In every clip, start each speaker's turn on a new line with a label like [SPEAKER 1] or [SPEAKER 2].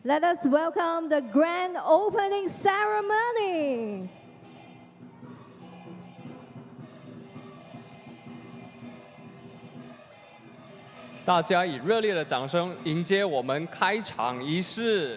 [SPEAKER 1] Let us welcome the grand opening ceremony.
[SPEAKER 2] 大家以热烈的掌声迎接我们开场仪式。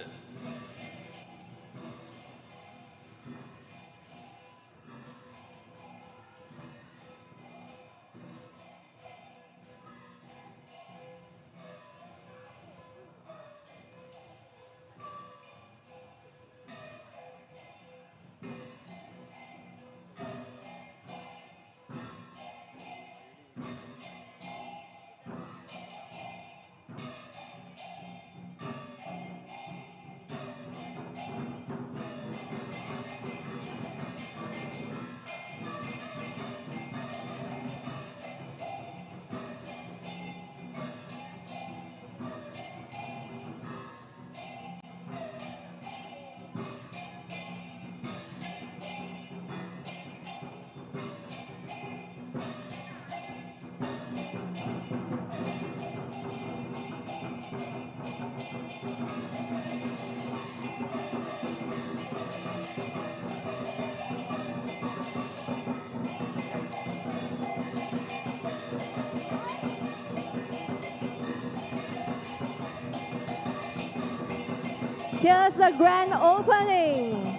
[SPEAKER 1] Here's the grand opening.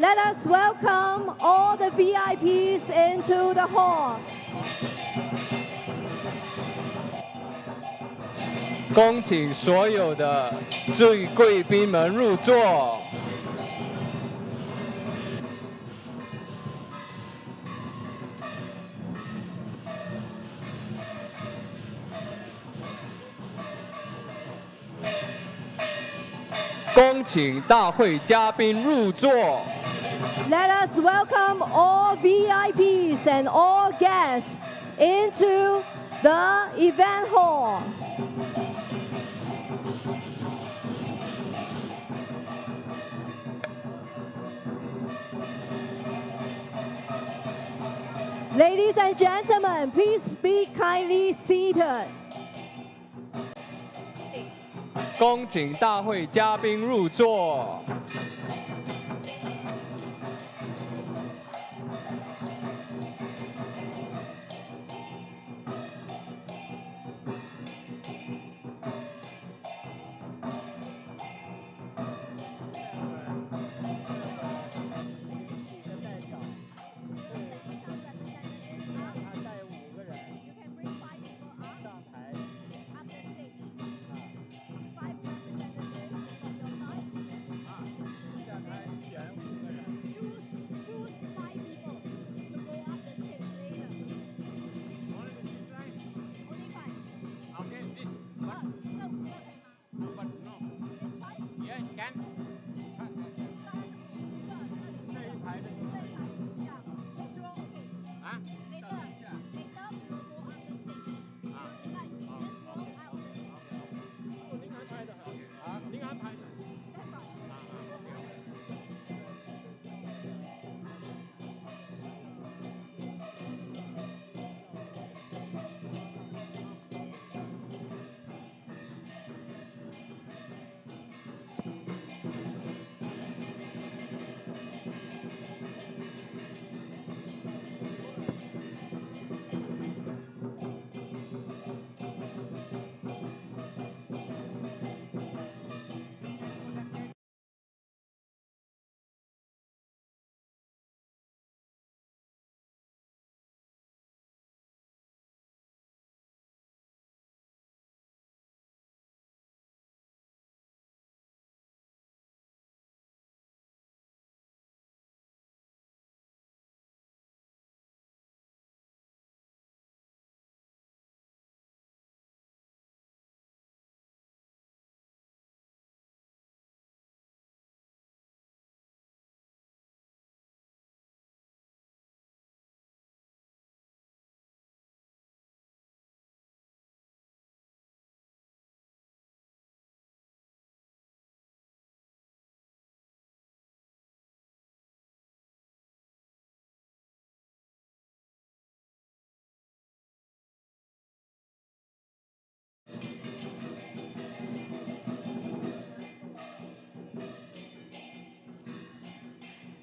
[SPEAKER 1] Let us welcome all the VIPs into the hall.
[SPEAKER 2] 恭请所有的最贵宾们入座。恭请大会嘉宾入座。
[SPEAKER 1] Let us welcome all VIPs and all guests into the event hall. Ladies and gentlemen, please be kindly seated.
[SPEAKER 2] 恭请大会嘉宾入座。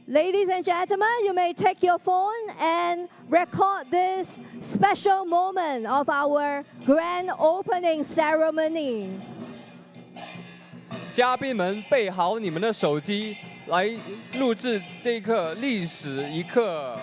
[SPEAKER 1] Ladies and gentlemen, you may take your phone and record this special moment of our grand opening ceremony.
[SPEAKER 2] 嘉宾们备好你们的手机，来录制这一刻历史一刻。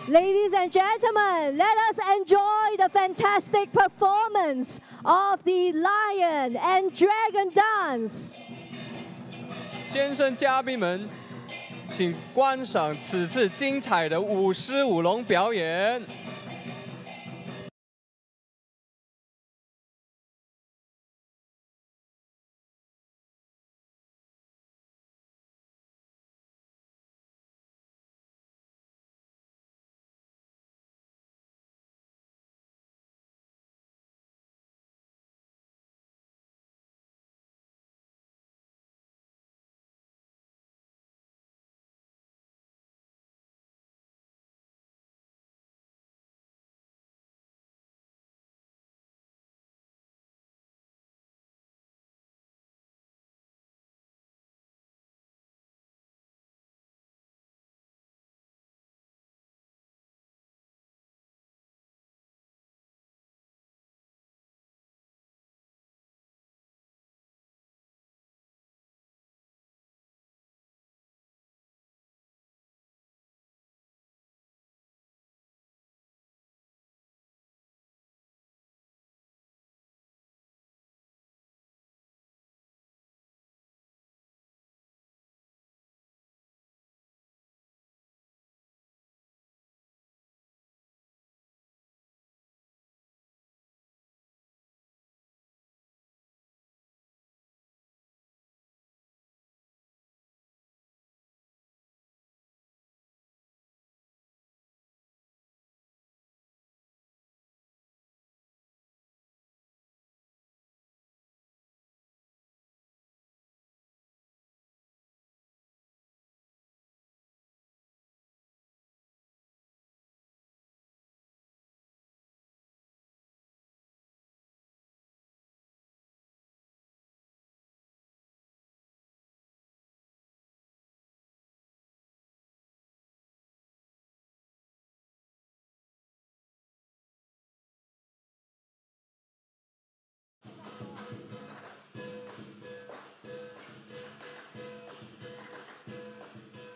[SPEAKER 1] Ladies and gentlemen, let us enjoy the fantastic performance of the Lion and Dragon Dance.
[SPEAKER 2] 先生嘉宾们，请观赏此次精彩的舞狮舞龙表演。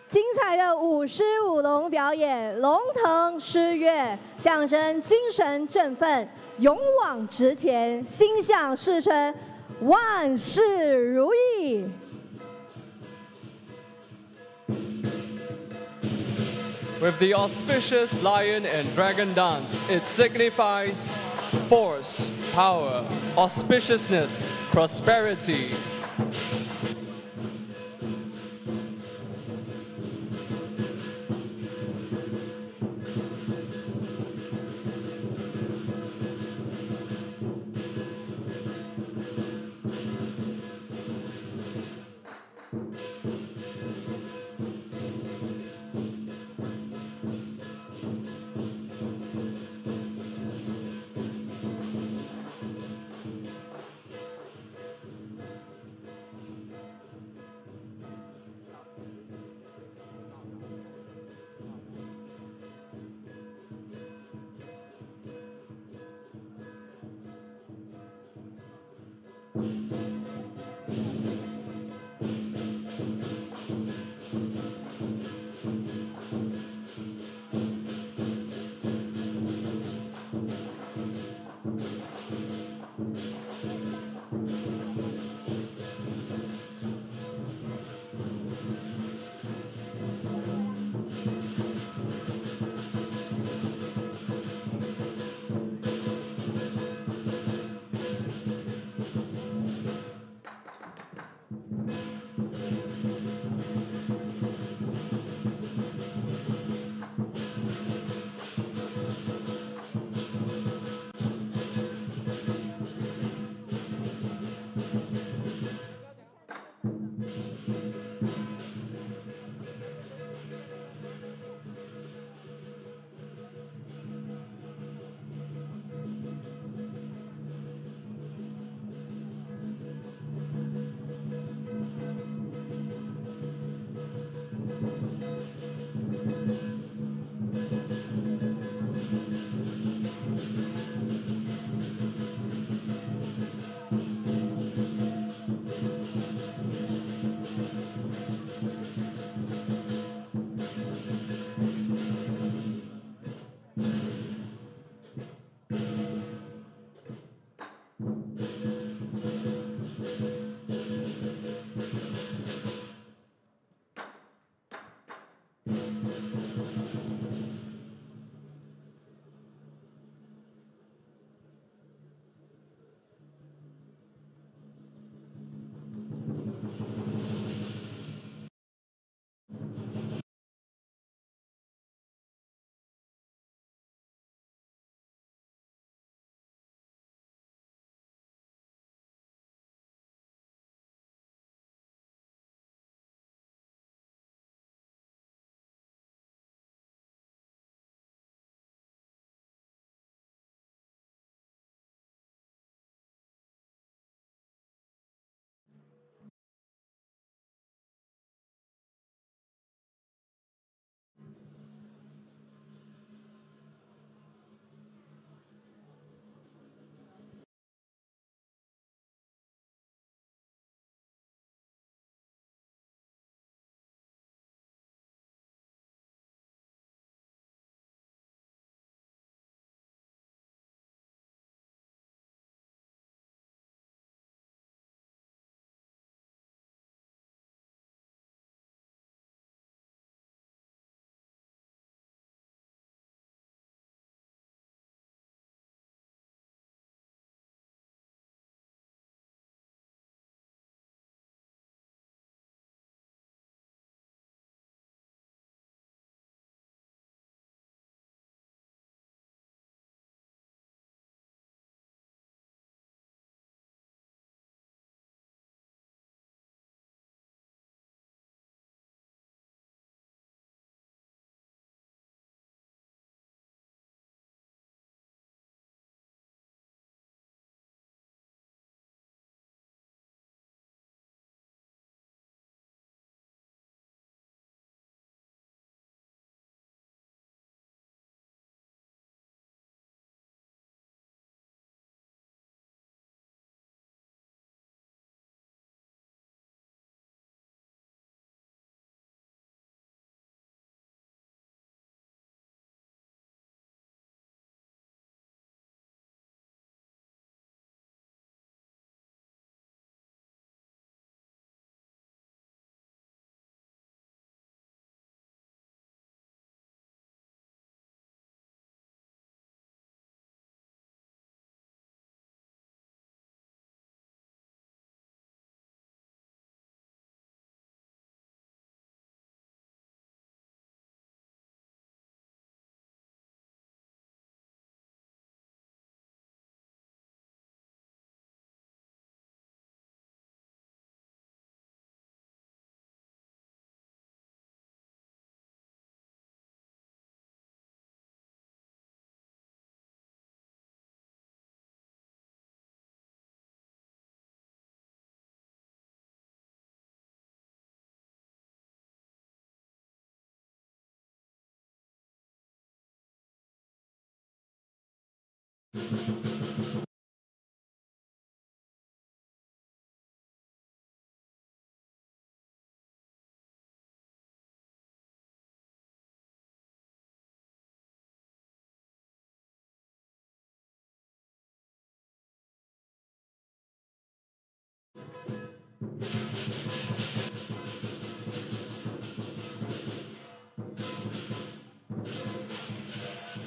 [SPEAKER 1] 精彩的舞狮舞龙表演，龙腾狮跃，象征精神振奋，勇往直前，心想事成，万事如意。
[SPEAKER 2] With the auspicious lion and dragon dance, it signifies force, power, auspiciousness, prosperity.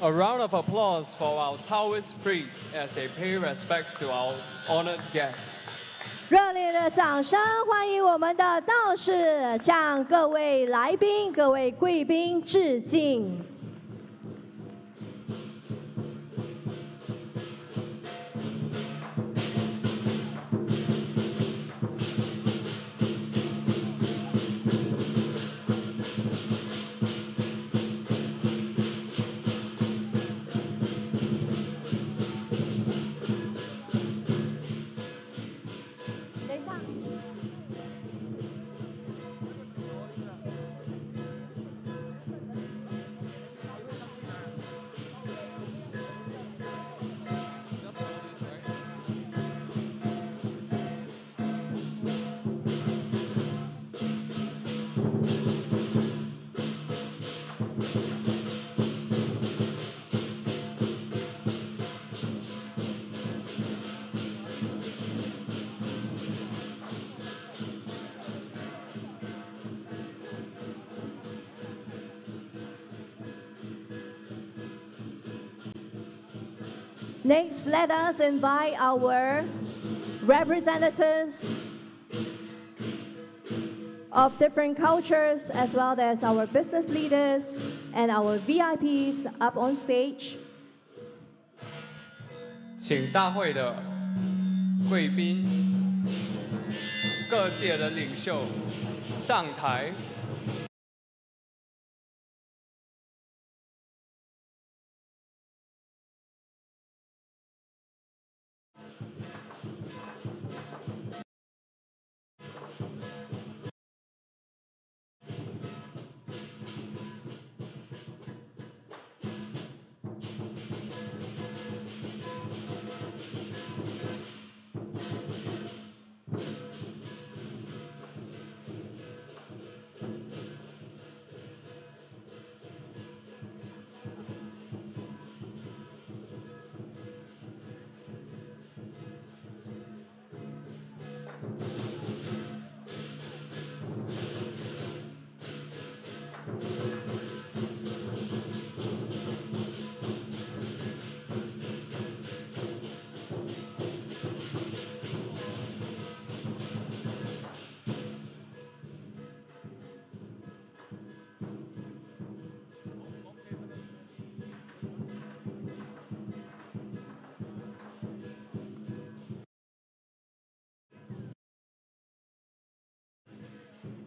[SPEAKER 2] A round of applause for our Taoist priests as they pay respects to our honored guests.
[SPEAKER 1] 热烈的掌声欢迎我们的道士，向各位来宾、各位贵宾致敬。Next, let us invite our representatives of different cultures, as well as our business leaders and our VIPs up on stage.
[SPEAKER 2] 请大会的贵宾、各界的领袖上台。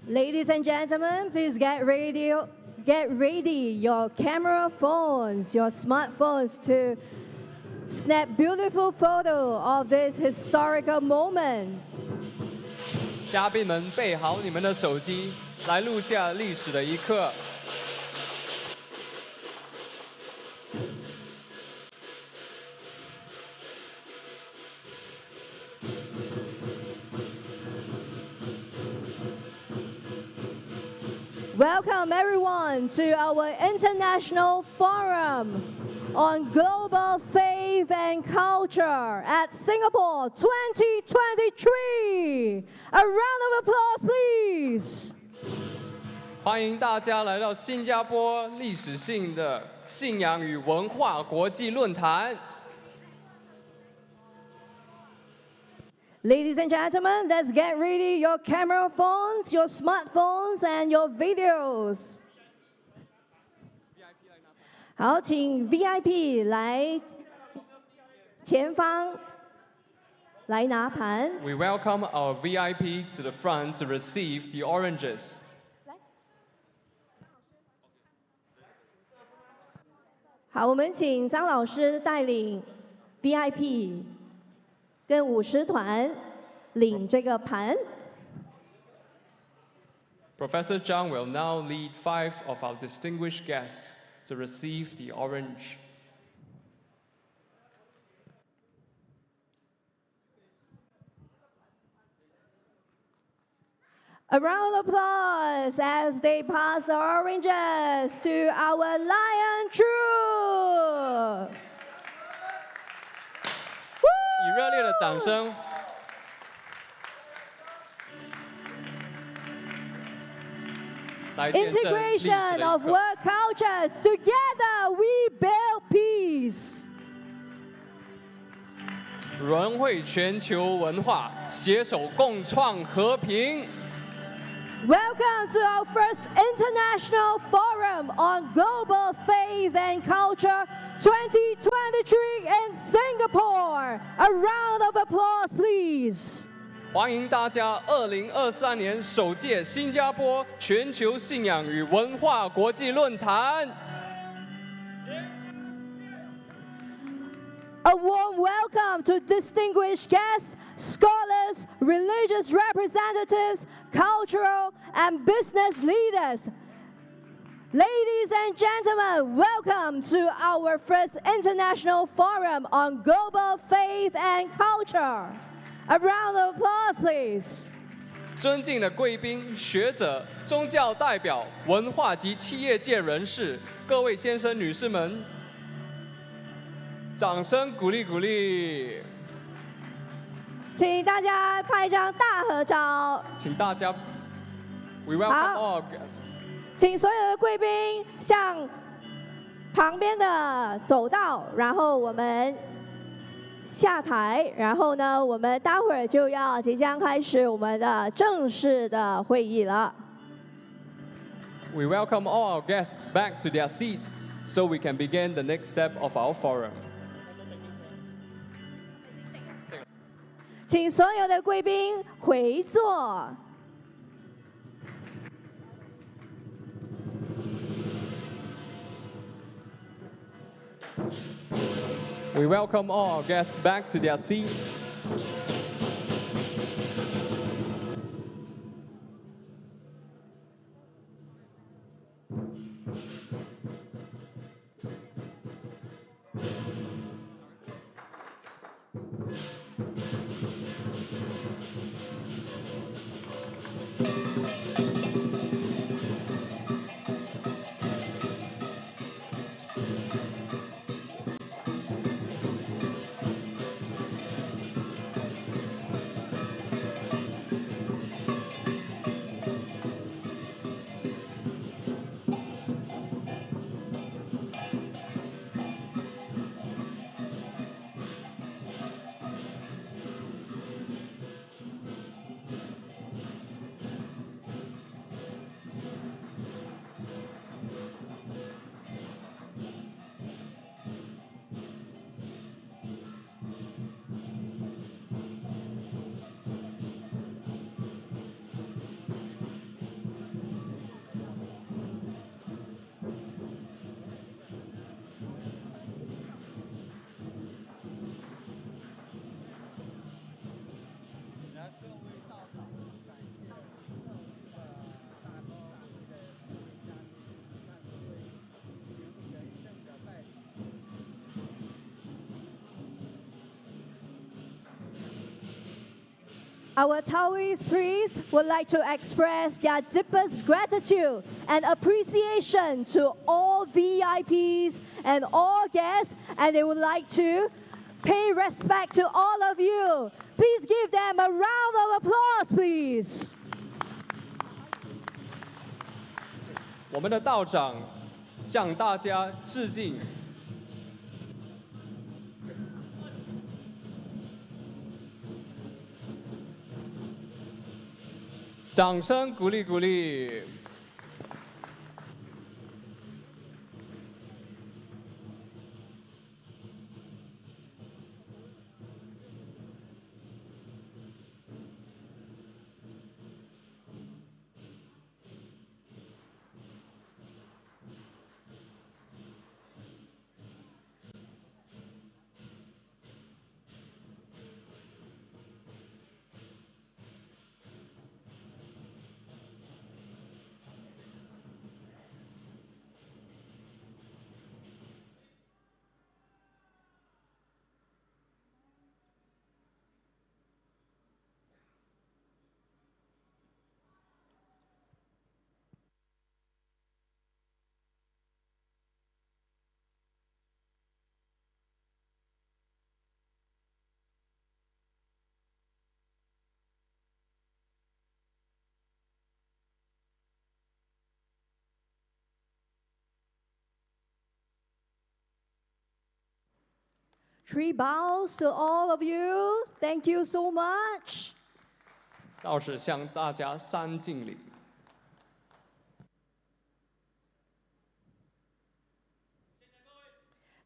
[SPEAKER 1] Ladies and gentlemen, please get ready your camera phones, your smartphones to snap beautiful photo of this historical moment.
[SPEAKER 2] 嘉宾们备好你们的手机，来录下历史的一刻。
[SPEAKER 1] Welcome everyone to our International Forum on Global Faith and Culture at Singapore 2023. A round of applause, please.
[SPEAKER 2] 欢迎大家来到新加坡历史性的信仰与文化国际论坛。
[SPEAKER 1] Ladies and gentlemen, let's get ready your camera phones, your smartphones, and your videos. 好，请 VIP 来前方来拿盘。
[SPEAKER 2] We welcome our VIP to the front to receive the oranges.
[SPEAKER 1] 好，我们请张老师带领 VIP 跟50团领这个盘。
[SPEAKER 2] Professor Zhang will now lead 5 of our distinguished guests to receive the orange.
[SPEAKER 1] A round of applause as they pass the oranges to our Lion Troop.
[SPEAKER 2] 以热烈的掌声，来见证历史的
[SPEAKER 1] Integration
[SPEAKER 2] 一
[SPEAKER 1] of
[SPEAKER 2] 刻。
[SPEAKER 1] work cultures. Together we build peace.
[SPEAKER 2] 融汇全球文化，携手共创和平。
[SPEAKER 1] Welcome to our first International Forum on Global Faith and Culture 2023 in Singapore. A round of applause, please.
[SPEAKER 2] 欢迎大家2023年首届新加坡全球信仰与文化国际论坛。
[SPEAKER 1] A warm welcome to distinguished guests, scholars, religious representatives, cultural and business leaders. Ladies and gentlemen, welcome to our first International Forum on Global Faith and Culture. A round of applause, please.
[SPEAKER 2] 尊敬的贵宾、学者、宗教代表、文化及企业界人士，各位先生、女士们，掌声鼓励鼓励！
[SPEAKER 1] 请大家拍一张大合照，
[SPEAKER 2] 请大家 ，We welcome all guests。
[SPEAKER 1] 请所有的贵宾向旁边的走道，然后我们下台，然后呢，我们待会儿就要即将开始我们的正式的会议了。
[SPEAKER 2] We welcome all our guests back to their seats so we can begin the next step of our forum.
[SPEAKER 1] 请所有的贵宾回座。
[SPEAKER 2] We welcome all our guests back to their seats.
[SPEAKER 1] Our Taoist priests would like to express their deepest gratitude and appreciation to all VIPs and all guests, and they would like to pay respect to all of you. Please give them a round of applause, please.
[SPEAKER 2] 我们的道长向大家致敬。掌声鼓励鼓励。
[SPEAKER 1] Three bows to all of you. Thank you so much.
[SPEAKER 2] 道士向大家三敬礼。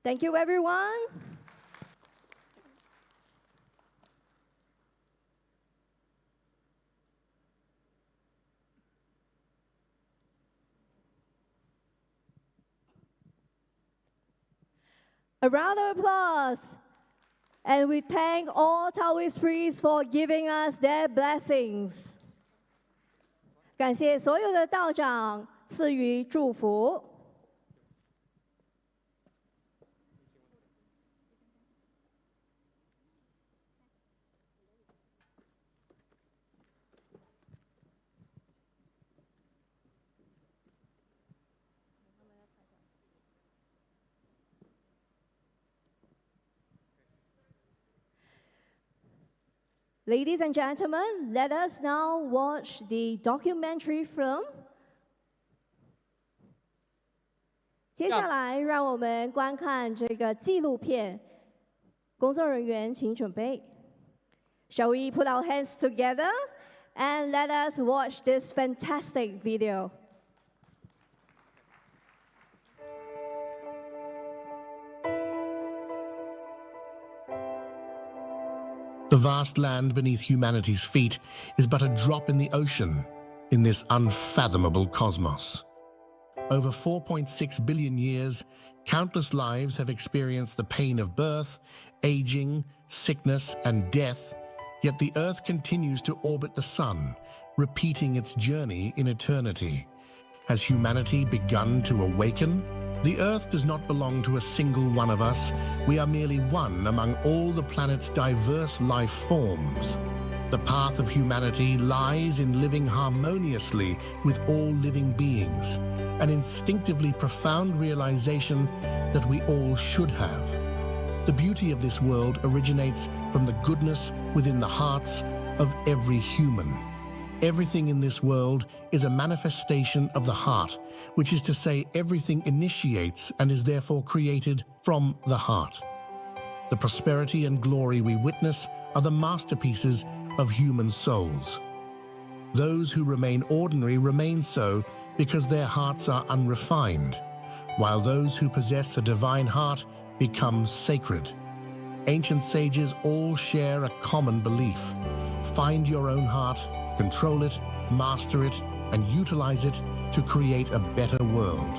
[SPEAKER 1] Thank you, everyone. A round of applause. And we thank all Taoist priests for giving us their blessings. 感谢所有的道长赐予祝福。Ladies and gentlemen, let us now watch the documentary film. 接下来，让我们观看这个纪录片。工作人员，请准备。Shall we put our hands together and let us watch this fantastic video?
[SPEAKER 3] The vast land beneath humanity's feet is but a drop in the ocean in this unfathomable cosmos. Over 4.6 billion years, countless lives have experienced the pain of birth, aging, sickness, and death, yet the Earth continues to orbit the Sun, repeating its journey in eternity. Has humanity begun to awaken? The Earth does not belong to a single one of us. We are merely one among all the planet's diverse life forms. The path of humanity lies in living harmoniously with all living beings, an instinctively profound realization that we all should have. The beauty of this world originates from the goodness within the hearts of every human. Everything in this world is a manifestation of the heart, which is to say everything initiates and is therefore created from the heart. The prosperity and glory we witness are the masterpieces of human souls. Those who remain ordinary remain so because their hearts are unrefined, while those who possess a divine heart become sacred. Ancient sages all share a common belief. Find your own heart, control it, master it, and utilize it to create a better world.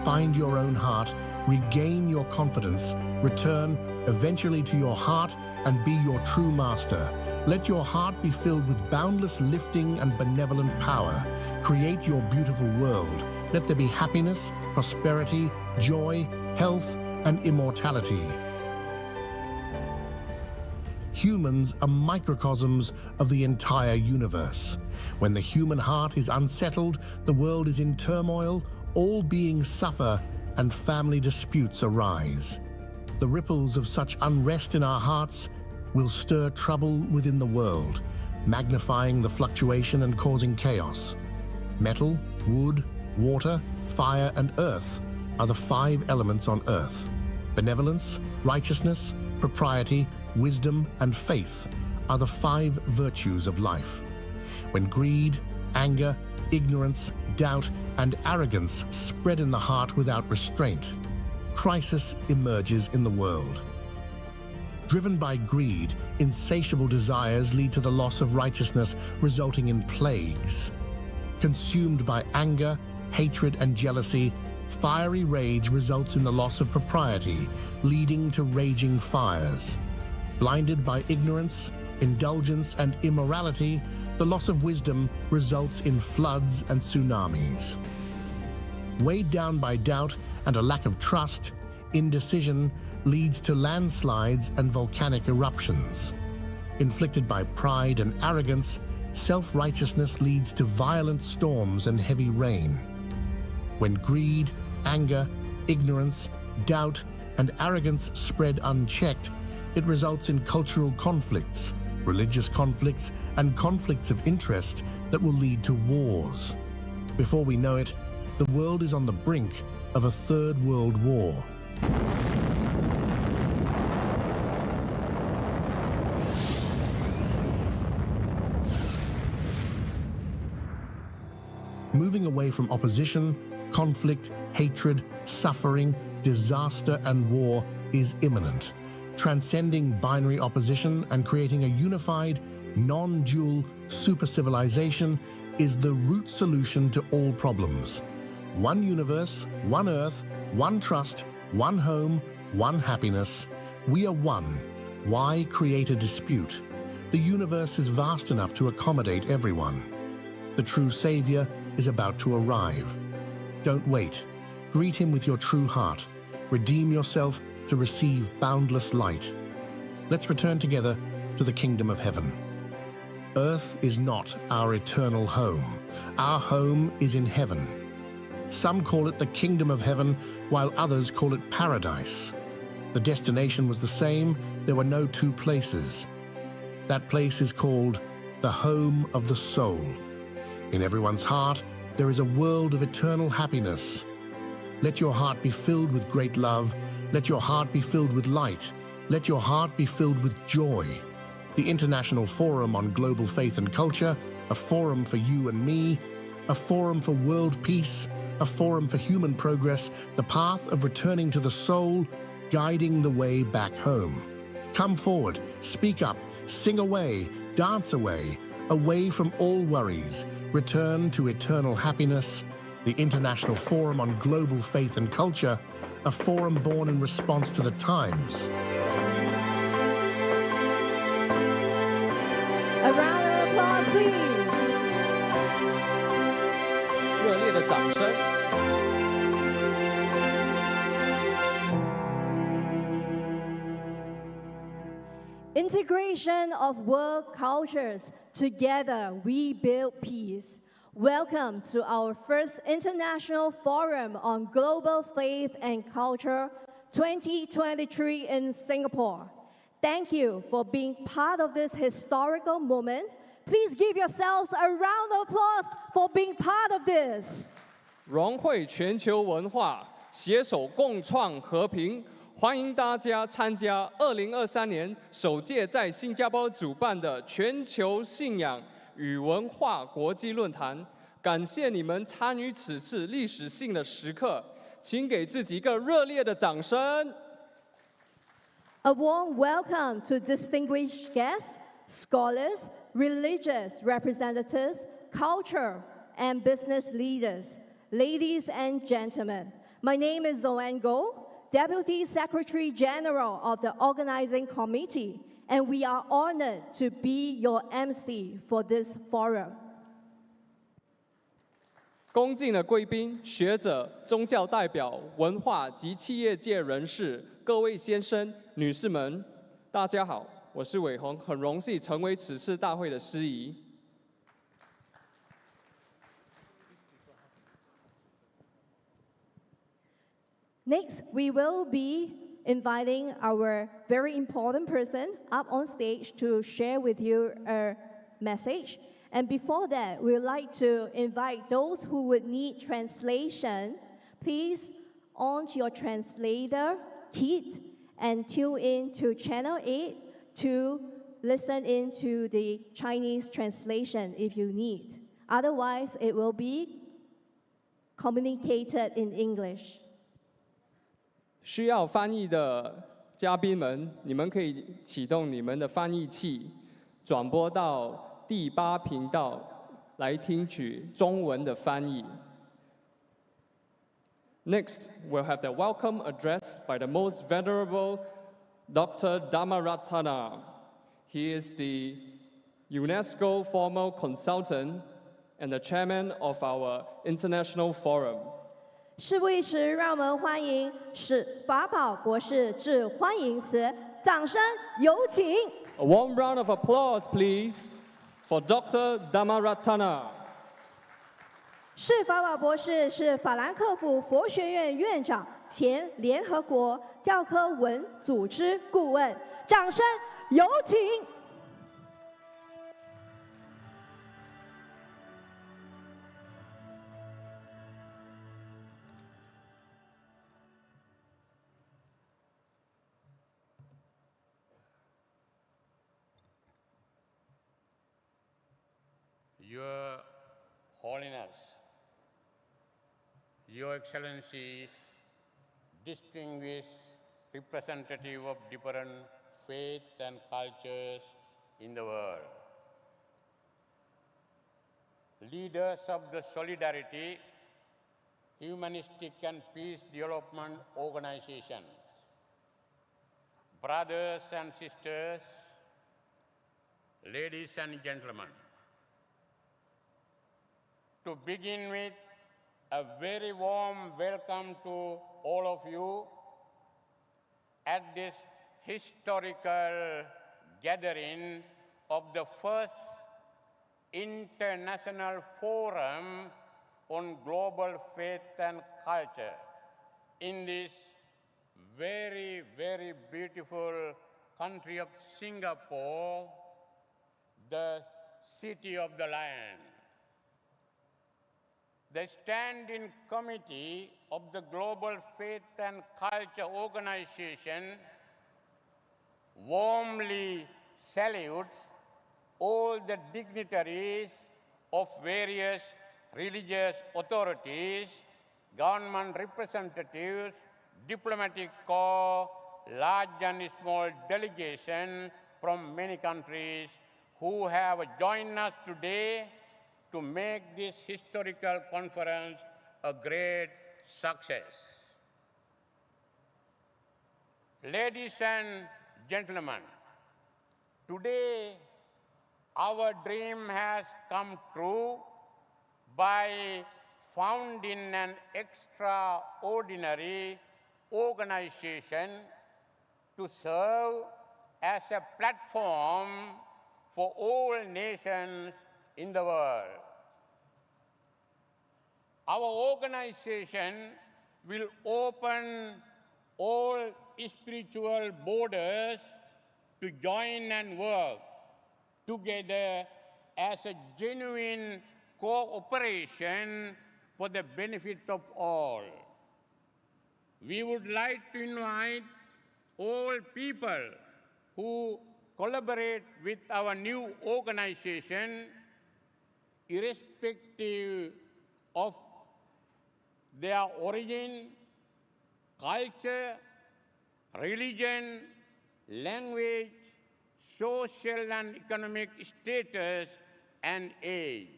[SPEAKER 3] Find your own heart, regain your confidence, return eventually to your heart and be your true master. Let your heart be filled with boundless lifting and benevolent power. Create your beautiful world. Let there be happiness, prosperity, joy, health, and immortality. Humans are microcosms of the entire universe. When the human heart is unsettled, the world is in turmoil, all beings suffer, and family disputes arise. The ripples of such unrest in our hearts will stir trouble within the world, magnifying the fluctuation and causing chaos. Metal, wood, water, fire, and earth are the 5 elements on earth. Benevolence, righteousness, propriety, wisdom, and faith are the 5 virtues of life. When greed, anger, ignorance, doubt, and arrogance spread in the heart without restraint, crisis emerges in the world. Driven by greed, insatiable desires lead to the loss of righteousness, resulting in plagues. Consumed by anger, hatred, and jealousy, fiery rage results in the loss of propriety, leading to raging fires. Blinded by ignorance, indulgence, and immorality, the loss of wisdom results in floods and tsunamis. Weighed down by doubt and a lack of trust, indecision leads to landslides and volcanic eruptions. Inflicted by pride and arrogance, self-righteousness leads to violent storms and heavy rain. When greed, anger, ignorance, doubt, and arrogance spread unchecked, it results in cultural conflicts, religious conflicts, and conflicts of interest that will lead to wars. Before we know it, the world is on the brink of a 3rd World War. moving away from opposition, conflict, hatred, suffering, disaster, and war is imminent. Transcending binary opposition and creating a unified, non-dual super-civilization is the root solution to all problems. One universe, one earth, one trust, one home, one happiness. We are one. Why create a dispute? The universe is vast enough to accommodate everyone. The true Savior is about to arrive. Don't wait. Greet him with your true heart. Redeem yourself to receive boundless light. Let's return together to the kingdom of heaven. Earth is not our eternal home. Our home is in heaven. Some call it the kingdom of heaven, while others call it paradise. The destination was the same. There were no two places. That place is called the home of the soul. In everyone's heart, there is a world of eternal happiness. Let your heart be filled with great love. Let your heart be filled with light. Let your heart be filled with joy. The International Forum on Global Faith and Culture, a forum for you and me, a forum for world peace, a forum for human progress, the path of returning to the soul, guiding the way back home. Come forward, speak up, sing away, dance away, away from all worries, return to eternal happiness. The International Forum on Global Faith and Culture, a forum born in response to the times.
[SPEAKER 1] A round of applause, please.
[SPEAKER 2] 热烈的掌声。
[SPEAKER 1] Integration of world cultures. Together we build peace. Welcome to our first International Forum on Global Faith and Culture 2023 in Singapore. Thank you for being part of this historical moment. Please give yourselves a round of applause for being part of this.
[SPEAKER 2] 融汇全球文化，携手共创和平。欢迎大家参加2023年首届在新加坡主办的全球信仰与文化国际论坛。感谢你们参与此次历史性的时刻，请给自己一个热烈的掌声。
[SPEAKER 1] A warm welcome to distinguished guests, scholars, religious representatives, culture and business leaders. Ladies and gentlemen, my name is Zhang Deputy Secretary General of the Organizing Committee, and we are honored to be your MC for this forum.
[SPEAKER 2] 恭敬的贵宾、学者、宗教代表、文化及企业界人士，各位先生、女士们，大家好，我是伟宏，很荣幸成为此次大会的司仪。
[SPEAKER 1] Next, we will be inviting our very important person up on stage to share with you a message. And before that, we would like to invite those who would need translation, please on your translator kit and tune in to channel 8 to listen into the Chinese translation if you need. Otherwise, it will be communicated in English.
[SPEAKER 2] 需要翻译的嘉宾们，你们可以启动你们的翻译器，转播到第8频道来听取中文的翻译。Next, we'll have the welcome address by the most venerable Dr. Dhammaratana. He is the UNESCO formal consultant and the chairman of our international forum.
[SPEAKER 1] 事不宜迟，让我们欢迎史法宝博士致欢迎词，掌声有请。
[SPEAKER 2] A warm round of applause, please, for Dr. Dhammaratana.
[SPEAKER 1] 史法宝博士是法兰克福佛学院院长，前联合国教科文组织顾问，掌声有请。
[SPEAKER 4] Your Holiness, Your Excellencies, distinguished representatives of different faiths and cultures in the world, leaders of the Solidarity, Humanistic and Peace Development Organizations, brothers and sisters, ladies and gentlemen. To begin with, a very warm welcome to all of you at this historical gathering of the first International Forum on Global Faith and Culture in this very, very beautiful country of Singapore, the City of the Lion. The Standing Committee of the Global Faith and Culture Organization warmly salutes all the dignitaries of various religious authorities, government representatives, diplomatic corps, large and small delegations from many countries who have joined us today to make this historical conference a great success. Ladies and gentlemen, today our dream has come true by founding an extraordinary organization to serve as a platform for all nations in the world. Our organization will open all spiritual borders to join and work together as a genuine cooperation for the benefit of all. We would like to invite all people who collaborate with our new organization, irrespective of their origin, culture, religion, language, social and economic status, and age.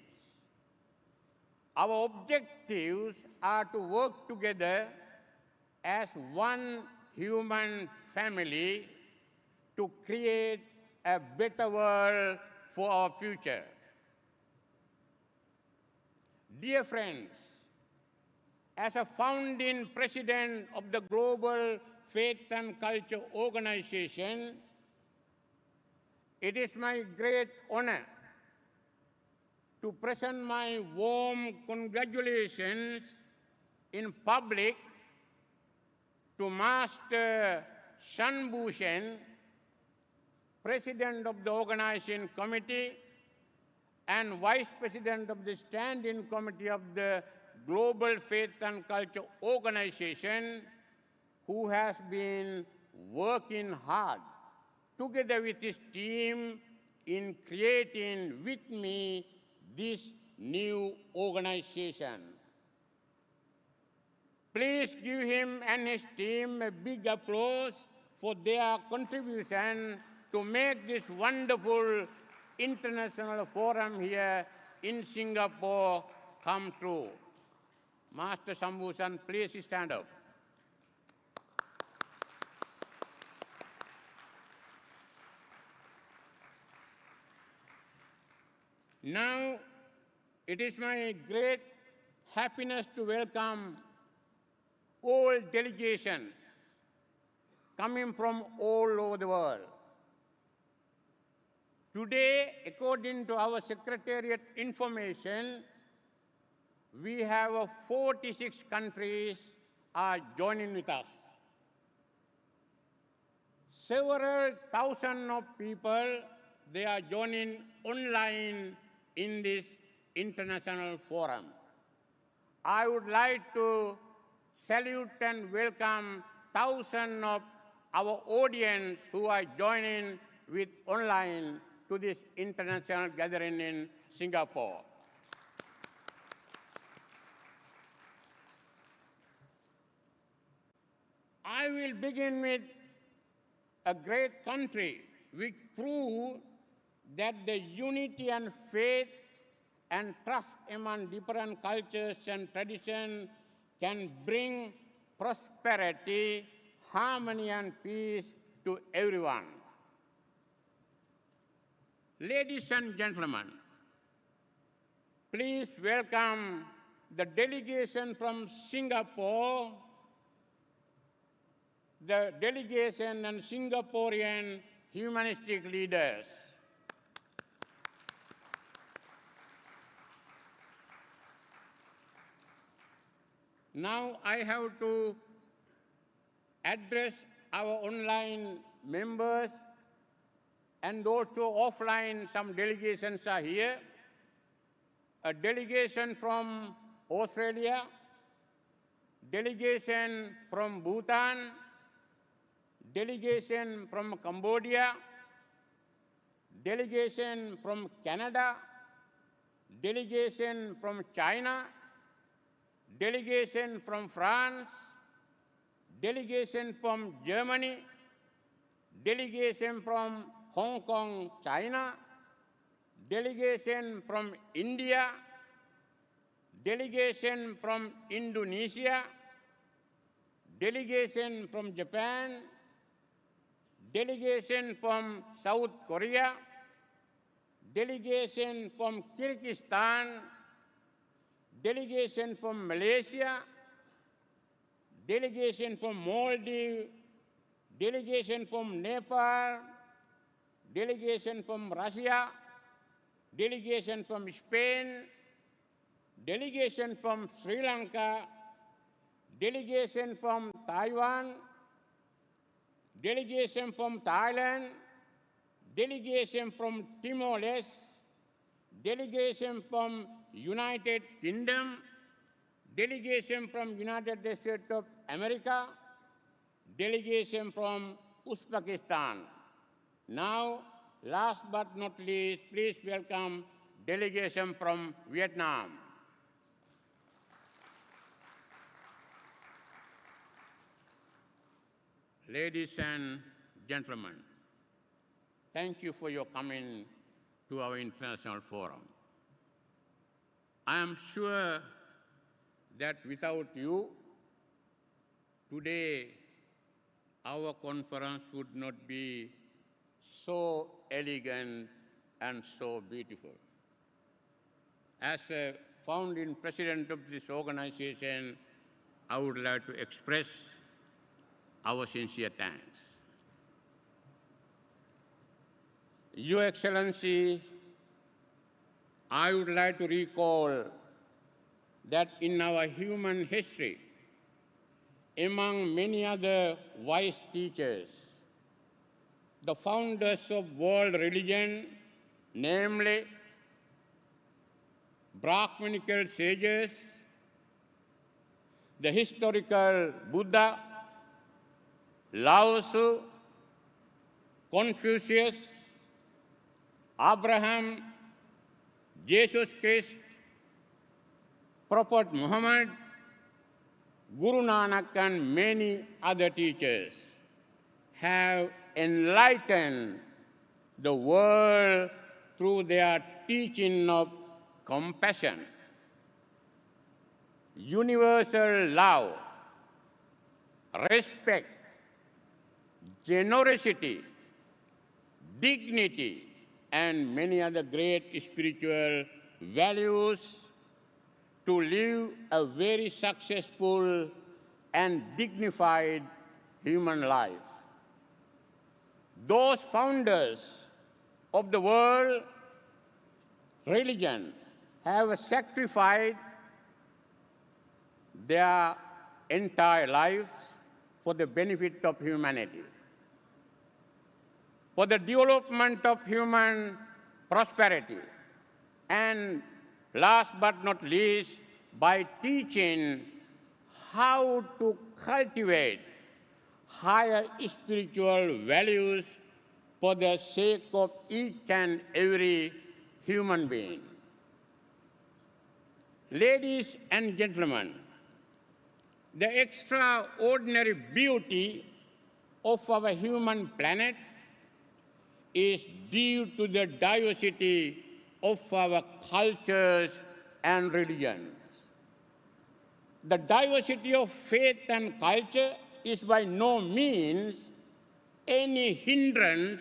[SPEAKER 4] Our objectives are to work together as one human family to create a better world for our future. Dear friends, as a founding president of the Global Faith and Culture Organization, it is my great honor to present my warm congratulations in public to Master Shan Bushen, President of the Organizing Committee and Vice President of the Standing Committee of the Global Faith and Culture Organization, who has been working hard together with his team in creating with me this new organization. Please give him and his team a big applause for their contribution to make this wonderful international forum here in Singapore come true. Master Sambhusan, please stand up. Now, it is my great happiness to welcome all delegations coming from all over the world. Today, according to our Secretariat information, we have 46 countries are joining with us. Several thousand of people, they are joining online in this international forum. I would like to salute and welcome thousands of our audience who are joining with online to this international gathering in Singapore. I will begin with a great country which proved that the unity and faith and trust among different cultures and traditions can bring prosperity, harmony, and peace to everyone. Ladies and gentlemen, please welcome the delegation from Singapore, the delegation and Singaporean humanistic leaders. Now I have to address our online members, and also offline some delegations are here. A delegation from Australia, delegation from Bhutan, delegation from Cambodia, delegation from Canada, delegation from China, delegation from France, delegation from Germany, delegation from Hong Kong, China, delegation from India, delegation from Indonesia, delegation from Japan, delegation from South Korea, delegation from Kyrgyzstan, delegation from Malaysia, delegation from Maldives, delegation from Nepal, delegation from Russia, delegation from Spain, delegation from Sri Lanka, delegation from Taiwan, delegation from Thailand, delegation from Timor-Leste, delegation from United Kingdom, delegation from United States of America, delegation from Uzbekistan. Now, last but not least, please welcome delegation from Vietnam. Ladies and gentlemen, thank you for your coming to our international forum. I am sure that without you, today our conference would not be so elegant and so beautiful. As a founding president of this organization, I would like to express our sincere thanks. Your Excellency, I would like to recall that in our human history, among many other wise teachers, the founders of world religion, namely Brahmanical sages, the historical Buddha, Lao Tzu, Confucius, Abraham, Jesus Christ, Prophet Muhammad, Guru Nanak, and many other teachers have enlightened the world through their teaching of compassion, universal love, respect, generosity, dignity, and many other great spiritual values to live a very successful and dignified human life. Those founders of the world religion have sacrificed their entire lives for the benefit of humanity, for the development of human prosperity, and last but not least, by teaching how to cultivate higher spiritual values for the sake of each and every human being. Ladies and gentlemen, the extraordinary beauty of our human planet is due to the diversity of our cultures and religions. The diversity of faith and culture is by no means any hindrance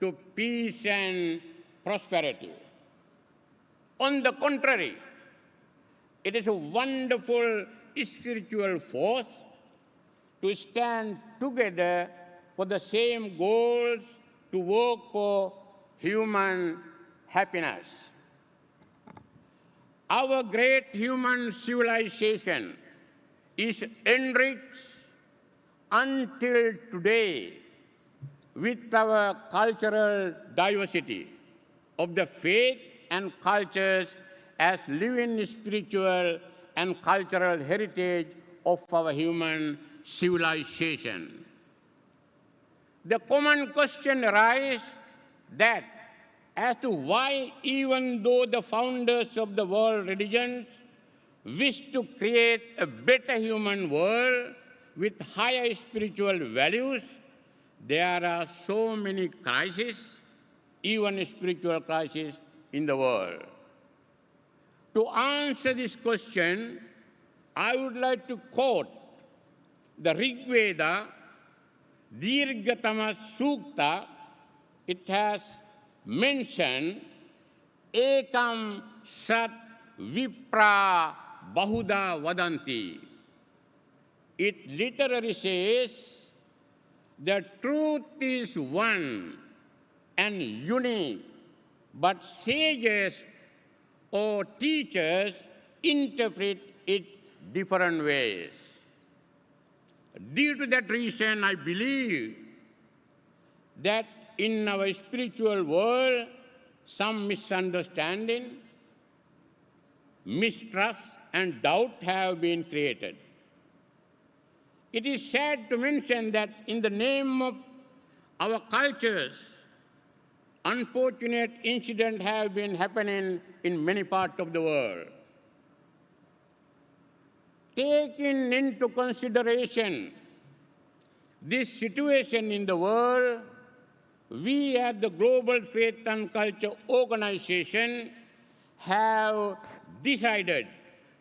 [SPEAKER 4] to peace and prosperity. On the contrary, it is a wonderful spiritual force to stand together for the same goals, to work for human happiness. Our great human civilization is enriched until today with our cultural diversity of the faith and cultures as living spiritual and cultural heritage of our human civilization. The common question arises that as to why, even though the founders of the world religions wish to create a better human world with higher spiritual values, there are so many crises, even spiritual crises, in the world. To answer this question, I would like to quote the Rig Veda, Dirgatama Sukta. It has mentioned Ekam Sat Vipra Bahuda Vadanti. It literally says, the truth is one and unique, but sages or teachers interpret it different ways. Due to that reason, I believe that in our spiritual world, some misunderstanding, mistrust, and doubt have been created. It is sad to mention that in the name of our cultures, unfortunate incidents have been happening in many parts of the world. Taking into consideration this situation in the world, we at the Global Faith and Culture Organization have decided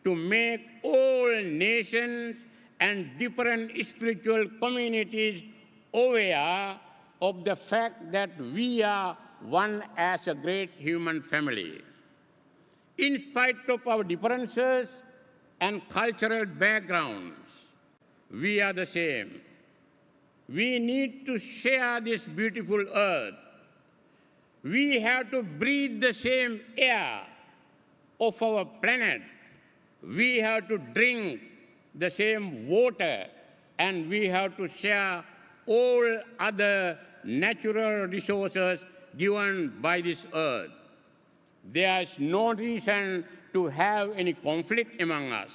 [SPEAKER 4] to make all nations and different spiritual communities aware of the fact that we are one as a great human family. In spite of our differences and cultural backgrounds, we are the same. We need to share this beautiful earth. We have to breathe the same air of our planet. We have to drink the same water, and we have to share all other natural resources given by this earth. There is no reason to have any conflict among us.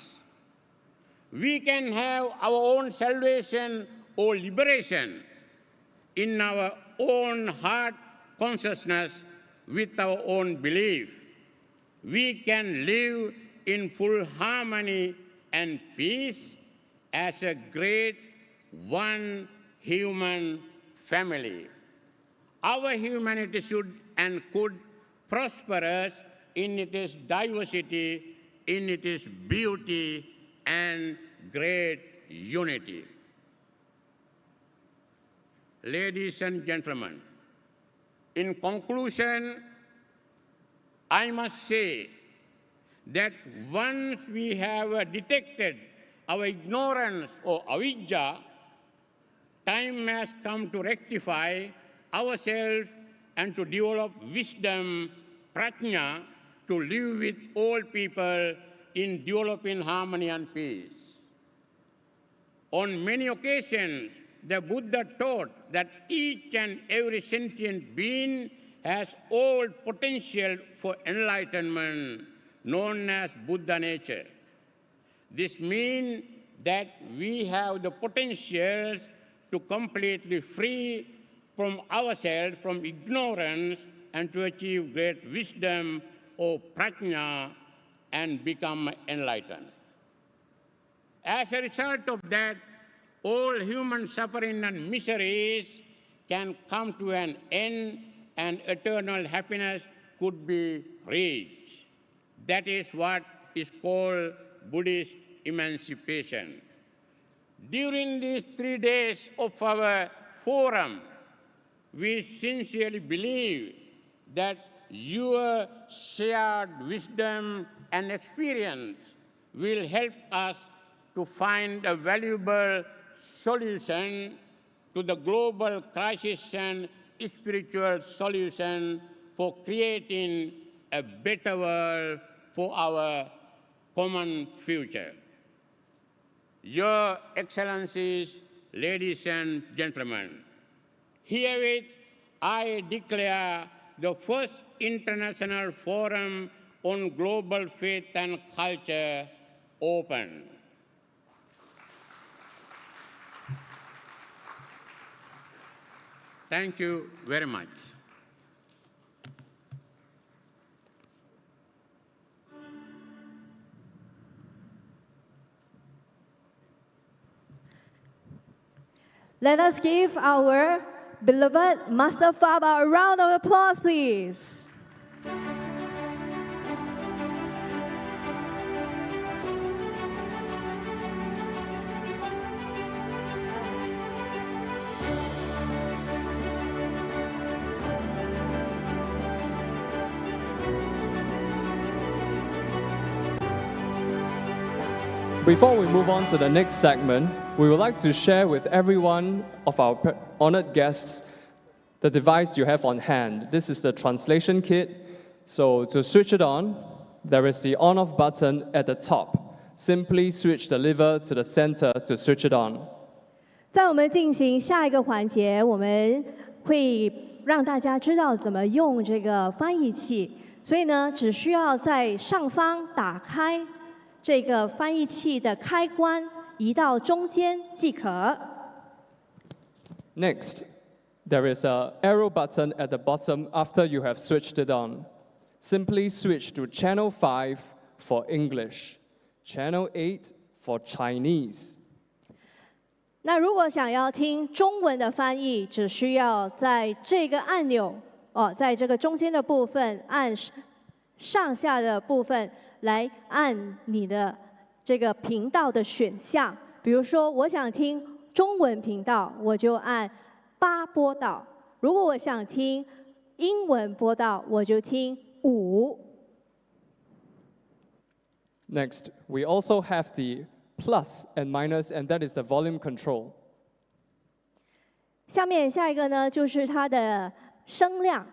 [SPEAKER 4] We can have our own salvation or liberation in our own heart consciousness with our own belief. We can live in full harmony and peace as a great one human family. Our humanity should and could prosper in its diversity, in its beauty and great unity. Ladies and gentlemen, in conclusion, I must say that once we have detected our ignorance or avidya, time has come to rectify ourselves and to develop wisdom, prajna, to live with all people in developing harmony and peace. On many occasions, the Buddha taught that each and every sentient being has all potential for enlightenment, known as Buddha nature. This means that we have the potentials to completely free from ourselves from ignorance and to achieve great wisdom or prajna and become enlightened. As a result of that, all human suffering and miseries can come to an end and eternal happiness could be reached. That is what is called Buddhist emancipation. During these 3 days of our forum, we sincerely believe that your shared wisdom and experience will help us to find a valuable solution to the global crisis and spiritual solution for creating a better world for our common future. Your Excellencies, ladies and gentlemen, herewith I declare the first International Forum on Global Faith and Culture open. Thank you very much.
[SPEAKER 1] Let us give our beloved Master Faba a round of applause, please.
[SPEAKER 2] Before we move on to the next segment, we would like to share with every one of our honored guests the device you have on hand. This is the translation kit. So to switch it on, there is the on-off button at the top. Simply switch the lever to the center to switch it on.
[SPEAKER 1] 在我们进行下一个环节，我们会让大家知道怎么用这个翻译器。所以呢，只需要在上方打开这个翻译器的开关，移到中间即可。
[SPEAKER 2] Next, there is an arrow button at the bottom after you have switched it on. Simply switch to Channel 5 for English, Channel 8 for Chinese.
[SPEAKER 1] 那如果想要听中文的翻译，只需要在这个按钮在这个中间的部分按上下的部分来按你的这个频道的选项。比如说，我想听中文频道，我就按8波道；如果我想听英文波道，我就听5。
[SPEAKER 2] Next, we also have the plus and minus, and that is the volume control.
[SPEAKER 1] 下一个呢，就是它的声量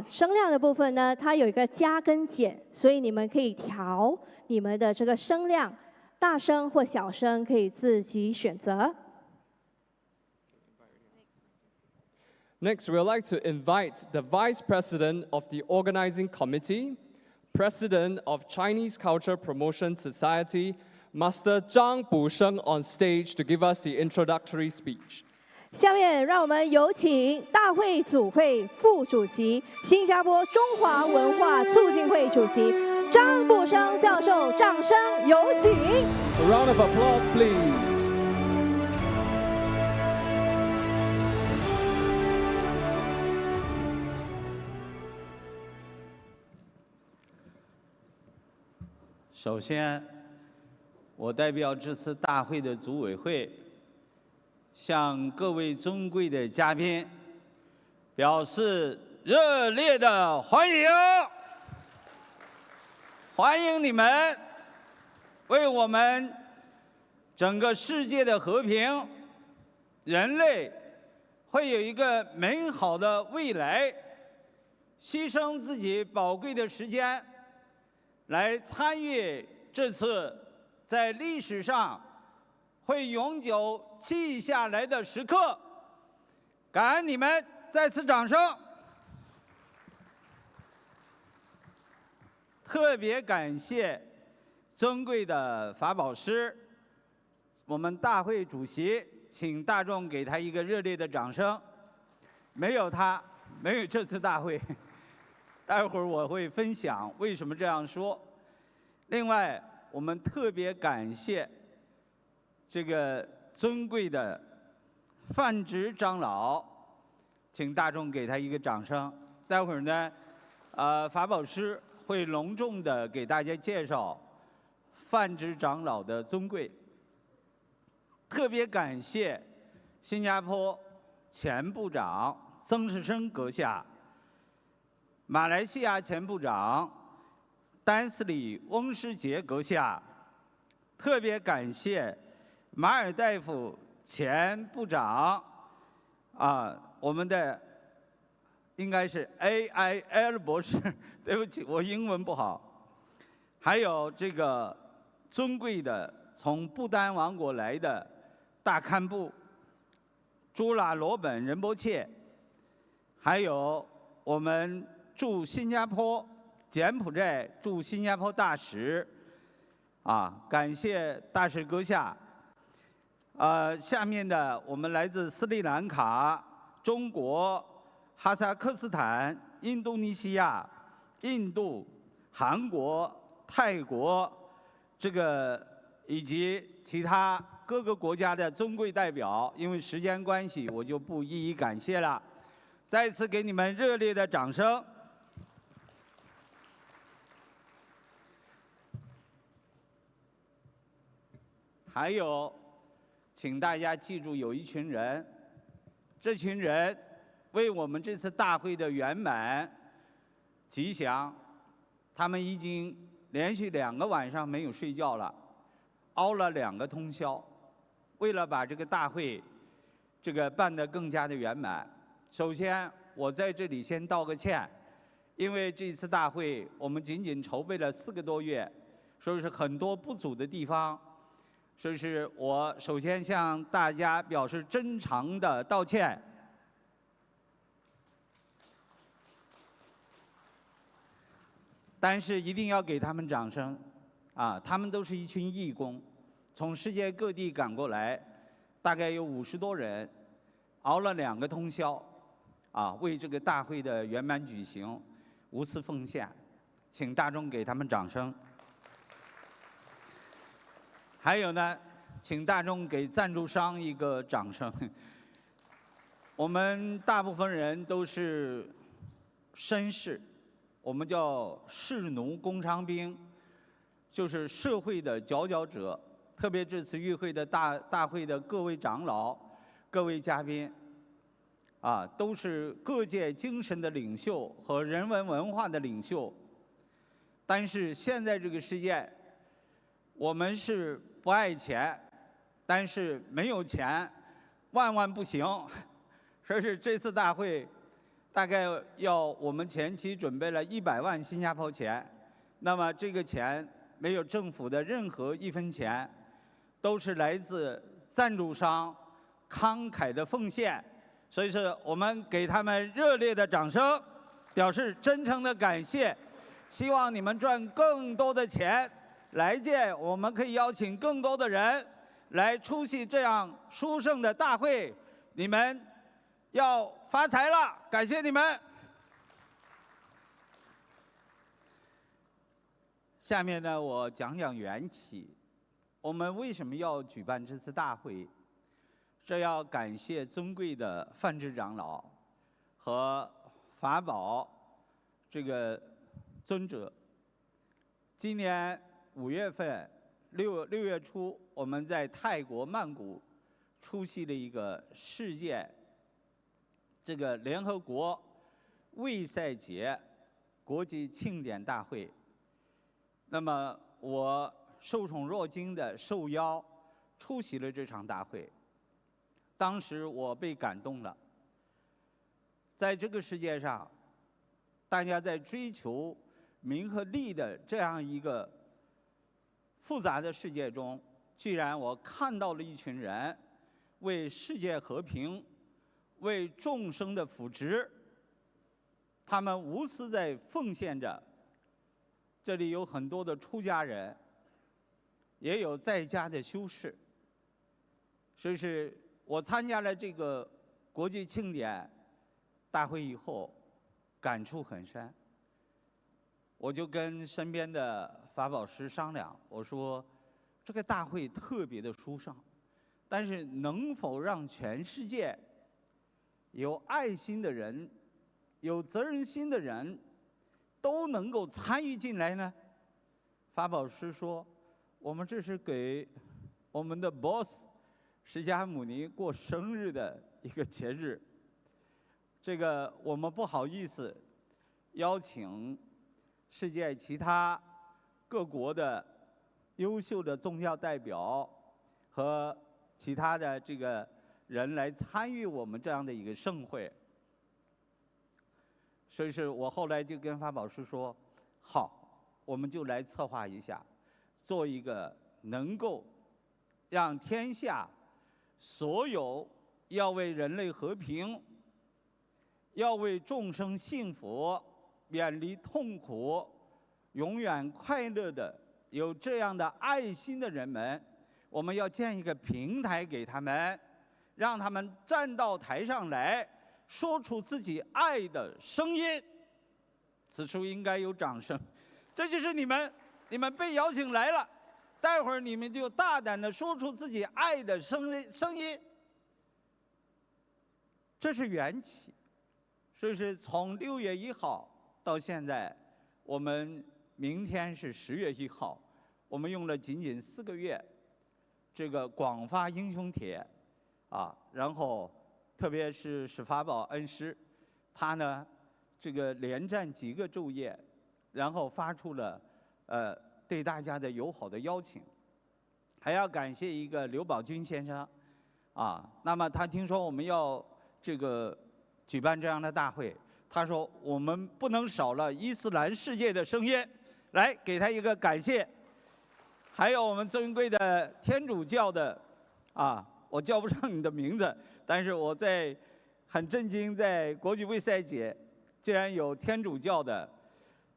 [SPEAKER 1] 声量的部分呢，它有一个加跟减，所以你们可以调你们的这个声量，大声或小声可以自己选择。
[SPEAKER 2] Next, we would like to invite the Vice President of the Organizing Committee, President of Chinese Culture Promotion Society, Master Zhang Busheng on stage to give us the introductory speech.
[SPEAKER 1] 下面让我们有请大会组会副主席、新加坡中华文化促进会主席张步生教授，掌声有请。
[SPEAKER 2] A round of applause, please.
[SPEAKER 5] 首先，我代表这次大会的组委会，向各位尊贵的嘉宾表示热烈的欢迎！欢迎你们为我们整个世界的和平、人类会有一个美好的未来，牺牲自己宝贵的时间。来参与这次在历史上会永久记下来的时刻，感恩你们，再次掌声。特别感谢尊贵的法宝师，我们大会主席，请大众给他一个热烈的掌声。没有他，没有这次大会。待会儿我会分享为什么这样说。另外，我们特别感谢这个尊贵的范植长老，请大众给他一个掌声。待会儿呢，法宝师会隆重的给大家介绍范植长老的尊贵。特别感谢新加坡前部长曾世生阁下，马来西亚前部长丹斯里翁师杰阁下，特别感谢马尔代夫前部长我们的应该是 AIL 博士，对不起，我英文不好。还有这个尊贵的从不丹王国来的大堪布朱拉罗本仁波切，还有我们驻新加坡柬埔寨驻新加坡大使感谢大使阁下。下面的我们来自斯里兰卡、中国、哈萨克斯坦、印度尼西亚、印度、韩国、泰国，以及其他各个国家的尊贵代表，因为时间关系，我就不一一感谢了。再次给你们热烈的掌声。还有，请大家记住，有一群人，这群人为我们这次大会的圆满吉祥，他们已经连续2个晚上没有睡觉了，熬了2个通宵，为了把这个大会办得更加的圆满。首先，我在这里先道个歉，因为这次大会我们仅仅筹备了4个多月，所以是很多不足的地方。所以是我首先向大家表示真诚的道歉。但是一定要给他们掌声，他们都是一群义工，从世界各地赶过来，大概有50多人，熬了2个通宵，为这个大会的圆满举行无私奉献，请大众给他们掌声。还有呢，请大众给赞助商一个掌声。我们大部分人都是绅士，我们叫士奴工商兵，就是社会的佼佼者。特别这次与会的大会的各位长老、各位嘉宾，都是各界精神的领袖和人文文化的领袖。但是现在这个世界，我们是不爱钱，但是没有钱万万不行。所以是这次大会大概我们前期准备了100万新加坡钱，那么这个钱没有政府的任何1分钱，都是来自赞助商慷慨的奉献，所以是我们给他们热烈的掌声，表示真诚的感谢。希望你们赚更多的钱，来届我们可以邀请更多的人来出席这样殊胜的大会，你们要发财了，感谢你们。下面呢，我讲讲缘起，我们为什么要举办这次大会？这要感谢尊贵的范植长老和法宝尊者。今年5月份，6月初，我们在泰国曼谷出席了一个世界联合国卫赛节国际庆典大会。那么我受宠若惊的受邀出席了这场大会。当时我被感动了。在这个世界上，大家在追求名和利的这样一个复杂的世界中，居然我看到了一群人为世界和平、为众生的福祉，他们无私在奉献着。这里有很多的出家人，也有在家的修士。所以是我参加了这个国际庆典大会以后，感触很深。我就跟身边的法宝师商量，我说这个大会特别的殊胜，但是能否让全世界有爱心的人、有责任心的人都能够参与进来呢？法宝师说，我们这是给我们的 boss 释迦牟尼过生日的一个节日。这个我们不好意思邀请世界其他各国的优秀的宗教代表和其他的这个人来参与我们这样的一个盛会。所以是我后来就跟法宝师说，好，我们就来策划一下，做一个能够让天下所有要为人类和平、要为众生幸福、远离痛苦、永远快乐的有这样的爱心的人们，我们要建一个平台给他们，让他们站到台上来，说出自己爱的声音。此处应该有掌声。这就是你们被邀请来了，待会儿你们就大胆地说出自己爱的声音。这是缘起。所以是从6月1号到现在，我们明天是10月1号，我们用了仅仅4个月，这个广发英雄帖，然后特别是史法宝恩师，他呢这个连战几个昼夜，然后发出了对大家的友好的邀请，还要感谢一个刘宝军先生，那么他听说我们要这个举办这样的大会，他说我们不能少了伊斯兰世界的声音，来给他一个感谢。还有我们尊贵的天主教的，我叫不上你的名字，但是我在很震惊，在国际卫赛节，竟然有天主教的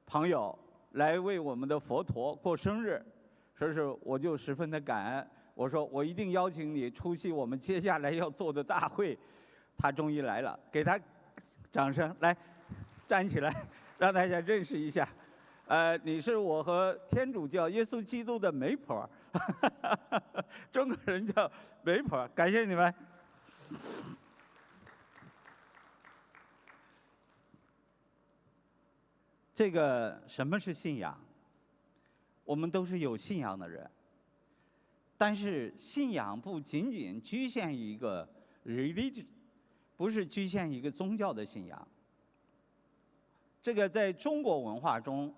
[SPEAKER 5] 朋友来为我们的佛陀过生日，所以说我就十分的感恩。我说我一定邀请你出席我们接下来要做的大会。他终于来了，给他掌声！来，站起来，让大家认识一下。你是我和天主教耶稣基督的媒婆，中国人叫媒婆，感谢你们。这个什么是信仰？我们都是有信仰的人，但是信仰不仅仅局限于一个 religion。不是局限一个宗教的信仰。这个在中国文化中，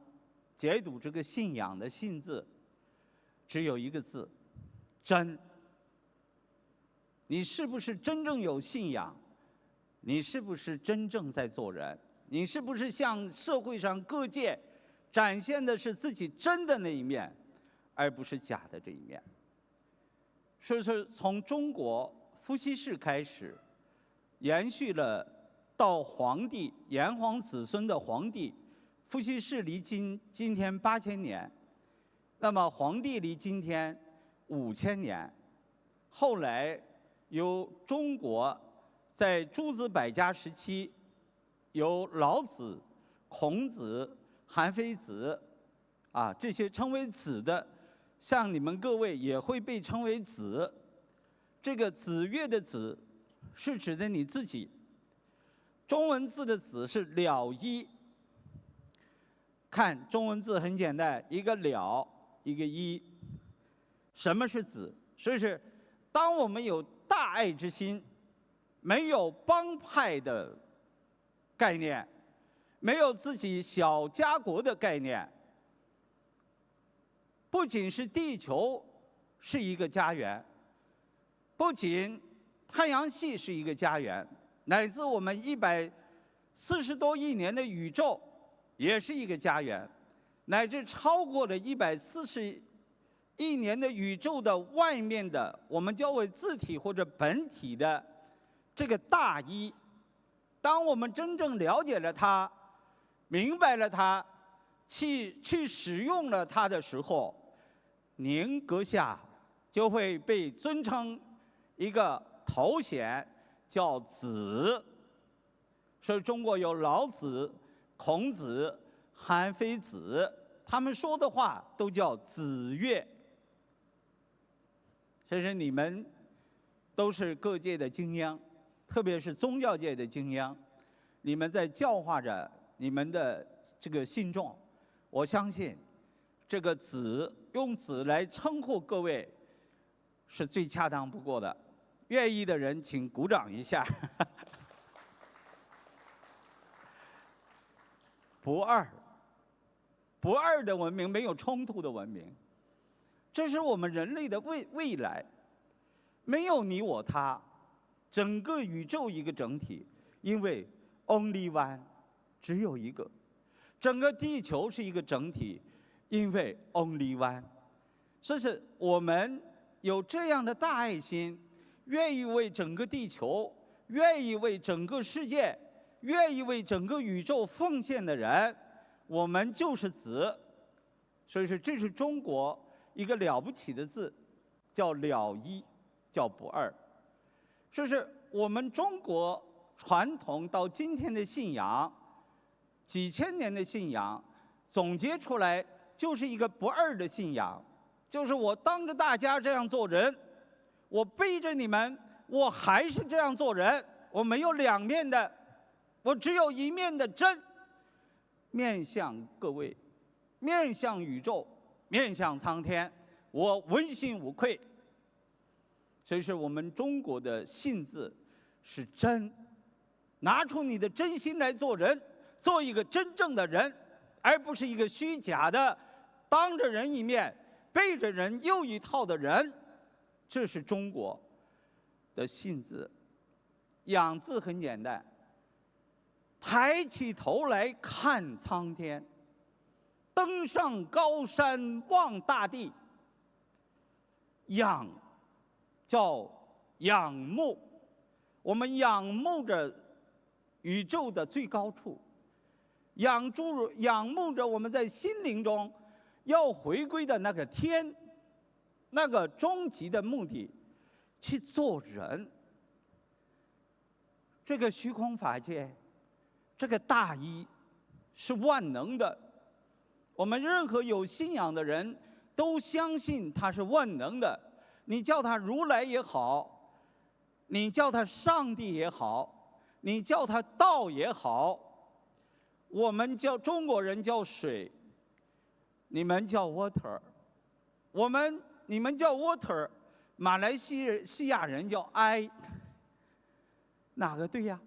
[SPEAKER 5] 解读这个信仰的“信”字，只有一个字：真。你是不是真正有信仰？你是不是真正在做人？你是不是向社会上各界展现的是自己真的那一面，而不是假的这一面？所以说，从中国伏羲氏开始。延续了到黄帝炎黄子孙的黄帝，伏羲氏离今天8000年，那么黄帝离今天5000年。后来由中国在诸子百家时期，由老子、孔子、韩非子，这些称为子的，像你们各位也会被称为子。这个子月的子。是指的你自己，中文字的“子”是了一。看中文字很简单，一个了，一个一。什么是子？所以是，当我们有大爱之心，没有帮派的概念，没有自己小家国的概念，不仅是地球是一个家园，不仅太阳系是一个家园，乃至我们140多亿年的宇宙也是一个家园，乃至超过了140亿年的宇宙的外面的我们叫为自体或者本体的这个大一，当我们真正了解了它，明白了它，去使用了它的时候，您阁下就会被尊称一个头衔叫子。所以中国有老子、孔子、韩非子，他们说的话都叫子曰。这是你们都是各界的精英，特别是宗教界的精英，你们在教化着你们的这个信众。我相信，这个子用子来称呼各位，是最恰当不过的。愿意的人请鼓掌一下。不二，不二的文明，没有冲突的文明，这是我们人类的未来。没有你我他，整个宇宙一个整体，因为 only one， 只有一个。整个地球是一个整体，因为 only one。这是我们有这样的大爱心，愿意为整个地球，愿意为整个世界，愿意为整个宇宙奉献的人，我们就是子。所以说，这是中国一个了不起的字，叫了一，叫不二。这是我们中国传统到今天的信仰，几千年的信仰，总结出来就是一个不二的信仰。就是我当着大家这样做人，我背着你们，我还是这样做人。我没有两面的，我只有一面的真，面向各位，面向宇宙，面向苍天，我问心无愧。所以说，我们中国的信字是真，拿出你的真心来做人，做一个真正的人，而不是一个虚假的，当着人一面，背着人又一套的人。这是中国的信字。仰字很简单，抬起头来看苍天，登上高山望大地。仰叫仰慕，我们仰慕着宇宙的最高处，仰慕着我们在心灵中要回归的那个天，那个终极的目的，去做人。这个虚空法界，这个大一是万能的，我们任何有信仰的人都相信它是万能的。你叫它如来也好，你叫它上帝也好，你叫它道也好，我们中国人叫水，你们叫 water， 你们叫 water， 马来西亚人叫 I， 哪个对呀？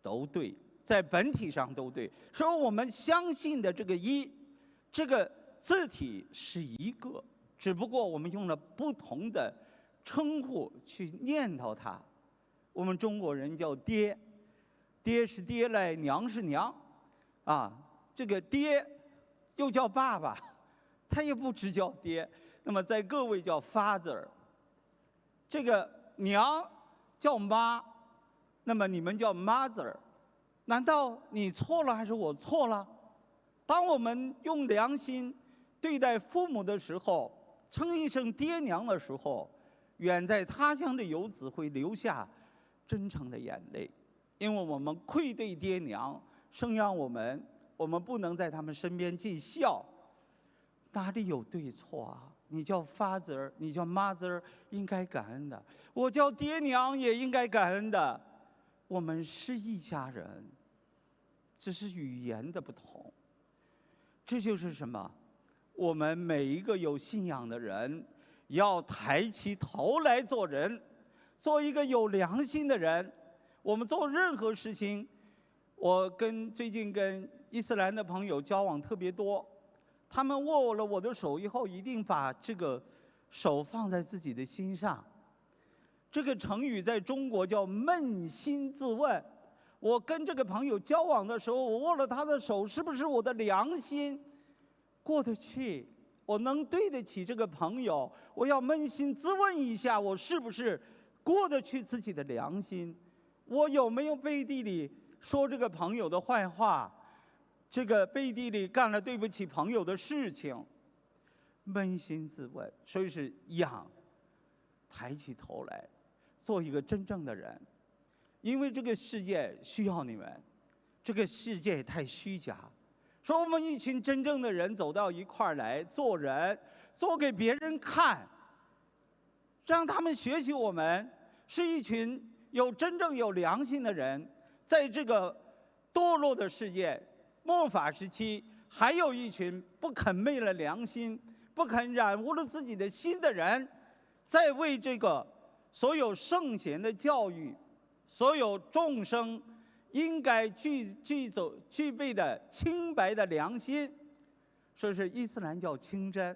[SPEAKER 5] 都对，在本体上都对。所以我们相信的这个一，这个字体是一个，只不过我们用了不同的称呼去念叨它。我们中国人叫爹，爹是爹来，娘是娘，啊，这个爹又叫爸爸，他也不只叫爹。那么在各位叫 father， 这个娘叫妈，那么你们叫 mother， 难道你错了还是我错了？当我们用良心对待父母的时候，称一声爹娘的时候，远在他乡的游子会流下真诚的眼泪，因为我们愧对爹娘生养我们不能在他们身边尽孝。哪里有对错啊？你叫 father， 你叫 mother， 应该感恩的；我叫爹娘也应该感恩的。我们是一家人，只是语言的不同。这就是什么？我们每一个有信仰的人，要抬起头来做人，做一个有良心的人。我们做任何事情，我最近跟伊斯兰的朋友交往特别多，他们握了我的手以后，一定把这个手放在自己的心上。这个成语在中国叫扪心自问。我跟这个朋友交往的时候，我握了他的手，是不是我的良心过得去？我能对得起这个朋友？我要扪心自问一下，我是不是过得去自己的良心？我有没有背地里说这个朋友的坏话？这个背地里干了对不起朋友的事情？扪心自问，所以是抬起头来，做一个真正的人。因为这个世界需要你们，这个世界太虚假。说我们一群真正的人走到一块儿来做人，做给别人看，让他们学习我们是一群真正有良心的人，在这个堕落的世界末法时期，还有一群不肯昧了良心、不肯染污了自己的心的人，在为这个所有圣贤的教育、所有众生应该具备的清白的良心，说是伊斯兰教清真，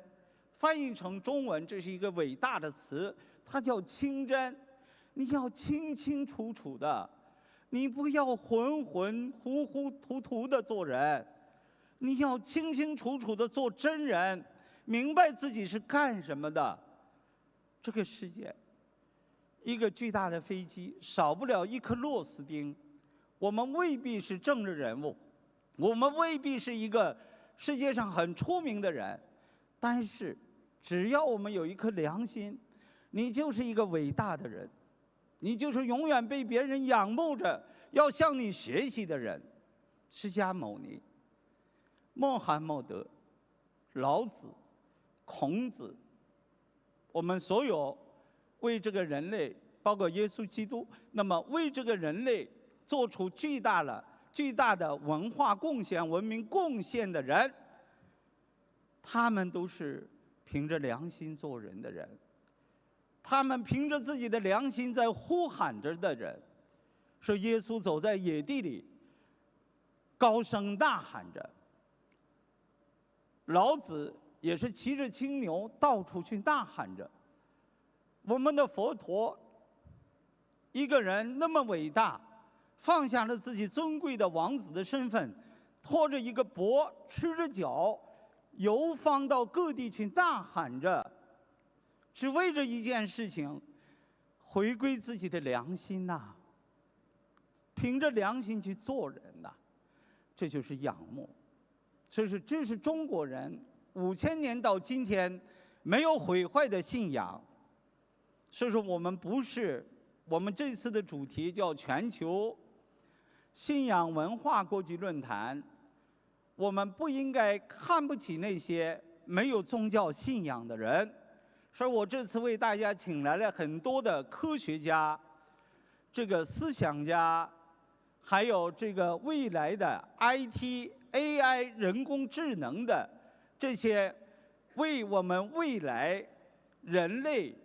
[SPEAKER 5] 翻译成中文，这是一个伟大的词，它叫清真。你要清清楚楚的，你不要浑浑糊糊涂涂的做人，你要清清楚楚的做真人，明白自己是干什么的。这个世界，一个巨大的飞机少不了一颗螺丝钉。我们未必是政治人物，我们未必是一个世界上很出名的人，但是只要我们有一颗良心，你就是一个伟大的人，你就是永远被别人仰慕着要向你学习的人。释迦牟尼、穆罕默德、老子、孔子，我们所有为这个人类，包括耶稣基督，那么为这个人类做出巨大的文化贡献、文明贡献的人，他们都是凭着良心做人的人，他们凭着自己的良心在呼喊着的人。说耶稣走在野地里，高声呐喊着；老子也是骑着青牛到处去呐喊着。我们的佛陀，一个人那么伟大，放下了自己尊贵的王子的身份，拖着一个钵，吃着脚，游方到各地去呐喊着，只为着一件事情，回归自己的良心呐，凭着良心去做人呐，这就是仰慕。这是中国人5000年到今天没有毁坏的信仰。所以说我们这次的主题叫全球信仰文化国际论坛，我们不应该看不起那些没有宗教信仰的人。所以我这次为大家请来了很多的科学家、这个思想家，还有这个未来的 IT、AI 人工智能的这些，为我们未来人类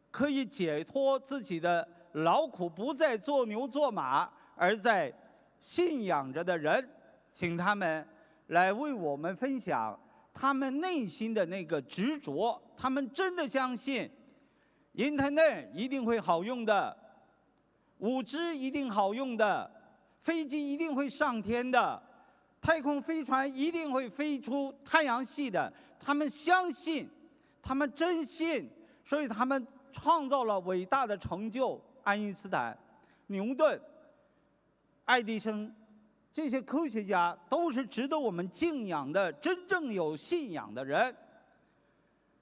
[SPEAKER 5] 可以解脱自己的劳苦，不再做牛做马，而在信仰着的人，请他们来为我们分享他们内心的那个执着。他们真的相信 Internet 一定会好用的，5G 一定好用的，飞机一定会上天的，太空飞船一定会飞出太阳系的。他们相信，他们真信，所以他们创造了伟大的成就。爱因斯坦、牛顿、爱迪生，这些科学家都是值得我们敬仰的，真正有信仰的人。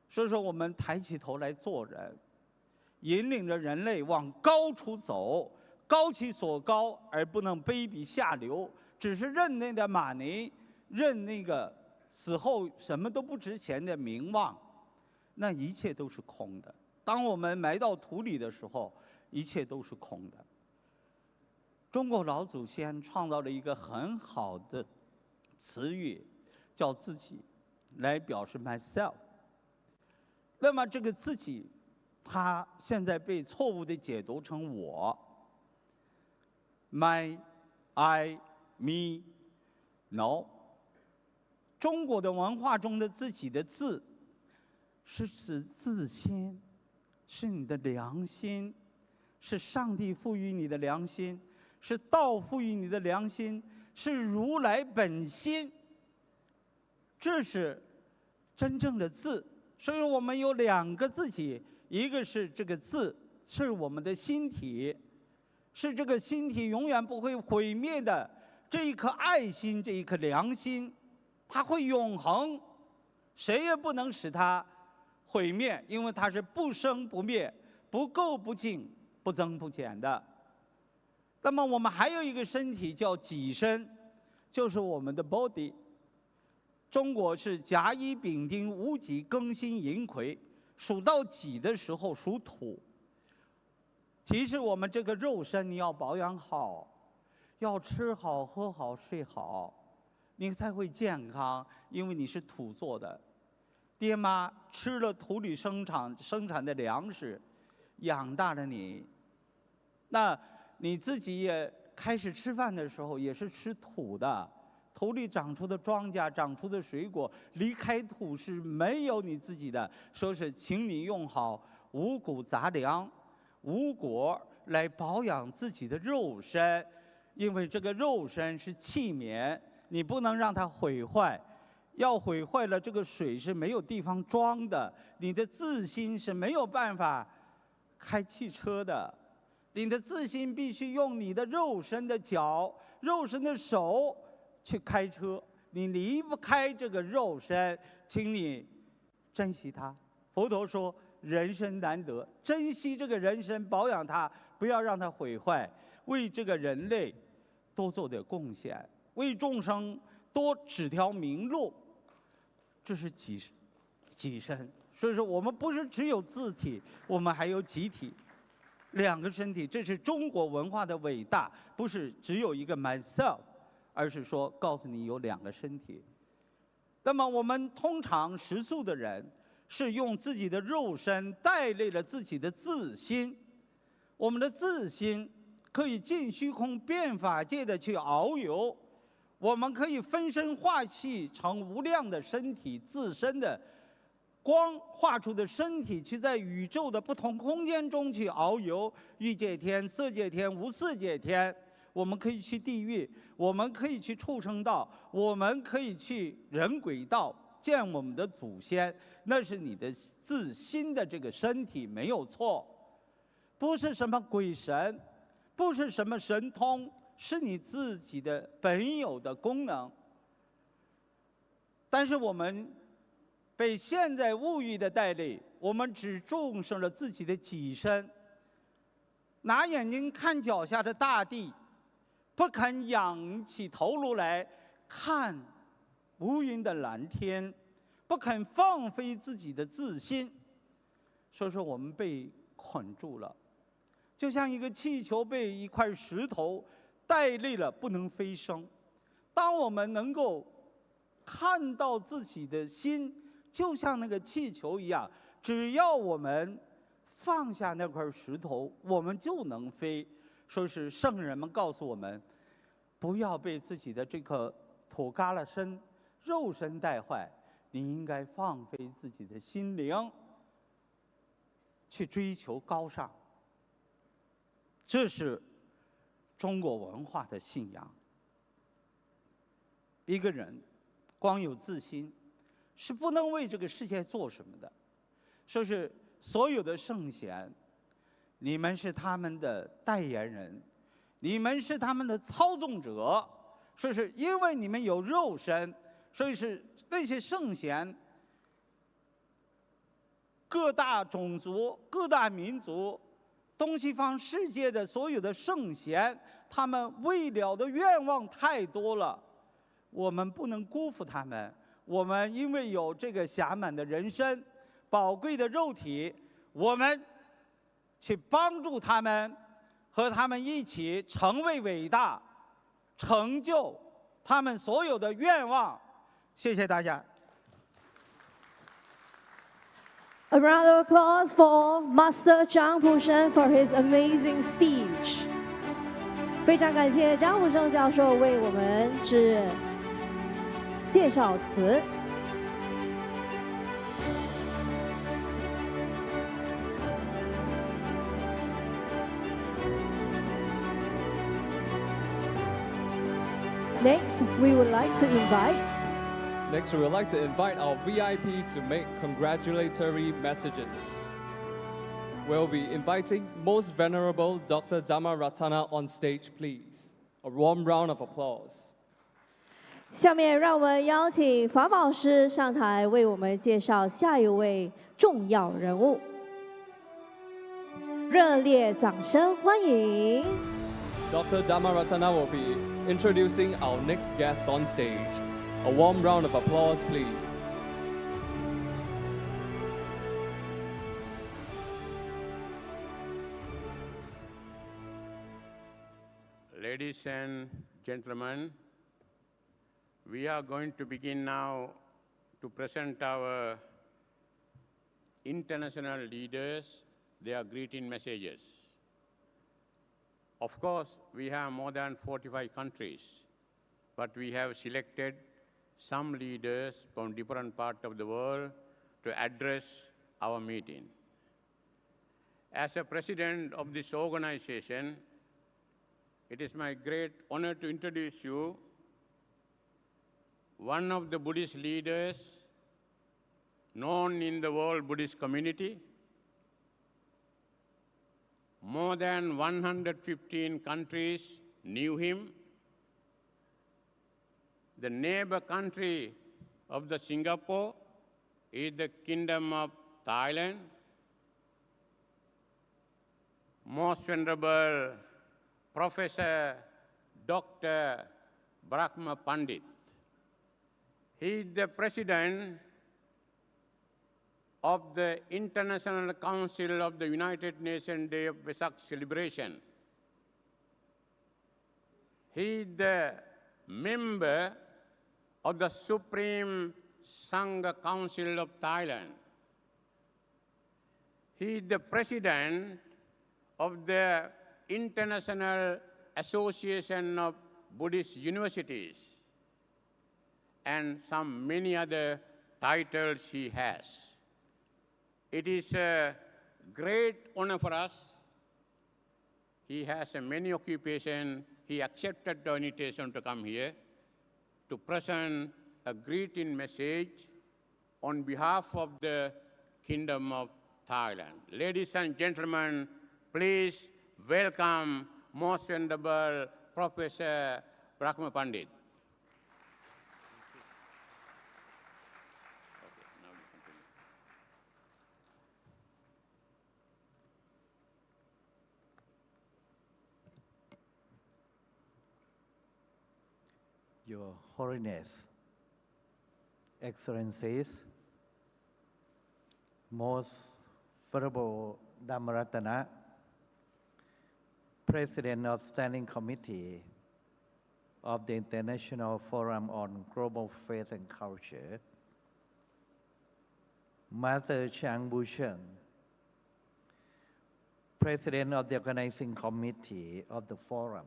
[SPEAKER 5] 所以说，我们抬起头来做人，引领着人类往高处走，高其所高，而不能卑鄙下流，只是认那个马尼，认那个死后什么都不值钱的名望，那一切都是空的。当我们埋到土里的时候，一切都是空的。中国老祖先创造了一个很好的词语，叫自己，来表示 myself。那么这个自己，它现在被错误地解读成我 ，my、I、me。No， 中国的文化中的自己的自，是指自心，是你的良心，是上帝赋予你的良心，是道赋予你的良心，是如来本心，这是真正的自。所以我们有2个自己，一个是这个自，是我们的心体，是这个心体永远不会毁灭的这一颗爱心，这一颗良心，它会永恒，谁也不能使它毁灭，因为它是不生不灭、不垢不净、不增不减的。那么我们还有一个身体叫己身，就是我们的 body。中国是甲乙丙丁戊己庚辛寅癸数到几的时候属土，提示我们这个肉身你要保养好，要吃好、喝好、睡好，你才会健康，因为你是土做的。爹妈吃了土里生产的粮食，养大了你。那你自己也开始吃饭的时候，也是吃土的，土里长出的庄稼、长出的水果，离开土是没有你自己的。说是请你用好五谷杂粮、五果来保养自己的肉身，因为这个肉身是器皿，你不能让它毁坏。要毁坏了，这个水是没有地方装的，你的自心是没有办法开汽车的，你的自心必须用你的肉身的脚、肉身的手去开车，你离不开这个肉身，请你珍惜它。佛陀说，人生难得，珍惜这个人生，保养它，不要让它毁坏，为这个人类多做点贡献，为众生多指条明路。这是己身，所以说我们不是只有自体，我们还有集体，两个身体。这是中国文化的伟大，不是只有一个 myself， 而是说告诉你有两个身体。那么我们通常食素的人是用自己的肉身带累了自己的自心，我们的自心可以尽虚空变法界的去遨游。我们可以分身化气成无量的身体，自身的光化出的身体，去在宇宙的不同空间中去遨游，欲界天、色界天、无色界天。我们可以去地狱，我们可以去畜生道，我们可以去人鬼道，见我们的祖先。那是你的自心的这个身体，没有错，不是什么鬼神，不是什么神通，是你自己的本有的功能。但是我们被现在物欲的带累，我们只重视了自己的己身，拿眼睛看脚下的大地，不肯仰起头颅来看无云的蓝天，不肯放飞自己的自心。所以说我们被捆住了，就像一个气球被一块石头带累了，不能飞升。当我们能够看到自己的心，就像那个气球一样，只要我们放下那块石头，我们就能飞。说是圣人们告诉我们，不要被自己的这个土疙瘩身、肉身带坏，你应该放飞自己的心灵，去追求高尚。这是中国文化的信仰。一个人光有自心，是不能为这个世界做什么的。说是所有的圣贤，你们是他们的代言人，你们是他们的操纵者。说是因为你们有肉身，所以是那些圣贤，各大种族、各大民族，东西方世界的所有的圣贤，他们为了的愿望太多了，我们不能辜负他们。我们因为有这个暇满的人身、宝贵的肉体，我们去帮助他们，和他们一起成为伟大，成就他们所有的愿望。谢谢大家。
[SPEAKER 1] A round of applause for Master Zhang Pusheng for his amazing speech. 非常感谢张普生教授为我们致介绍词。Next, we would like to invite
[SPEAKER 2] our VIP to make congratulatory messages. We'll be inviting Most Venerable Dr. Dhammaratana on stage, please. A warm round of applause.
[SPEAKER 1] 下面让我们邀请法宝师上台为我们介绍下一位重要人物。热烈掌声欢迎
[SPEAKER 2] Dr. Dhammaratana will be introducing our next guest on stage. A warm round of applause, please.
[SPEAKER 4] Ladies and gentlemen, we are going to begin now to present our international leaders their greeting messages. Of course, we have more than 45 countries, but we have selected some leaders from different parts of the world to address our meeting. As a president of this organization, it is my great honor to introduce you one of the Buddhist leaders known in the world Buddhist community. More than 115 countries knew him. The neighbor country of the Singapore is the Kingdom of Thailand. Most Venerable Professor Dr. Brahma Pandit. He is the president of the International Council of the United Nations Day of Vesak celebration. He is the member of the Supreme Sangha Council of Thailand. He is the president of the International Association of Buddhist Universities, and some many other titles he has. It is a great honor for us. He has many occupations. He accepted the invitation to come here to present a greeting message on behalf of the Kingdom of Thailand. Ladies and gentlemen, please welcome Most Venerable Professor Brahma Pandit.
[SPEAKER 6] Your Holiness, Excellencies, Most Venerable Dhammaratana, President of Standing Committee of the International Forum on Global Faith and Culture, Master Zhang Bushen, President of the Organizing Committee of the Forum,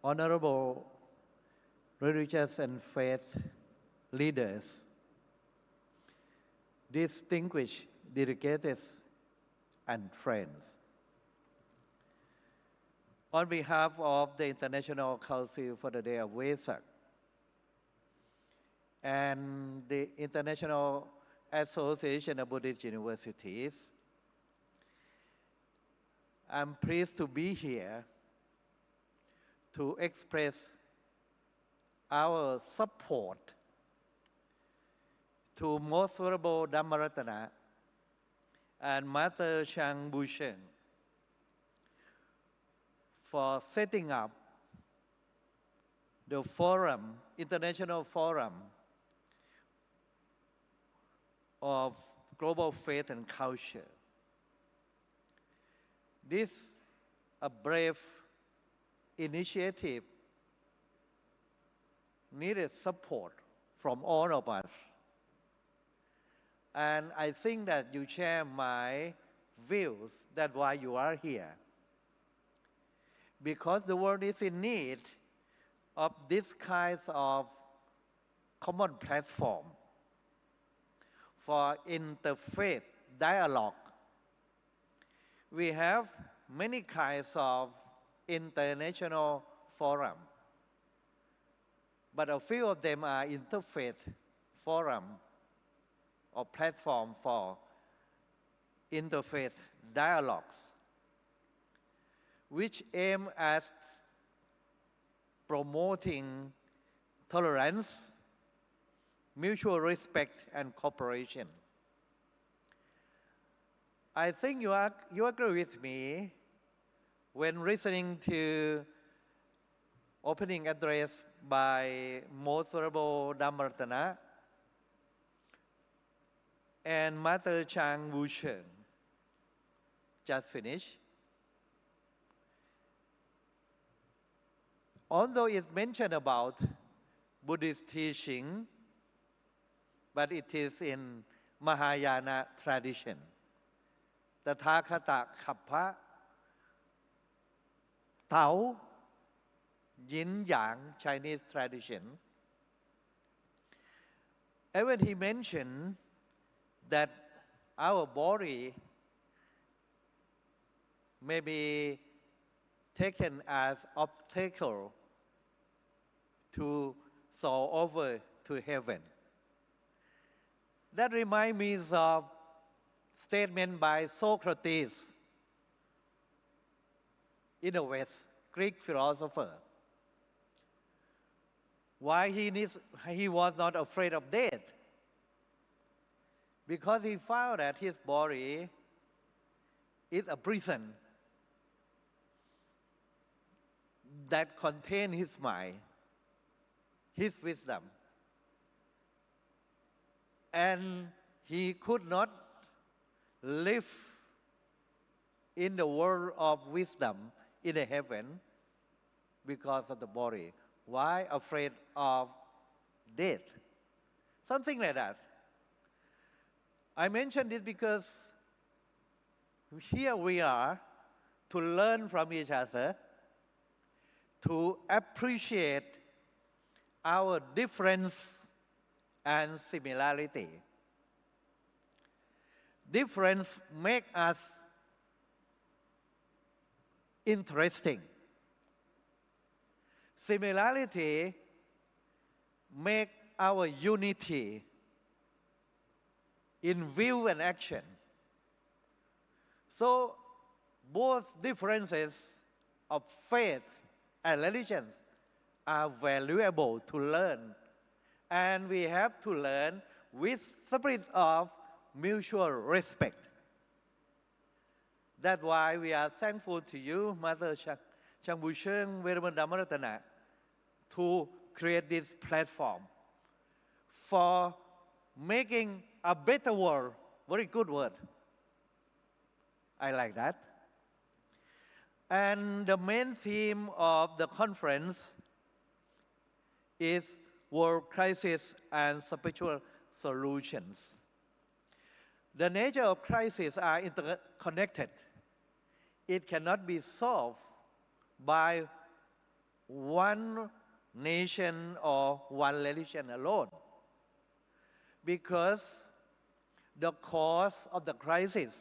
[SPEAKER 6] Honorable religious and faith leaders, distinguished delegates and friends. On behalf of the International Council for the Day of Vesak and the International Association of Buddhist Universities, I'm pleased to be here to express our support to Most Venerable Dhammaratana and Master Zhang Bushen for setting up the forum, International Forum of Global Faith and Culture. This a brave initiative needed support from all of us. And I think that you share my views, that's why you are here. Because the world is in need of this kind of common platform for interfaith dialogue. We have many kinds of international forums, but a few of them are interfaith forum or platform for interfaith dialogues, which aim at promoting tolerance, mutual respect, and cooperation. I think you agree with me when listening to opening address by Most Venerable Dhammaratana and Master Zhang Bushen just finished. although it's mentioned about Buddhist teaching, but it is in Mahayana tradition. Tathagata Kappa, Tao, Yin Yang Chinese tradition. And when he mentioned that our body may be taken as obstacle to soar over to heaven. That reminds me of statement by Socrates in the West, Greek philosopher. Why he was not afraid of death? Because he found that his body is a prison that contains his mind, his wisdom. And he could not live in the world of wisdom in the heaven because of the body. Why? Afraid of death. Something like that. I mentioned it because here we are to learn from each other, to appreciate our difference and similarity. Difference make us interesting. Similarity make our unity in view and action. So both differences of faith and religions are valuable to learn. And we have to learn with spirit of mutual respect. That's why we are thankful to you, Mother Zhang Busheng, Veeramandamatana, to create this platform for making a better world. Very good word. I like that. And the main theme of the conference is world crisis and spiritual solutions. The nature of crises are interconnected. It cannot be solved by one nation or one religion alone, because the cause of the crisis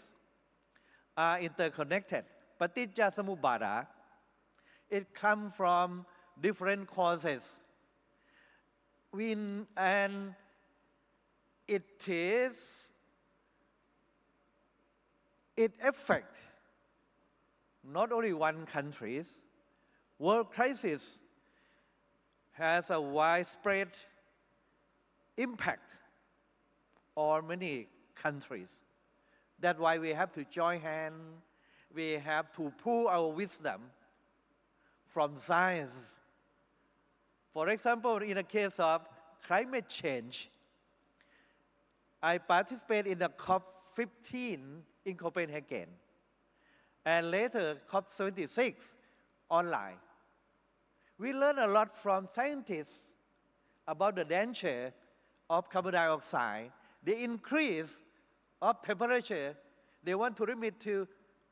[SPEAKER 6] are interconnected. Paticca Samuppada, it comes from different causes. And it affects not only one country. World crisis has a widespread impact on many countries. That's why we have to join hands. We have to pool our wisdom from science. For example, in the case of climate change, I participated in the COP15 in Copenhagen, and later COP26 online. We learned a lot from scientists about the danger of carbon dioxide, the increase of temperature. They want to limit to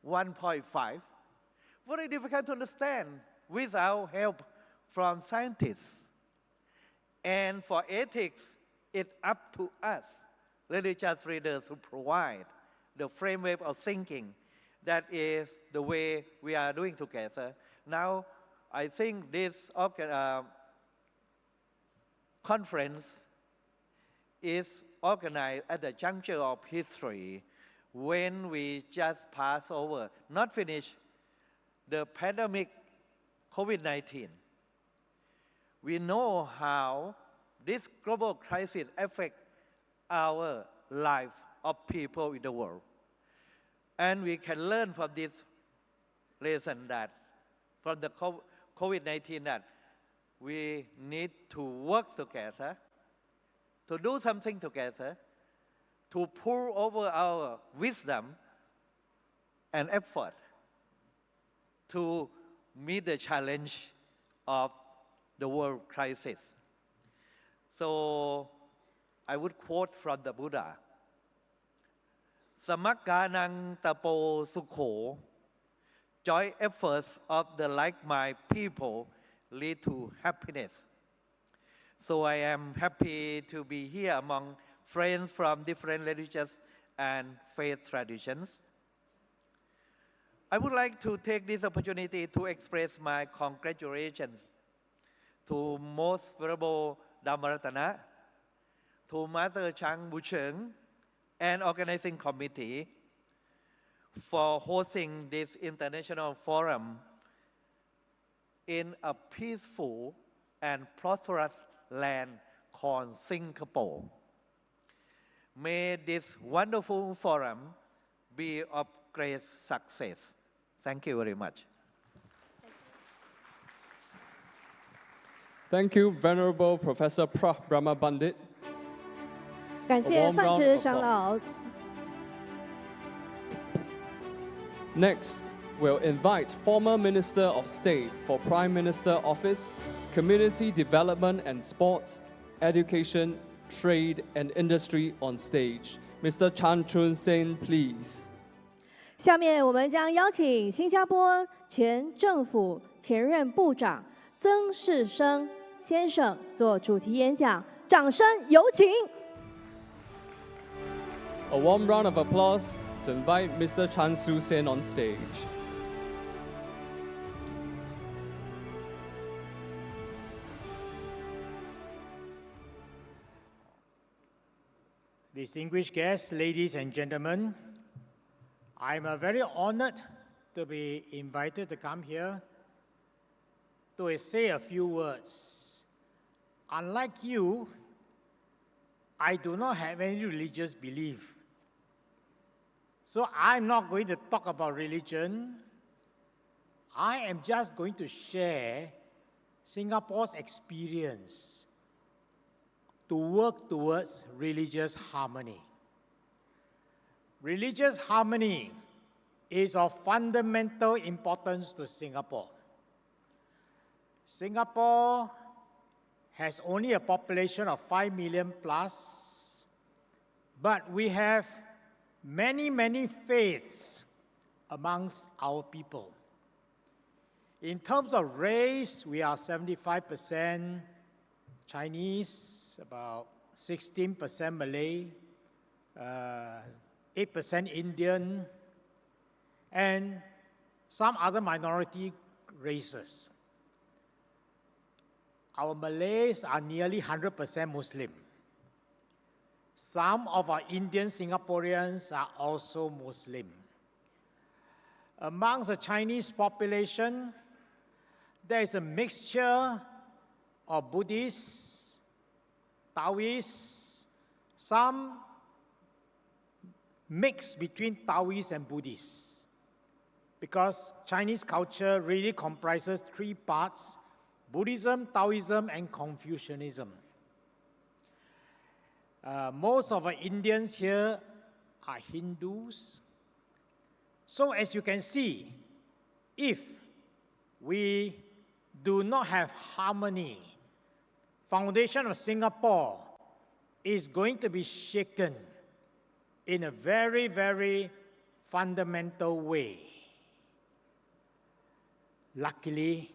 [SPEAKER 6] 1.5. Very difficult to understand without help from scientists. And for ethics, it's up to us, religious leaders, to provide the framework of thinking. That is the way we are doing together. Now, I think this conference is organized at the juncture of history when we just passed over, not finished, the pandemic COVID-19. We know how this global crisis affects our life of people in the world. And we can learn from this lesson that, from the COVID-19, that we need to work together, to do something together, to pour over our wisdom and effort to meet the challenge of the world crisis. So I would quote from the Buddha, Samakkanang tapo sukho, joint efforts of the like-minded people lead to happiness. So I am happy to be here among friends from different religious and faith traditions. I would like to take this opportunity to express my congratulations to Most Venerable Dhammaratana, to Master Zhang Bucheng, and organizing committee for hosting this international forum in a peaceful and prosperous land called Singapore. May this wonderful forum be of great success. Thank you very much.
[SPEAKER 2] Thank you, Venerable Professor Brahma Pandit.
[SPEAKER 1] 感谢范池长老。
[SPEAKER 2] Next, we'll invite former Minister of State for Prime Minister Office, Community Development and Sports, Education, Trade and Industry on stage. Mr. Chan Chun Sen, please.
[SPEAKER 1] 下面我们将邀请新加坡前政府前任部长曾世生先生做主题演讲，掌声有请。
[SPEAKER 2] A warm round of applause to invite Mr. Chan Su Sen on stage.
[SPEAKER 7] Distinguished guests, ladies and gentlemen, I'm very honored to be invited to come here to say a few words. Unlike you, I do not have any religious belief. So I'm not going to talk about religion. I am just going to share Singapore's experience to work towards religious harmony. Religious harmony is of fundamental importance to Singapore. Singapore has only a population of 5 million plus, but we have many, many faiths amongst our people. In terms of race, we are 75% Chinese, about 16% Malay, 8% Indian, and some other minority races. Our Malays are nearly 100% Muslim. Some of our Indian Singaporeans are also Muslim. Amongst the Chinese population, there is a mixture of Buddhists, Taoists, some mix between Taoists and Buddhists, because Chinese culture really comprises three parts: Buddhism, Taoism, and Confucianism. Most of our Indians here are Hindus. So as you can see, if we do not have harmony, foundation of Singapore is going to be shaken in a very, very fundamental way. Luckily,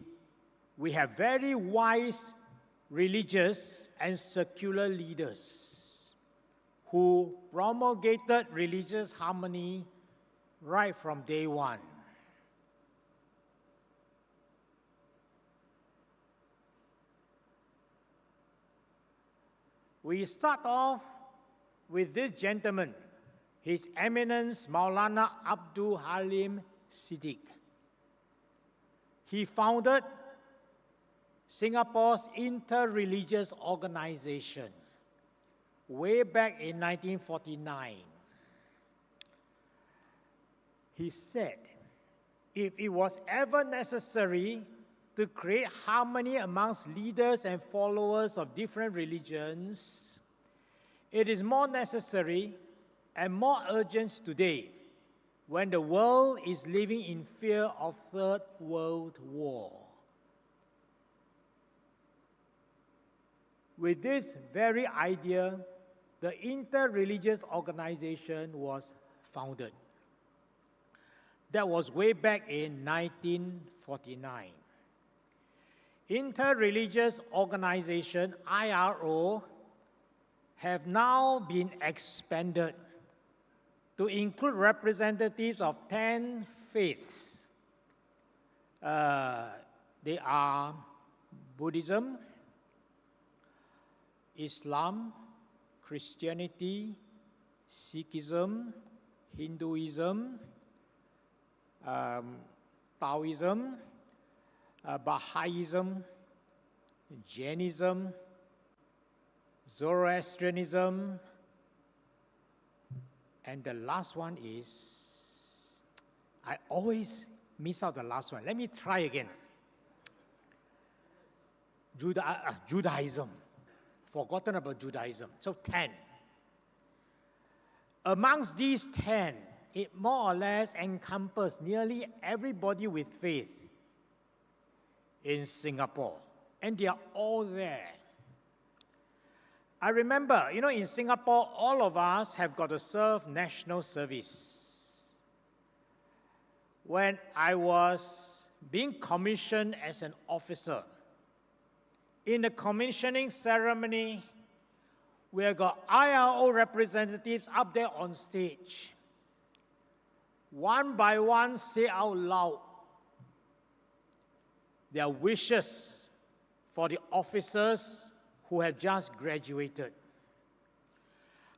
[SPEAKER 7] we have very wise religious and secular leaders who promulgated religious harmony right from day one. We start off with this gentleman, His Eminence Maulana Abdul Halim Siddiq. He founded Singapore's Inter-Religious Organization way back in 1949. He said, if it was ever necessary to create harmony amongst leaders and followers of different religions, it is more necessary and more urgent today when the world is living in fear of Third World War. with this very idea, the interreligious organization was founded. That was way back in 1949. Interreligious organization, IRO, have now been expanded to include representatives of 10 faiths. They are Buddhism, Islam, Christianity, Sikhism, Hinduism, Taoism, Baha'ism, Jainism, Zoroastrianism, and the last one is, I always miss out the last one. Let me try again. Judaism. Forgotten about Judaism. So 10. Amongst these 10, it more or less encompasses nearly everybody with faith in Singapore. And they are all there. I remember, in Singapore, all of us have got to serve national service. When I was being commissioned as an officer, in the commissioning ceremony, we have got IRO representatives up there on stage. One by one, say out loud their wishes for the officers who have just graduated.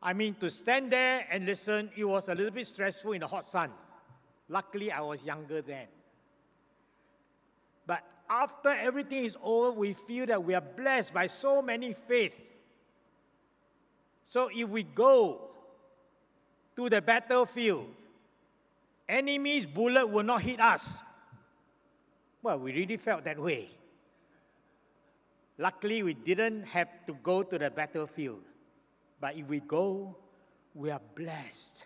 [SPEAKER 7] I mean, to stand there and listen, it was a little bit stressful in the hot sun. Luckily, I was younger then. But after everything is over, we feel that we are blessed by so many faiths. So if we go to the battlefield, enemy's bullet will not hit us. Well, we really felt that way. Luckily, we didn't have to go to the battlefield. But if we go, we are blessed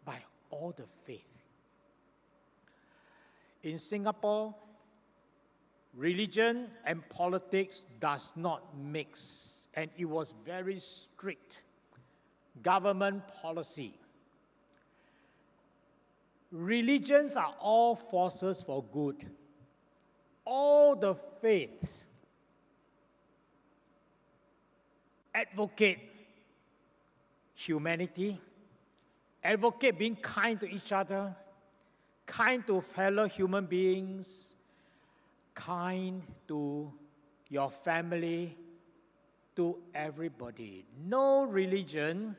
[SPEAKER 7] by all the faith. In Singapore, religion and politics does not mix, and it was very strict government policy. Religions are all forces for good. All the faiths advocate humanity, advocate being kind to each other, kind to fellow human beings, kind to your family, to everybody. No religion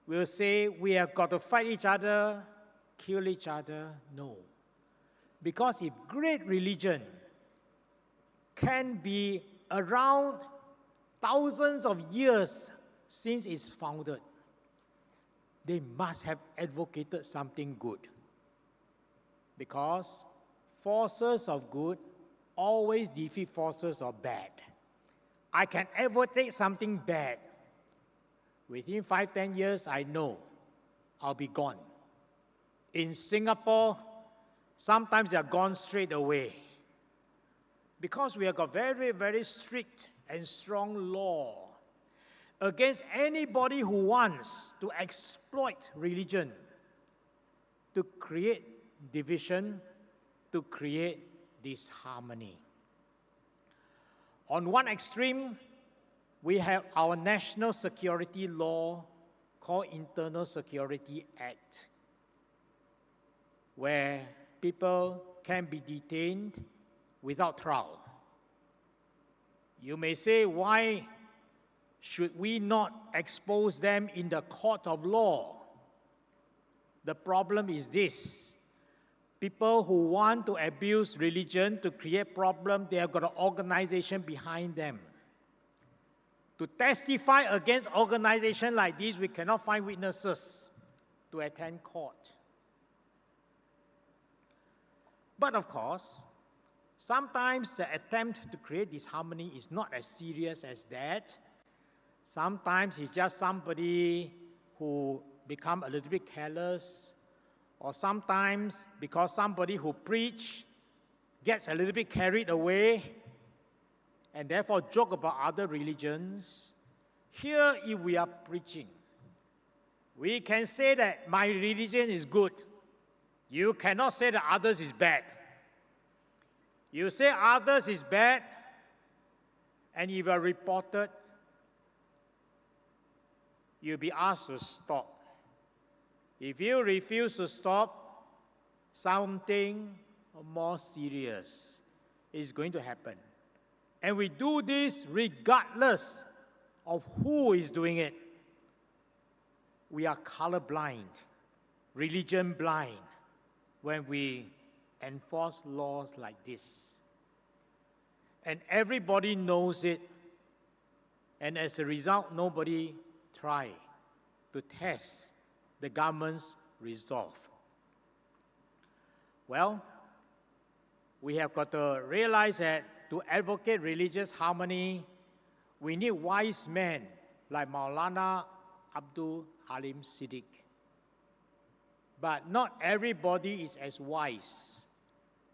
[SPEAKER 7] will say we have got to fight each other, kill each other. No. Because if great religion can be around thousands of years since it's founded, they must have advocated something good. Because forces of good always defeat forces of bad. I can advocate something bad. Within 5-10 years, I know I'll be gone. In Singapore, sometimes they are gone straight away. Because we have got very, very strict and strong law against anybody who wants to exploit religion to create division, to create disharmony. On one extreme, we have our national security law called Internal Security Act, where people can be detained without trial. You may say, why should we not expose them in the court of law? The problem is this. People who want to abuse religion to create problems, they have got an organization behind them. To testify against organizations like this, we cannot find witnesses to attend court. But of course, sometimes the attempt to create disharmony is not as serious as that. Sometimes it's just somebody who becomes a little bit careless, or sometimes because somebody who preach gets a little bit carried away, and therefore joke about other religions, here if we are preaching, we can say that my religion is good. You cannot say that others is bad. You say others is bad, and if you are reported, you'll be asked to stop. If you refuse to stop, something more serious is going to happen. And we do this regardless of who is doing it. We are colorblind, religion blind, when we enforce laws like this. And everybody knows it, and as a result, nobody tries to test the government's resolve. Well, we have got to realize that to advocate religious harmony, we need wise men like Maulana Abdul Halim Siddiq. But not everybody is as wise.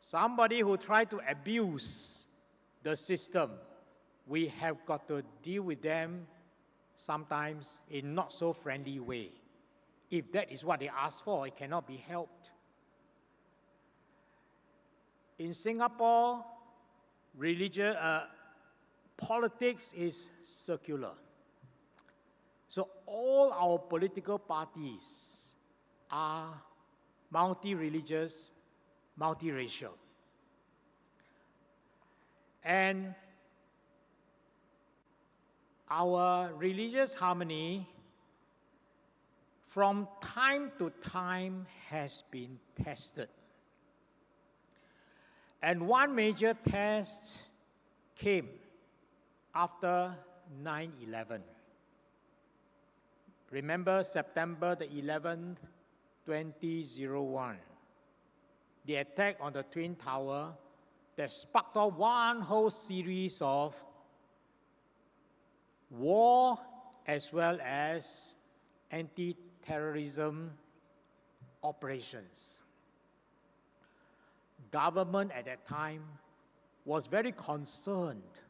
[SPEAKER 7] Somebody who tries to abuse the system, we have got to deal with them sometimes in not so friendly way. If that is what they ask for, it cannot be helped. In Singapore, politics is circular. So all our political parties are multi-religious, multiracial. And our religious harmony from time to time has been tested. And one major test came after 9/11. Remember September the 11th, 2001, the attack on the Twin Tower that sparked off one whole series of war as well as anti-terrorism operations. Government at that time was very concerned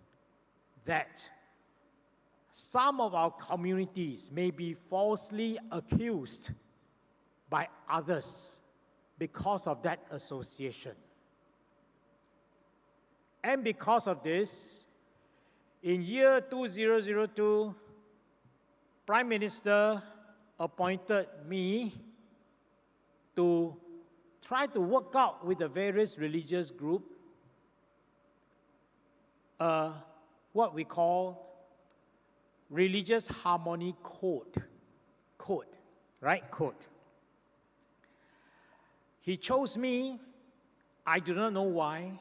[SPEAKER 7] that some of our communities may be falsely accused by others because of that association. And because of this, in year 2002, Prime Minister appointed me to try to work out with the various religious groups what we call religious harmony code. Code. He chose me. I do not know why.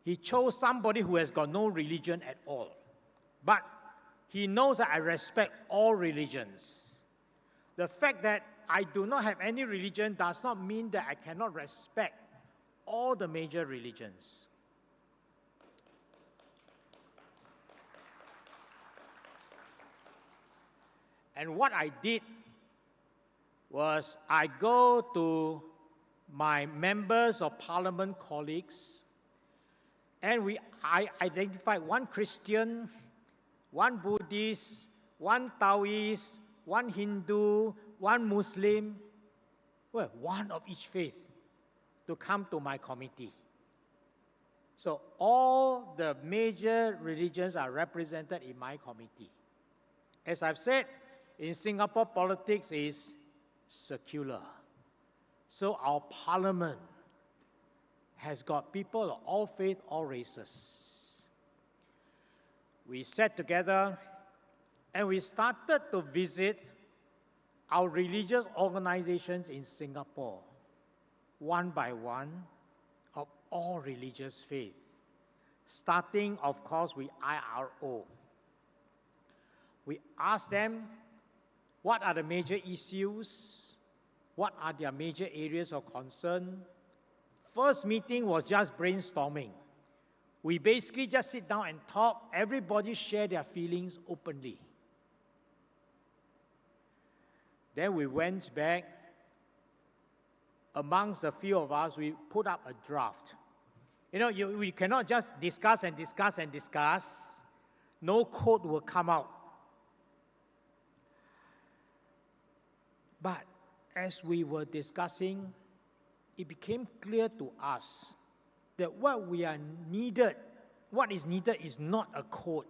[SPEAKER 7] He chose somebody who has got no religion at all. But he knows that I respect all religions. The fact that I do not have any religion does not mean that I cannot respect all the major religions. And what I did was I go to my members of parliament colleagues, and I identified one Christian, one Buddhist, one Taoist, one Hindu, one Muslim, well, one of each faith, to come to my committee. So all the major religions are represented in my committee. As I've said, in Singapore, politics is circular. So our parliament has got people of all faiths, all races. We sat together and we started to visit our religious organizations in Singapore, one by one, of all religious faiths, starting, of course, with IRO. We asked them, what are the major issues? What are their major areas of concern? First meeting was just brainstorming. We basically just sit down and talk. Everybody share their feelings openly. Then we went back. Amongst a few of us, we put up a draft. We cannot just discuss and discuss and discuss. No code will come out. But as we were discussing, it became clear to us that what is needed is not a code.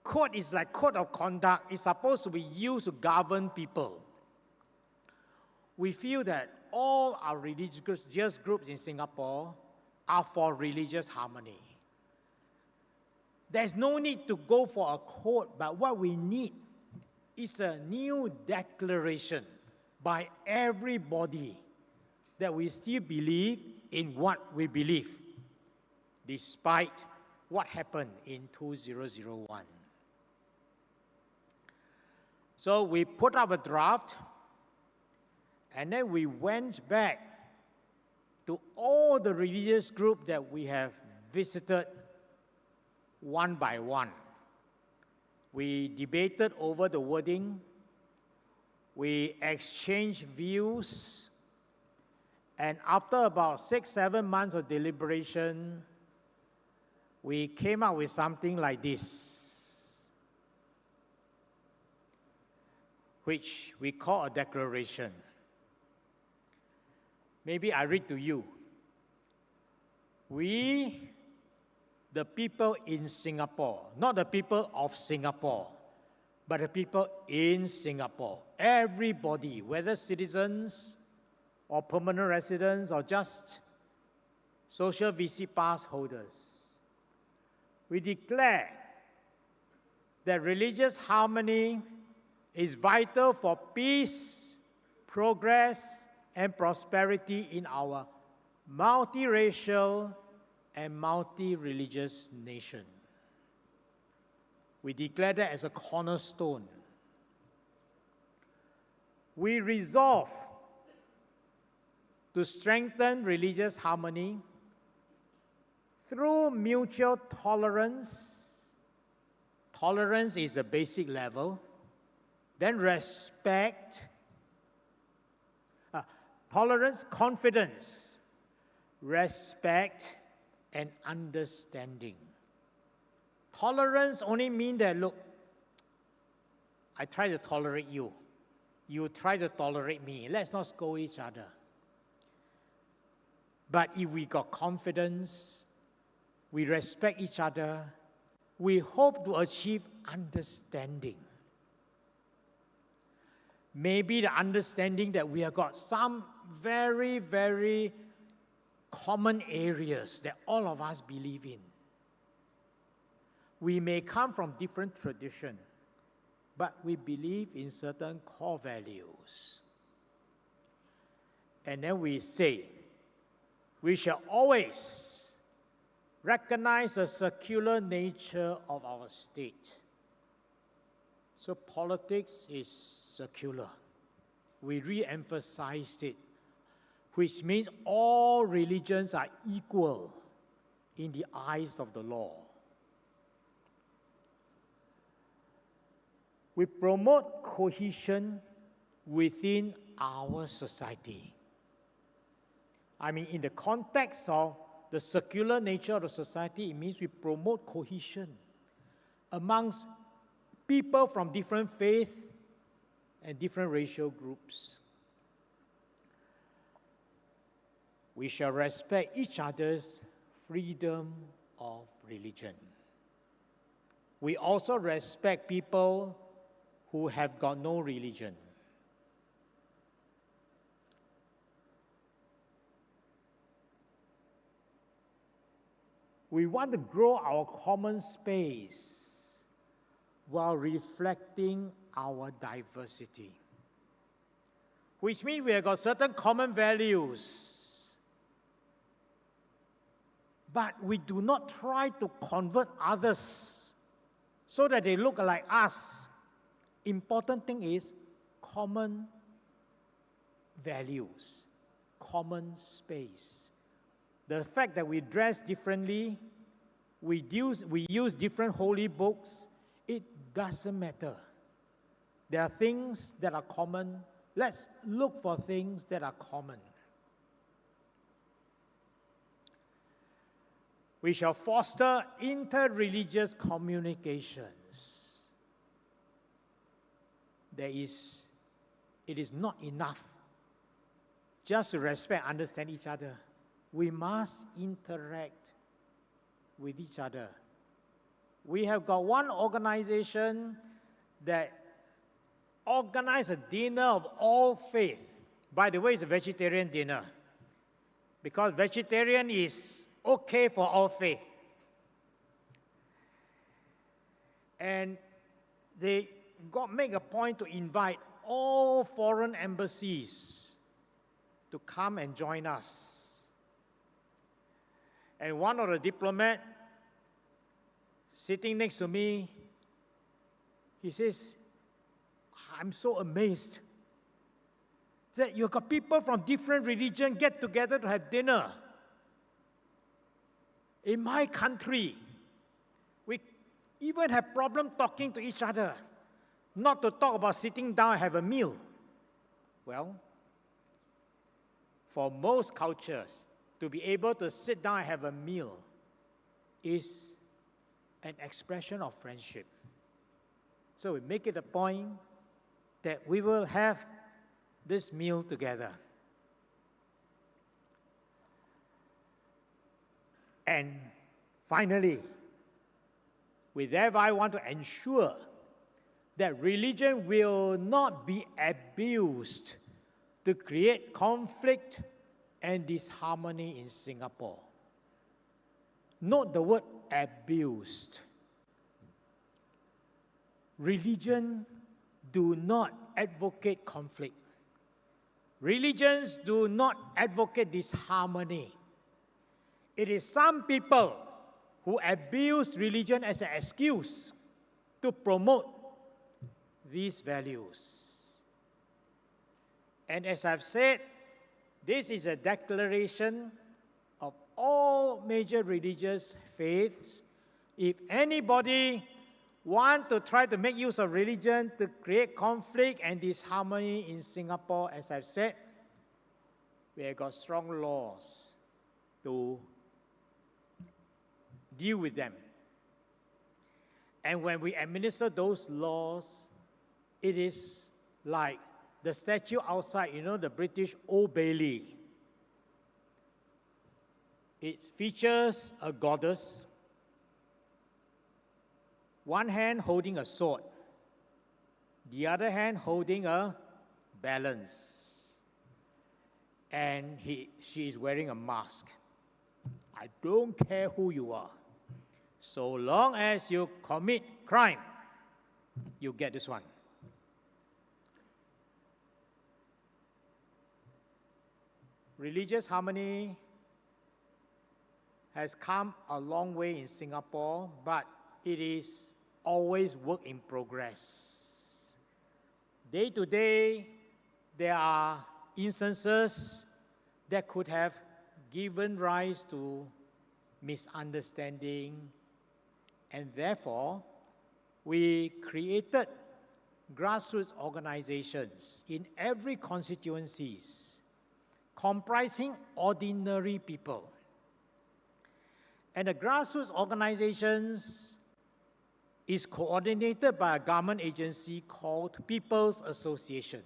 [SPEAKER 7] Code is like code of conduct. It's supposed to be used to govern people. We feel that all our religious groups in Singapore are for religious harmony. There's no need to go for a code, but what we need is a new declaration by everybody that we still believe in what we believe, despite what happened in 2001. So we put up a draft, and then we went back to all the religious groups that we have visited one by one. We debated over the wording, we exchanged views, and after about 6-7 months of deliberation, we came up with something like this, which we call a declaration. Maybe I read to you. We, the people in Singapore, not the people of Singapore, but the people in Singapore, everybody, whether citizens or permanent residents or just social visit pass holders, we declare that religious harmony is vital for peace, progress, and prosperity in our multiracial and multi-religious nation. We declare that as a cornerstone. We resolve to strengthen religious harmony through mutual tolerance. Tolerance is the basic level. Then respect. Tolerance, confidence, respect, and understanding. Tolerance only means that, look, I try to tolerate you. You try to tolerate me. Let's not scold each other. But if we got confidence, we respect each other, we hope to achieve understanding. Maybe the understanding that we have got some very, very common areas that all of us believe in. We may come from different traditions, but we believe in certain core values. And then we say, we shall always recognize the secular nature of our state. So politics is secular. We re-emphasized it, which means all religions are equal in the eyes of the law. We promote cohesion within our society. I mean, in the context of the secular nature of the society, it means we promote cohesion amongst people from different faiths and different racial groups. We shall respect each other's freedom of religion. We also respect people who have got no religion. We want to grow our common space while reflecting our diversity, which means we have got certain common values, but we do not try to convert others so that they look like us. Important thing is common values, common space. The fact that we dress differently, we use different holy books, it doesn't matter. There are things that are common. Let's look for things that are common. we shall foster inter-religious communications. It is not enough just to respect and understand each other. We must interact with each other. We have got one organization that organizes a dinner of all faith. By the way, it's a vegetarian dinner, because vegetarian is okay for all faith. And they make a point to invite all foreign embassies to come and join us. And one of the diplomats sitting next to me, he says, I'm so amazed that you've got people from different religions get together to have dinner. In my country, we even have problem talking to each other, not to talk about sitting down and have a meal. Well, for most cultures, to be able to sit down and have a meal is an expression of friendship. So we make it a point that we will have this meal together. And finally, with that, I want to ensure that religion will not be abused to create conflict and disharmony in Singapore. Note the word abused. Religion do not advocate conflict. Religions do not advocate disharmony. It is some people who abuse religion as an excuse to promote these values. And as I've said, this is a declaration of all major religious faiths. If anybody want to try to make use of religion to create conflict and disharmony in Singapore, as I've said, we have got strong laws to deal with them. And when we administer those laws, it is like the statue outside, the British Old Bailey. It features a goddess, one hand holding a sword, the other hand holding a balance. And she is wearing a mask. I don't care who you are. So long as you commit crime, you get this one. Religious harmony has come a long way in Singapore, but it is always work in progress. Day to day, there are instances that could have given rise to misunderstanding, and therefore, we created grassroots organizations in every constituencies comprising ordinary people. And the grassroots organizations is coordinated by a government agency called People's Association.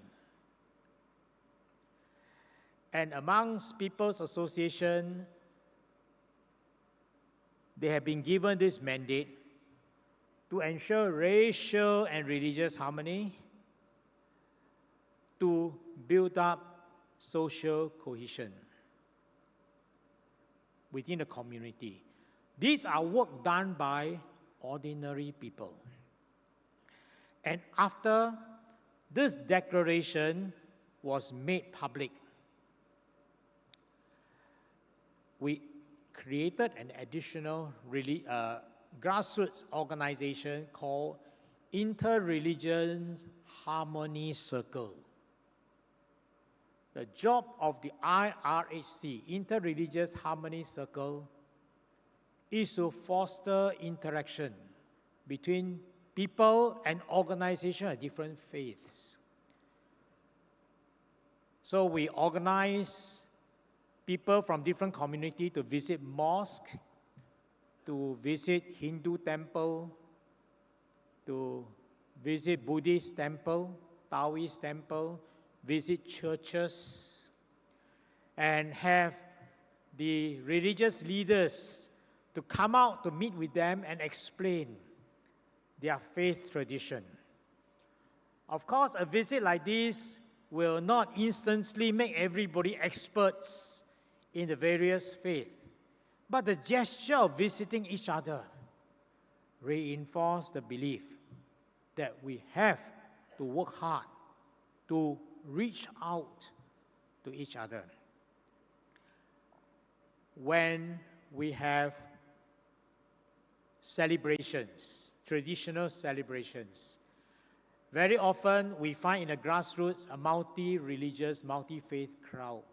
[SPEAKER 7] And amongst People's Association, they have been given this mandate to ensure racial and religious harmony, to build up social cohesion within the community. These are work done by ordinary people. And after this declaration was made public, we created an additional grassroots organization called Inter-Religious Harmony Circle. The job of the IRHC, Inter-Religious Harmony Circle, is to foster interaction between people and organizations of different faiths. So we organize people from different communities to visit mosques, to visit Hindu temple, to visit Buddhist temple, Taoist temple, visit churches, and have the religious leaders to come out to meet with them and explain their faith tradition. Of course, a visit like this will not instantly make everybody experts in the various faiths, but the gesture of visiting each other reinforces the belief that we have to work hard to reach out to each other. When we have celebrations, traditional celebrations, very often we find in the grassroots a multi-religious, multi-faith crowd.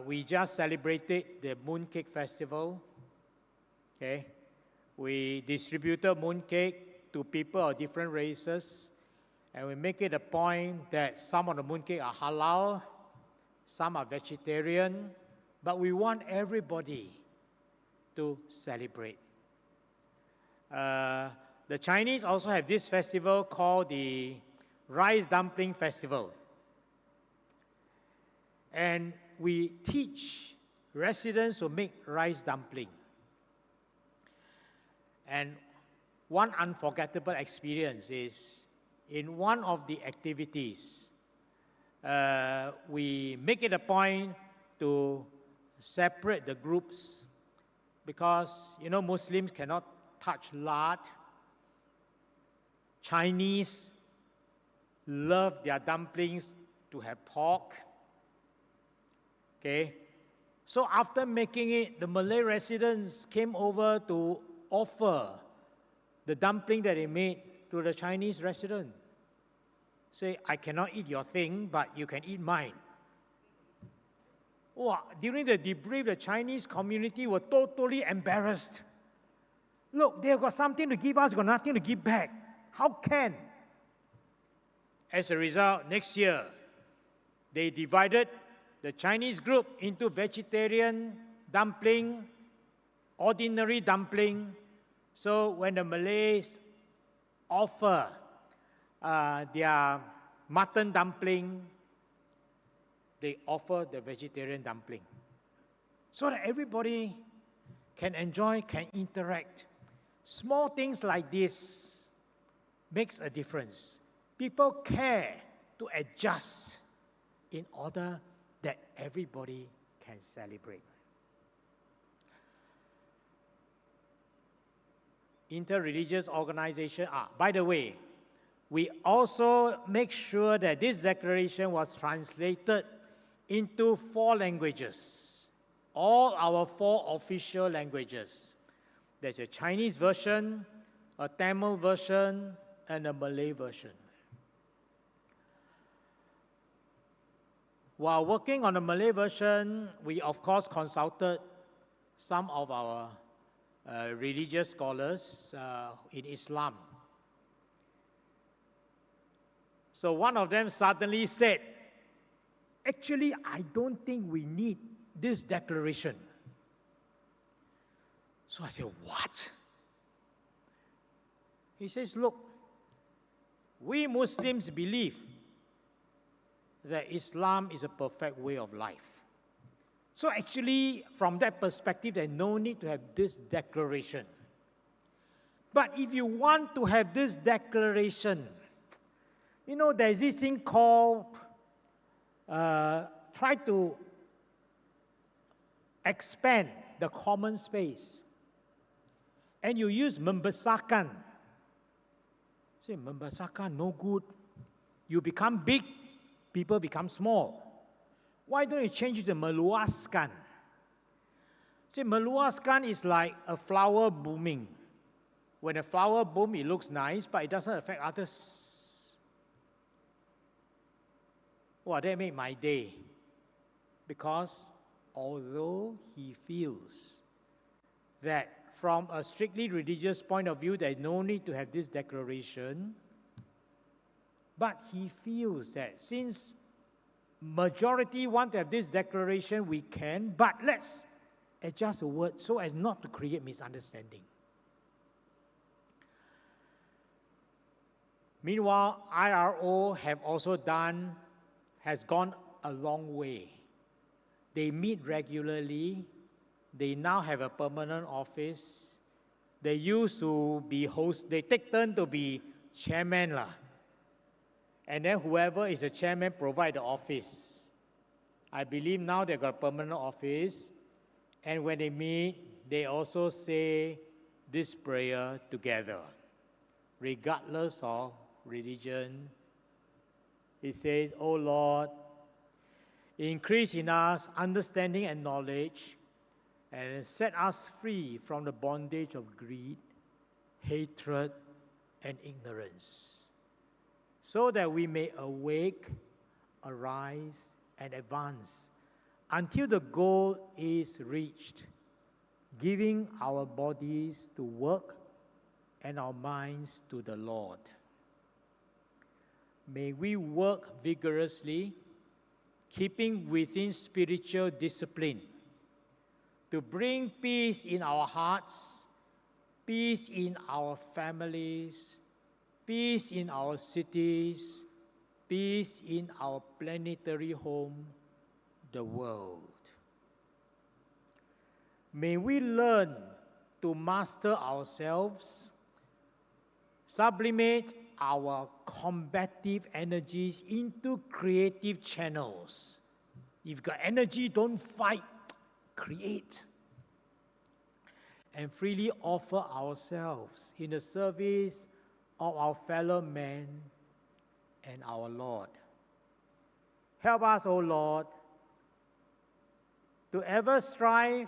[SPEAKER 7] We just celebrated the Mooncake Festival. Okay, we distributed mooncake to people of different races, and we make it a point that some of the mooncake are halal, some are vegetarian, but we want everybody to celebrate. The Chinese also have this festival called the Rice Dumpling Festival. And we teach residents to make rice dumpling. And one unforgettable experience is in one of the activities, we make it a point to separate the groups because, you know, Muslims cannot touch lard. Chinese love their dumplings to have pork. Okay, so after making it, the Malay residents came over to offer the dumpling that they made to the Chinese resident. Say, I cannot eat your thing, but you can eat mine. Oh, during the debrief, the Chinese community were totally embarrassed. Look, they've got something to give us, got nothing to give back. How can? As a result, next year, they divided the Chinese group into vegetarian dumpling, ordinary dumpling. So when the Malays offer their mutton dumpling, they offer the vegetarian dumpling. So that everybody can enjoy, can interact. Small things like this makes a difference. People care to adjust in order that everybody can celebrate. Interreligious organization, by the way, we also make sure that this declaration was translated into 4 languages, all our 4 official languages. There's a Chinese version, a Tamil version, and a Malay version. While working on the Malay version, we of course consulted some of our religious scholars in Islam. So one of them suddenly said, actually, I don't think we need this declaration. So I said, what? He says, look, we Muslims believe that Islam is a perfect way of life. So actually, from that perspective, there's no need to have this declaration. But if you want to have this declaration, you know, there's this thing called, try to expand the common space. And you use membesarkan. Say, membesarkan, no good. You become big, people become small. Why don't you change it to meluaskan? See, meluaskan is like a flower blooming. When a flower blooms, it looks nice, but it doesn't affect others. Well, that made my day. Because although he feels that from a strictly religious point of view, there's no need to have this declaration, but he feels that since majority want to have this declaration, we can, but let's adjust the word so as not to create misunderstanding. Meanwhile, IRO has gone a long way. They meet regularly. They now have a permanent office. They used to be hosts. They take turn to be chairman lah. And then whoever is the chairman provide the office. I believe now they got a permanent office. And when they meet, they also say this prayer together, regardless of religion. It says, "Oh Lord, increase in us understanding and knowledge, and set us free from the bondage of greed, hatred, and ignorance, so that we may awake, arise, and advance until the goal is reached, giving our bodies to work and our minds to the Lord. May we work vigorously, keeping within spiritual discipline, to bring peace in our hearts, peace in our families, peace in our cities, peace in our planetary home, the world. May we learn to master ourselves, sublimate our combative energies into creative channels. If you've got energy, don't fight, create. And freely offer ourselves in the service of our fellow men and our Lord. Help us, O Lord, to ever strive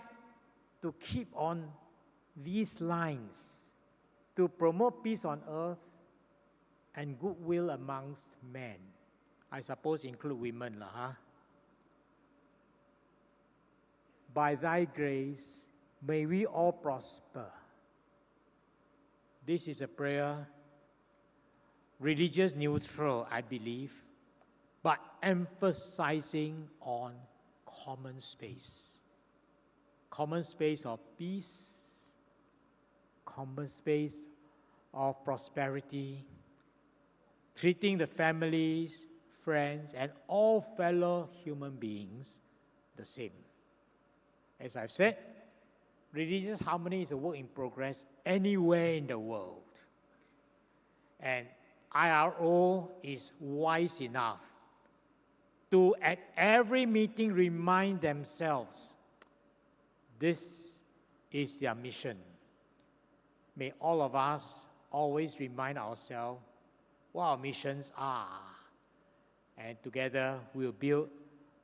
[SPEAKER 7] to keep on these lines, to promote peace on earth and goodwill amongst men. I suppose include women lah, huh? By thy grace, may we all prosper. This is a prayer, religious neutral, I believe, but emphasizing on common space of peace, common space of prosperity, treating the families, friends, and all fellow human beings the same. As I've said, religious harmony is a work in progress anywhere in the world. And IRO is wise enough to, at every meeting, remind themselves this is their mission. May all of us always remind ourselves what our missions are. And together we'll build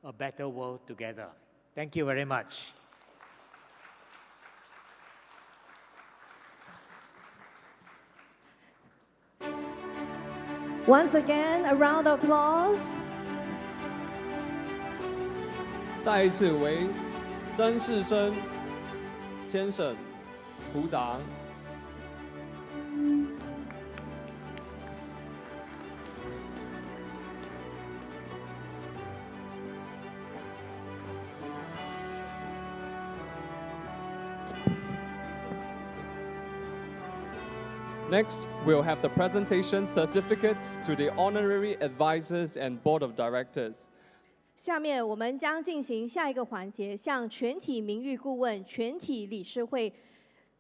[SPEAKER 7] a better world together. Thank you very much.
[SPEAKER 1] Once again, a round of applause.
[SPEAKER 2] 再一次为曾世生先生鼓掌。Next, we'll have the presentation certificates to the honorary advisors and board of directors.
[SPEAKER 1] 下面我们将进行下一个环节，向全体名誉顾问、全体理事会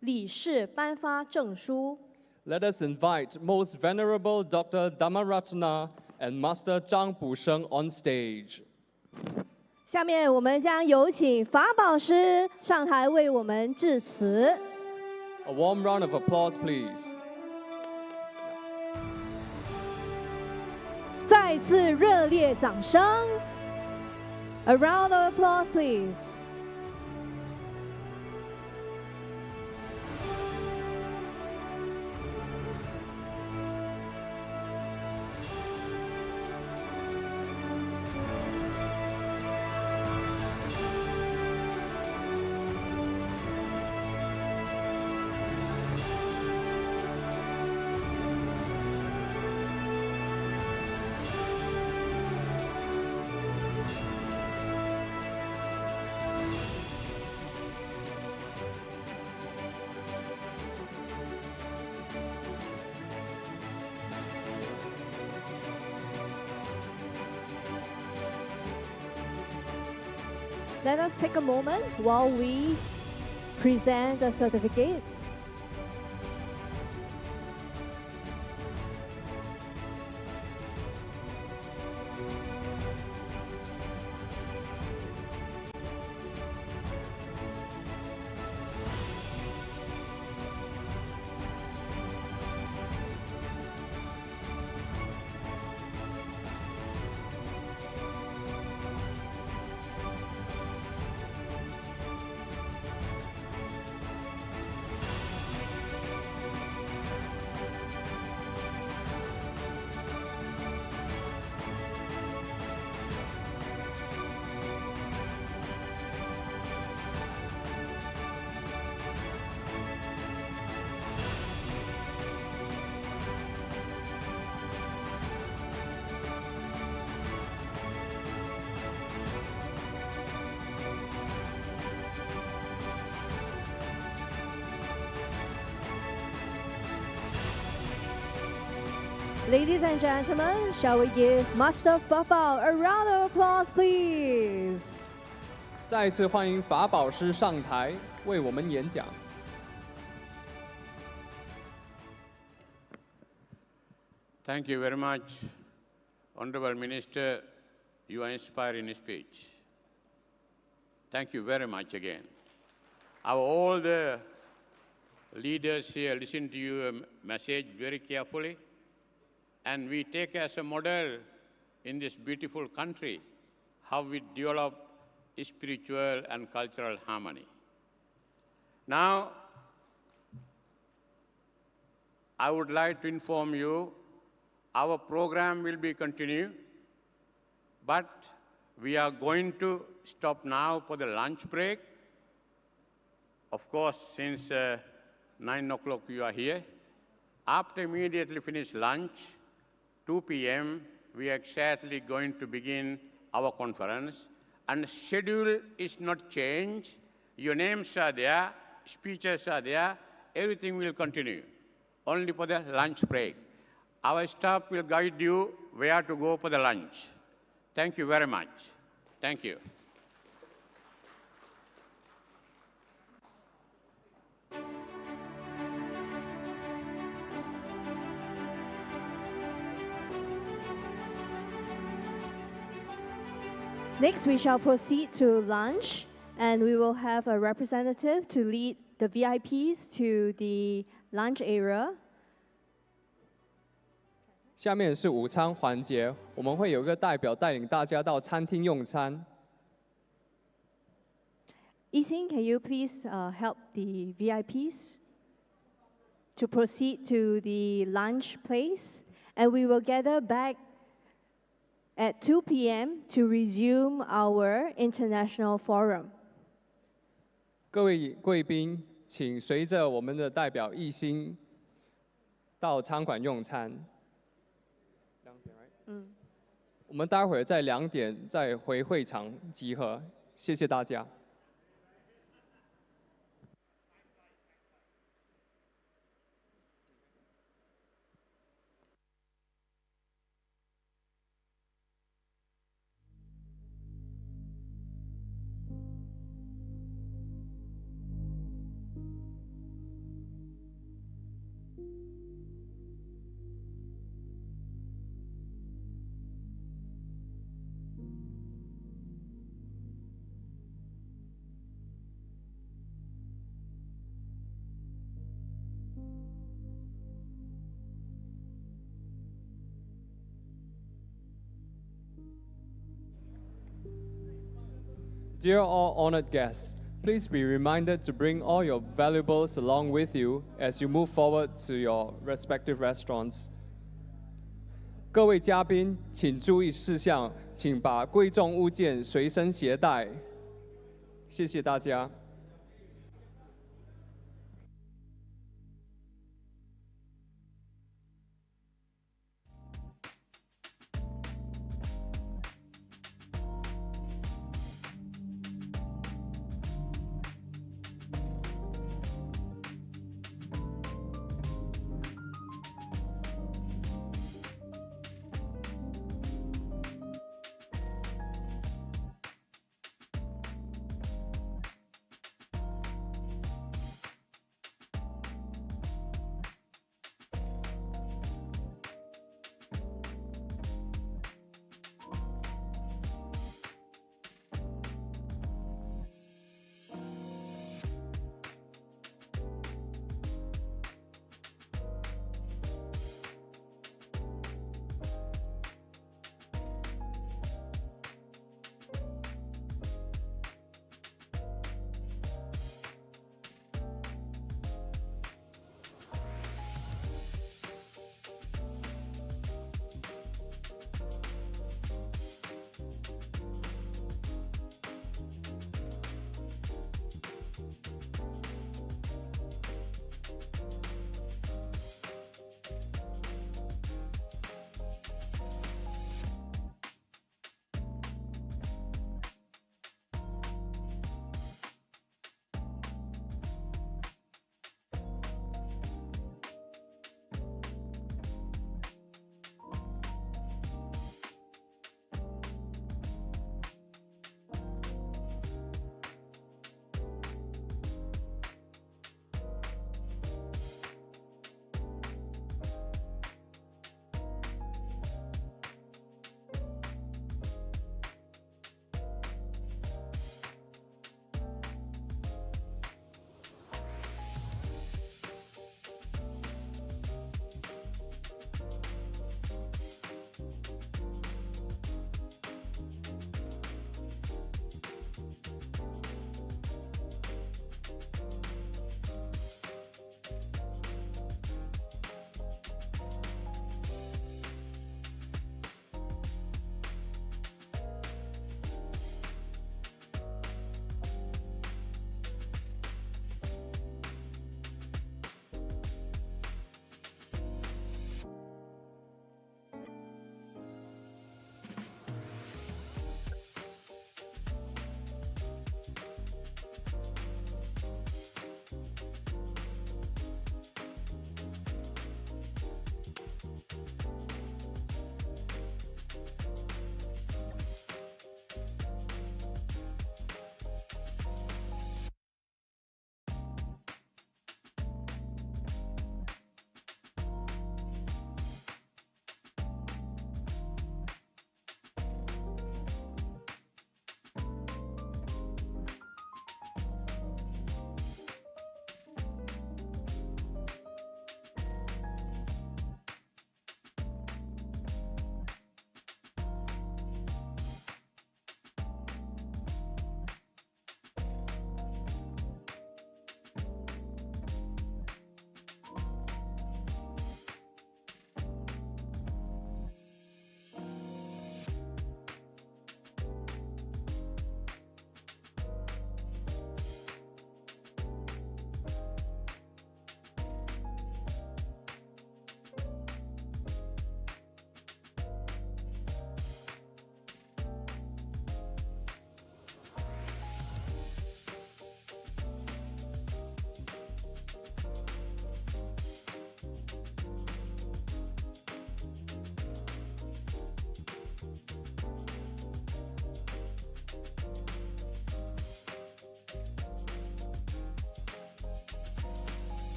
[SPEAKER 1] 理事颁发证书。
[SPEAKER 2] Let us invite Most Venerable Dr. Dhammaratna and Master Zhang Busheng on stage.
[SPEAKER 1] 下面我们将有请法宝师上台为我们致辞。
[SPEAKER 2] A warm round of applause, please.
[SPEAKER 1] 再次热烈掌声。A round of applause, please. Let us take a moment while we present the certificates. Ladies and gentlemen, shall we give Master Fafao a round of applause, please?
[SPEAKER 2] 再一次欢迎法宝师上台为我们演讲。
[SPEAKER 4] Thank you very much, Honorable Minister. You are inspiring speech. Thank you very much again. All the leaders here listen to your message very carefully, and we take as a model in this beautiful country how we develop spiritual and cultural harmony. Now, I would like to inform you our program will be continued, but we are going to stop now for the lunch break. Of course, since 9 o'clock you are here. After immediately finish lunch, 2 p.m., we are exactly going to begin our conference. And schedule is not changed. Your names are there, speeches are there, everything will continue, only for the lunch break. Our staff will guide you where to go for the lunch. Thank you very much. Thank you.
[SPEAKER 1] Next, we shall proceed to lunch, and we will have a representative to lead the VIPs to the lunch area.
[SPEAKER 2] 下面是午餐环节，我们会有一个代表带领大家到餐厅用餐。
[SPEAKER 1] Yixing, can you please help the VIPs to proceed to the lunch place? And we will gather back at 2 p.m. to resume our international forum.
[SPEAKER 2] 各位贵宾，请随着我们的代表Yixing到餐馆用餐。我们待会儿在2点再回会场集合，谢谢大家。Dear all honored guests, please be reminded to bring all your valuables along with you as you move forward to your respective restaurants. 各位嘉宾，请注意事项，请把贵重物件随身携带。谢谢大家。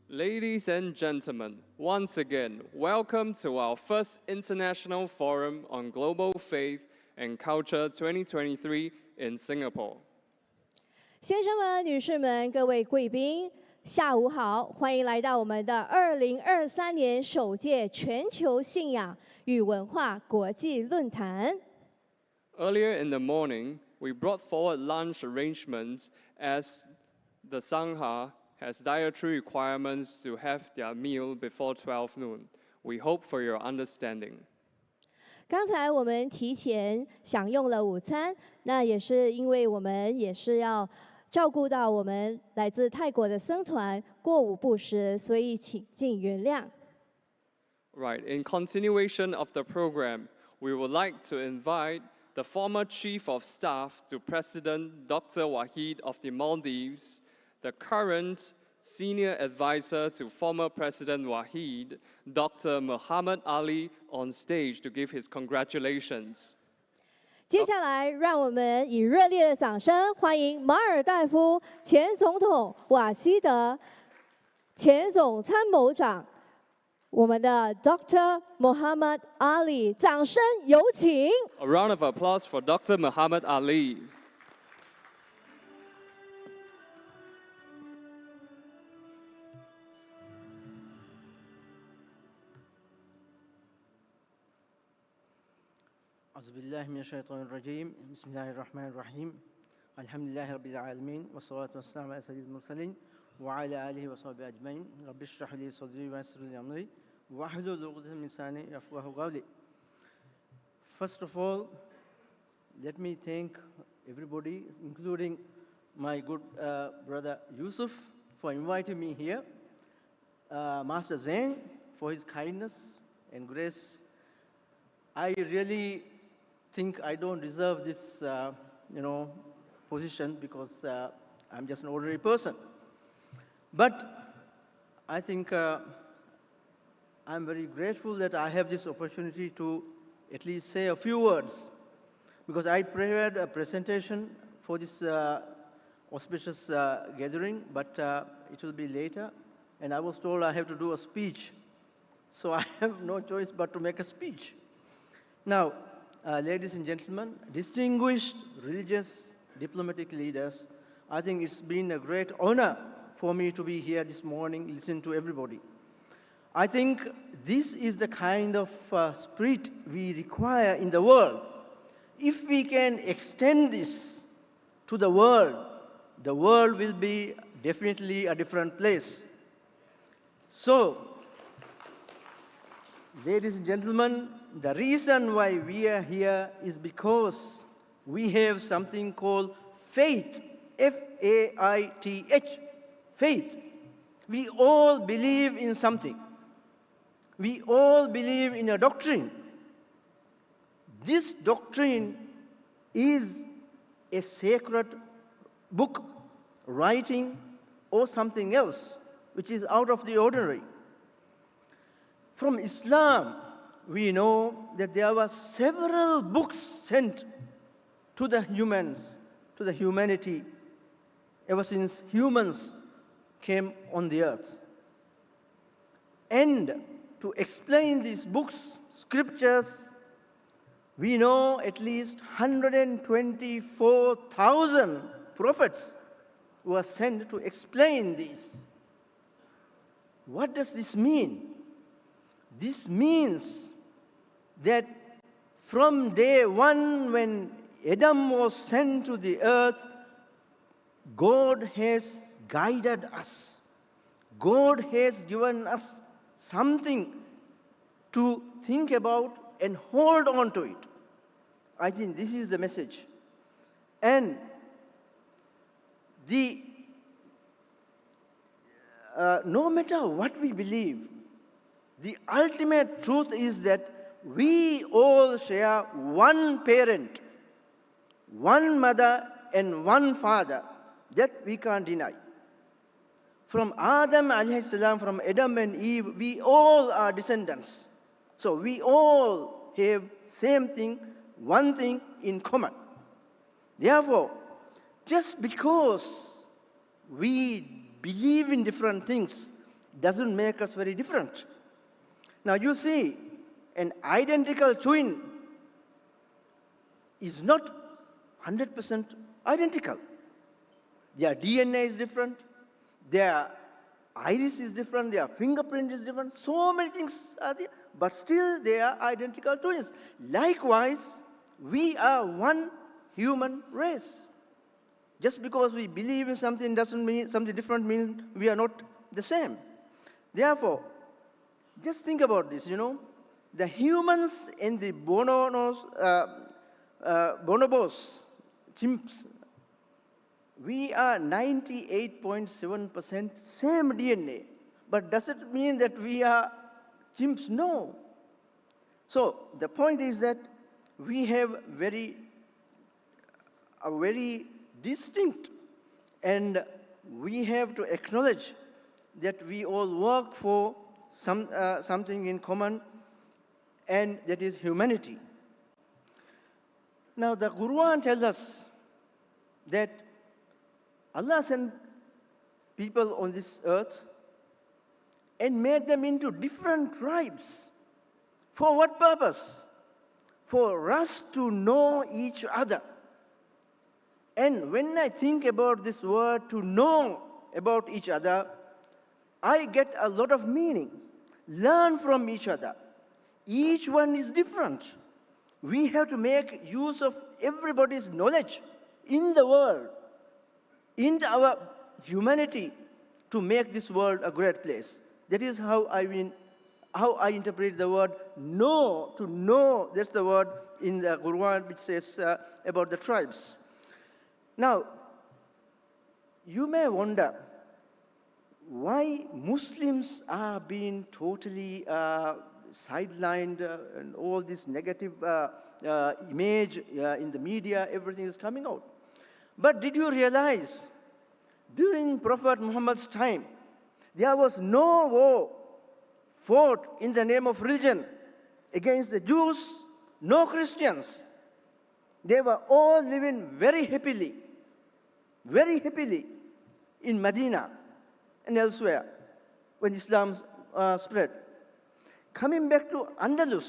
[SPEAKER 2] Ladies and gentlemen, once again, welcome to our first International Forum on Global Faith and Culture 2023 in Singapore.
[SPEAKER 1] 先生们、女士们、各位贵宾，下午好，欢迎来到我们的2023年首届全球信仰与文化国际论坛。
[SPEAKER 2] Earlier in the morning, we brought forward lunch arrangements as the Sangha has dietary requirements to have their meal before 12 noon. We hope for your understanding.
[SPEAKER 1] 刚才我们提前享用了午餐，那也是因为我们也是要照顾到我们来自泰国的僧团过午不食，所以请尽原谅。
[SPEAKER 2] Right, in continuation of the program, we would like to invite the former Chief of Staff to President Dr. Wahid of the Maldives, the current Senior Advisor to former President Wahid, Dr. Muhammad Ali, on stage to give his congratulations.
[SPEAKER 1] 接下来，让我们以热烈的掌声欢迎马尔代夫前总统瓦希德、前总参谋长我们的 Dr. Muhammad Ali， 掌声有请。
[SPEAKER 2] A round of applause for Dr. Muhammad Ali.
[SPEAKER 8] أعوذ بالله من الشيطان الرجيم بسم الله الرحمن الرحيم الحمد لله رب العالمين والصلاة والسلام على سيد المرسلين وعلى آله وصحبه أجمعين رب اشرح لي صدري ويسر لي أمري واحلل عقدة من لساني يفقهوا قولي. First of all, let me thank everybody, including my good brother Yusuf, for inviting me here. Master Zhang for his kindness and grace. I really think I don't deserve this, position because I'm just an ordinary person. But I think I'm very grateful that I have this opportunity to at least say a few words, because I prepared a presentation for this auspicious gathering, but it will be later, and I was told I have to do a speech. So I have no choice but to make a speech. Now, ladies and gentlemen, distinguished religious diplomatic leaders, I think it's been a great honor for me to be here this morning, listening to everybody. I think this is the kind of spirit we require in the world. If we can extend this to the world will be definitely a different place. So, ladies and gentlemen, the reason why we are here is because we have something called faith, F-A-I-T-H, faith. We all believe in something. We all believe in a doctrine. This doctrine is a sacred book, writing, or something else, which is out of the ordinary. From Islam, we know that there were several books sent to the humans, to the humanity, ever since humans came on the earth. And to explain these books, scriptures, we know at least 124,000 prophets were sent to explain this. What does this mean? This means that from day one, when Adam was sent to the earth, God has guided us. God has given us something to think about and hold on to it. I think this is the message. And no matter what we believe, the ultimate truth is that we all share one parent, one mother, and one father. That we can't deny. From Adam alayhi salam, from Adam and Eve, we all are descendants. So we all have same thing, one thing in common. Therefore, just because we believe in different things doesn't make us very different. Now you see, an identical twin is not 100% identical. Their DNA is different, their iris is different, their fingerprint is different, so many things are there, but still they are identical twins. Likewise, we are one human race. Just because we believe in something doesn't mean something different means we are not the same. Therefore, just think about this, the humans and the bonobos, chimps, we are 98.7% same DNA. But does it mean that we are chimps? No. So the point is that we have a very distinct, and we have to acknowledge that we all work for something in common, and that is humanity. Now the Quran tells us that Allah sent people on this earth and made them into different tribes. For what purpose? For us to know each other. And when I think about this word, to know about each other, I get a lot of meaning. Learn from each other. Each one is different. We have to make use of everybody's knowledge in the world, in our humanity, to make this world a great place. That is how I interpret the word know. To know, that's the word in the Quran which says about the tribes. Now, you may wonder why Muslims are being totally sidelined and all this negative image in the media, everything is coming out. But did you realize, during Prophet Muhammad's time, there was no war fought in the name of religion against the Jews, no Christians. They were all living very happily in Medina and elsewhere when Islam spread. Coming back to Andalus,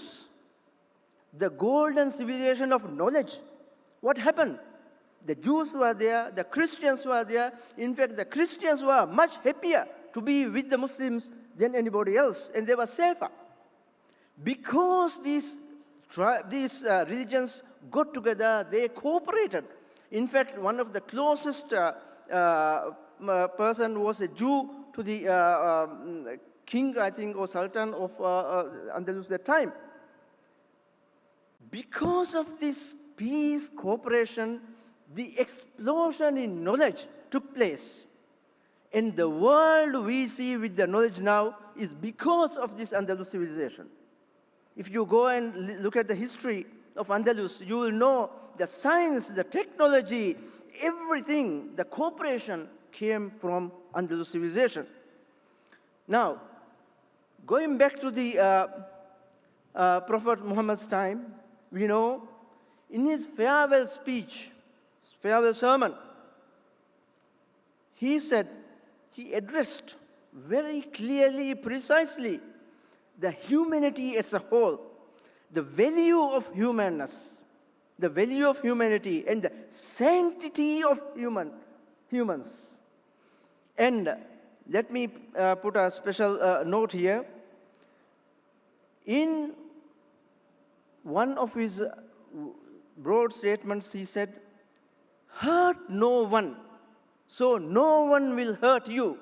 [SPEAKER 8] the golden civilization of knowledge, what happened? The Jews were there, the Christians were there. In fact, the Christians were much happier to be with the Muslims than anybody else, and they were safer. Because these religions got together, they cooperated. In fact, one of the closest person was a Jew to the king, I think, or sultan of Andalus at that time. Because of this peace, cooperation, the explosion in knowledge took place. And the world we see with the knowledge now is because of this Andalus civilization. If you go and look at the history of Andalus, you will know the science, the technology, everything, the cooperation came from Andalus civilization. Now, going back to the Prophet Muhammad's time, we know in his farewell speech, farewell sermon, he addressed very clearly, precisely, the humanity as a whole, the value of humanness, the value of humanity, and the sanctity of humans. And let me put a special note here. In one of his broad statements, he said, "Hurt no one, so no one will hurt you."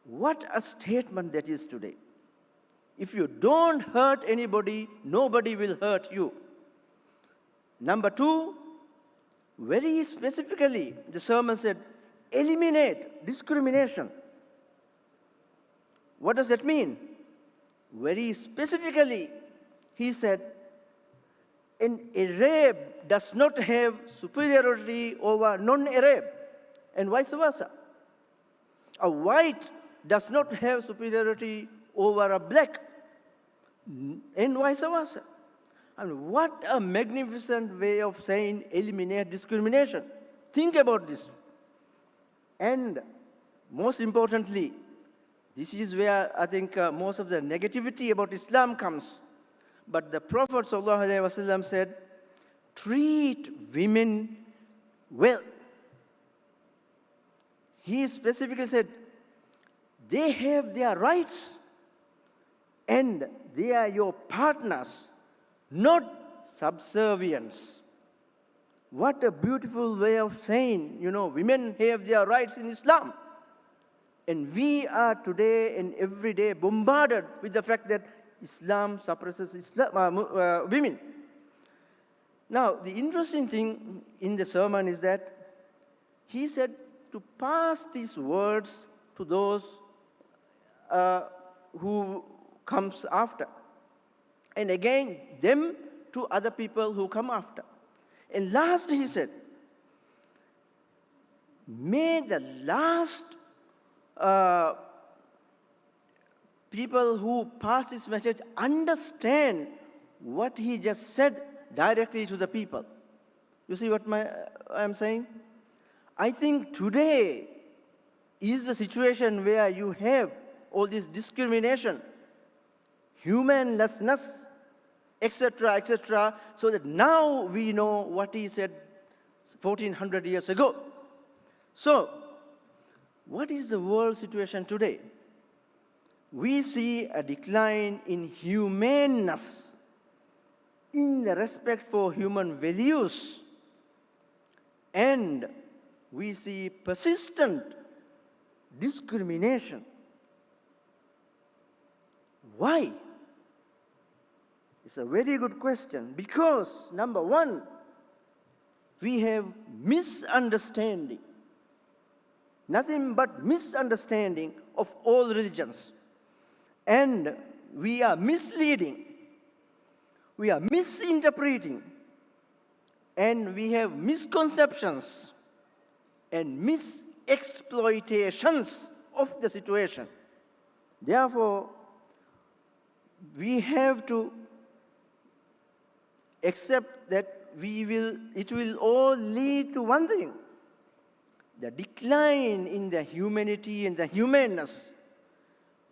[SPEAKER 8] What a statement that is today. If you don't hurt anybody, nobody will hurt you. Number two, very specifically, the sermon said, eliminate discrimination. What does that mean? Very specifically, he said, an Arab does not have superiority over non-Arab, and vice versa. A white does not have superiority over a black, and vice versa. And what a magnificent way of saying eliminate discrimination. Think about this. And most importantly, This is where I think most of the negativity about Islam comes. But the Prophet ﷺ said, treat women well. He specifically said, they have their rights and they are your partners, not subservients. What a beautiful way of saying, women have their rights in Islam. And we are today and every day bombarded with the fact that Islam suppresses women. Now, the interesting thing in the sermon is that he said to pass these words to those who comes after. And again, them to other people who come after. And last he said, may the last people who pass this message understand what he just said directly to the people. You see what I'm saying? I think today is the situation where you have all this discrimination, humanlessness, etc., etc., so that now we know what he said 1400 years ago. So, what is the world situation today? We see a decline in humaneness, in the respect for human values, and we see persistent discrimination. Why? It's a very good question. Because, number one, we have misunderstanding. Nothing but misunderstanding of all religions. And we are misleading. We are misinterpreting. And we have misconceptions and misexploitations of the situation. Therefore, we have to accept that it will all lead to one thing: the decline in the humanity and the humanness.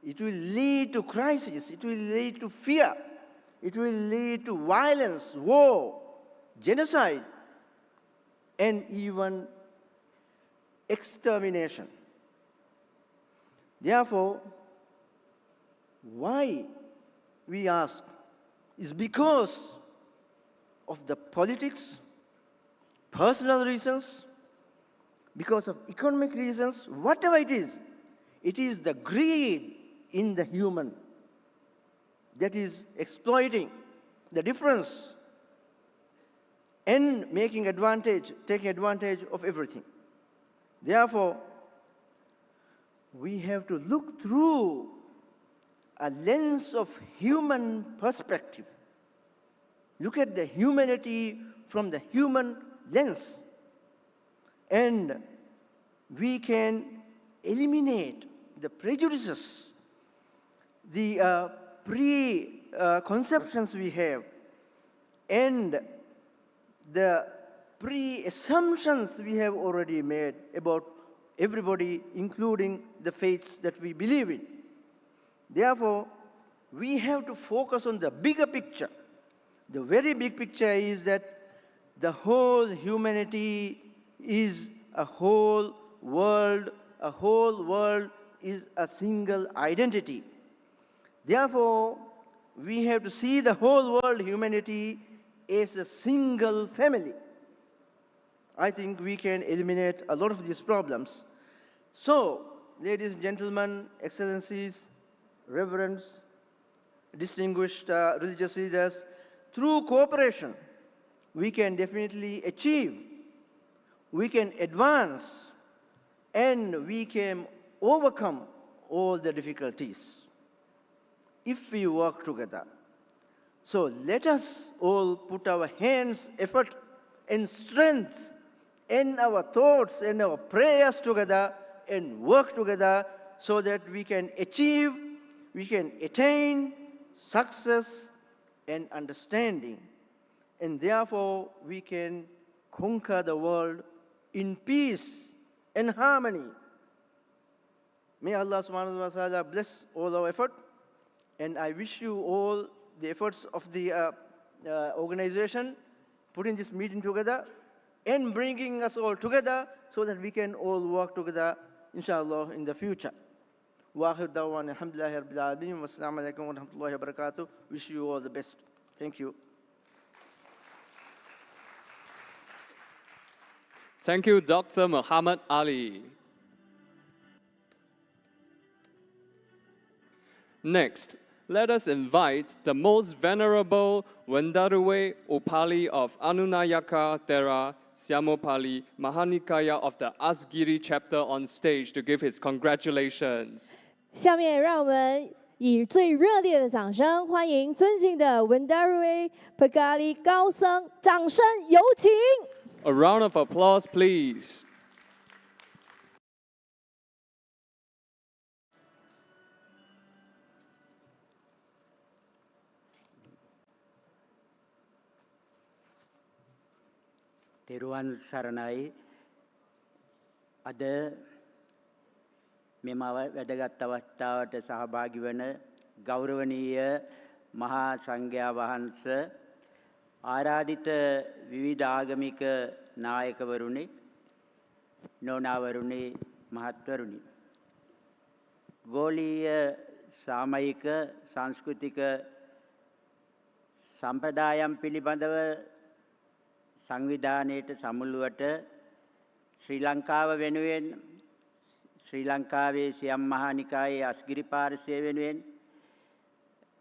[SPEAKER 8] It will lead to crisis, it will lead to fear, it will lead to violence, war, genocide, and even extermination. Therefore, why, we ask, is because of the politics, personal reasons, because of economic reasons, whatever it is the greed in the human that is exploiting the difference and taking advantage of everything. Therefore, we have to look through a lens of human perspective. Look at the humanity from the human lens. And we can eliminate the prejudices, the preconceptions we have, and the pre-assumptions we have already made about everybody, including the faiths that we believe in. Therefore, we have to focus on the bigger picture. The very big picture is that the whole humanity is a whole world. A whole world is a single identity. Therefore, we have to see the whole world, humanity, as a single family. I think we can eliminate a lot of these problems. So, ladies and gentlemen, excellencies, reverends, distinguished religious leaders, through cooperation, we can definitely achieve, we can advance, and we can overcome all the difficulties if we work together. So let us all put our hands, effort, and strength, and our thoughts and our prayers together and work together so that we can achieve, we can attain success and understanding. And therefore, we can conquer the world in peace and harmony. May Allah subhanahu wa ta'ala bless all our effort, and I wish you all the efforts of the organization putting this meeting together and bringing us all together so that we can all work together, inshallah, in the future. Wa akhir da'wana alhamdulillahi rabbil alamin wa assalamu alaikum wa rahmatullahi wa barakatuh. Wish you all the best. Thank you.
[SPEAKER 2] Thank you, Dr. Muhammad Ali. Next, let us invite the most venerable Wendaruwe Upali of Anunayaka Thera Siamopali Mahanikaya of the Asgiri chapter on stage to give his congratulations.
[SPEAKER 1] 下面让我们以最热烈的掌声欢迎尊敬的 Wendaruwe Pagari 高僧，掌声有请。
[SPEAKER 2] A round of applause, please.
[SPEAKER 9] තෙරුවන් සරණයි අද මෙම වැදගත් අවස්ථාවට සහභාගී වන ගෞරවනීය මහා සංඝයා වහන්සේ ආරාධිත විවිධ ආගමික නායකවරුනි නෝනාවරුනි මහත්වරුනි ගෝලීය සාමයික සංස්කෘතික සම්ප්‍රදායම් පිළිබඳව සංවිධානයේට සමුළුවට ශ්‍රී ලංකාව වෙනුවෙන් ශ්‍රී ලංකාවේ සියම් මහා නිකායේ අස්ගිරි පාර්ශ්වය වෙනුවෙන්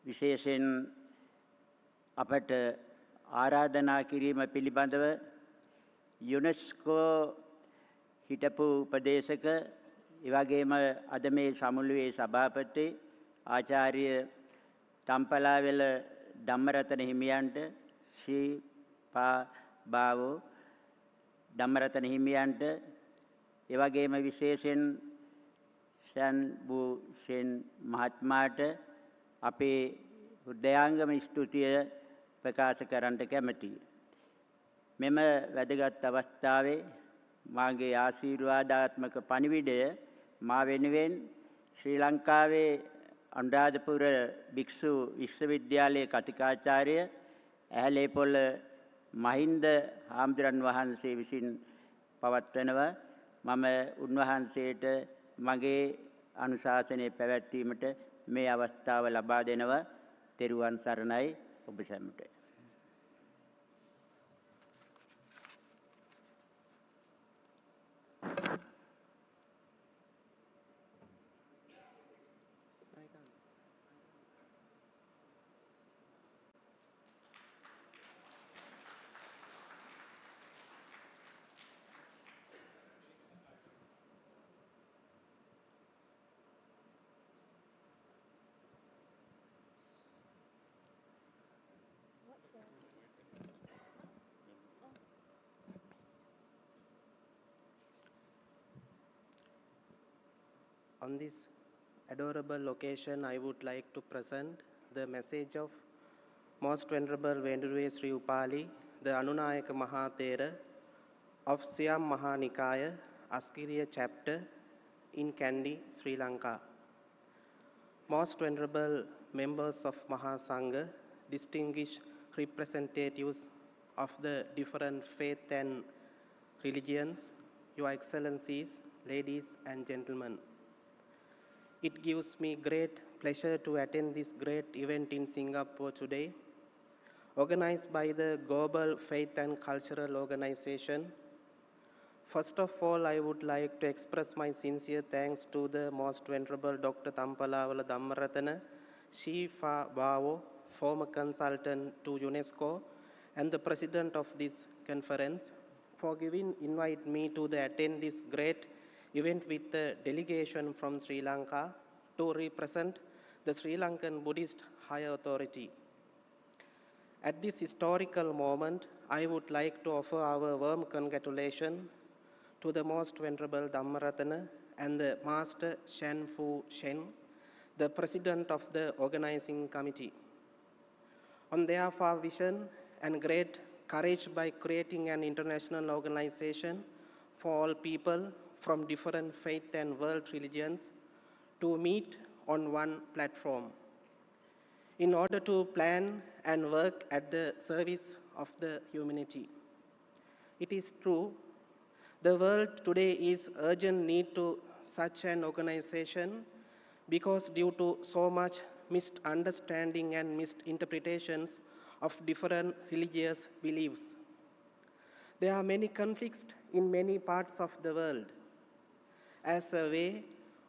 [SPEAKER 9] විශේෂයෙන් අපට ආරාධනා කිරීම පිළිබඳව යුනෙස්කෝ හිටපු උපදේශක ඒ වගේම අද මේ සමුළුවේ සභාපති ආචාර්ය තම්පලාවෙල ධම්මරතන හිමියන්ට ශ්‍රී බාවෝ ධම්මරතන හිමියන්ට ඒ වගේම විශේෂයෙන් ෂන් බුෂෙන් මහත්මයාට අපේ හෘදයාංගම ස්තුතිය ප්‍රකාශ කරන්නට කැමැතියි. මෙම වැදගත් අවස්ථාවේ මාගේ ආශිර්වාදාත්මක පණිවිඩය මා වෙනුවෙන් ශ්‍රී ලංකාවේ අනුරාධපුර භික්ෂු විශ්වවිද්‍යාලයේ කතිකාචාර්ය ඇහැලේපොළ මහින්ද හාමුදුරන් වහන්සේ විසින් පවත්වනවා. මම උන්වහන්සේට මගේ අනුශාසනය පැවැත්වීමට මේ අවස්ථාව ලබා දෙනවා. තෙරුවන් සරණයි ඔබ සැමට.
[SPEAKER 10] On this adorable occasion, I would like to present the message of Most Venerable Venduruwe Sri Upali, the Anunayaka Mahathera of Siam Mahanikaya, Asgiriya chapter in Kandy, Sri Lanka. Most Venerable members of Mahasangha, distinguished representatives of the different faith and religions, Your Excellencies, ladies and gentlemen. It gives me great pleasure to attend this great event in Singapore today, organized by the Global Faith and Cultural Organization. First of all, I would like to express my sincere thanks to the Most Venerable Dr. Thampalavala Dhammaratana, Shifa Bawo, former consultant to UNESCO, and the president of this conference, for invite me to attend this great event with the delegation from Sri Lanka to represent the Sri Lankan Buddhist High Authority. At this historical moment, I would like to offer our warm congratulations to the Most Venerable Dhammaratana and the Master Shan Fu Shen, the President of the Organizing Committee, on their far vision and great courage by creating an international organization for all people from different faith and world religions to meet on one platform in order to plan and work at the service of the humanity. It is true, the world today is urgent need to such an organization because due to so much misunderstanding and misinterpretations of different religious beliefs. There are many conflicts in many parts of the world. As a way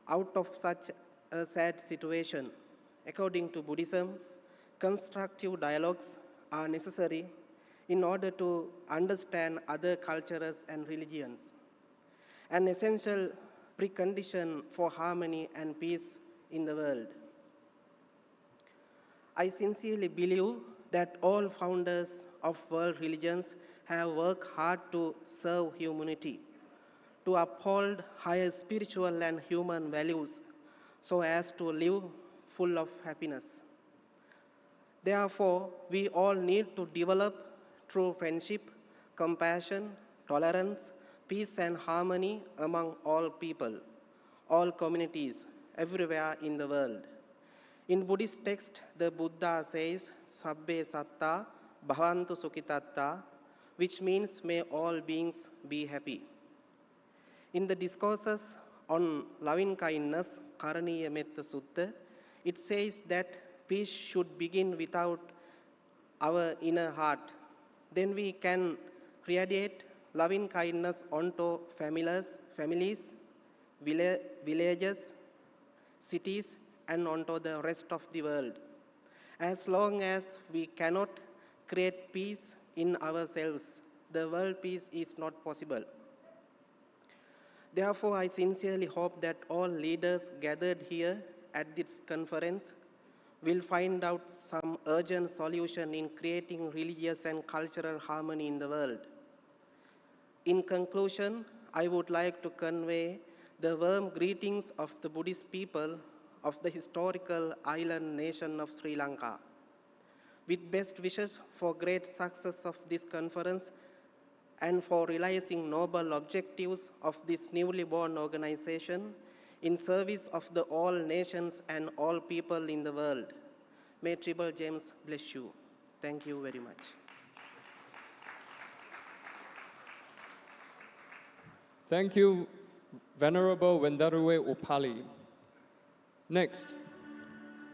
[SPEAKER 10] out of such a sad situation, according to Buddhism, constructive dialogues are necessary in order to understand other cultures and religions, an essential precondition for harmony and peace in the world. I sincerely believe that all founders of world religions have worked hard to serve humanity, to uphold higher spiritual and human values so as to live full of happiness. Therefore, we all need to develop true friendship, compassion, tolerance, peace and harmony among all people, all communities, everywhere in the world. In Buddhist text, the Buddha says, Sabbe Satta Bhavantu Sukhitatta, which means may all beings be happy. In the discourses on loving kindness, Karaniya Metta Sutta, it says that peace should begin without our inner heart. Then we can radiate loving kindness onto families, villages, cities, and onto the rest of the world. As long as we cannot create peace in ourselves, the world peace is not possible. Therefore, I sincerely hope that all leaders gathered here at this conference will find out some urgent solution in creating religious and cultural harmony in the world. In conclusion, I would like to convey the warm greetings of the Buddhist people of the historical island nation of Sri Lanka. With best wishes for great success of this conference and for realizing noble objectives of this newly born organization in service of the all nations and all people in the world. May Triple James bless you. Thank you very much.
[SPEAKER 2] Thank you, Venerable Wendarue Upali. Next,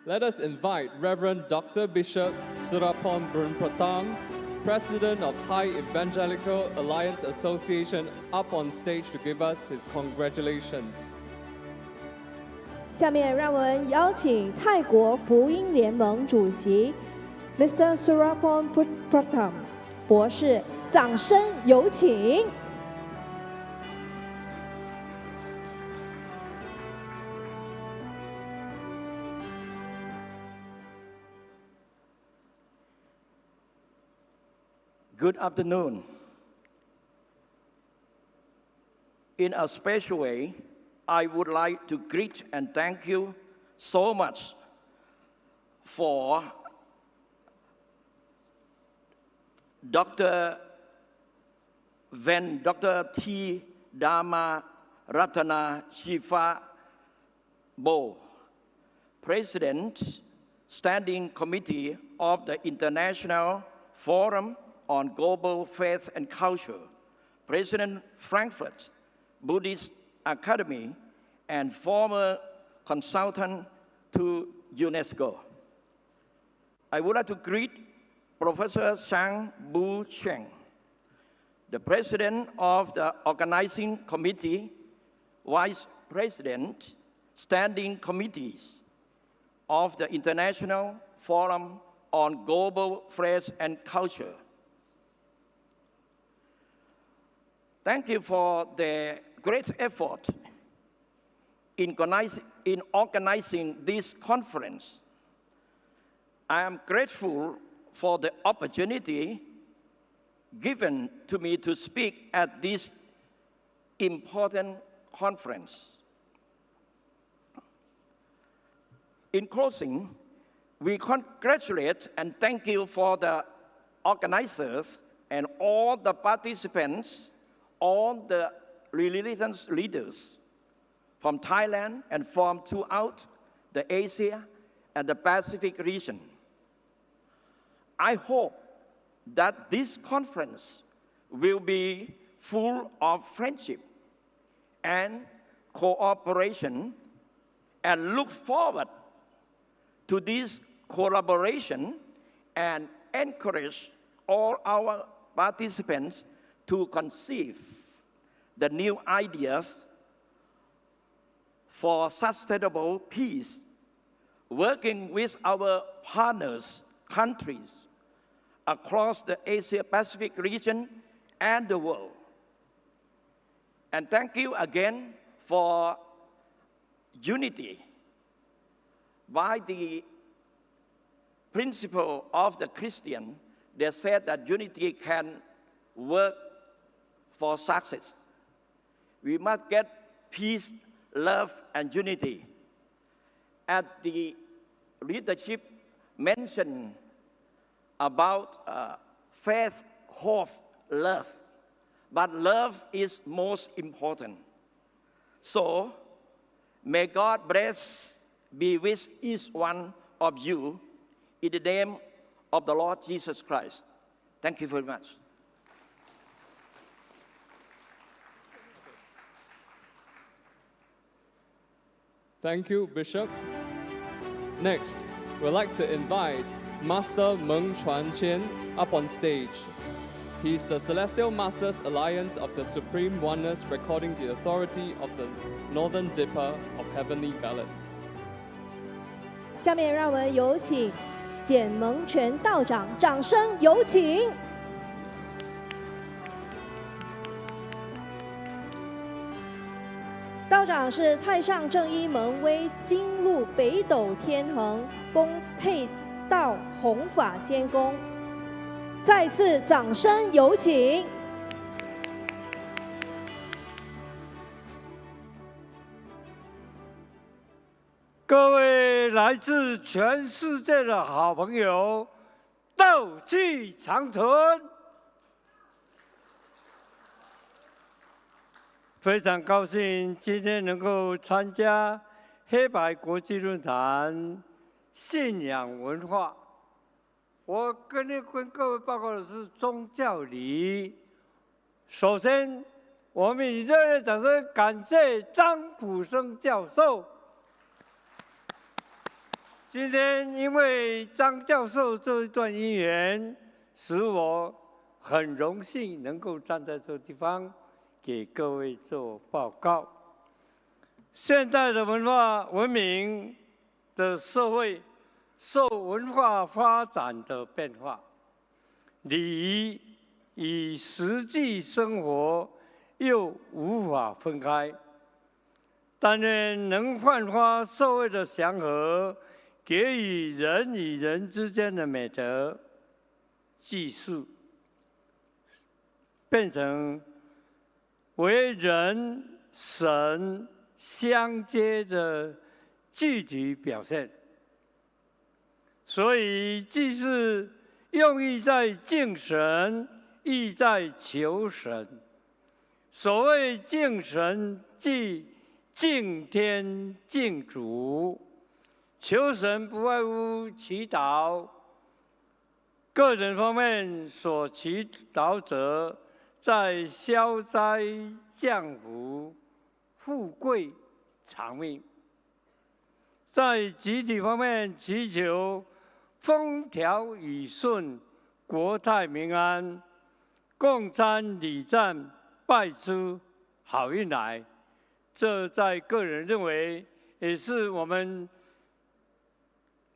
[SPEAKER 2] let us invite Reverend Dr. Bishop Surapon Brunpatang, President of Thai Evangelical Alliance Association, up on stage to give us his congratulations.
[SPEAKER 1] 下面让我们邀请泰国福音联盟主席 Mr. Surapon Brunpatang 博士，掌声有请。
[SPEAKER 11] Good afternoon. In a special way, I would like to greet and thank you so much for Dr. T. Dharma Ratana Shifa Bo, President, Standing Committee of the International Forum on Global Faith and Culture, President Frankfurt Buddhist Academy, and former consultant to UNESCO. I would like to greet Professor Zhang Bu Cheng, the President of the Organizing Committee, Vice President, Standing Committees of the International Forum on Global Faith and Culture. Thank you for the great effort in organizing this conference. I am grateful for the opportunity given to me to speak at this important conference. In closing, we congratulate and thank you for the organizers and all the participants, all the religious leaders from Thailand and from throughout the Asia and the Pacific region. I hope that this conference will be full of friendship and cooperation, and look forward to this collaboration and encourage all our participants to conceive the new ideas for sustainable peace, working with our partners, countries across the Asia-Pacific region and the world. And thank you again for unity. By the principle of the Christian, they said that unity can work for success. We must get peace, love, and unity. As the leadership mentioned about faith, hope, love, but love is most important. So, may God bless be with each one of you in the name of the Lord Jesus Christ. Thank you very much.
[SPEAKER 2] Thank you, Bishop. Next, we'd like to invite Master Meng Chuan-Chen up on stage. He's the Celestial Masters Alliance of the Supreme Oneness, recording the authority of the Northern Dipper of Heavenly Balance.
[SPEAKER 1] 下面让我们有请简蒙全道长，掌声有请。道长是太上正一门威金鹿北斗天衡宫配道弘法仙公，再次掌声有请。
[SPEAKER 12] 各位来自全世界的好朋友，斗气长存！非常高兴今天能够参加黑白国际论坛信仰文化。我跟各位报告的是宗教礼仪。首先，我们以热烈掌声感谢张普生教授。今天因为张教授这一段姻缘，使我很荣幸能够站在这个地方给各位做报告。现代的文明的社会受文化发展的变化，礼仪与实际生活又无法分开。但愿能焕发社会的祥和，给予人与人之间的美德，技术，变成为人神相接的具体表现。所以，既是用意在敬神，意在求神。所谓敬神，即敬天敬主。求神不外乎祈祷，个人方面所祈祷者，在消灾降福、富贵长命；在集体方面祈求风调雨顺、国泰民安、共参礼赞、拜出好运来。这在个人认为，也是我们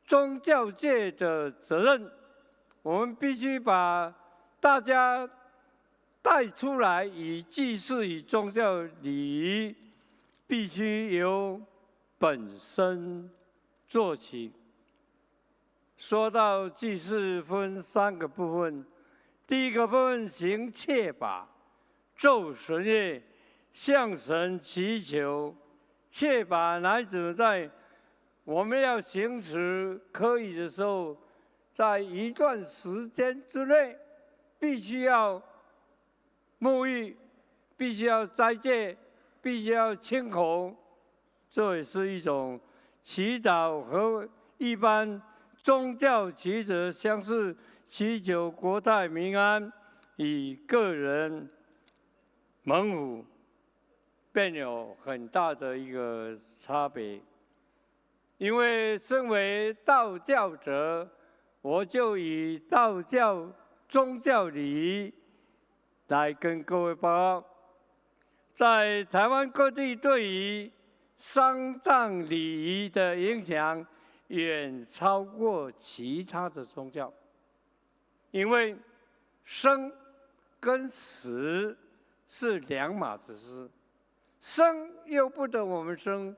[SPEAKER 12] 宗教界的责任，我们必须把大家带出来，以祭祀与宗教礼仪，必须由本身做起。说到祭祀，分3个部分。第一个部分行切法，奏神乐，向神祈求。切法乃指在我们要行持可以的时候，在一段时间之内，必须要沐浴，必须要斋戒，必须要清口，这也是一种祈祷和一般宗教祈祷相似，祈求国泰民安与个人蒙福，便有很大的一个差别。因为身为道教者，我就以道教宗教礼仪来跟各位报告，在台湾各地对于丧葬礼仪的影响远超过其他的宗教，因为生跟死是两码子事，生又不得我们生，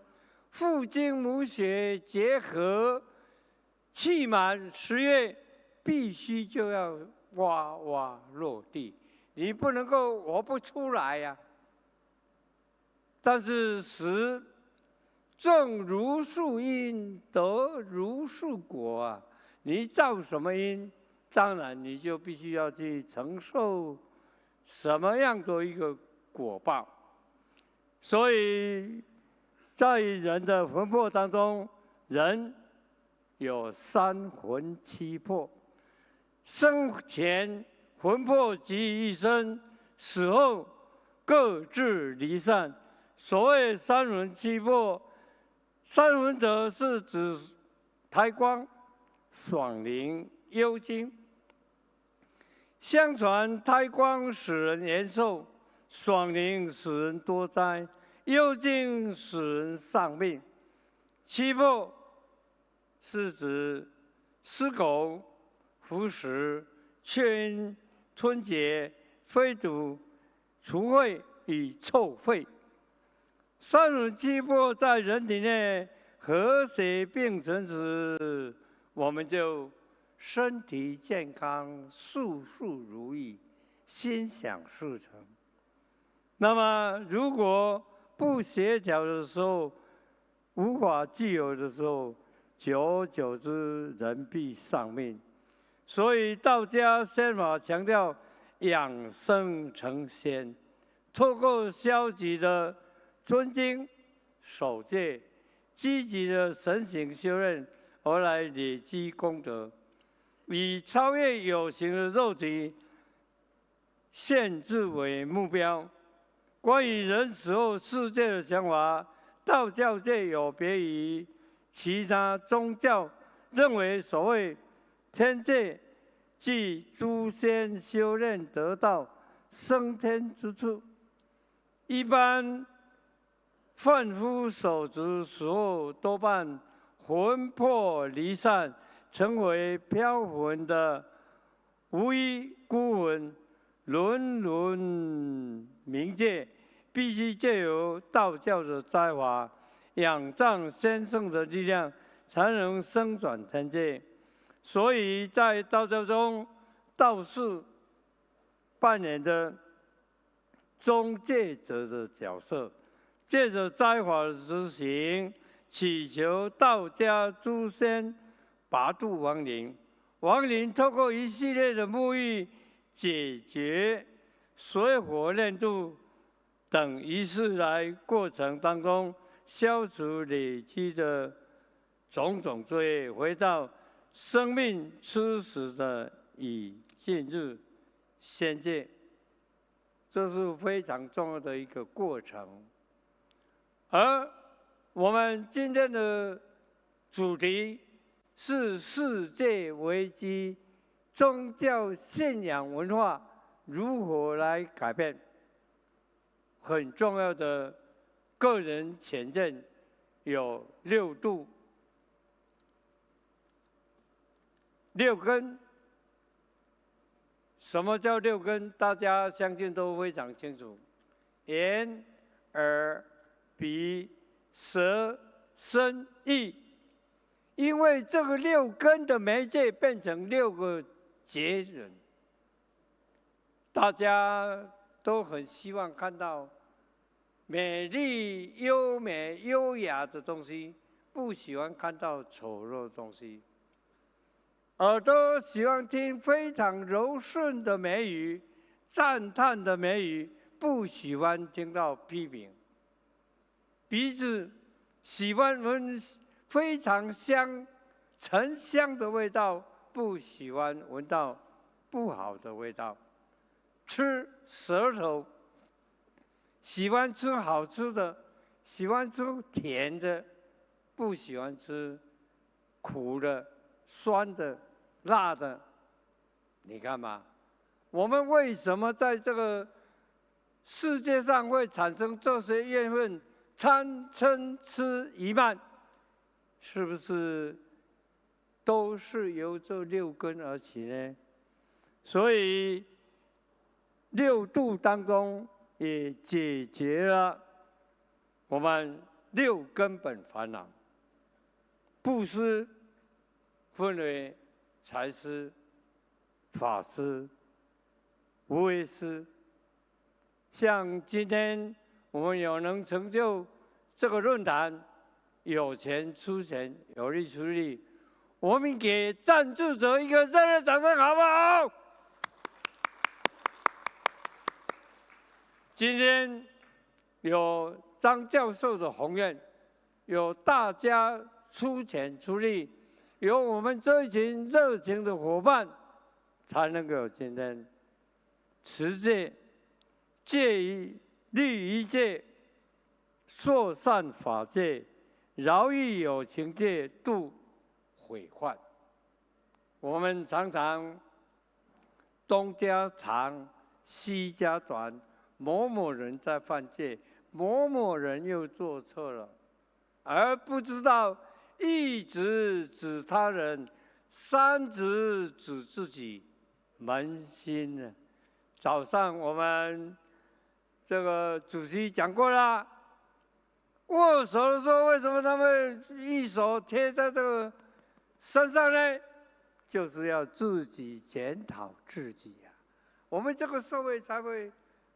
[SPEAKER 12] 父精母血结合，期满10月，必须就要哇哇落地，你不能够活不出来呀。但是死，种如树因，得如树果啊！你造什么因，当然你就必须要去承受什么样的一个果报。所以，在人的魂魄当中，人有3魂7魄，生前魂魄集于一身，死后各自离散。所谓3魂7魄，3魂者是指胎光、爽灵、幽精。相传胎光使人延寿，爽灵使人多灾，幽精使人丧命。7魄是指尸狗、腐蚀、缺阴、吞结、飞毒、除秽与臭秽。3魂7魄在人体内和谐并存时，我们就身体健康、事事如意、心想事成。那么，如果不协调的时候，无法具有的时候，久而久之，人必丧命。所以道家仙法强调养生成仙，透过消极的尊敬、守戒，积极的神行修炼，而来累积功德，以超越有形的肉体限制为目标。关于人死后世界的想法，道教界有别于其他宗教，认为所谓天界，即诸仙修炼得道升天之处。一般凡夫手足死后，多半魂魄离散，成为飘魂的无依孤魂，沦沦冥界。必须借由道教的斋法，仰仗先圣的力量，才能升转天界。所以在道教中，道士扮演着中介者的角色，借着斋法的执行，祈求道家诸仙拔度亡灵。亡灵透过一系列的沐浴、解决水火炼度等仪式来过程当中，消除累积的种种罪业，回到生命初始的已进入仙界。这是非常重要的一个过程。而我们今天的主题是世界危机，宗教信仰文化如何来改变？很重要的个人浅见有6度、6根。什么叫6根？大家相信都非常清楚：眼、耳、鼻、舌、身、意。因为这个6根的媒介变成6个节人，大家都很希望看到美丽、优美、优雅的东西，不喜欢看到丑陋的东西。耳朵喜欢听非常柔顺的美语、赞叹的美语，不喜欢听到批评。鼻子喜欢闻非常香、沉香的味道，不喜欢闻到不好的味道。吃舌头，喜欢吃好吃的，喜欢吃甜的，不喜欢吃苦的、酸的、辣的。你看嘛，我们为什么在这个世界上会产生这些怨恨、贪嗔痴疑慢？是不是都是由这6根而起呢？所以6度当中也解决了我们6根本烦恼。布施分为财施、法施、无为施。像今天我们有能成就这个论坛，有钱出钱，有力出力，我们给赞助者一个热烈掌声，好不好？今天有张教授的宏愿，有大家出钱出力，有我们这一群热情的伙伴，才能够有今天持戒、戒于律仪戒、说善法戒、饶益有情戒、度毁患。我们常常东家长，西家短，某某人在犯戒，某某人又做错了，而不知道一直指他人，三直指自己，扪心呢。早上我们这个主席讲过了，握手的时候为什么他们一手贴在这个身上呢？就是要自己检讨自己呀，我们这个社会才会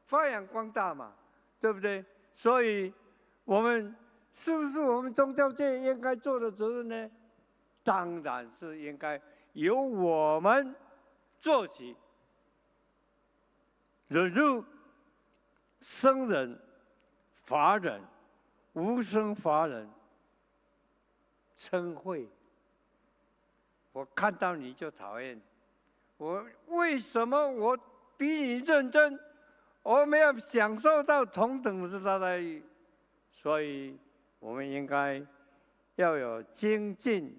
[SPEAKER 12] 发扬光大嘛，对不对？所以，我们是不是我们宗教界应该做的责任呢？当然是应该由我们做起。忍辱、生忍、法忍、无生法忍、嗔恚。我看到你就讨厌，为什么我比你认真？我们要享受到同等的待遇，所以我们应该要有精进，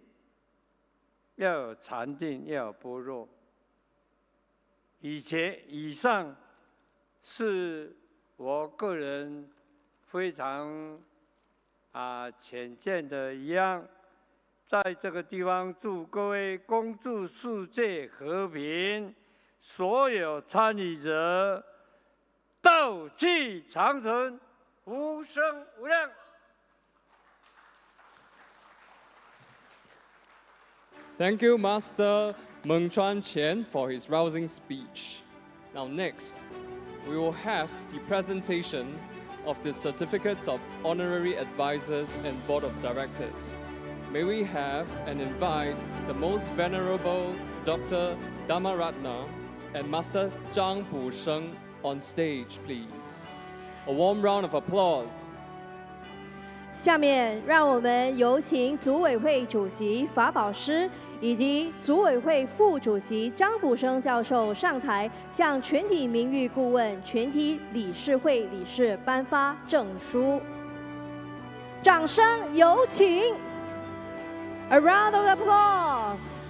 [SPEAKER 12] 要有禅定，要有般若。以上是我个人非常浅见的一样，在这个地方祝各位恭祝世界和平，所有参与者道气长存，福生无量。
[SPEAKER 2] Thank you, Master Meng Chuan Chen, for his rousing speech. Now next, we will have the presentation of the certificates of honorary advisors and board of directors. May we have and invite the most venerable Dr. Dhammaratna and Master Zhang Busheng on stage, please. A warm round of applause.
[SPEAKER 1] 下面让我们有请组委会主席法宝师以及组委会副主席张福生教授上台，向全体名誉顾问、全体理事会理事颁发证书。掌声有请 ！A round of applause.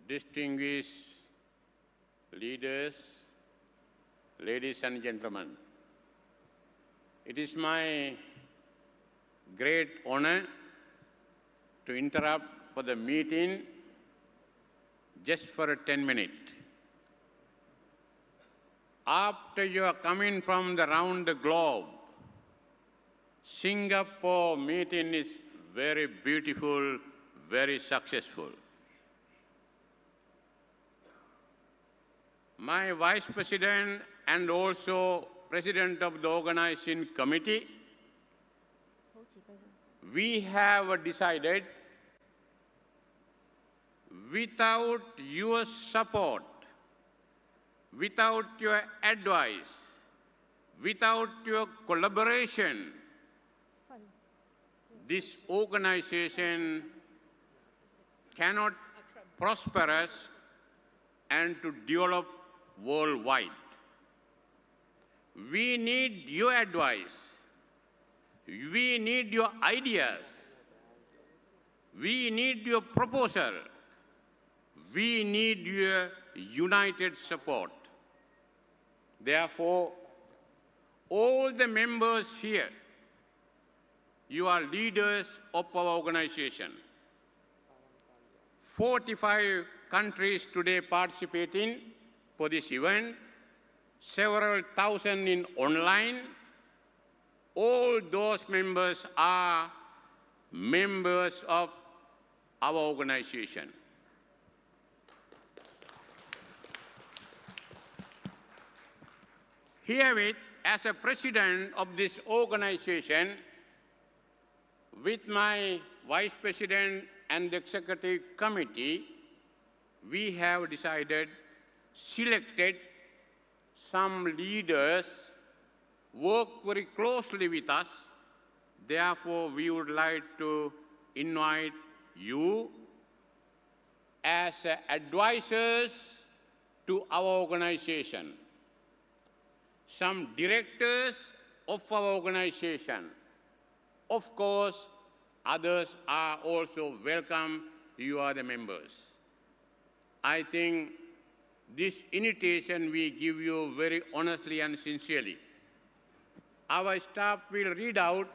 [SPEAKER 4] Distinguished leaders, ladies and gentlemen, it is my great honor to interrupt for the meeting just for 10 minutes. After you are coming from around the globe, Singapore meeting is very beautiful, very successful. My Vice President and also President of the organizing committee we have decided without your support, without your advice, without your collaboration, this organization cannot prosper and to develop worldwide. We need your advice. We need your ideas. We need your proposal. We need your united support. Therefore, all the members here, you are leaders of our organization. 45 countries today participating for this event, several thousand in online. All those members are members of our organization. Herewith, as a president of this organization, with my vice president and the executive committee, we have decided, selected some leaders, work very closely with us. Therefore, we would like to invite you as advisors to our organization, some directors of our organization. Of course, others are also welcome. You are the members. I think this invitation we give you very honestly and sincerely. Our staff will read out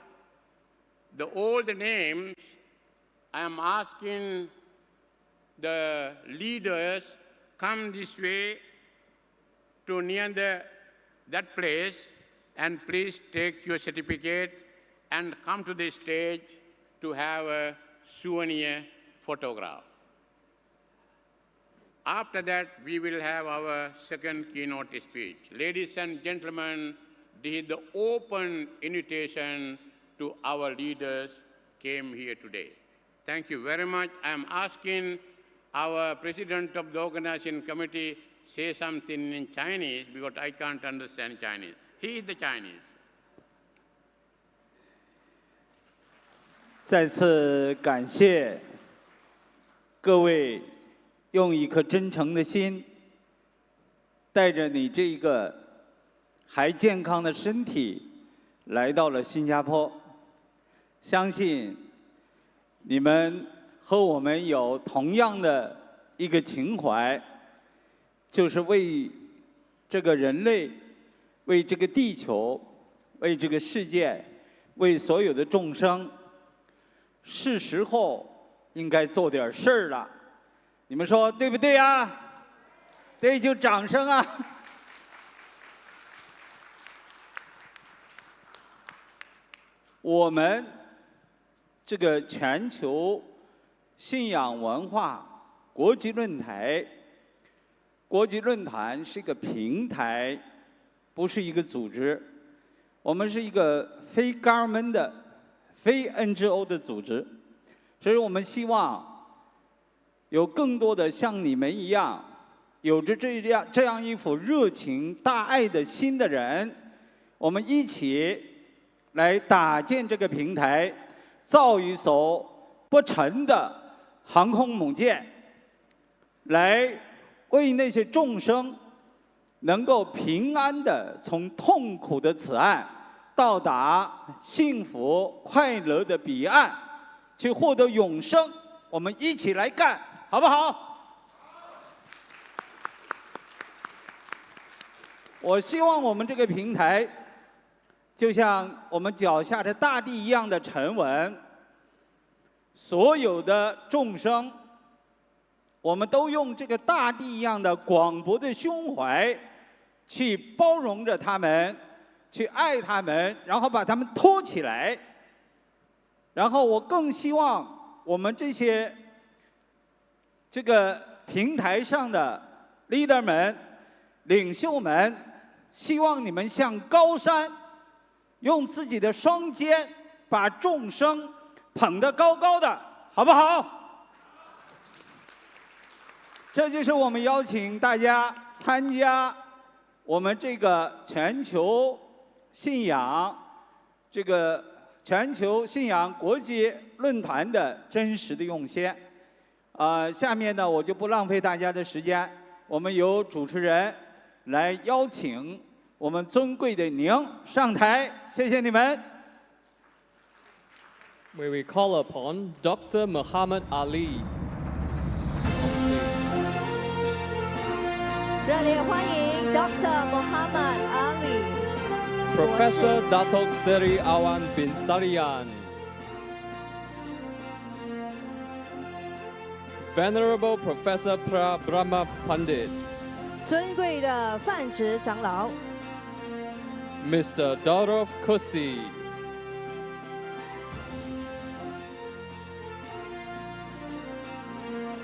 [SPEAKER 4] all the names. I am asking the leaders, come this way to near that place, and please take your certificate and come to the stage to have a souvenir photograph. After that, we will have our second keynote speech. Ladies and gentlemen, this is the open invitation to our leaders came here today. Thank you very much. I am asking our president of the organization committee say something in Chinese because I can't understand Chinese. He is the Chinese.
[SPEAKER 5] 再次感谢各位用一颗真诚的心，带着你这个还健康的身体来到了新加坡。相信你们和我们有同样的一个情怀，就是为这个人类、为这个地球、为这个世界、为所有的众生，是时候应该做点事儿了。你们说对不对啊？对，就掌声啊！我们这个全球信仰文化国际论坛，国际论坛是一个平台，不是一个组织。我们是一个非 government 的、非 NGO 的组织，所以我们希望有更多的像你们一样，有着这样一副热情大爱的心的人，我们一起来搭建这个平台，造一艘不沉的航空母舰，来为那些众生能够平安的从痛苦的此岸到达幸福快乐的彼岸，去获得永生。我们一起来干，好不好？我希望我们这个平台就像我们脚下的大地一样的沉稳，所有的众生，我们都用这个大地一样的广博的胸怀去包容着他们，去爱他们，然后把他们托起来。然后我更希望我们这个平台上的 leader 们、领袖们，希望你们像高山，用自己的双肩把众生、捧得高高的，好不好？这就是我们邀请大家参加我们这个全球信仰国际论坛的真实的用心。下面呢，我就不浪费大家的时间，我们由主持人来邀请我们尊贵的您上台，谢谢你们。
[SPEAKER 2] May we call upon Dr. Muhammad Ali.
[SPEAKER 1] 热烈欢迎 Dr. Muhammad Ali.
[SPEAKER 2] Professor Datuk Seri Awan bin Sarian. Venerable Professor Brahma Pandit.
[SPEAKER 1] 尊贵的范植长老
[SPEAKER 2] Mr. Dorov Kusi.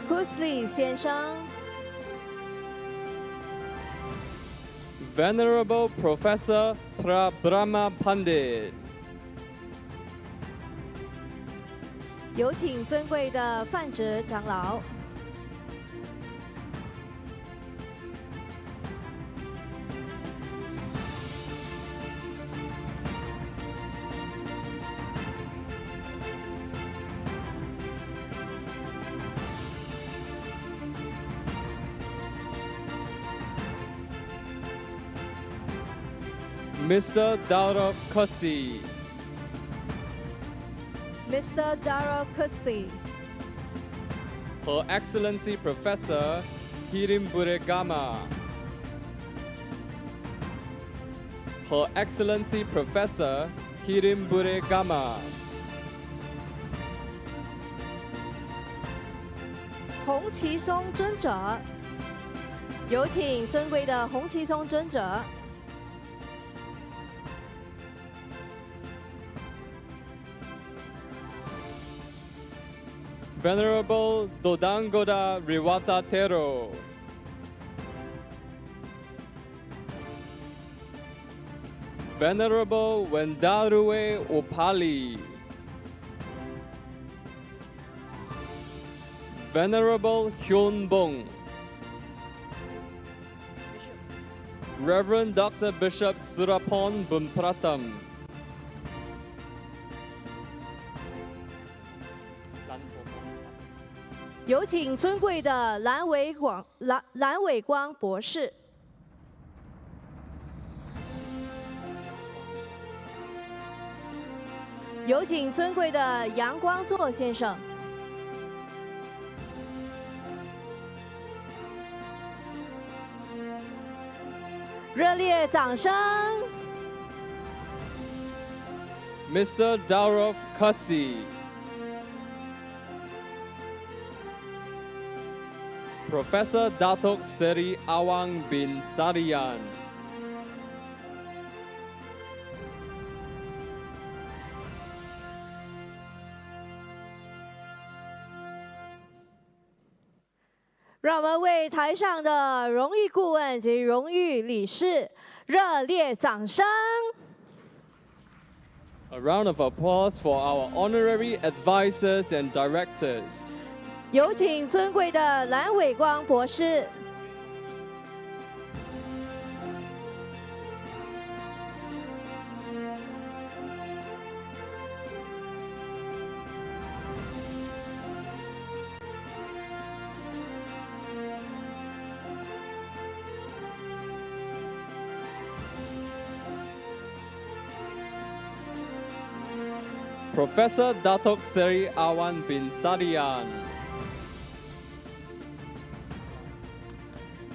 [SPEAKER 1] Kusli 先生
[SPEAKER 2] Venerable Professor Brahma Pandit.
[SPEAKER 1] 有请尊贵的范植长老。
[SPEAKER 2] Mr. Dorov Kusi.
[SPEAKER 1] Mr. Darrow Kusi.
[SPEAKER 2] Her Excellency Professor Hirim Buregama. Her Excellency Professor Hirim Buregama.
[SPEAKER 1] 洪其松尊者，有请尊贵的洪其松尊者。
[SPEAKER 2] Venerable Dodangoda Riwata Tero. Venerable Wendarue Upali. Venerable Hyun Bong. Reverend Dr. Bishop Surapon Bunpratam.
[SPEAKER 1] 有请尊贵的蓝伟光博士。有请尊贵的杨光作先生。热烈掌声
[SPEAKER 2] Mr. Dorov Kusi. Professor Datuk Seri Awang bin Sarian.
[SPEAKER 1] "让我们为台上的荣誉顾问及荣誉理事热烈掌声。
[SPEAKER 2] A round of applause for our honorary advisors and directors.
[SPEAKER 1] 有请尊贵的蓝伟光博士。
[SPEAKER 2] Professor Datuk Seri Awan bin Sarian.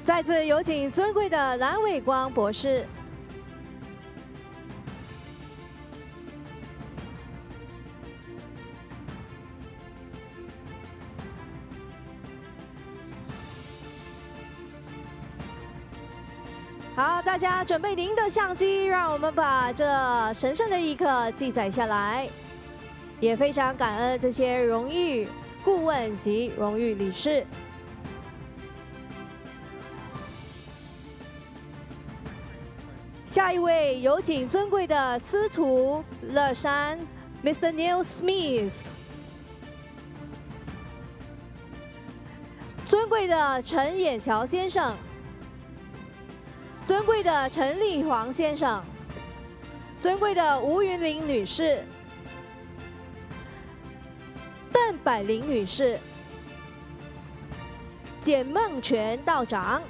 [SPEAKER 1] 再次有请尊贵的蓝伟光博士。好，大家准备您的相机，让我们把这神圣的一刻记载下来。也非常感恩这些荣誉顾问及荣誉理事。下一位有请尊贵的司徒乐山 Mr. Neil Smith。尊贵的陈琰桥先生，尊贵的陈立煌先生，尊贵的吴云玲女士，邓百灵女士，简梦全道长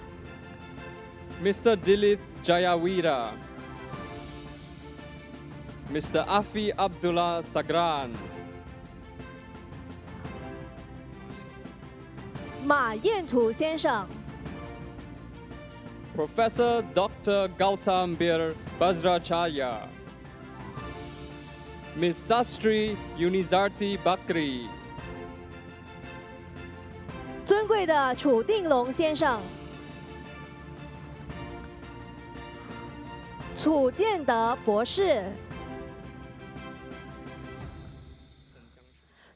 [SPEAKER 2] Mr. Dilip Jayawira, Mr. Afi Abdullah Sagran,
[SPEAKER 1] 马彦图先生，
[SPEAKER 2] Professor Dr. Gautam Bir Bajracharya, Ms. Sastri Unizarti Bakri,
[SPEAKER 1] 尊贵的楚定龙先生，楚建德博士，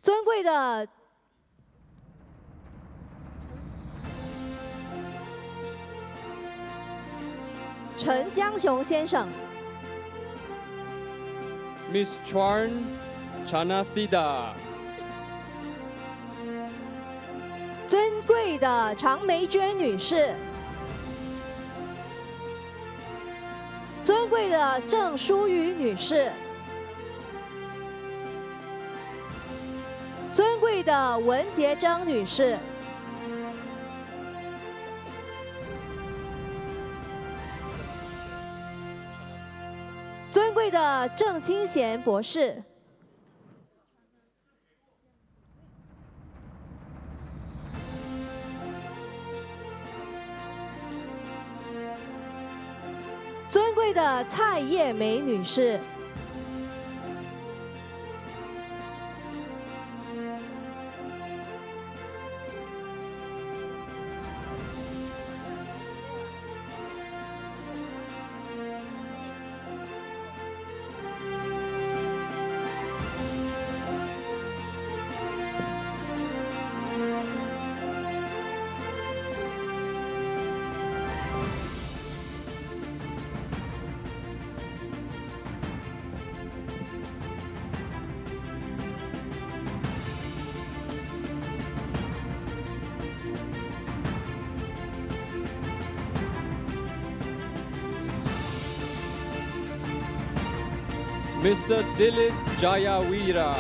[SPEAKER 1] 尊贵的陈江雄先生，
[SPEAKER 2] Ms. Chuan Chanathida,
[SPEAKER 1] 尊贵的常梅娟女士，尊贵的郑淑瑜女士，尊贵的文洁珍女士，尊贵的郑清贤博士，尊贵的蔡叶梅女士，Mr.
[SPEAKER 2] Dilip Jayawira,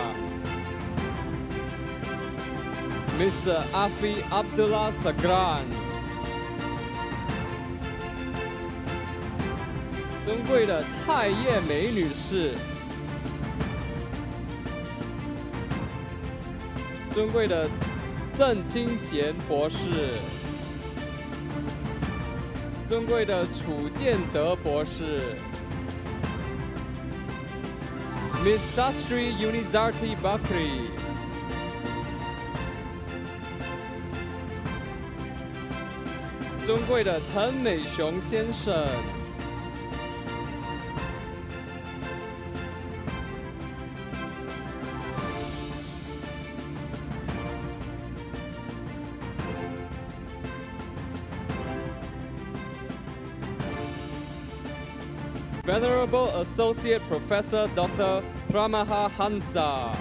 [SPEAKER 2] Mr. Afi Abdullah Sagran, 尊贵的蔡叶梅女士，尊贵的郑清贤博士，尊贵的楚建德博士， Ms. Sastri Unizarti Bakri, 尊贵的陈美雄先生， Venerable Associate Professor Dr. Pramaha Hansa,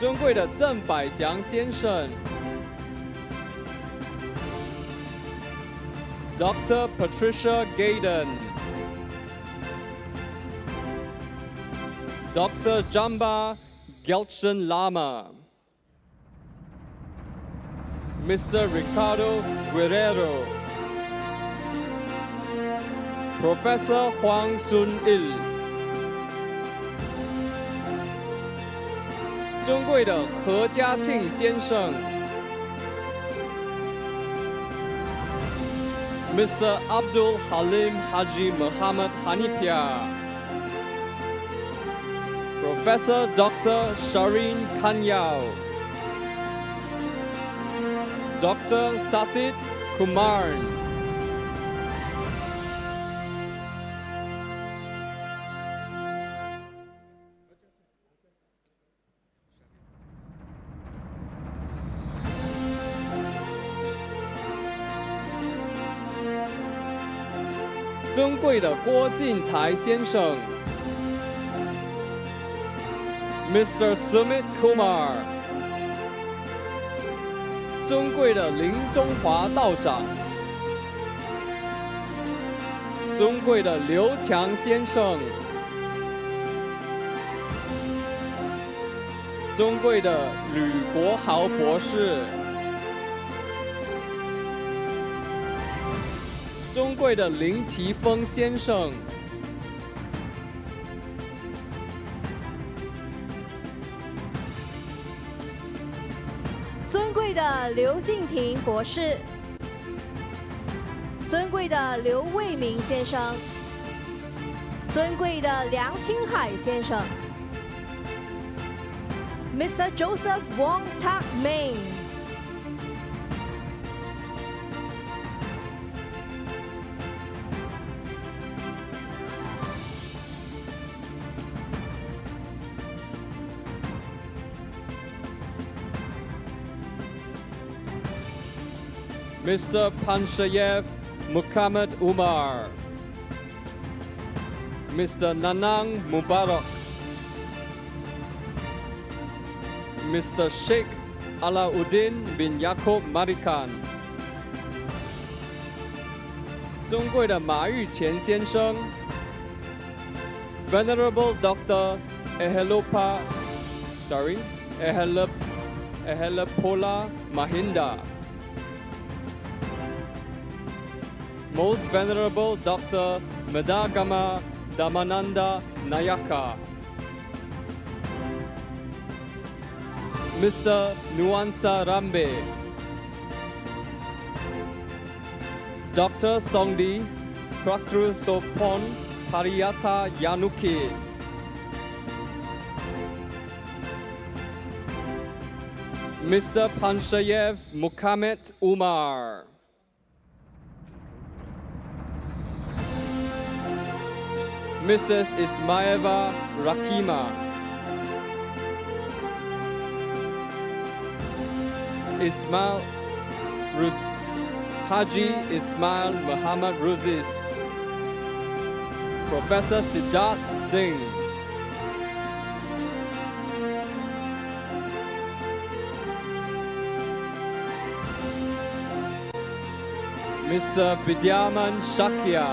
[SPEAKER 2] 尊贵的郑百祥先生， Dr. Patricia Gaydon, Dr. Jamba Gelchen Lama, Mr. Ricardo Guerrero, Professor Huang Sun-il, 尊贵的何家庆先生， Mr. Abdul Halim Haji Muhammad Hanifia, Professor Dr. Shireen Kanyao, Dr. Sathit Kumar,尊贵的郭进才先生 Mr. Sumit Kumar， 尊贵的林中华道长，尊贵的刘强先生，尊贵的吕国豪博士，尊贵的林奇峰先生，
[SPEAKER 1] 尊贵的刘敬亭博士，尊贵的刘卫民先生，尊贵的梁清海先生 ，Mr. Joseph Wong Tak Ming。Mr.
[SPEAKER 2] Panshayev Muhammad Umar, Mr. Nanang Mubarak, Mr. Sheikh Alauddin bin Yaakob Marikan， 尊贵的马玉乾先生 ，Venerable Dr. Ehelapola Mahinda。Most Venerable Dr. Medagama Damananda Nayaka, Mr. Nuansa Rambe, Dr. Songdi Prakrusopon Pariyata Yanuki, Mr. Panshayev Muhammad Umar, Mrs. Ismaeva Rakima, Haji Ismail Muhammad Ruzis, Professor Siddharth Singh, Mr. Vidyaman Shakya，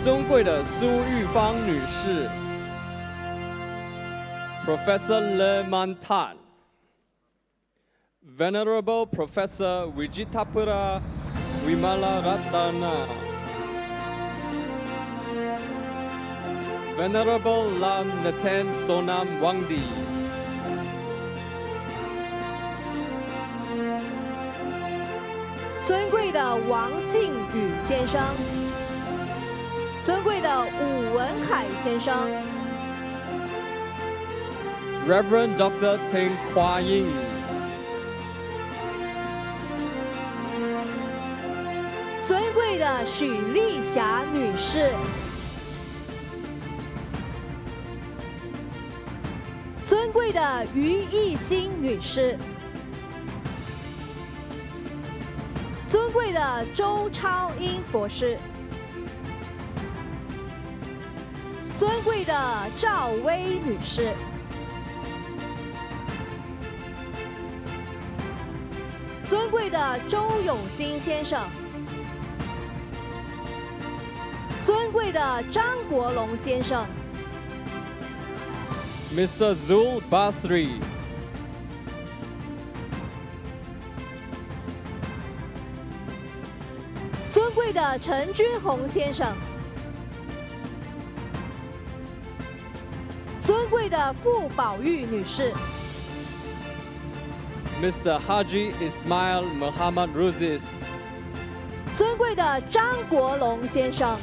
[SPEAKER 2] 尊贵的苏玉芳女士 ，Professor Le Mantan， Venerable Professor Vijitapura Vimalaratana， Venerable Lam Naten Sonam Wangdi，
[SPEAKER 1] 尊贵的王靖宇先生。尊贵的武文海先生
[SPEAKER 2] ，Reverend Dr. Teng Kwa Ying，
[SPEAKER 1] 尊贵的许丽霞女士，尊贵的于艺欣女士，尊贵的周超英博士。尊贵的赵薇女士，尊贵的周永新先生，尊贵的张国龙先生
[SPEAKER 2] ，Mr. Zul Basri，
[SPEAKER 1] 尊贵的陈君宏先生。尊贵的傅宝玉女士
[SPEAKER 2] ，Mr. Haji Ismail Muhammad Ruzis，
[SPEAKER 1] 尊贵的张国龙先生。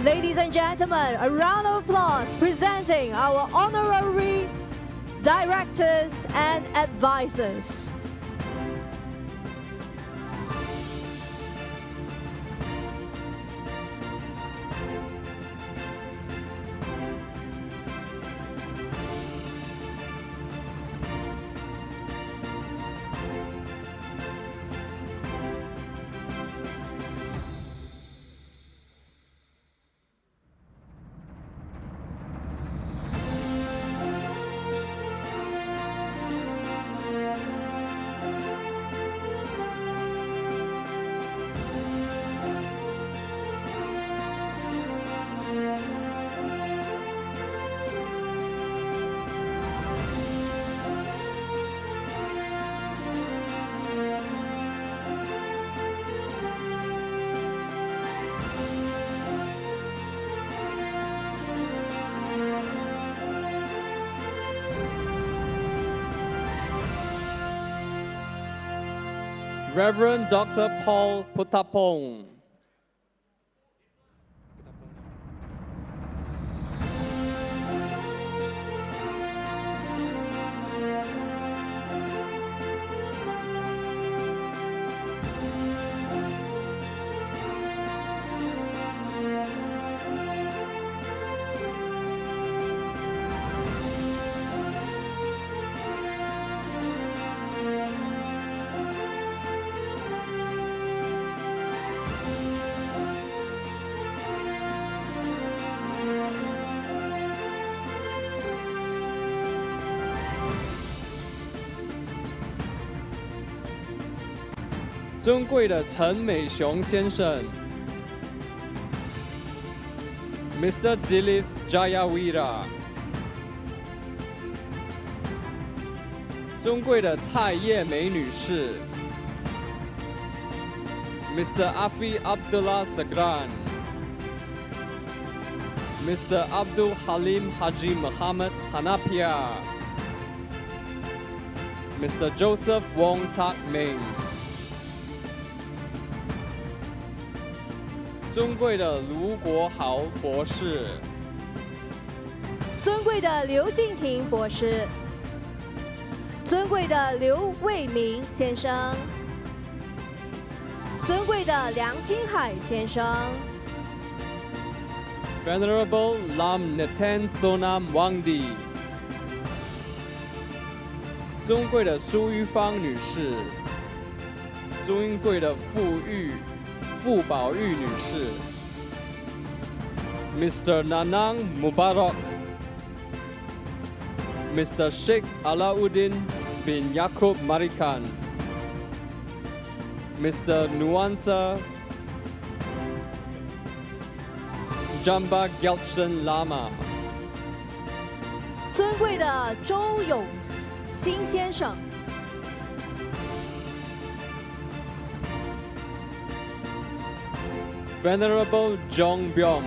[SPEAKER 1] Ladies and gentlemen, a round of applause presenting our honorary directors and advisors.
[SPEAKER 2] Reverend Dr. Paul Puttapong.尊贵的陈美雄先生 ，Mr. Dilip Jayawira， 尊贵的蔡叶梅女士 ，Mr. Afi Abdullah Sagran， Mr. Abdul Halim Haji Muhammad Hanapia， Mr. Joseph Wong Tak Ming。尊贵的卢国豪博士，
[SPEAKER 1] 尊贵的刘敬亭博士，尊贵的刘卫民先生，尊贵的梁清海先生
[SPEAKER 2] ，Venerable Lam Neten Sonam Wangdi， 尊贵的苏玉芳女士，尊贵的傅宝玉女士 ，Mr. Nanang Mubarak， Mr. Sheikh Alauddin bin Yaakob Marikan， Mr. Nuansa Jamba Gyaltsen Lama，
[SPEAKER 1] 尊贵的周永新先生。
[SPEAKER 2] Venerable Jong Byung，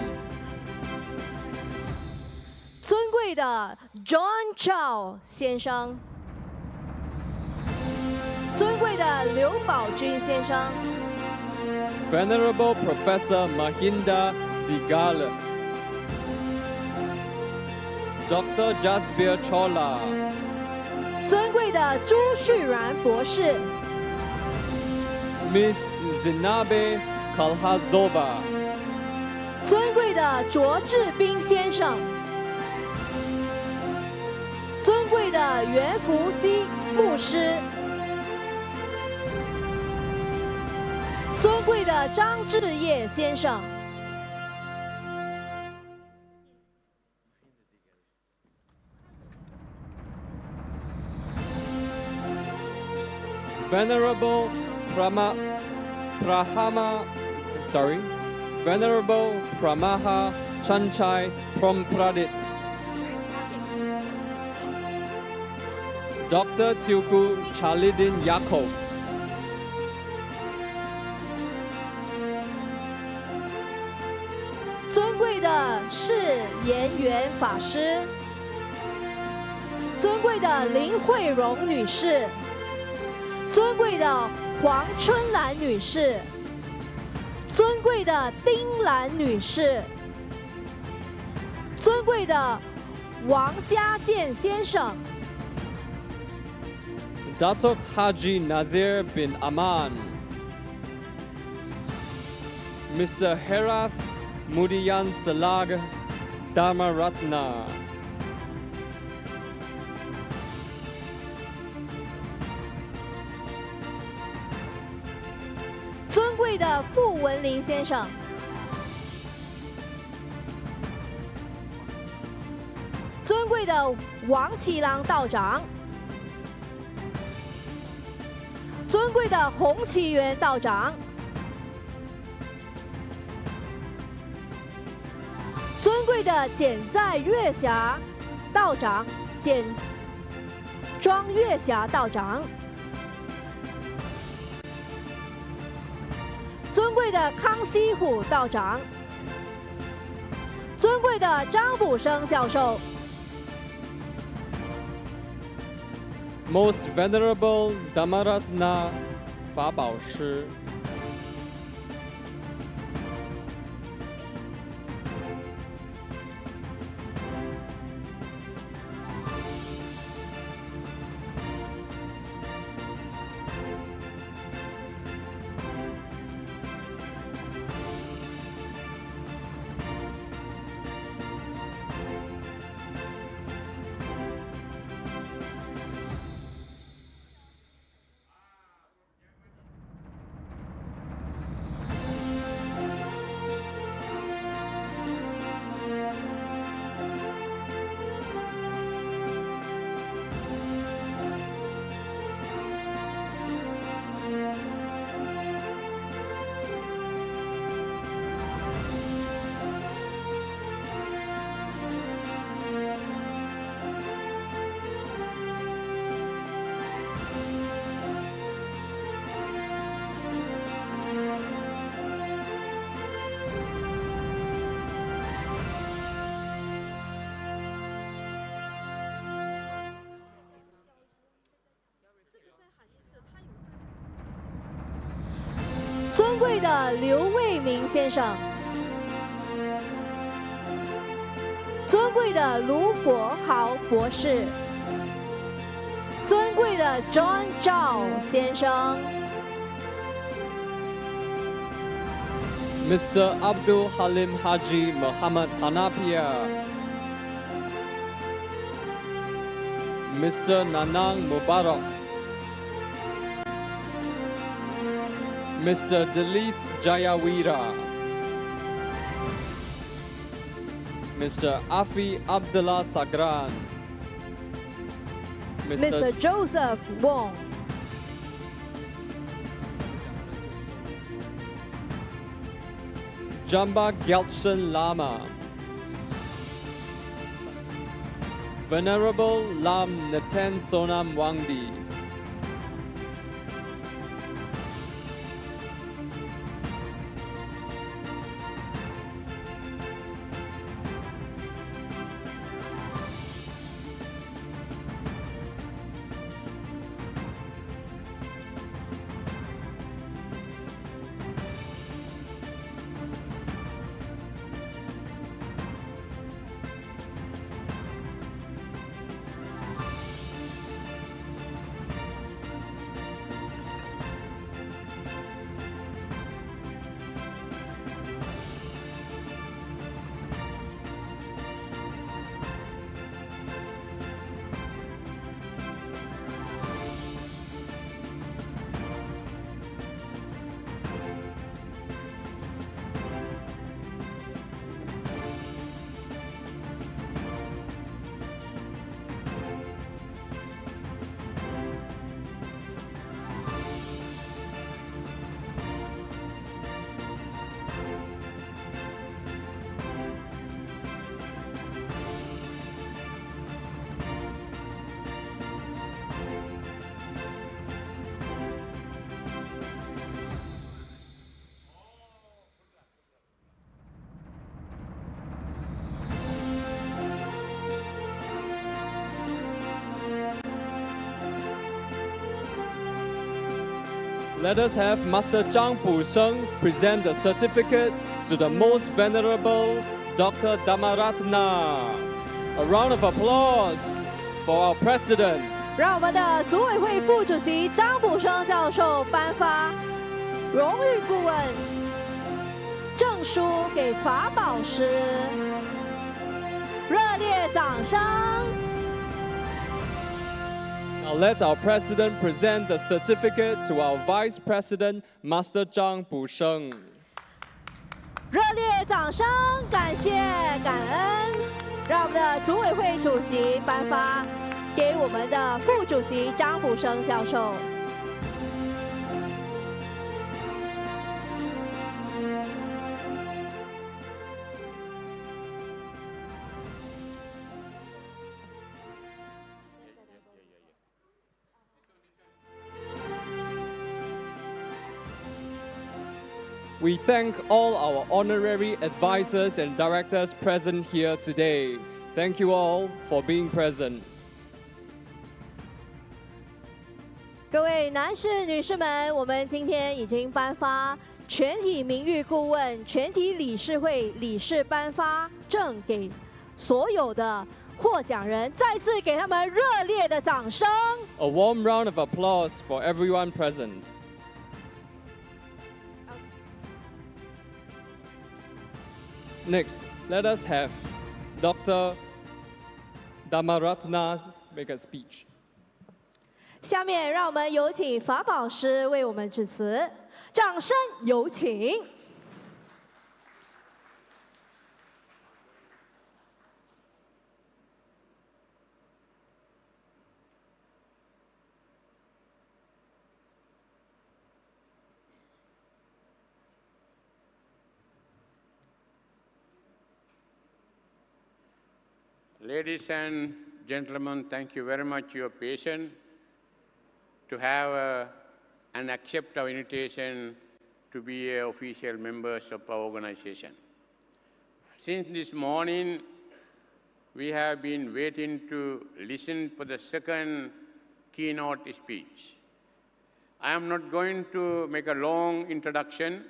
[SPEAKER 1] 尊贵的 John Chow 先生，尊贵的刘宝军先生
[SPEAKER 2] ，Venerable Professor Mahinda Digala， Dr. Jasbir Chola，
[SPEAKER 1] 尊贵的朱旭然博士
[SPEAKER 2] ，Miss Zinabe Kalhazova，
[SPEAKER 1] 尊贵的卓志斌先生，尊贵的袁福基牧师，尊贵的张志业先生，Venerable
[SPEAKER 2] Venerable Pramaha Chanchai Prompradit， Dr. Teuku Chalidin Yaakov，
[SPEAKER 1] 尊贵的释延元法师，尊贵的林慧荣女士，尊贵的黄春兰女士，尊贵的丁兰女士，尊贵的王家健先生，
[SPEAKER 2] Datuk Haji Nazir bin Aman， Mr. Herath Mudian Salag Dharmaratna，
[SPEAKER 1] 尊贵的傅文林先生，尊贵的王启郎道长，尊贵的洪启元道长，尊贵的简在月霞道长，简庄月霞道长，尊贵的康熙虎道长，尊贵的张卜生教授，
[SPEAKER 2] Most Venerable Dhammaratna 法宝师。
[SPEAKER 1] 尊贵的刘卫明先生，尊贵的卢国豪博士，尊贵的 Zhang 先生，
[SPEAKER 2] Mr. Abdul Halim Haji Muhammad Hanapia, Mr. Nanang Mubarak, Mr. Dilip Jayawira, Mr. Afi Abdullah Sagran,
[SPEAKER 1] Mr. Joseph Wong,
[SPEAKER 2] Jamba Gyaltsen Lama, Venerable Lam Neten Sonam Wangdi, Let us have Master Zhang Pusheng present the certificate to the Most Venerable Dr. Dhammaratna. A round of applause for our President.
[SPEAKER 1] 让我们的组委会副主席张卜生教授颁发荣誉顾问证书给法宝师，热烈掌声！
[SPEAKER 2] Now let our President present the certificate to our Vice President, Master Zhang Pusheng.
[SPEAKER 1] 热烈掌声，感谢感恩！让我们的组委会主席颁发给我们的副主席张卜生教授。
[SPEAKER 2] We thank all our honorary advisors and directors present here today. Thank you all for being present.
[SPEAKER 1] 各位男士、女士们，我们今天已经颁发全体名誉顾问、全体理事会理事颁发证给所有的获奖人，再次给他们热烈的掌声。
[SPEAKER 2] A warm round of applause for everyone present. Next, let us have Dr. Dhammaratna make a speech.
[SPEAKER 1] 下面让我们有请法宝师为我们致辞，掌声有请。
[SPEAKER 4] Ladies and gentlemen, thank you very much for your patience to have and accept our invitation to be official members of our organization. Since this morning, we have been waiting to listen for the second keynote speech. I am not going to make a long introduction.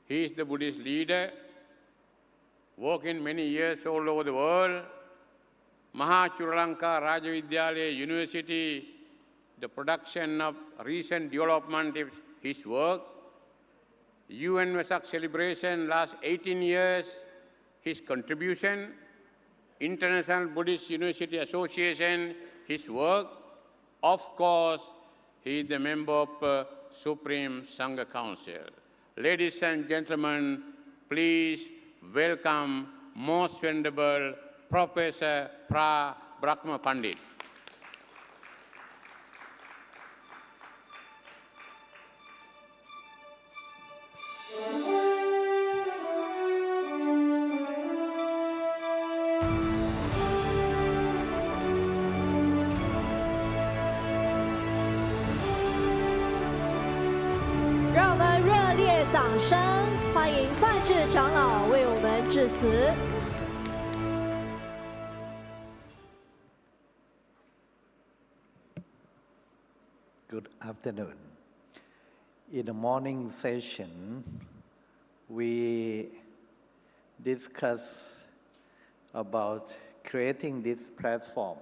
[SPEAKER 4] He is the Buddhist leader, working many years all over the world. Mahachulanka Rajavidyalaya University, the production of recent development is his work. UN Vesak celebration last 18 years, his contribution. International Buddhist University Association, his work. Of course, he is the member of Supreme Sangha Council. Ladies and gentlemen, please welcome Most Venerable Professor Pra Brahma Pandit.
[SPEAKER 1] 让我们热烈掌声欢迎范志长老为我们致辞。
[SPEAKER 6] Good afternoon. In the morning session, we discussed about creating this platform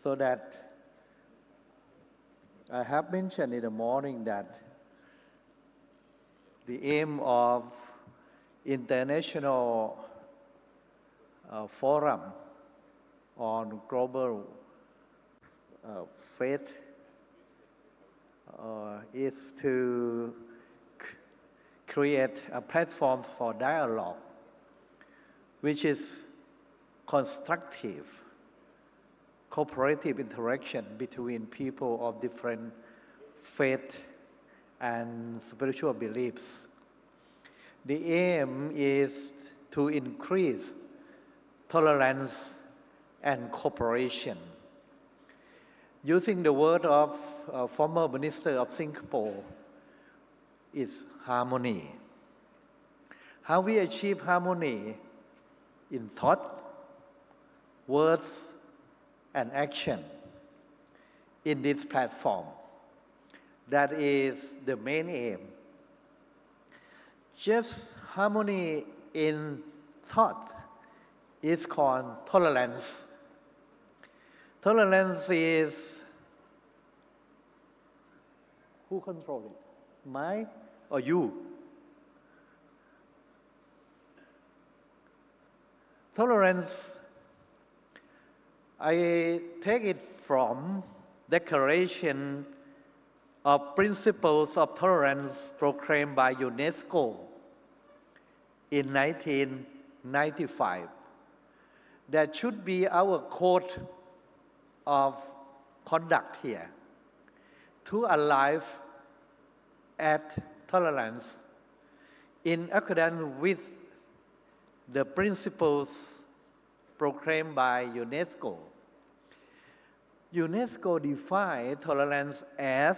[SPEAKER 6] so that I have mentioned in the morning that the aim of international forum on global faith is to create a platform for dialogue which is constructive, cooperative interaction between people of different faith and spiritual beliefs. The aim is to increase tolerance and cooperation. Using the word of former Minister of Singapore, is harmony. How we achieve harmony in thought, words, and action in this platform. That is the main aim. Just harmony in thought is called tolerance. Tolerance is, who controls it? My or you? Tolerance, I take it from Declaration of Principles of Tolerance proclaimed by UNESCO in 1995. That should be our code of conduct here, to arrive at tolerance in accordance with the principles proclaimed by UNESCO. UNESCO defines tolerance as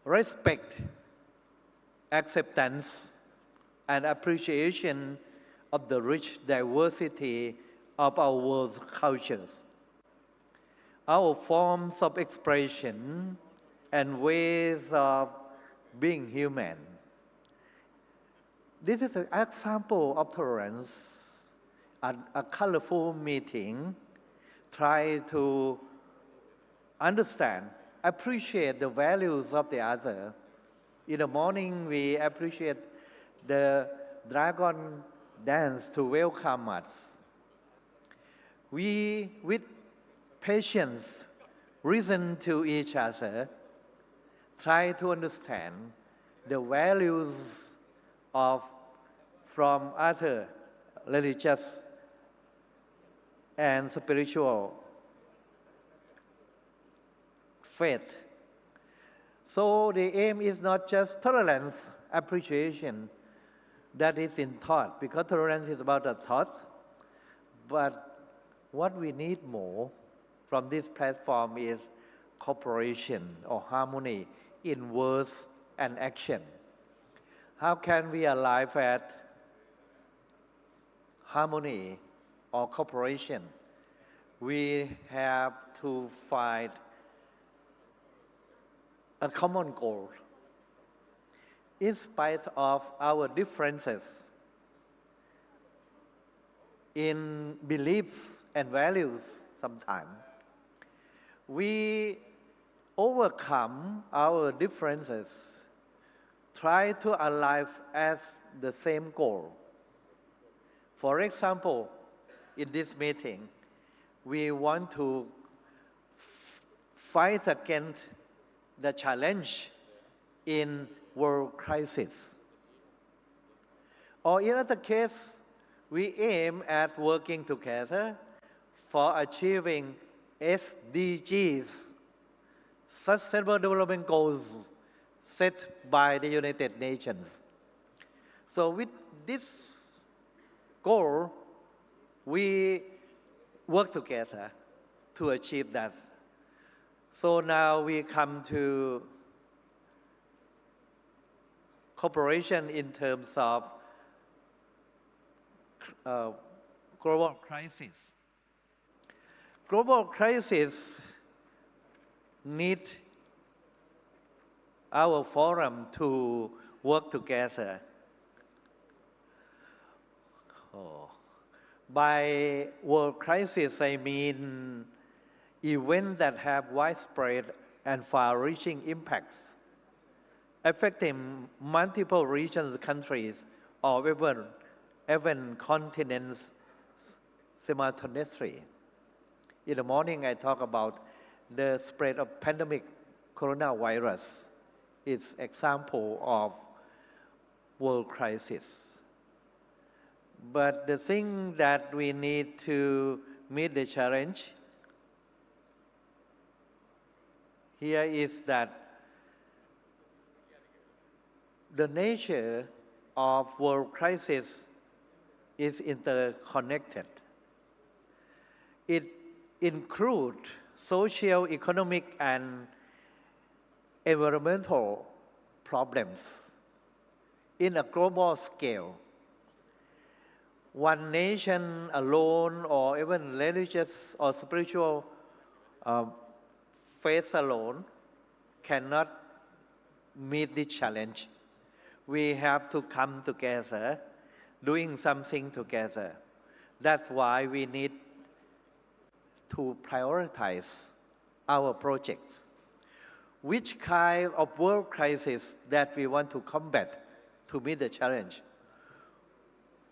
[SPEAKER 6] respect, acceptance, and appreciation of the rich diversity of our world's cultures, our forms of expression and ways of being human. This is an example of tolerance, a colorful meeting. Try to understand, appreciate the values of the other. In the morning, we appreciate the dragon dance to welcome us. We, with patience, listen to each other, try to understand the values from other religious and spiritual faith. So the aim is not just tolerance, appreciation that is in thought, because tolerance is about the thought, but what we need more from this platform is cooperation or harmony in words and action. How can we arrive at harmony or cooperation? We have to find a common goal. In spite of our differences in beliefs and values sometimes, we overcome our differences, try to arrive at the same goal. For example, in this meeting, we want to fight against the challenge in world crisis. Or in other case, we aim at working together for achieving SDGs, Sustainable Development Goals set by the United Nations. So with this goal, we work together to achieve that. So now we come to cooperation in terms of global crisis. Global crisis need our forum to work together. By world crisis, I mean events that have widespread and far-reaching impacts, affecting multiple regions, countries, or even continents simultaneously. In the morning, I talk about the spread of pandemic coronavirus. It's example of world crisis. But the thing that we need to meet the challenge here is that the nature of world crisis is interconnected. It includes social, economic, and environmental problems in a global scale. One nation alone, or even religious or spiritual faith alone, cannot meet the challenge. We have to come together, doing something together. That's why we need to prioritize our projects. Which kind of world crisis that we want to combat to meet the challenge?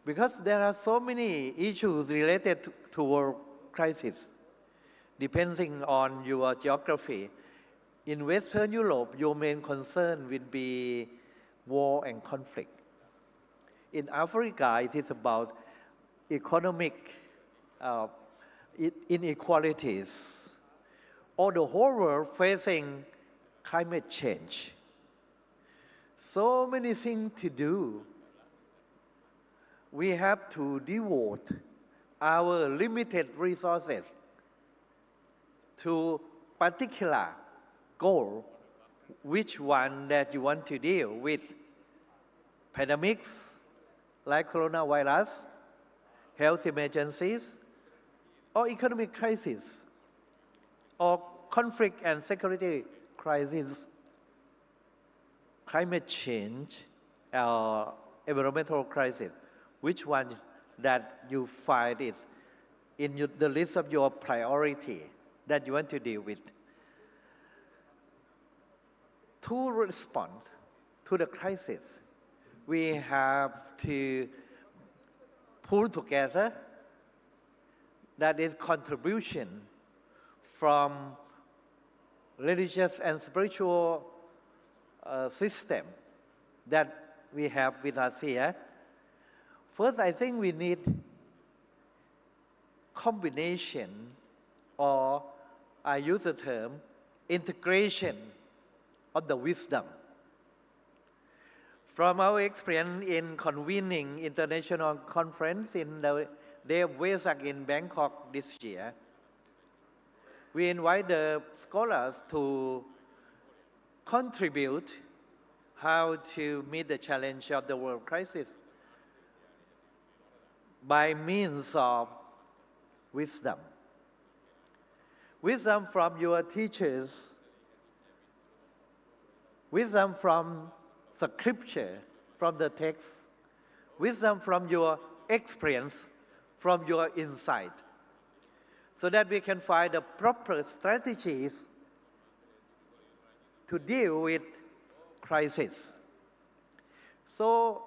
[SPEAKER 6] Because there are so many issues related to world crisis, depending on your geography. In Western Europe, your main concern will be war and conflict. In Africa, it is about economic inequalities, or the whole world facing climate change. So many things to do. We have to devote our limited resources to particular goal. Which one that you want to deal with? Pandemics like coronavirus, health emergencies, or economic crisis, or conflict and security crisis, climate change, or environmental crisis, which one that you find is in the list of your priority that you want to deal with? To respond to the crisis, we have to pull together that is contribution from religious and spiritual system that we have with us here. First, I think we need combination, or I use the term integration of the wisdom. From our experience in convening international conference in the Day of Vesak in Bangkok this year, we invite the scholars to contribute how to meet the challenge of the world crisis by means of wisdom. Wisdom from your teachers, wisdom from scripture, from the text, wisdom from your experience, from your insight, so that we can find the proper strategies to deal with crisis. So,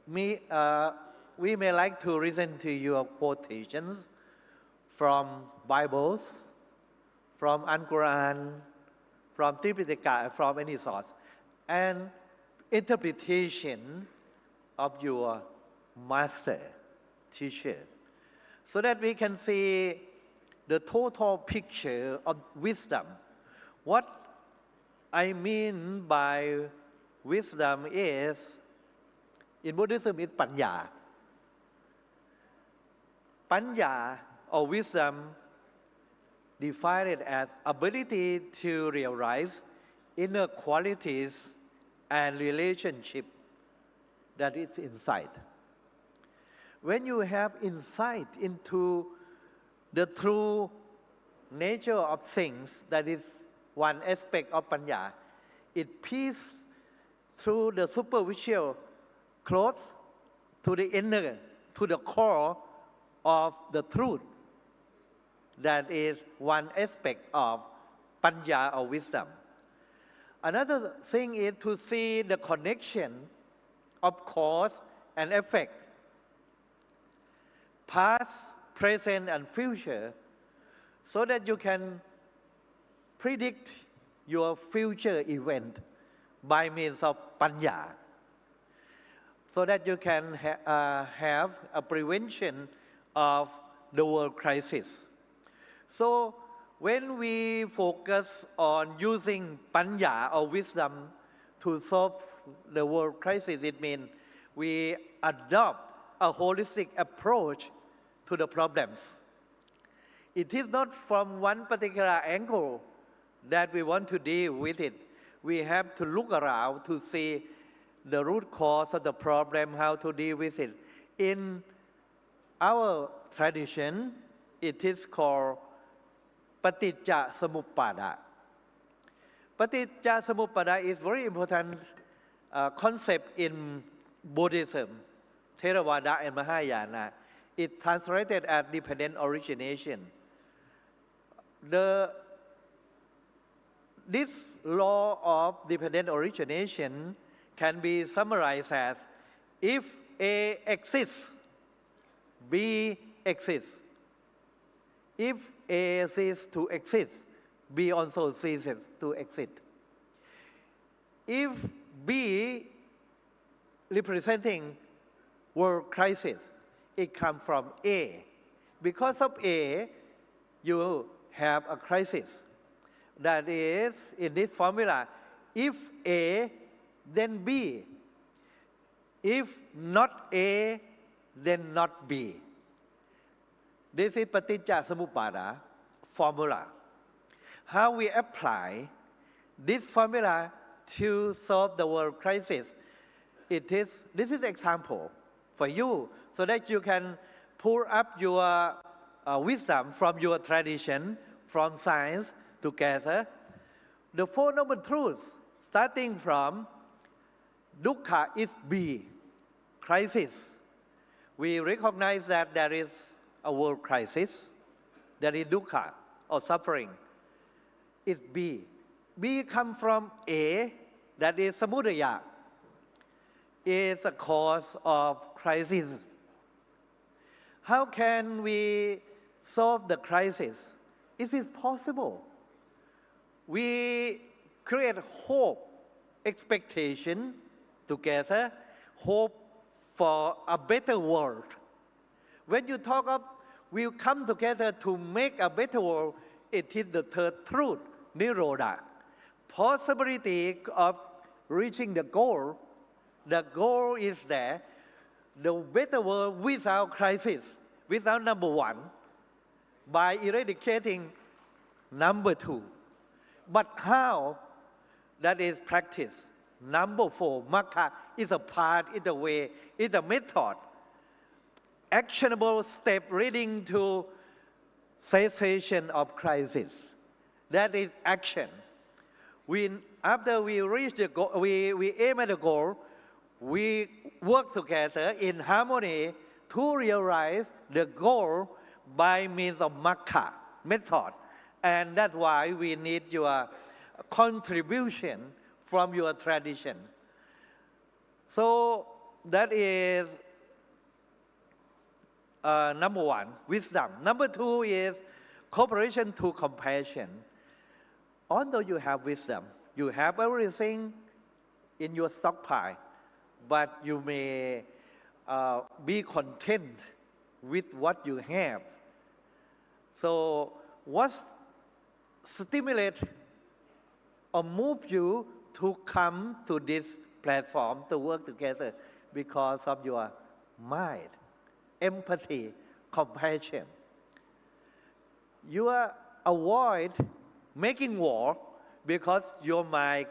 [SPEAKER 6] we may like to listen to your quotations from Bibles, from Al-Quran, from Tripitaka, from any source, and interpretation of your master, teacher, so that we can see the total picture of wisdom. What I mean by wisdom is, in Buddhism, is panya. Panya, or wisdom, defined as ability to realize inner qualities and relationship that is inside. When you have insight into the true nature of things, that is one aspect of panya, it pierces through the superficial close to the inner, to the core of the truth. That is one aspect of panya, or wisdom. Another thing is to see the connection of cause and effect, past, present, and future, so that you can predict your future event by means of panya, so that you can have a prevention of the world crisis. So when we focus on using panya, or wisdom, to solve the world crisis, it means we adopt a holistic approach to the problems. It is not from one particular angle that we want to deal with it. We have to look around to see the root cause of the problem, how to deal with it. In our tradition, it is called Paticca Samuppada. Paticca Samuppada is very important concept in Buddhism, Theravada, and Mahayana. It translated as dependent origination. This law of dependent origination can be summarized as, if A exists, B exists. If A ceases to exist, B also ceases to exist. If B representing world crisis, it comes from A. Because of A, you have a crisis. That is, in this formula, if A, then B. If not A, then not B. This is Paticca Samuppada formula. How we apply this formula to solve the world crisis, this is example. for you so that you can pour up your wisdom from your tradition, from science together. The Four Noble Truths, starting from dukkha is B, crisis. We recognize that there is a world crisis, there is dukkha or suffering. It's B. B comes from A, that is samudaya, is a cause of crisis. How can we solve the crisis? It is possible. We create hope, expectation together, hope for a better world. When you talk of we come together to make a better world, it is the third truth, nirodha. Possibility of reaching the goal. The goal is there, the better world without crisis, without number one, by eradicating number two. But how? That is practice. Number four, Magga, is a part, is a way, is a method. Actionable step leading to cessation of crisis. That is action. After we reach the goal, we aim at the goal, we work together in harmony to realize the goal by means of Magga method. And that's why we need your contribution from your tradition. So that is number one, wisdom. Number two is cooperation to compassion. Although you have wisdom, you have everything in your stockpile, but you may be content with what you have. So what stimulates or moves you to come to this platform to work together? Because of your mind, empathy, compassion. You avoid making war because your mind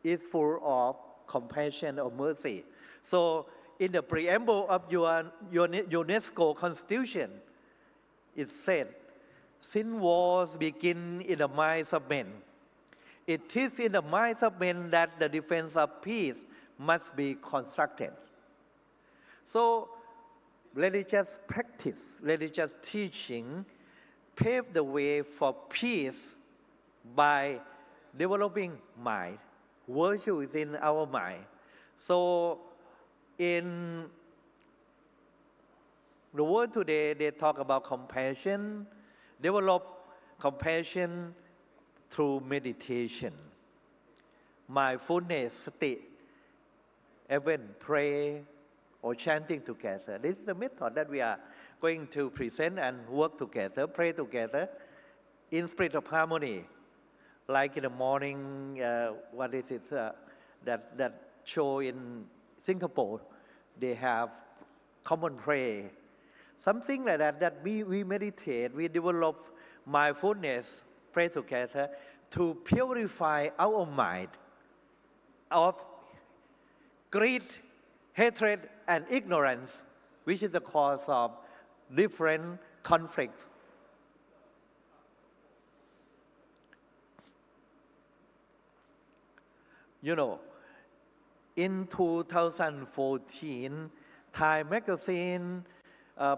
[SPEAKER 6] is full of compassion or mercy. So in the preamble of your UNESCO Constitution, it said, since wars begin in the minds of men, it is in the minds of men that the defense of peace must be constructed. So religious practice, religious teaching pave the way for peace by developing mind, virtue within our mind. So in the world today, they talk about compassion, develop compassion through meditation, mindfulness, sati, even pray or chanting together. This is the method that we are going to present and work together, pray together in spirit of harmony. Like in the morning, what is it, that show in Singapore, they have common prayer. Something like that we meditate, we develop mindfulness, pray together to purify our mind of greed, hatred, and ignorance, which is the cause of different conflicts. You know, in 2014, Time magazine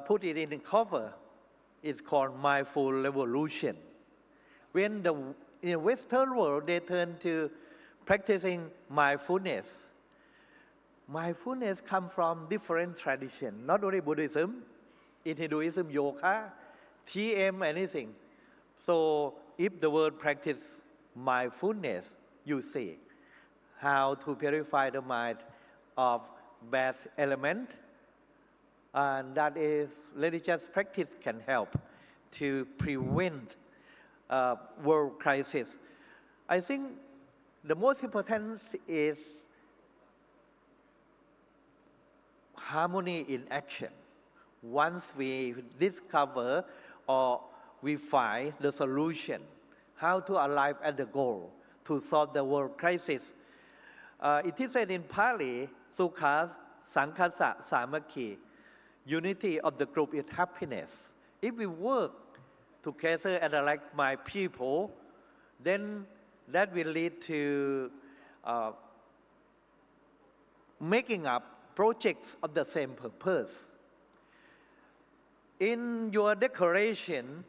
[SPEAKER 6] put it in the cover. It's called Mindful Revolution. When in the Western world, they turn to practicing mindfulness. Mindfulness comes from different traditions, not only Buddhism, in Hinduism, yoga, TM, anything. So if the word practice mindfulness, you see how to purify the mind of bad element, and that is religious practice can help to prevent world crisis. I think the most important is harmony in action. Once we discover or we find the solution, how to arrive at the goal to solve the world crisis. It is said in Pali, Sukha Sankasa Samaki, unity of the group is happiness. If we work together as like my people, then that will lead to making up projects of the same purpose. In your declaration,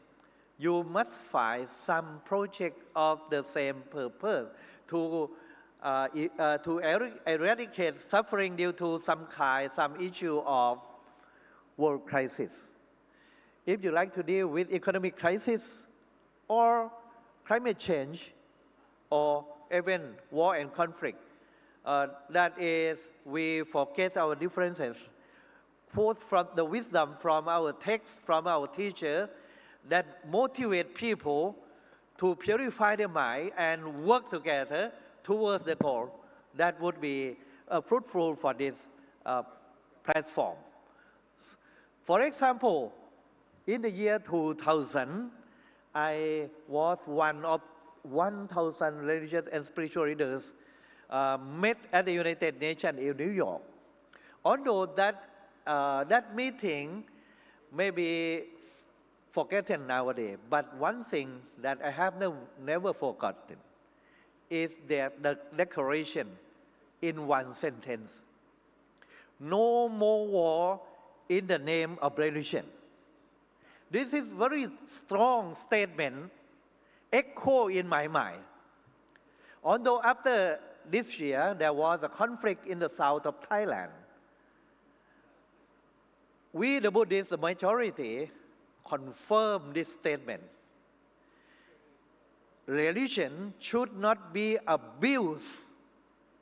[SPEAKER 6] you must find some project of the same purpose to eradicate suffering due to some issue of world crisis. If you like to deal with economic crisis or climate change or even war and conflict, that is, we forget our differences, quote from the wisdom from our text, from our teacher, that motivate people to purify their mind and work together towards the goal. That would be fruitful for this platform. For example, in the year 2000, I was one of 1,000 religious and spiritual leaders met at the United Nations in New York. Although that meeting may be forgotten nowadays, but one thing that I have never forgotten is the declaration in one sentence: no more war in the name of religion. This is very strong statement, echo in my mind. Although after this year there was a conflict in the south of Thailand, we, the Buddhists, the majority, confirm this statement. Religion should not be abused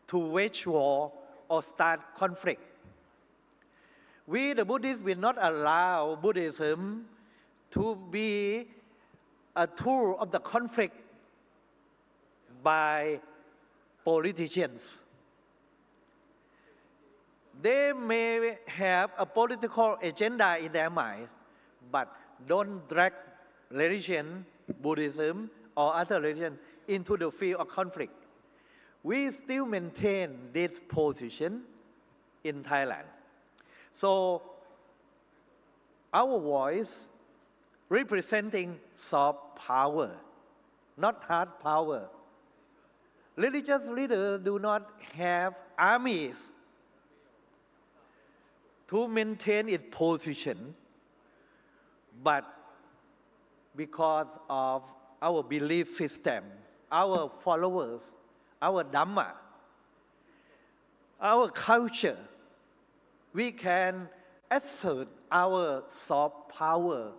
[SPEAKER 6] to wage war or start conflict. We, the Buddhists, will not allow Buddhism to be a tool of the conflict by politicians. They may have a political agenda in their mind, but don't drag religion, Buddhism, or other religion into the field of conflict. We still maintain this position in Thailand. So our voice representing soft power, not hard power. Religious leaders do not have armies to maintain its position, but because of our belief system, our followers, our Dhamma, our culture, we can assert our soft power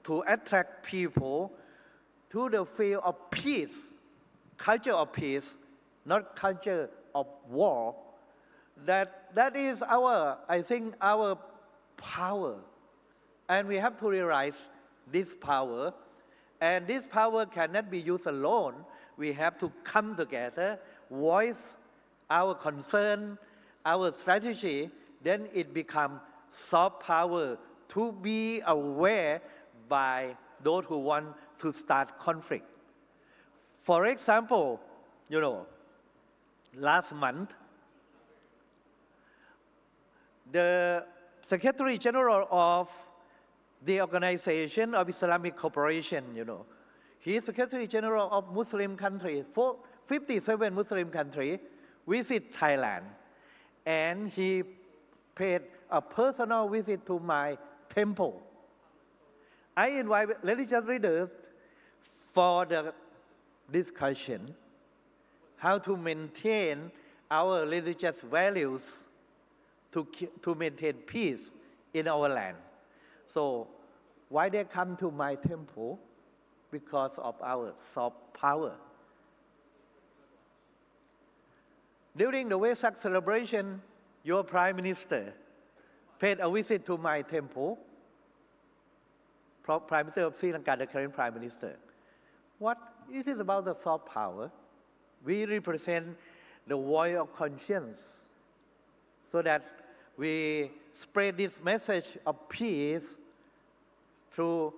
[SPEAKER 6] to attract people to the field of peace, culture of peace, not culture of war. That is our, I think, our power. And we have to realize this power. And this power cannot be used alone. We have to come together, voice our concern, our strategy, then it becomes soft power to be aware by those who want to start conflict. For example, last month, the Secretary General of the Organization of Islamic Cooperation, he is Secretary General of Muslim countries, 57 Muslim countries, visit Thailand. And he paid a personal visit to my temple. I invite religious leaders for the discussion, how to maintain our religious values to maintain peace in our land. So why they come to my temple? Because of our soft power. During the Vesak celebration, your Prime Minister paid a visit to my temple. Prime Minister of Sri Lanka, the current Prime Minister. What is it about the soft power? We represent the voice of conscience so that we spread this message of peace through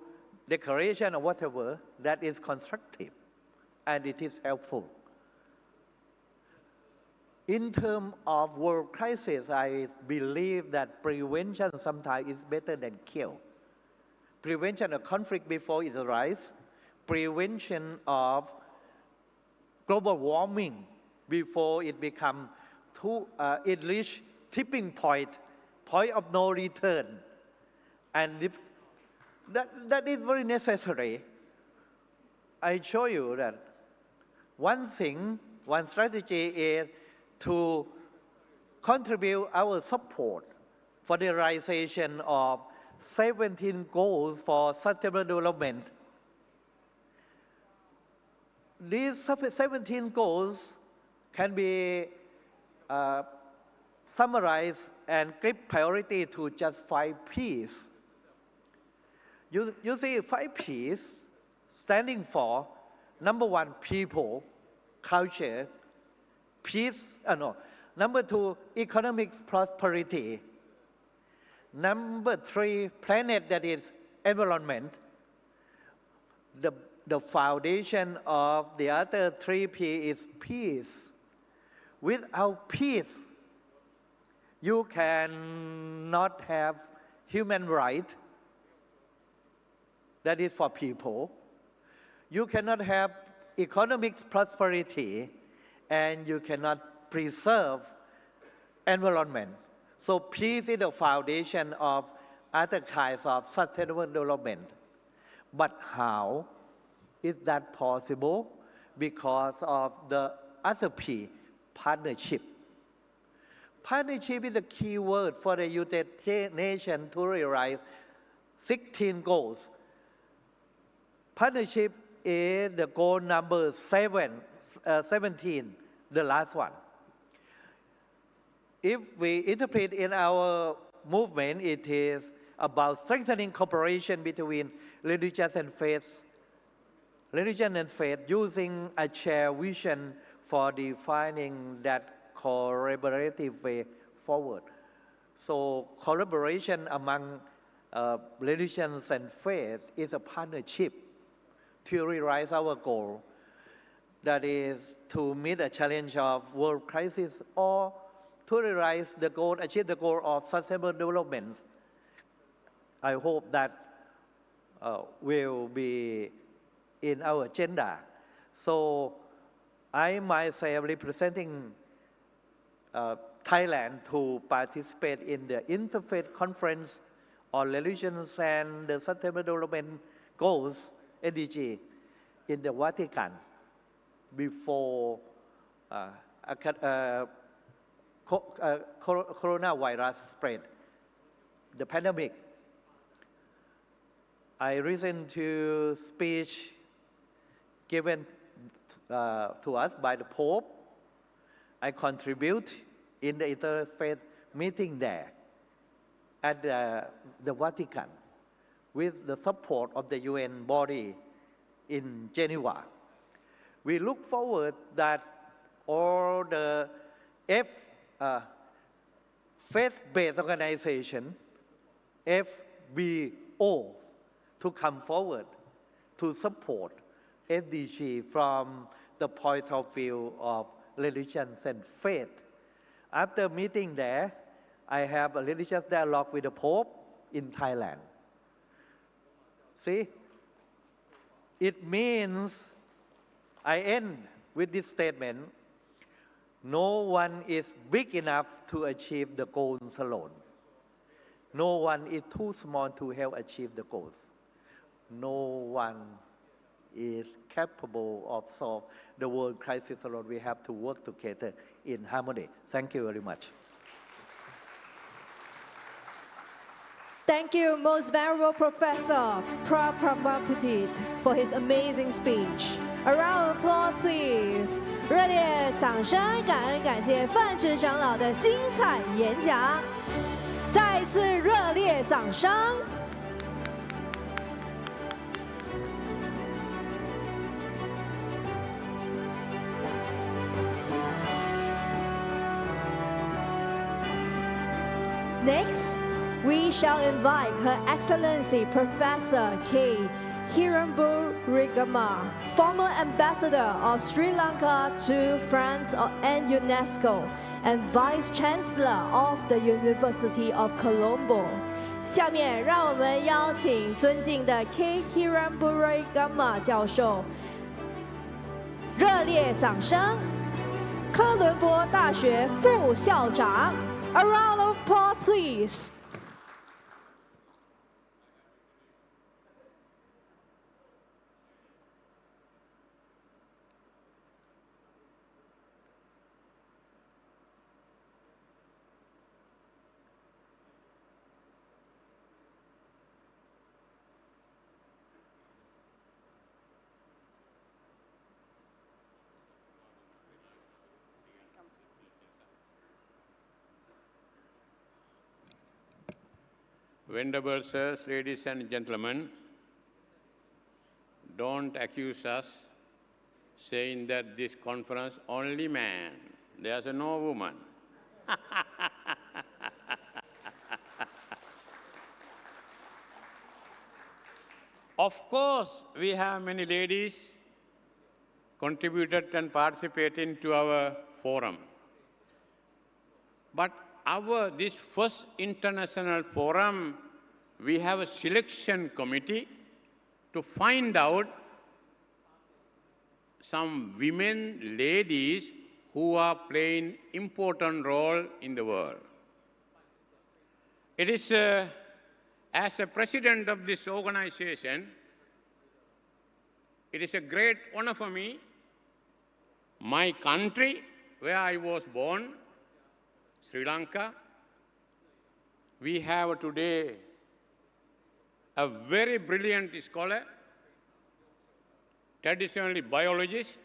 [SPEAKER 6] declaration or whatever that is constructive and it is helpful. In terms of world crisis, I believe that prevention sometimes is better than cure. Prevention of conflict before it arises, prevention of global warming before it becomes it reach tipping point of no return. And if that is very necessary. I show you that one strategy is to contribute our support for the realization of 17 goals for sustainable development. These 17 goals can be summarized and give priority to just 5 P's. You see 5 P's standing for, number 1, people, culture, peace, number 2, economic prosperity. Number 3, planet, that is environment. The foundation of the other 3 P is peace. Without peace, you cannot have human rights, that is for people. You cannot have economic prosperity, and you cannot preserve environment. So peace is the foundation of other kinds of sustainable development. But how is that possible? Because of the other P, partnership. Partnership is the key word for the United Nations to realize 16 goals. Partnership is the goal number 17, the last one. If we interpret in our movement, it is about strengthening cooperation between religion and faith using a shared vision for defining that collaborative way forward. So collaboration among religions and faith is a partnership to realize our goal, that is to meet a challenge of world crisis or to realize the goal, achieve the goal of sustainable development. I hope that will be in our agenda. So I myself representing Thailand to participate in the Interfaith Conference on Religions and the Sustainable Development Goals, SDG, in the Vatican before coronavirus spread, the pandemic. I listened to speech given to us by the Pope. I contribute in the interfaith meeting there at the Vatican with the support of the UN body in Geneva. We look forward that all the faith-based organization, FBO, to come forward to support SDG from the point of view of religions and faith. After meeting there, I have a religious dialogue with the Pope in Thailand. See, it means, I end with this statement, no one is big enough to achieve the goals alone. No one is too small to help achieve the goals. No one is capable of solving the world crisis alone. We have to work together in harmony. Thank you very much.
[SPEAKER 1] Thank you, most venerable Professor Prabhupada, for his amazing speech. A round of applause, please. 热烈掌声，感恩感谢范志长老的精彩演讲。再一次热烈掌声。Next, we shall invite Her Excellency Professor K. Hiramburigama, former ambassador of Sri Lanka to France and UNESCO, and Vice Chancellor of the University of Colombo. 下面让我们邀请尊敬的 K. Hiramburigama 教授，热烈掌声！科伦坡大学副校长 ，A round of applause, please.
[SPEAKER 4] Venerable sirs, ladies and gentlemen, don't accuse us saying that this conference only man, there's no woman. Of course, we have many ladies contributed and participating to our forum. But this first international forum, we have a selection committee to find out some women ladies who are playing important role in the world. It is, as a president of this organization, it is a great honor for me. My country, where I was born, Sri Lanka, we have today a very brilliant scholar, traditionally biologist,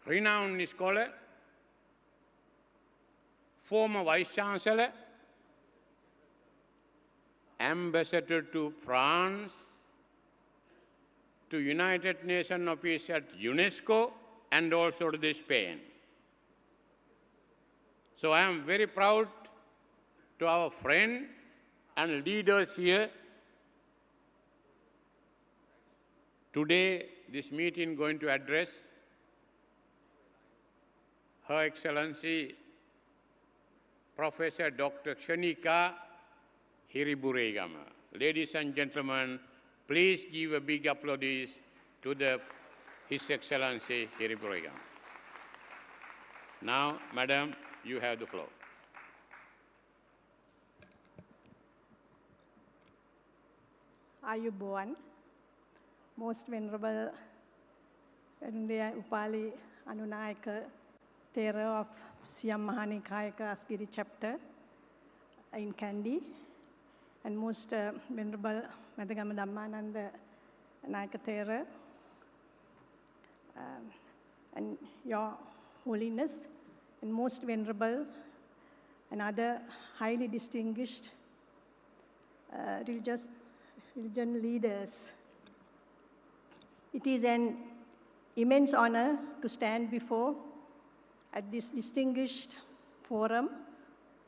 [SPEAKER 4] renowned scholar, former vice-chancellor, ambassador to France, to United Nations office at UNESCO, and also to Spain. So I am very proud to our friend and leaders here. Today, this meeting is going to address Her Excellency Professor Dr. Kshanika Hiriburigama. Ladies and gentlemen, please give a big applause to His Excellency Hiriburigama. Now, Madam, you have the floor.
[SPEAKER 13] Ayubowan, Most Venerable Venerable Upali Anunayaka, Thera of Siam Mahanikayaka Asgiri chapter in Kandy, and Most Venerable Madhagama Dhammananda Nayaka Thera, and Your Holiness, and Most Venerable and other highly distinguished religion leaders. It is an immense honor to stand before at this distinguished forum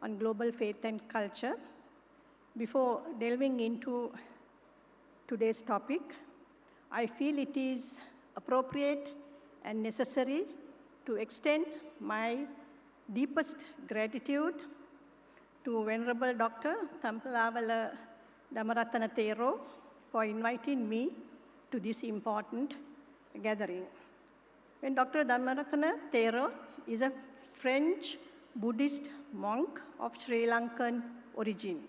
[SPEAKER 13] on global faith and culture. Before delving into today's topic, I feel it is appropriate and necessary to extend my deepest gratitude to Venerable Dr. Thampalavala Dhammaratana Thero for inviting me to this important gathering. When Dr. Dhammaratana Thero is a French Buddhist monk of Sri Lankan origin.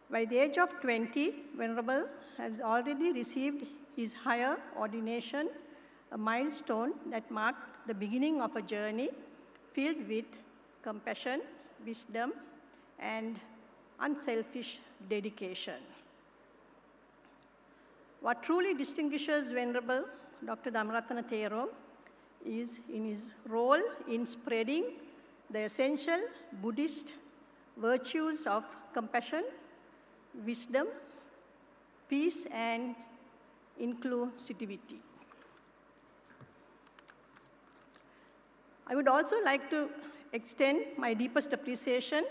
[SPEAKER 13] By the age of 20, Venerable has already received his higher ordination, a milestone that marked the beginning of a journey filled with compassion, wisdom, and unselfish dedication. What truly distinguishes Venerable Dr. Dhammaratana Thero is in his role in spreading the essential Buddhist virtues of compassion, wisdom, peace, and inclusivity. I would also like to extend my deepest appreciation,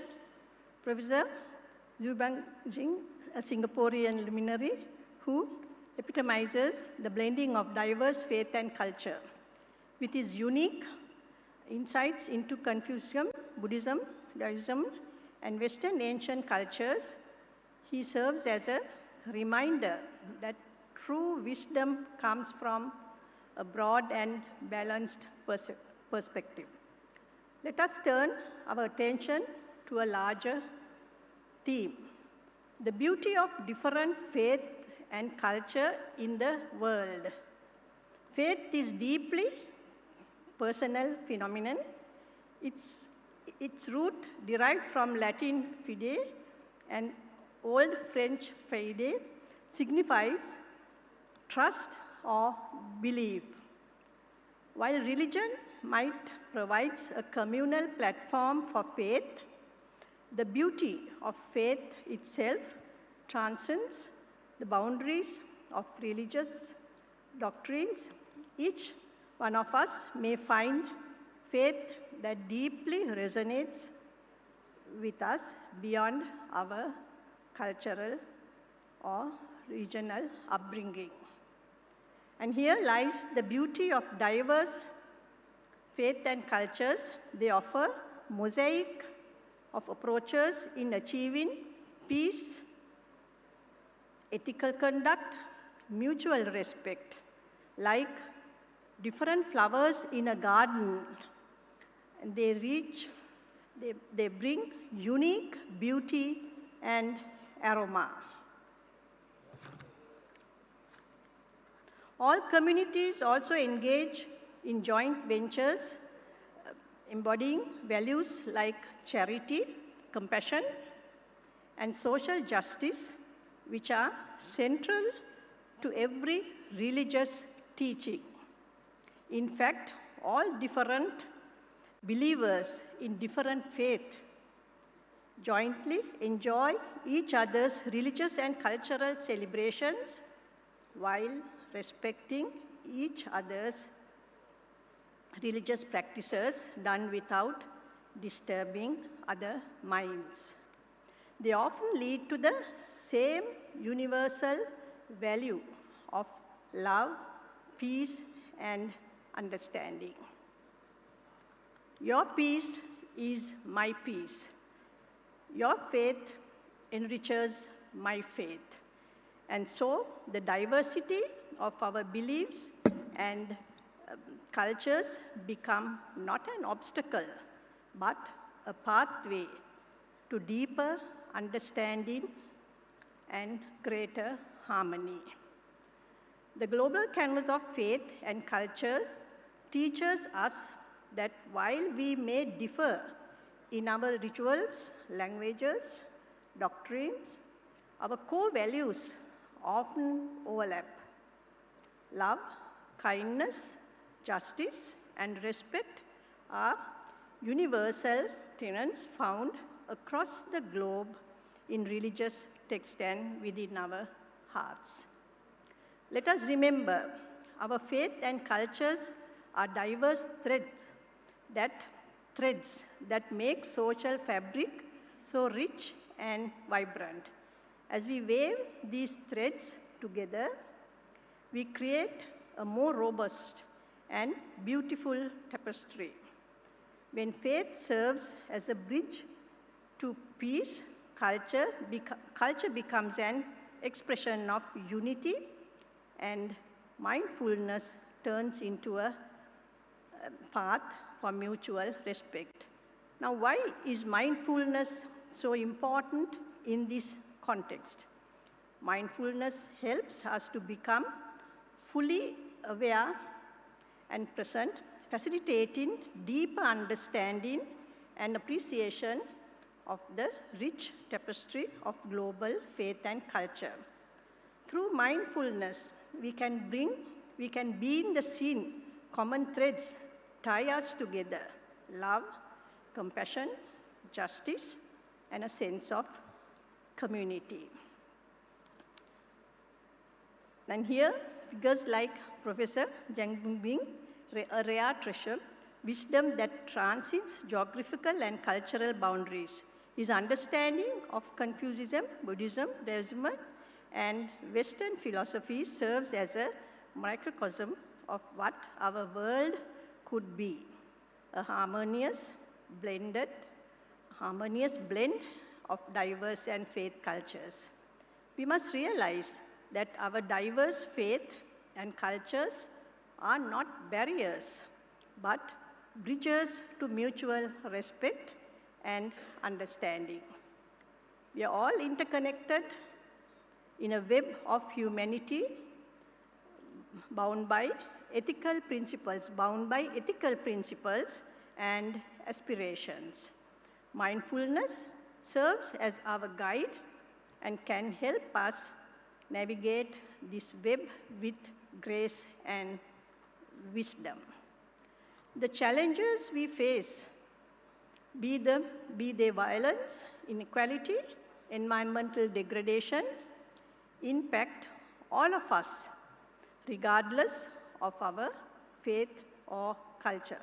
[SPEAKER 13] Professor Zhang a Singaporean luminary who epitomizes the blending of diverse faith and culture. With his unique insights into Confucianism, Buddhism, Taoism, and Western ancient cultures, he serves as a reminder that true wisdom comes from a broad and balanced perspective. Let us turn our attention to a larger theme, the beauty of different faith and culture in the world. Faith is deeply personal phenomenon. Its root derived from Latin fide and Old French fide signifies trust or belief. While religion might provide a communal platform for faith, the beauty of faith itself transcends the boundaries of religious doctrines. Each one of us may find faith that deeply resonates with us beyond our cultural or regional upbringing. And here lies the beauty of diverse faith and cultures. They offer mosaic of approaches in achieving peace, ethical conduct, mutual respect, like different flowers in a garden. And they bring unique beauty and aroma. All communities also engage in joint ventures embodying values like charity, compassion, and social justice, which are central to every religious teaching. In fact, all different believers in different faiths jointly enjoy each other's religious and cultural celebrations while respecting each other's religious practices done without disturbing other minds. They often lead to the same universal value of love, peace, and understanding. Your peace is my peace. Your faith enriches my faith. And so the diversity of our beliefs and cultures become not an obstacle, but a pathway to deeper understanding and greater harmony. The global canvas of faith and culture teaches us that while we may differ in our rituals, languages, doctrines, our core values often overlap. Love, kindness, justice, and respect are universal tenets found across the globe in religious texts and within our hearts. Let us remember, our faith and cultures are diverse threads that make social fabric so rich and vibrant. As we weave these threads together, we create a more robust and beautiful tapestry. When faith serves as a bridge to peace, culture becomes an expression of unity, and mindfulness turns into a path for mutual respect. Now, why is mindfulness so important in this context? Mindfulness helps us to become fully aware and present, facilitating deeper understanding and appreciation of the rich tapestry of global faith and culture. Through mindfulness, we can be in the scene, common threads tie us together: love, compassion, justice, and a sense of community. And here, figures like Professor Zhang, a rare treasure, wisdom that transcends geographical and cultural boundaries. His understanding of Confucianism, Buddhism, Taoism, and Western philosophy serves as a microcosm of what our world could be, a harmonious blend of diverse and faith cultures. We must realize that our diverse faith and cultures are not barriers, but bridges to mutual respect and understanding. We are all interconnected in a web of humanity bound by ethical principles and aspirations. Mindfulness serves as our guide and can help us navigate this web with grace and wisdom. The challenges we face, be they violence, inequality, environmental degradation, impact all of us, regardless of our faith or culture.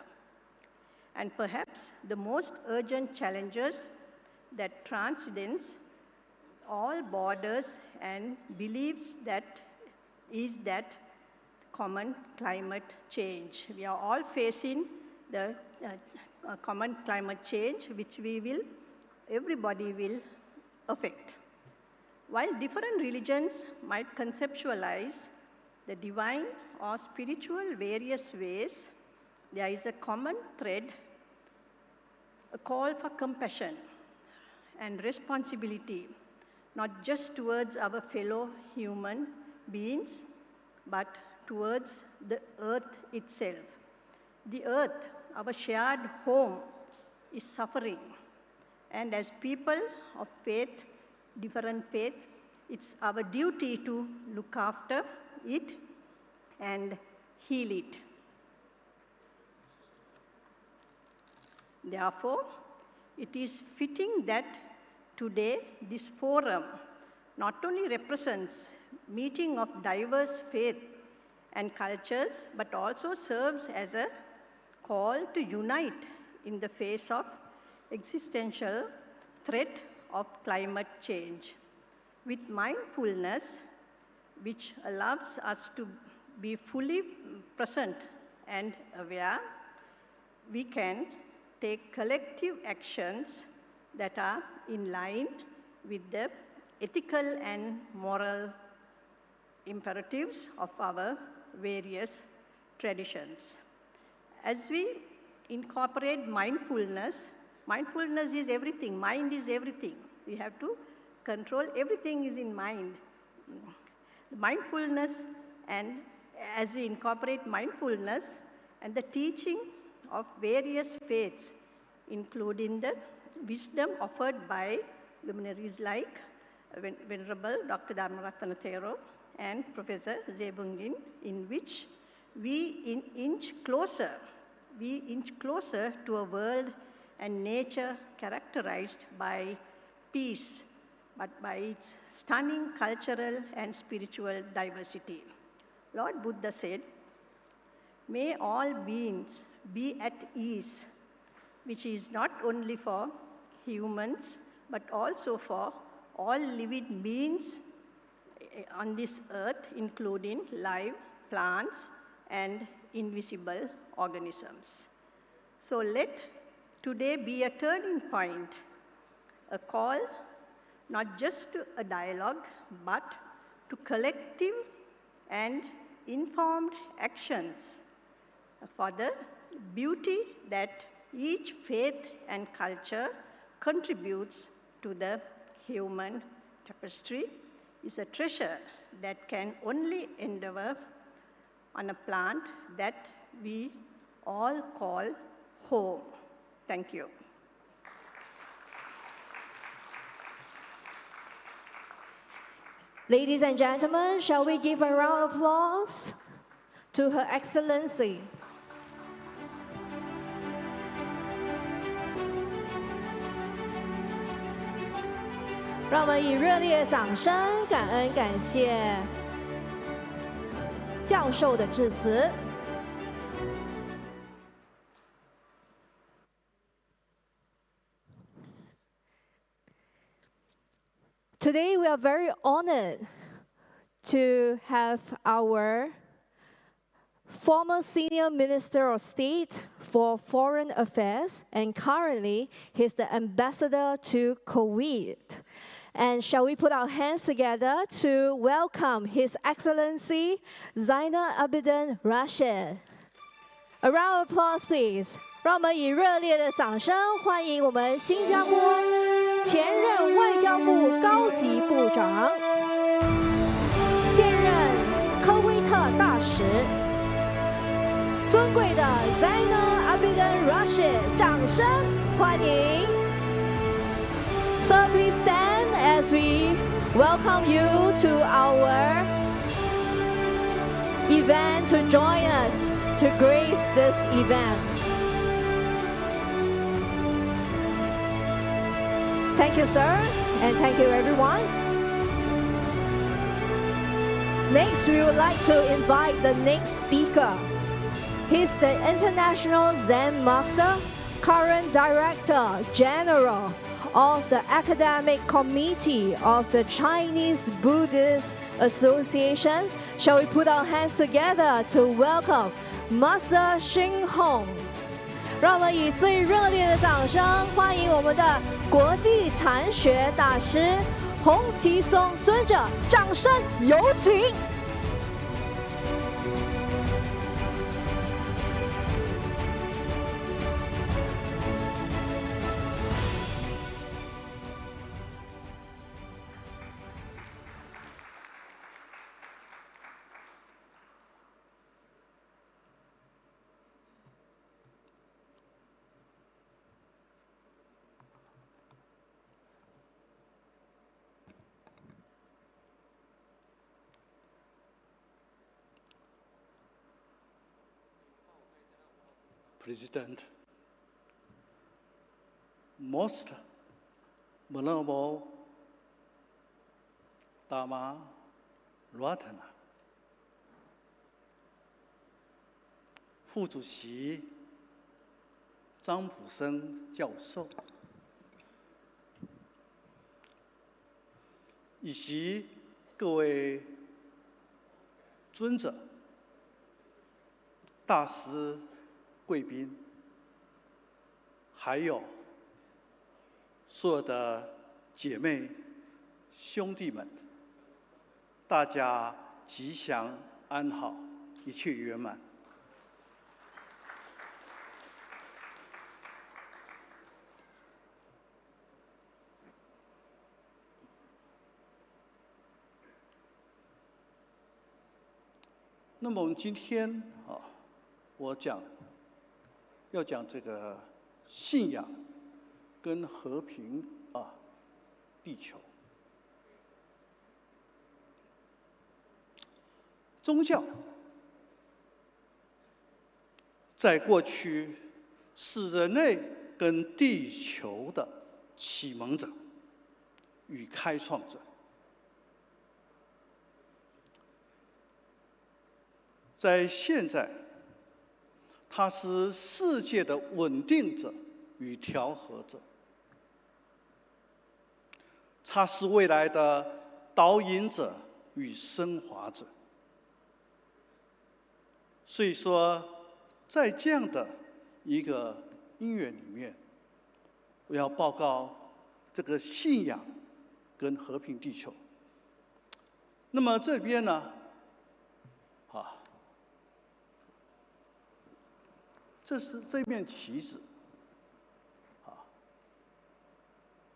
[SPEAKER 13] And perhaps the most urgent challenges that transcends all borders and beliefs is that common climate change. We are all facing the common climate change, which everybody will affect. While different religions might conceptualize the divine or spiritual various ways, there is a common thread, a call for compassion and responsibility, not just towards our fellow human beings, but towards the earth itself. The earth, our shared home, is suffering. And as people of faith, different faith, it's our duty to look after it and heal it. Therefore, it is fitting that today this forum not only represents meeting of diverse faith and cultures, but also serves as a call to unite in the face of existential threat of climate change. With mindfulness, which allows us to be fully present and aware, we can take collective actions that are in line with the ethical and moral imperatives of our various traditions. As we incorporate mindfulness, mindfulness is everything, mind is everything. We have to control, everything is in mind. Mindfulness, and as we incorporate mindfulness and the teaching of various faiths, including the wisdom offered by luminaries like Venerable Dr. Dharmaratana Thero and Professor Zebungin, in which we inch closer to a world and nature characterized by peace, but by its stunning cultural and spiritual diversity. Lord Buddha said, "May all beings be at ease," which is not only for humans, but also for all living beings on this earth, including live plants and invisible organisms. So let today be a turning point, a call not just to a dialogue, but to collective and informed actions for the beauty that each faith and culture contributes to the human tapestry is a treasure that can only endeavor on a plant that we all call home. Thank you.
[SPEAKER 1] Ladies and gentlemen, shall we give a round of applause to Her Excellency? 让我们以热烈的掌声，感恩感谢教授的致辞。Today we are very honored to have our former Senior Minister of State for Foreign Affairs, and currently he's the ambassador to Kuwait. And shall we put our hands together to welcome His Excellency Zainal Abidin Rashid? A round of applause, please. 让我们以热烈的掌声欢迎我们新加坡前任外交部高级部长、现任科威特大使。尊贵的 Zainal Abidin Rashid， 掌声欢迎。So please stand as we welcome you to our event to join us to grace this event. Thank you, sir, and thank you, everyone. Next, we would like to invite the next speaker. He's the International Zen Master, current Director General of the Academic Committee of the Chinese Buddhist Association. Shall we put our hands together to welcome Master Xing Hong? 让我们以最热烈的掌声欢迎我们的国际禅学大师洪其松尊者，掌声有请。
[SPEAKER 14] President, Most Venerable Dharma Ratana, 副主席张普生教授，以及各位尊者、大师、贵宾，还有所有的姐妹兄弟们，大家吉祥安好，一切圆满。那么我们今天要讲这个信仰跟和平地球。宗教在过去是人类跟地球的启蒙者与开创者，在现在，它是世界的稳定者与调和者，它是未来的导引者与升华者。所以说，在这样的一个因缘里面，我要报告这个信仰跟和平地球。那么这边呢，这是这面旗子，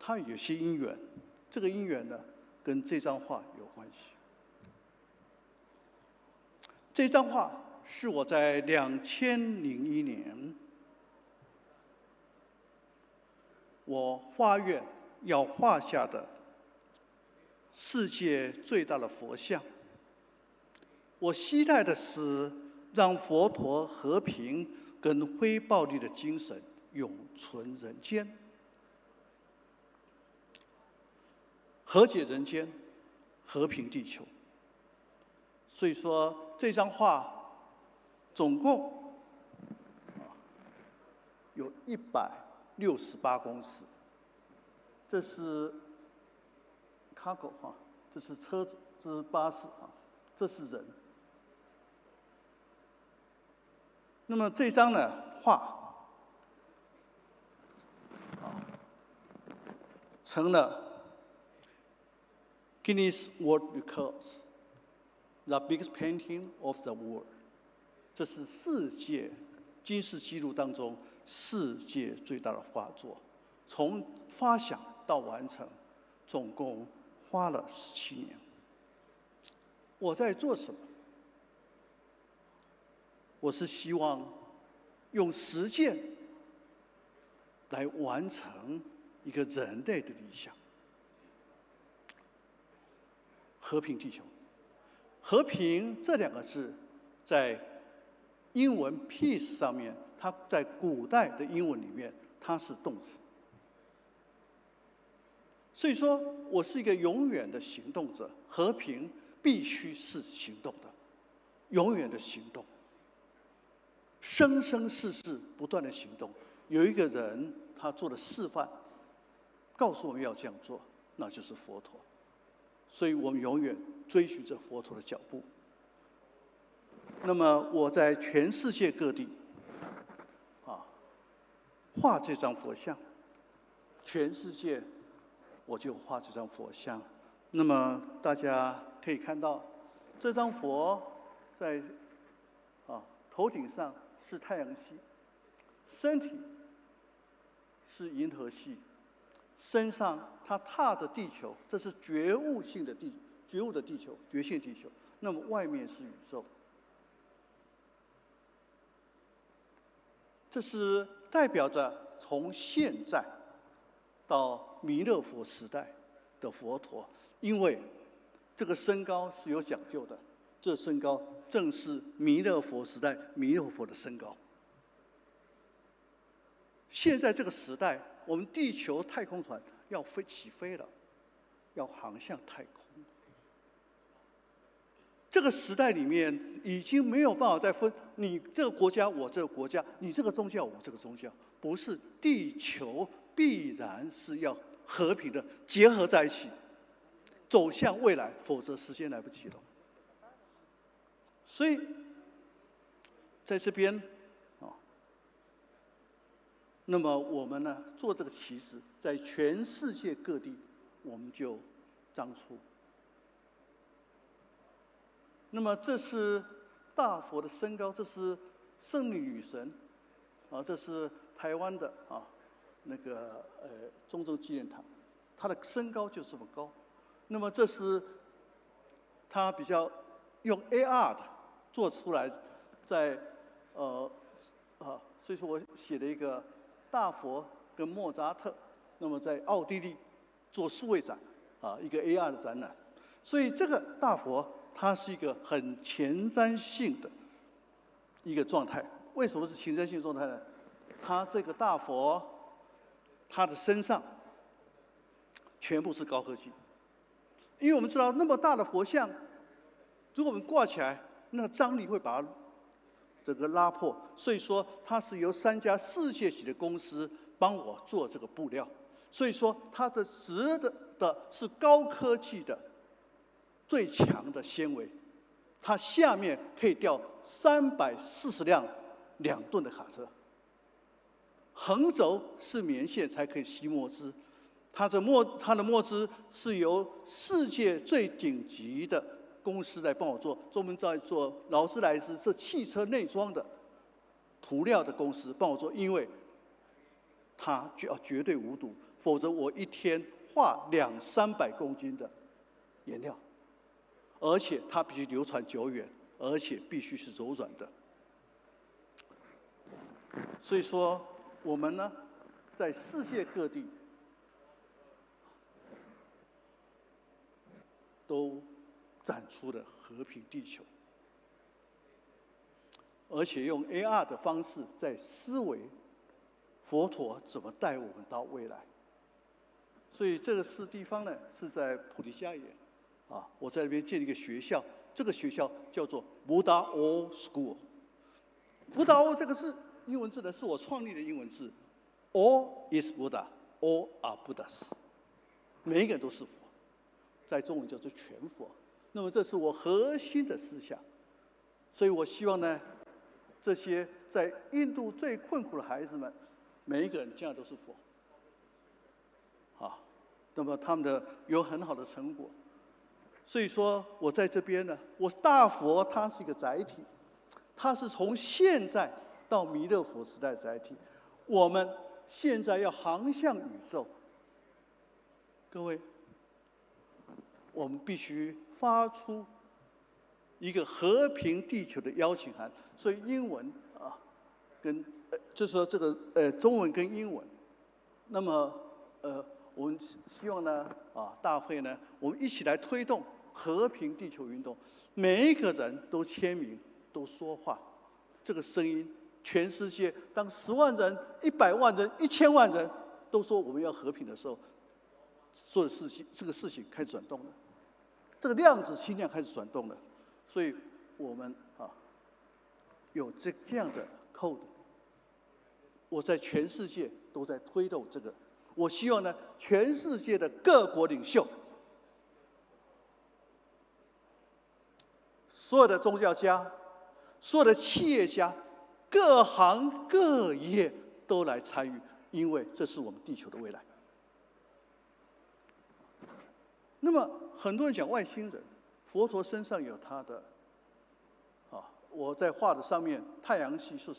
[SPEAKER 14] 它有些因缘，这个因缘呢，跟这张画有关系。这张画是我在2001年，我发愿要画下的世界最大的佛像。我期待的是让佛陀和平跟非暴力的精神永存人间，和解人间，和平地球。所以说，这张画总共有168公尺，这是 cargo 哈，这是车子，这是巴士啊，这是人。那么这张呢画成了 Guinness World Records the biggest painting of the world， 这是世界金氏纪录当中世界最大的画作，从发想到完成，总共花了17年。我在做什么？我是希望用实践来完成一个人类的理想。和平地球，和平这2个字，在英文 peace 上面，它在古代的英文里面，它是动词。所以说我是一个永远的行动者，和平必须是行动的，永远的行动，生生世世不断的行动。有一个人他做了示范，告诉我们要这样做，那就是佛陀。所以我们永远追寻着佛陀的脚步。那么我在全世界各地画这张佛像，全世界我就画这张佛像。那么大家可以看到，这张佛在头顶上是太阳系，身体是银河系，身上它踏着地球，这是觉悟的地球，觉性地球。那么外面是宇宙，这是代表着从现在到弥勒佛时代的佛陀，因为这个身高是有讲究的，这身高正是弥勒佛时代弥勒佛的身高。现在这个时代，我们地球太空船要起飞了，要航向太空。这个时代里面已经没有办法再分你这个国家我这个国家，你这个宗教我这个宗教，不是，地球必然是要和平的结合在一起，走向未来，否则时间来不及了。所以在这边那么我们呢做这个旗帜，在全世界各地我们就张出。那么这是大佛的身高，这是圣女女神，这是台湾的那个中正纪念堂，它的身高就这么高。那么这是它比较用 AR 的做出来，在所以说我写了一个大佛跟莫扎特，那么在奥地利做数位展一个 AR 的展览。所以这个大佛它是一个很前瞻性的一个状态。为什么是前瞻性状态呢？它这个大佛，它的身上全部是高科技，因为我们知道那么大的佛像，如果我们挂起来，那张力会把它整个拉破。所以说它是由3家世界级的公司帮我做这个布料，所以说它的质的是高科技的最强的纤维，它下面可以吊340辆2吨的卡车，横轴是棉线才可以吸墨汁，它的墨汁是由世界最顶级的公司来帮我做，专门在做劳斯莱斯是汽车内装的涂料的公司帮我做，因为它要绝对无毒，否则我一天画200-300公斤的颜料，而且它必须流传久远，而且必须是柔软的。所以说我们呢在世界各地都展出了和平地球，而且用 AR 的方式在思维佛陀怎么带我们到未来。所以这个地方呢是在普利迦耶我在那边建立一个学校，这个学校叫做 Buddha OOSS School。Buddha O 这个是英文字呢，是我创立的英文字。All is Buddha, all are Buddhas。每一个人都是佛，在中文叫做全佛。那么这是我核心的思想，所以我希望呢，这些在印度最困苦的孩子们，每一个人将来都是佛。那么他们的有很好的成果。所以说我在这边呢，我大佛它是一个载体，它是从现在到弥勒佛时代的载体。我们现在要航向宇宙，各位，我们必须发出一个和平地球的邀请函。所以英文就是说这个中文跟英文。那么我们希望呢大会呢，我们一起来推动和平地球运动，每一个人都签名，都说话，这个声音，全世界当10万人、100万人、1000万人都说我们要和平的时候，做的事情，这个事情开始转动了，这个量子心量开始转动了，所以我们有这样的 code， 我在全世界都在推动这个，我希望呢，全世界的各国领袖。所有的宗教家、所有的企业家、各行各业都来参与，因为这是我们地球的未来。那么很多人讲外星人，佛陀身上有他的我在画的上面，太阳系是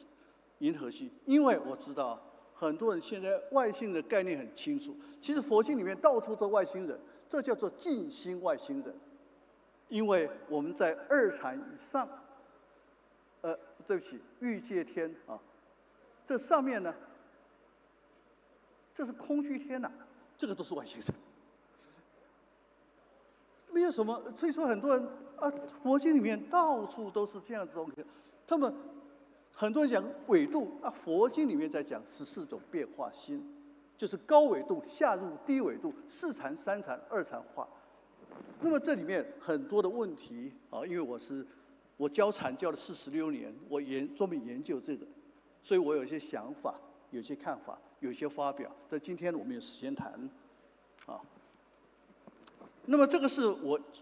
[SPEAKER 14] 银河系，因为我知道很多人现在外星人概念很清楚，其实佛经里面到处都外星人，这叫做近星外星人。因为我们在2禅以上，对不起，欲界天这上面呢，这是空虚天呐，这个都是外星人，没有什么。所以说很多人佛经里面到处都是这样子东西。他们很多人讲纬度佛经里面在讲14种变化心，就是高纬度下入低纬度，4禅、3禅、2禅化。那么这里面很多的问题因为我教禅教了46年，我专门研究这个，所以我有一些想法，有一些看法，有一些发表。但今天我们有时间谈那么这个是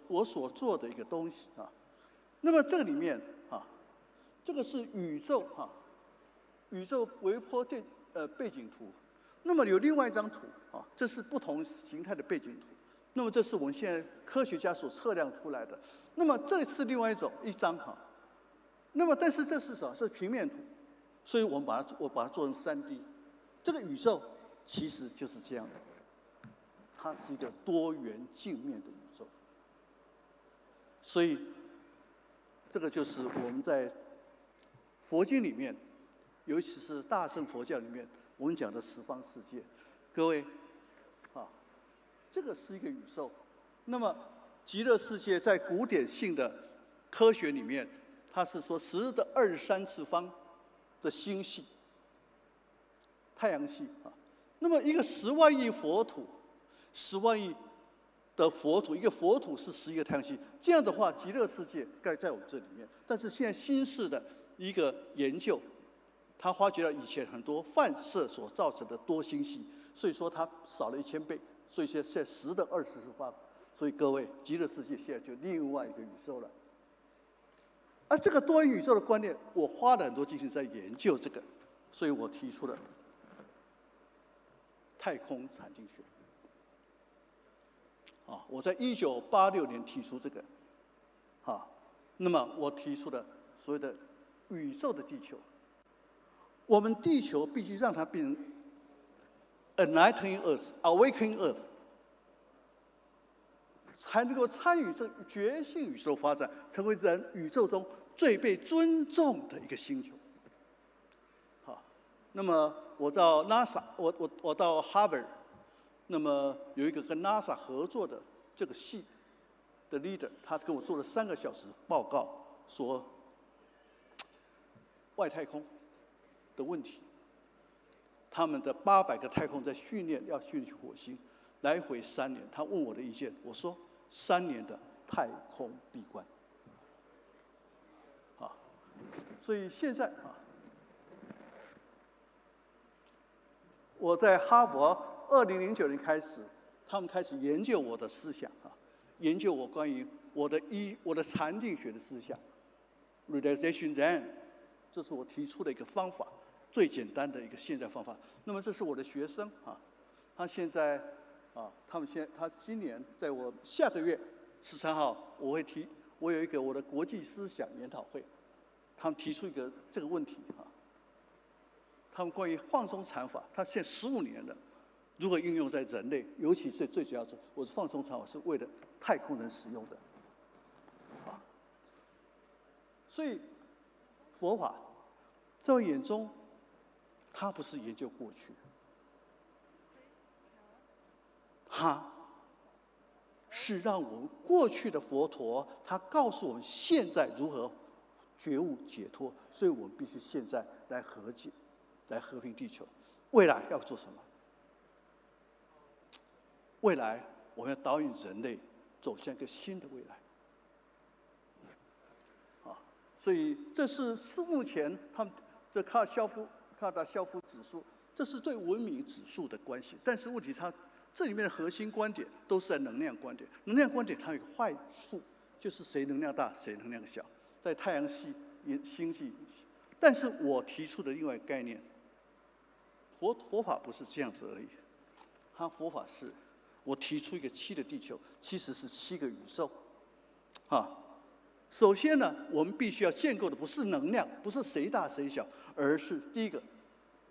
[SPEAKER 14] 我所做的一个东西那么这里面这个是宇宙宇宙微波背景图。那么有另外一张图这是不同形态的背景图。那么这是我们现在科学家所测量出来的。那么这是另外一张那么但是这是什么？是平面图，所以我把它做成3D。这个宇宙其实就是这样的，它是一个多元镜面的宇宙。所以这个就是我们在佛经里面，尤其是大乘佛教里面，我们讲的十方世界。各位这个是一个宇宙。那么极乐世界在古典性的科学里面，它是说10的23次方的星系，太阳系那么一个10万亿佛土，10万亿的佛土，一个佛土是11个太阳系。这样的话，极乐世界该在我们这里面。但是现在新式的一个研究，他发觉到以前很多泛射所造成的多星系，所以说它少了1000倍。所以现在10的24次方，所以各位，极乐世界现在就另外一个宇宙了。而这个多元宇宙的观念，我花了很多精神在研究这个，所以我提出了太空禅经学。我在1986年提出这个，那么我提出了所谓的宇宙的地球。我们地球必须让它变成Enlightening Earth, Awakening Earth， 才能够参与这觉醒宇宙发展，成为人宇宙中最被尊重的一个星球。那么我到 NASA， 我到 Harvard， 那么有一个跟 NASA 合作的这个系的 leader， 他跟我做了3个小时报告，说外太空的问题。他们的800个太空在训练，要训练去火星，来回3年。他问我的意见，我说3年的太空闭关。所以现在我在哈佛2009年开始，他们开始研究我的思想研究我关于我的禅定学的思想 ，relaxation Zhang， 这是我提出的一个方法，最简单的一个现代方法。那么这是我的学生啊，他现在啊，他今年在我下个月13号，我有一个我的国际思想研讨会，他们提出这个问题啊，他们关于放松禅法，他现在15年了。如何应用在人类，尤其是最主要是，我是放松禅法是为了太空人使用的，啊，所以佛法在我眼中，它不是研究过去，它是让我们过去的佛陀，他告诉我们现在如何觉悟解脱，所以我们必须现在来和解，来和平地球。未来要做什么？未来我们要导引人类走向一个新的未来，啊，所以这是目前他们这卡尔达肖夫指数，这是对文明指数的关系。但是问题这里面的核心观点都是在能量观点，能量观点它有一个坏处，就是谁能量大谁能量小，在太阳系、星系。但是我提出的另外一个概念，佛法不是这样子而已，佛法是。我提出一个7的地球，其实是7个宇宙，啊，首先呢，我们必须要建构的不是能量，不是谁大谁小，而是第一个，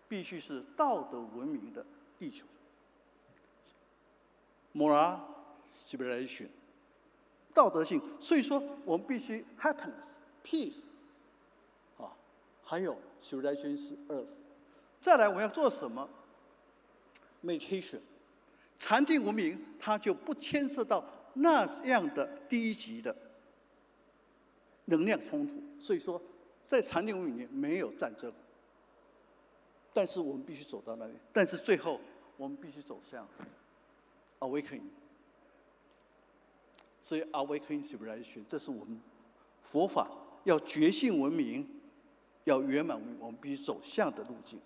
[SPEAKER 14] 必须是道德文明的地球 ，moral civilization， 道德性。所以说，我们必须 happiness、peace， 啊，还有 civilization 是 earth。再来，我们要做什么 ？meditation。禅定文明，它就不牵涉到那样的低级的能量冲突。所以说，在禅定文明里面没有战争，但是我们必须走到那里。但是最后，我们必须走向 awakening。所以 awakening civilization， 这是我们佛法要觉性文明、要圆满文明，我们必须走向的路径。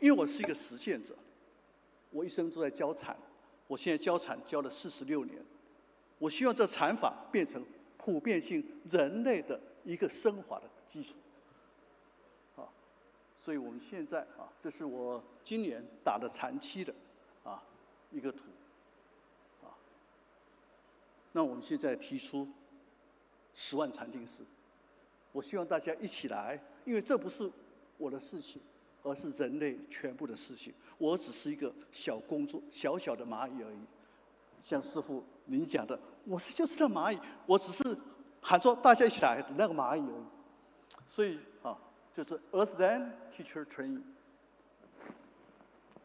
[SPEAKER 14] 因为我是一个实践者，我一生都在教禅，我现在教禅教了46年，我希望这禅法变成普遍性人类的一个升华的基础，啊，所以我们现在啊，这是我今年打的禅期的啊一个图，啊，那我们现在提出10万禅定师，我希望大家一起来，因为这不是我的事情。而是人类全部的事情，我只是一个小工作、小小的蚂蚁而已。像师父您讲的，就是那蚂蚁，我只是喊说大家一起来那个蚂蚁而已。所以啊，就是 Earth Then Teacher Training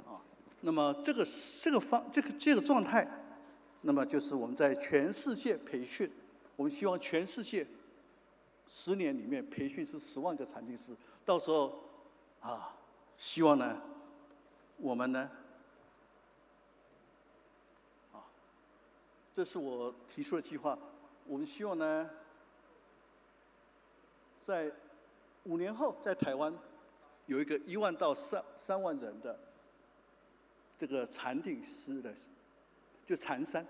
[SPEAKER 14] 啊。那么这个状态，那么就是我们在全世界培训，我们希望全世界10年里面培训是10万个禅定师，到时候啊。希望呢，我们呢，啊，这是我提出的计划。我们希望呢，在5年后，在台湾有一个1万到3万人的这个禅定师的，就禅山。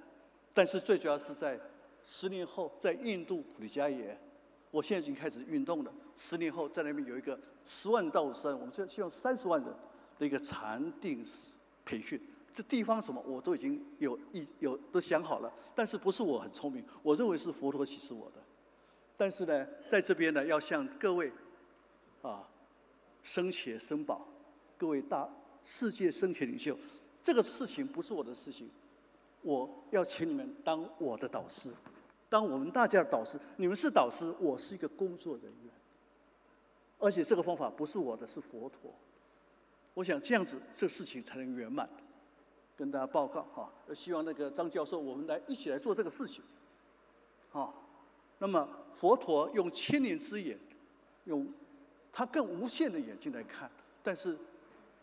[SPEAKER 14] 但是最主要是在10年后，在印度普里迦耶。我现在已经开始运动了。10年后，在那边有一个10万到50万，我们就希望30万人的一个禅定培训。这地方什么我都已经都想好了，但是不是我很聪明，我认为是佛陀启示我的。但是呢，在这边呢，要向各位啊生且生宝，各位大世界生前领袖，这个事情不是我的事情，我要请你们当我的导师。当我们大家的导师，你们是导师，我是一个工作人员，而且这个方法不是我的，是佛陀。我想这样子，这事情才能圆满。跟大家报告哈，希望那个张教授，我们一起来做这个事情。好，那么佛陀用千年之眼，用他更无限的眼睛来看，但是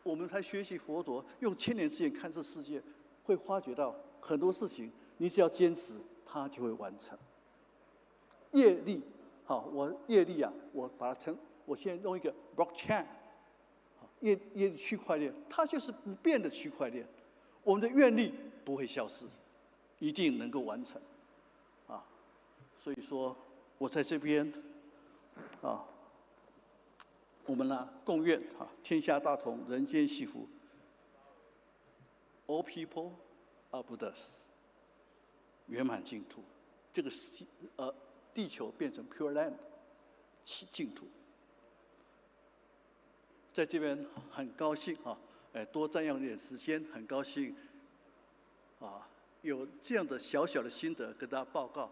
[SPEAKER 14] 我们才学习佛陀用千年之眼看这世界，会发觉到很多事情，你只要坚持。它就会完成。业力，好，业力啊，我把它我现在用一个 blockchain， 业力区块链，它就是不变的区块链。我们的愿力不会消失，一定能够完成。啊，所以说我在这边啊，我们呢共愿啊，天下大同，人间幸福。All people are Buddhas， 圆满净土，这个地球变成 pure land， 净土。在这边很高兴啊，多占用一点时间，很高兴啊，有这样的小小的心得跟大家报告。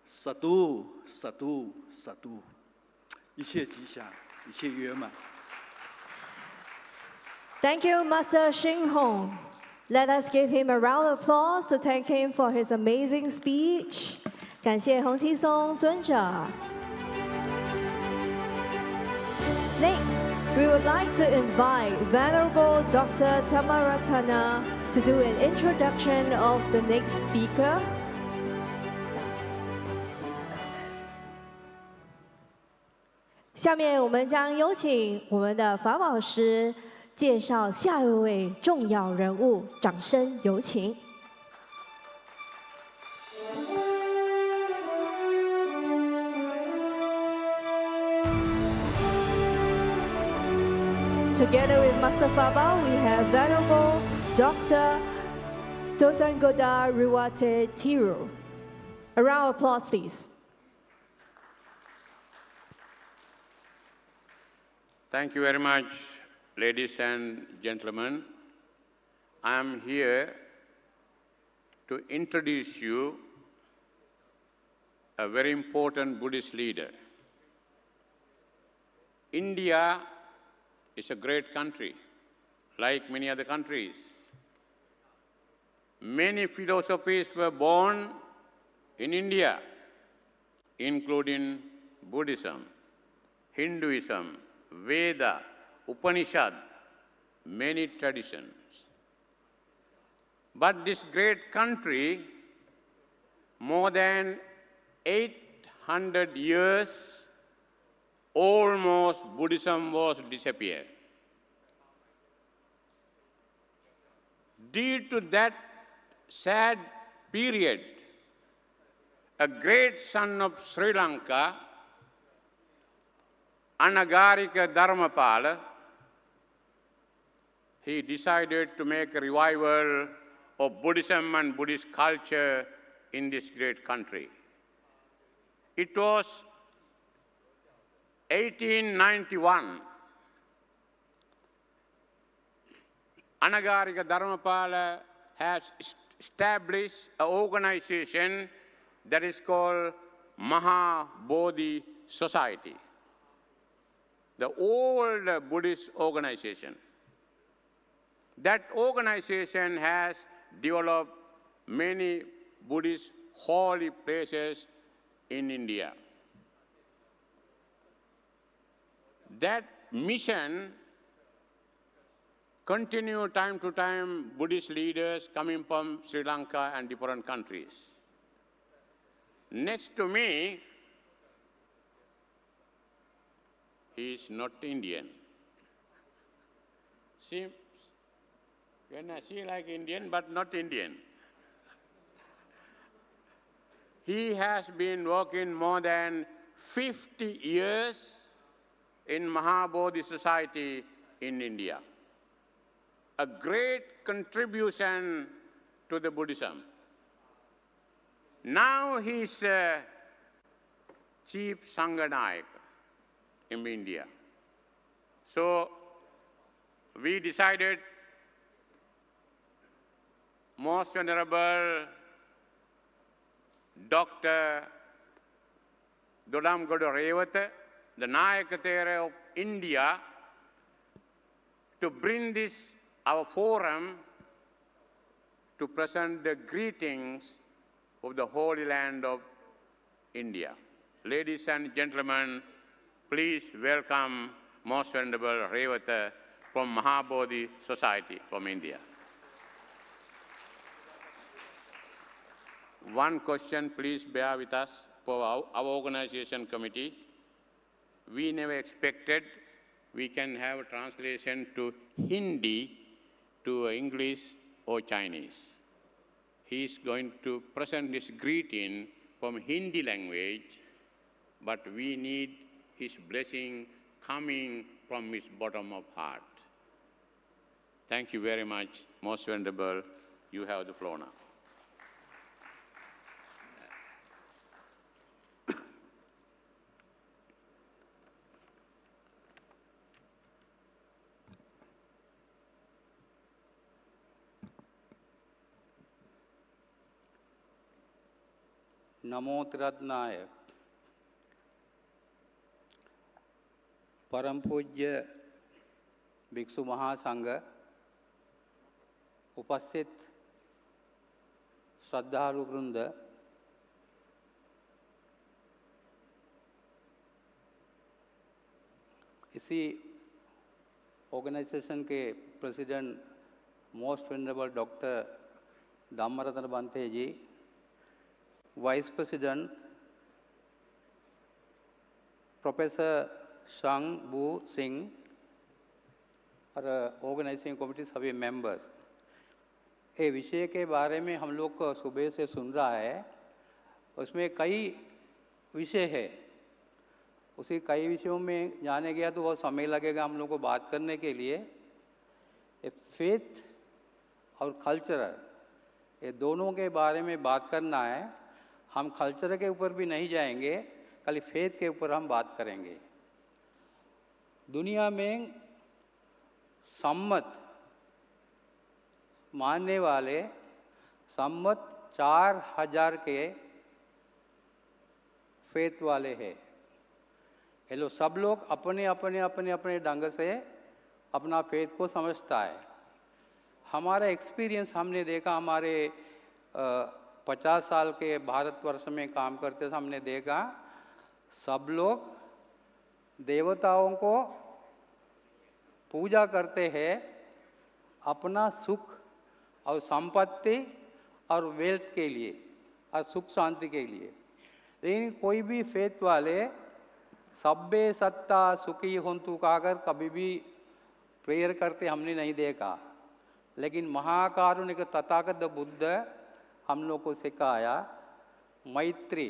[SPEAKER 14] Sadhu Sadhu Sadhu， 一切吉祥，一切圆满。
[SPEAKER 1] Thank you, Master Xing Hong. Let us give him a round of applause to thank him for his amazing speech. 感谢洪七松尊者。Next, we would like to invite Venerable Dr. Tamaratana to do an introduction of the next speaker. 下面我们将有请我们的法宝师介绍下一位重要人物，掌声有请。Together with Master Faba, we have Venerable Dr. Dotangoda Ruwate Tiru. A round of applause, please.
[SPEAKER 4] Thank you very much, ladies and gentlemen. I am here to introduce you a very important Buddhist leader. India is a great country, like many other countries. Many philosophies were born in India, including Buddhism, Hinduism, Veda, Upanishad, many traditions. But this great country, more than 800 years, almost Buddhism was disappeared. Due to that sad period, a great son of Sri Lanka, Anagarika Dharmapala, he decided to make a revival of Buddhism and Buddhist culture in this great country. It was 1891. Anagarika Dharmapala has established an organization that is called Mahabodhi Society, the old Buddhist organization. That organization has developed many Buddhist holy places in India. That mission continued time to time, Buddhist leaders coming from Sri Lanka and different countries. Next to me, he is not Indian. See, when I see like Indian, but not Indian. He has been working more than 50 years in Mahabodhi Society in India. A great contribution to the Buddhism. Now he is Chief Sanganaik in India. So we decided, Most Venerable Dr. Dodamgoda Revata, the Nayakathera of India, to bring this, our forum, to present the greetings of the Holy Land of India. Ladies and gentlemen, please welcome Most Venerable Revata from Mahabodhi Society from India. One question, please bear with us for our organization committee. We never expected we can have a translation to Hindi, to English or Chinese. he is going to present his greeting from Hindi language, but we need his blessing coming from his bottom of heart. Thank you very much, Most Venerable. You have the floor now.
[SPEAKER 15] नमो त्रिरत्नाय। परम पूज्य भिक्षु महासंघ, उपस्थित श्रद्धालु वृंद, इसी organization के president most venerable doctor Damratan Bhante ji, vice president professor Zhang Bu Singh और ऑर्गेनाइजिंग कमेटी सभी मेंबर्स, ये विषय के बारे में हम लोग को सुबह से सुन रहा है। उसमें कई विषय है, उसी कई विषयों में जाने गया तो बहुत समय लगेगा हम लोग को बात करने के लिए। फेथ और कल्चरल, ये दोनों के बारे में बात करना है। हम कल्चर के ऊपर भी नहीं जाएंगे, खाली फेथ के ऊपर हम बात करेंगे। दुनिया में सम्मत मानने वाले सम्मत 4000 के फेथ वाले हैं। ये लोग सब लोग अपने अपने अपने अपने ढंग से अपना फेथ को समझता है। हमारा एक्सपीरियंस हमने देखा, हमारे 50 साल के भारतवर्ष में काम करते समय हमने देखा, सब लोग देवताओं को पूजा करते हैं अपना सुख और संपत्ति और वेल्थ के लिए और सुख शांति के लिए। लेकिन कोई भी फेथ वाले सब्बे सत्ता सुखी होंतु कहकर कभी भी प्रेयर करते हमने नहीं देखा। लेकिन महाकारुणिक तथागत बुद्ध हम लोग को सिखाया मैत्री,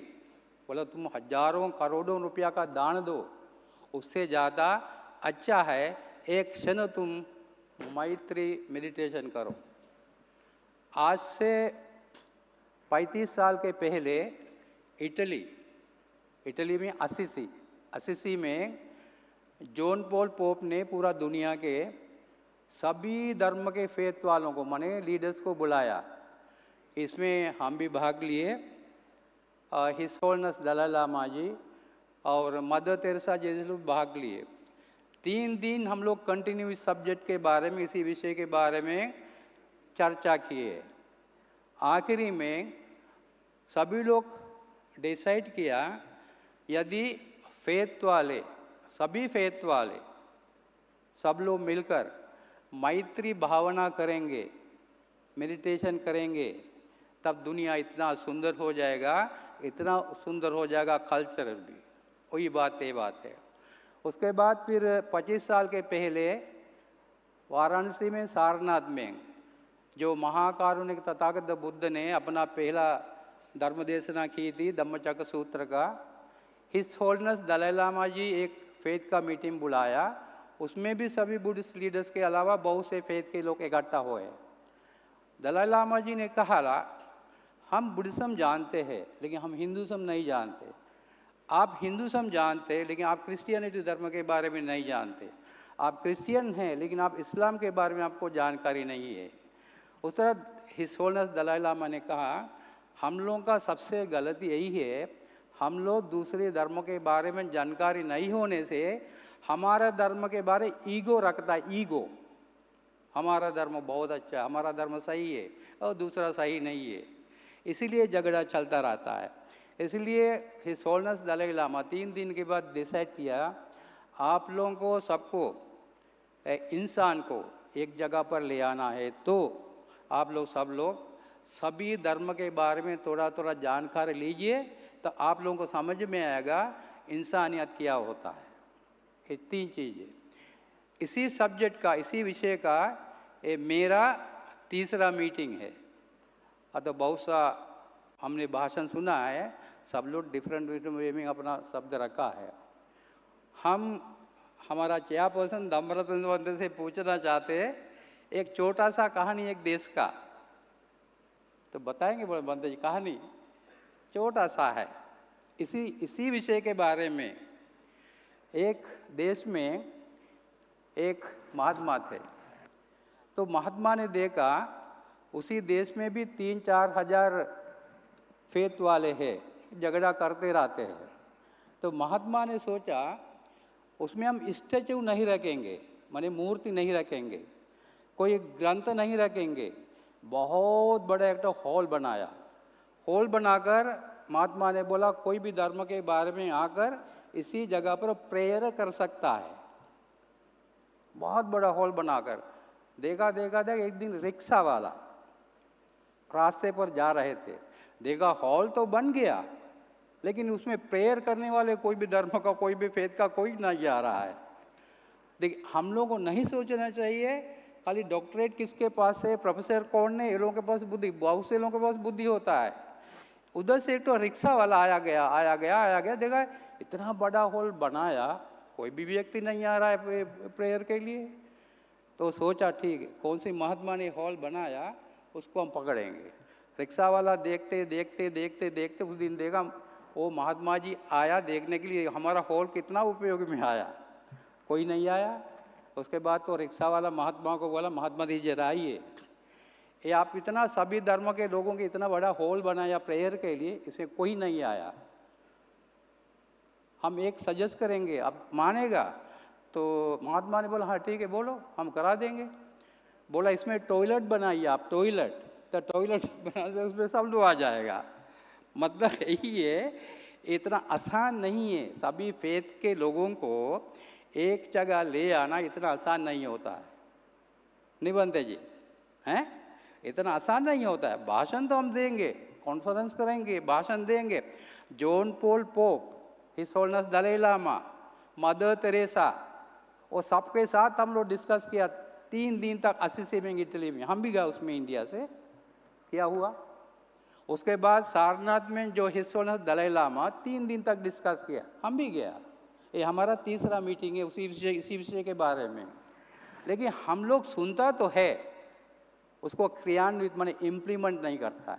[SPEAKER 15] बोला तुम हजारों करोड़ों रुपया का दान दो, उससे ज़्यादा अच्छा है एक क्षण तुम मैत्री मेडिटेशन करो। आज से 35 साल के पहले इटली में असिसी में जॉन पॉल पोप ने पूरा दुनिया के सभी धर्म के फेथ वालों को, माने लीडर्स को बुलाया। इसमें हम भी भाग लिए। हिज होलिनेस दलाई लामा जी और मदर तेरेसा जैसे लोग भाग लिए। 3 दिन हम लोग कंटिन्यू इस सब्जेक्ट के बारे में, इसी विषय के बारे में चर्चा किए। आखिरी में सभी लोग डिसाइड किया यदि फेथ वाले, सभी फेथ वाले सब लोग मिलकर मैत्री भावना करेंगे, मेडिटेशन करेंगे, तब दुनिया इतना सुंदर हो जाएगा, इतना सुंदर हो जाएगा कल्चर भी। वही बात है। उसके बाद फिर 25 साल के पहले वाराणसी में सारनाथ में जो महाकारुणिक तथागत बुद्ध ने अपना पहला धर्म देशना की थी धम्मचक्र सूत्र का, हिज होलिनेस दलाई लामा जी एक फेथ का मीटिंग बुलाया। उसमें भी सभी बुद्धिस्ट लीडर्स के अलावा बहुत से फेथ के लोग इकट्ठा हुए। दलाई लामा जी ने कहा हम बुद्धिज्म जानते हैं लेकिन हम हिंदुज्म नहीं जानते। आप हिंदुज्म जानते हैं लेकिन आप क्रिश्चियनिटी धर्म के बारे में नहीं जानते। आप क्रिश्चियन हैं लेकिन आप इस्लाम के बारे में आपको जानकारी नहीं है। उस तरह हिज होलिनेस दलाई लामा ने कहा हम लोगों का सबसे गलती यही है, हम लोग दूसरे धर्मों के बारे में जानकारी नहीं होने से हमारा धर्म के बारे ईगो रखता है। ईगो, हमारा धर्म बहुत अच्छा है, हमारा धर्म सही है और दूसरा सही नहीं है, इसीलिए झगड़ा चलता रहता है। इसलिए हिज होलिनेस दलाई लामा 3 दिन के बाद डिसाइड किया आप लोगों को सबको इंसान को एक जगह पर ले आना है, तो आप लोग सब लोग सभी धर्म के बारे में थोड़ा थोड़ा जानकारी लीजिए, तो आप लोगों को समझ में आएगा इंसानियत क्या होता है। ये 3 चीज़ें इसी सब्जेक्ट का, इसी विषय का मेरा तीसरा मीटिंग है। तो बहुत सा हमने भाषण सुना है, सब लोग डिफरेंट वे में अपना शब्द रखा है। हम हमारा चेयरपर्सन धम्मरत्न बंदे से पूछना चाहते हैं एक छोटा सा कहानी एक देश का, तो बताएंगे बोले बंदे जी कहानी छोटा सा है इसी विषय के बारे में। एक देश में एक महात्मा थे, तो महात्मा ने देखा उसी देश में भी 3-4 हजार फेथ वाले हैं, झगड़ा करते रहते हैं। तो महात्मा ने सोचा उसमें हम स्टैचू नहीं रखेंगे, माने मूर्ति नहीं रखेंगे, कोई ग्रंथ नहीं रखेंगे, बहुत बड़ा एक हॉल बनाया। हॉल बनाकर महात्मा ने बोला कोई भी धर्म के बारे में आकर इसी जगह पर प्रेयर कर सकता है। बहुत बड़ा हॉल बनाकर देखा एक दिन रिक्शा वाला रास्ते पर जा रहे थे, देखा हॉल तो बन गया लेकिन उसमें प्रेयर करने वाले कोई भी धर्म का कोई भी फेथ का कोई नहीं आ रहा है। देखिए हम लोगों को नहीं सोचना चाहिए खाली डॉक्टरेट किसके पास है, प्रोफेसर कौन है, ये लोगों के पास बुद्धि, बहुत से लोगों के पास बुद्धि होता है। उधर से एक तो रिक्शा वाला आया गया, देखा इतना बड़ा हॉल बनाया, कोई भी व्यक्ति नहीं आ रहा है प्रेयर के लिए। तो सोचा ठीक है कौन सी महात्मा ने हॉल बनाया उसको हम पकड़ेंगे। रिक्शा वाला देखते उस दिन देखा वो महात्मा जी आया देखने के लिए हमारा हॉल कितना उपयोग में आया, कोई नहीं आया। उसके बाद तो रिक्शा वाला महात्मा को बोला महात्मा जी जरा आइए, ये आप इतना सभी धर्म के लोगों के इतना बड़ा हॉल बनाया प्रेयर के लिए, इसमें कोई नहीं आया, हम एक सजेस्ट करेंगे आप मानेगा? तो महात्मा ने बोला हाँ ठीक है बोलो हम करा देंगे। बोला इसमें टॉयलेट बनाइए आप, टॉयलेट, तो टॉयलेट बना से उसमें सब लोग आ जाएगा। मतलब यही है इतना आसान नहीं है, सभी फेथ के लोगों को एक जगह ले आना इतना आसान नहीं होता है, नहीं बनते जी हैं, इतना आसान नहीं होता है। भाषण तो हम देंगे, कॉन्फ्रेंस करेंगे, भाषण देंगे। John Paul pope, his holiness Dalai Lama, mother Teresa, वो सबके साथ हम लोग डिस्कस किया 3 दिन तक असिसी में इटली में, हम भी गए उसमें इंडिया से, क्या हुआ। उसके बाद सारनाथ में जो हिज होलिनेस दलाई लामा 3 दिन तक डिस्कस किया, हम भी गया। ये हमारा तीसरा मीटिंग है इसी विषय के बारे में। लेकिन हम लोग सुनता तो है, उसको क्रियान्वित माने इम्प्लीमेंट नहीं करता है।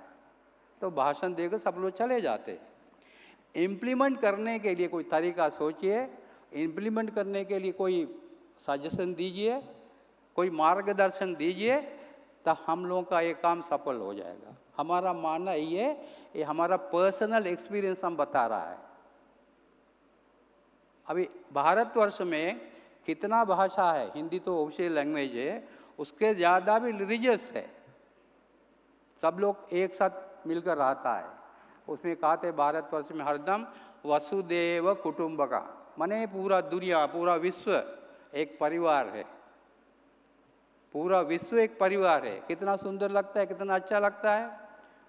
[SPEAKER 15] तो भाषण देकर सब लोग चले जाते हैं। इम्प्लीमेंट करने के लिए कोई तरीका सोचिए, इम्प्लीमेंट करने के लिए कोई सजेशन दीजिए, कोई मार्गदर्शन दीजिए, तो हम लोगों का ये काम सफल हो जाएगा। हमारा मानना ये हमारा पर्सनल एक्सपीरियंस हम बता रहा है। अभी भारतवर्ष में कितना भाषा है, हिंदी तो ऑफिशियल लैंग्वेज है, उसके ज़्यादा भी रिलीजियस है, सब लोग एक साथ मिलकर रहता है। उसमें कहते भारतवर्ष में हरदम वसुदेव कुटुंबका, माने पूरा दुनिया पूरा विश्व एक परिवार है, पूरा विश्व एक परिवार है। कितना सुंदर लगता है, कितना अच्छा लगता है।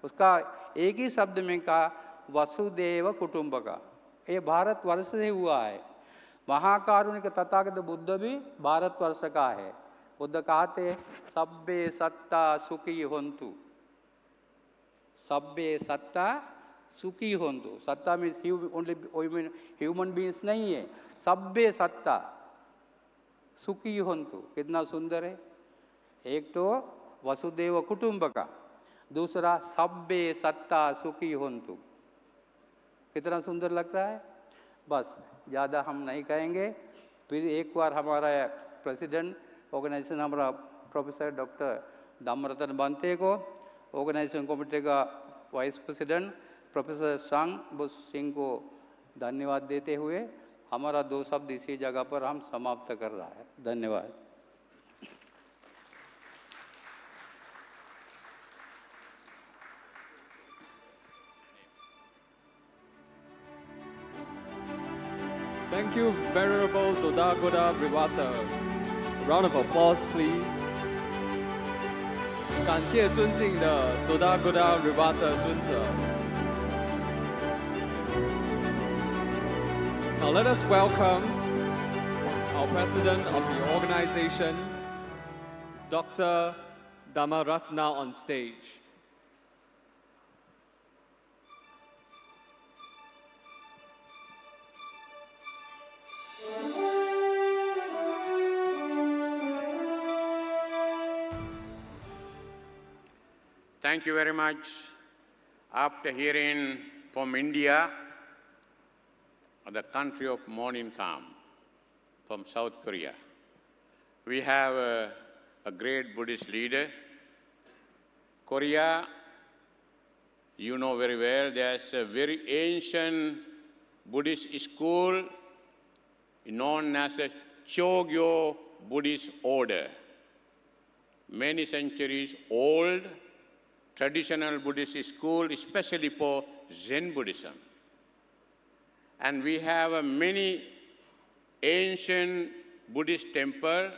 [SPEAKER 15] उसका एक ही शब्द में कहा वसुदेव कुटुंबका, ये भारतवर्ष से हुआ है। महाकारुणिक तथागत बुद्ध भी भारतवर्ष का है। बुद्ध कहते सब्बे सत्ता सुखी होन्तु, सब्बे सत्ता सुखी होन्तु। सत्ता मीन्स ओनली ह्यूमन बीइंग्स नहीं है, सब्बे सत्ता सुखी होन्तु, कितना सुंदर है। एक तो वसुदेव कुटुंबका, दूसरा सब्बे सत्ता सुखी होन्तु, कितना सुंदर लगता है। बस ज़्यादा हम नहीं कहेंगे। फिर एक बार हमारा प्रेसिडेंट ऑर्गेनाइजेशन हमारा प्रोफेसर डॉक्टर धम्मरत्न बनते को, ऑर्गेनाइजेशन कमेटी का वाइस प्रेसिडेंट प्रोफेसर सांग सिंह को धन्यवाद देते हुए हमारा 2 शब्द इसी जगह पर हम समाप्त कर रहा है। धन्यवाद।
[SPEAKER 2] Thank you, Venerable Dodagoda Brivata. Round of applause, please. 感谢尊敬的 Dodagoda Brivata 尊者。Now let us welcome our president of the organization, Dr. Dhammaratna, on stage.
[SPEAKER 4] thank you very much. After hearing from India, the country of morning calm, from South Korea, we have a great Buddhist leader. Korea, you know very well, there's a very ancient Buddhist school known as the Chogyo Buddhist order. Many centuries old, traditional Buddhist school, especially for Zen Buddhism. And we have many ancient Buddhist temples,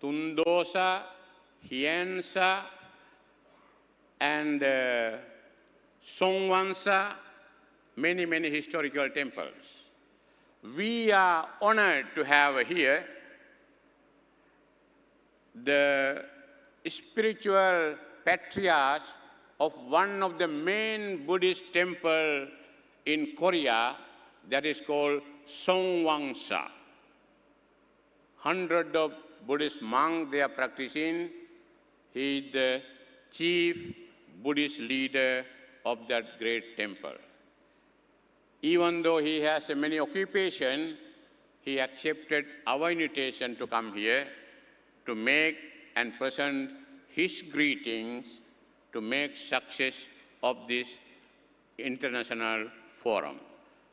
[SPEAKER 4] Tundosa, Hiensa, and Songwansa, many historical temples. We are honored to have here the spiritual patriarch of one of the main Buddhist temples in Korea, that is called Songwansa. Hundreds of Buddhist monks they are practicing. He is the chief Buddhist leader of that great temple. Even though he has many occupations, he accepted our invitation to come here to make and present his greetings to make success of this international forum.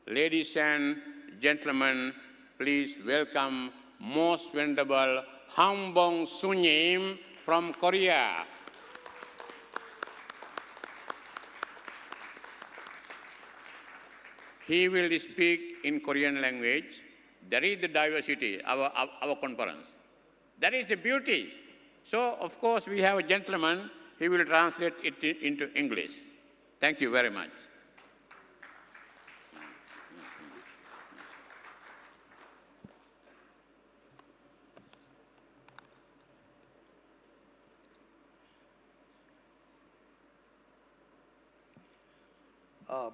[SPEAKER 4] Ladies and gentlemen, please welcome Most Venerable Hanbong Sunim from Korea. He will speak in Korean language. That is the diversity of our conference. That is the beauty. So, of course, we have a gentleman. He will translate it into English. Thank you very much.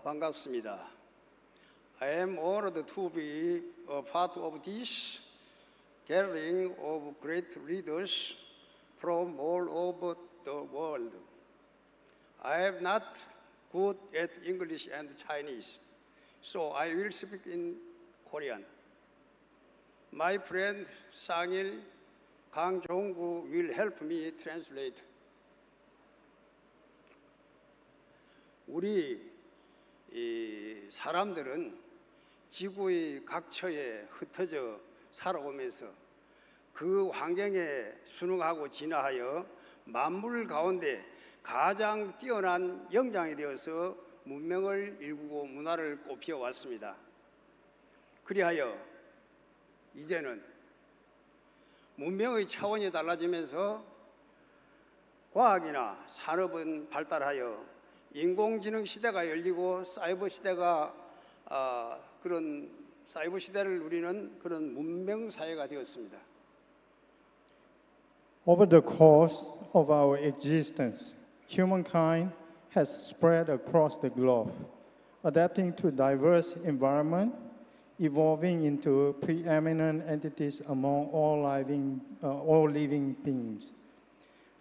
[SPEAKER 16] 반갑습니다. I am honored to be a part of this gathering of great leaders from all over the world. I am not good at English and Chinese, so I will speak in Korean. My friend Zhang will help me translate. 우리 이 사람들은 지구의 각처에 흩어져 살아오면서 그 환경에 순응하고 진화하여 만물 가운데 가장 뛰어난 영장이 되어서 문명을 일구고 문화를 꽃피워 왔습니다. 그리하여 이제는 문명의 차원이 달라지면서 과학이나 산업은 발달하여 인공지능 시대가 열리고 사이버 시대가 그런 사이버 시대를 누리는 그런 문명 사회가 되었습니다.
[SPEAKER 17] Over the course of our existence, humankind has spread across the globe, adapting to diverse environment, evolving into preeminent entities among all living beings,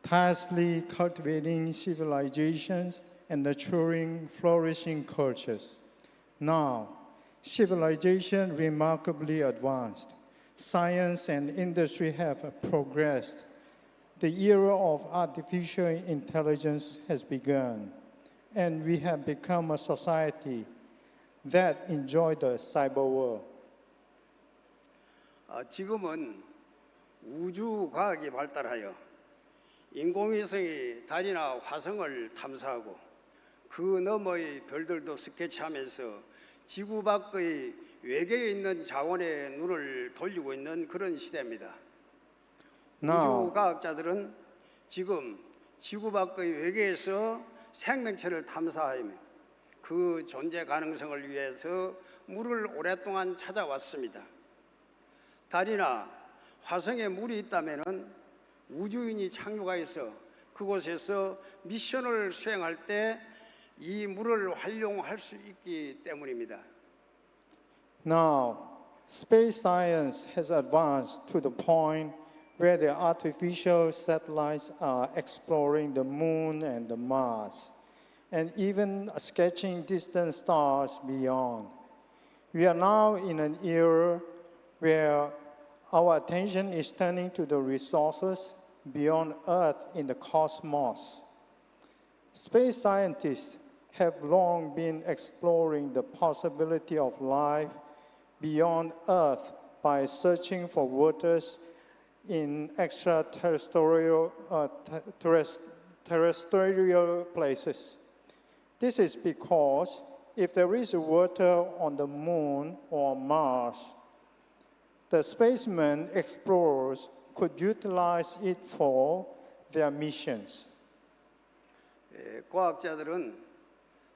[SPEAKER 17] tirelessly cultivating civilizations and nurturing flourishing cultures. Now, civilization remarkably advanced. Science and industry have progressed. The era of artificial intelligence has begun, and we have become a society that enjoys the cyber world.
[SPEAKER 16] 지금은 우주 과학이 발달하여 인공위성이 달이나 화성을 탐사하고 그 너머의 별들도 스케치하면서 지구 밖의 외계에 있는 자원에 눈을 돌리고 있는 그런 시대입니다. 우주 과학자들은 지금 지구 밖의 외계에서 생명체를 탐사하며 그 존재 가능성을 위해서 물을 오랫동안 찾아왔습니다. 달이나 화성에 물이 있다면은 우주인이 착륙하여서 그곳에서 미션을 수행할 때 이 물을 활용할 수 있기 때문입니다.
[SPEAKER 17] Now, space science has advanced to the point where the artificial satellites are exploring the moon and the Mars, and even sketching distant stars beyond. We are now in an era where our attention is turning to the resources beyond Earth in the cosmos. Space scientists have long been exploring the possibility of life beyond Earth by searching for waters in extraterrestrial terrestrial places. This is because if there is water on the moon or Mars, the spacemen explorers could utilize it for their missions.
[SPEAKER 16] 과학자들은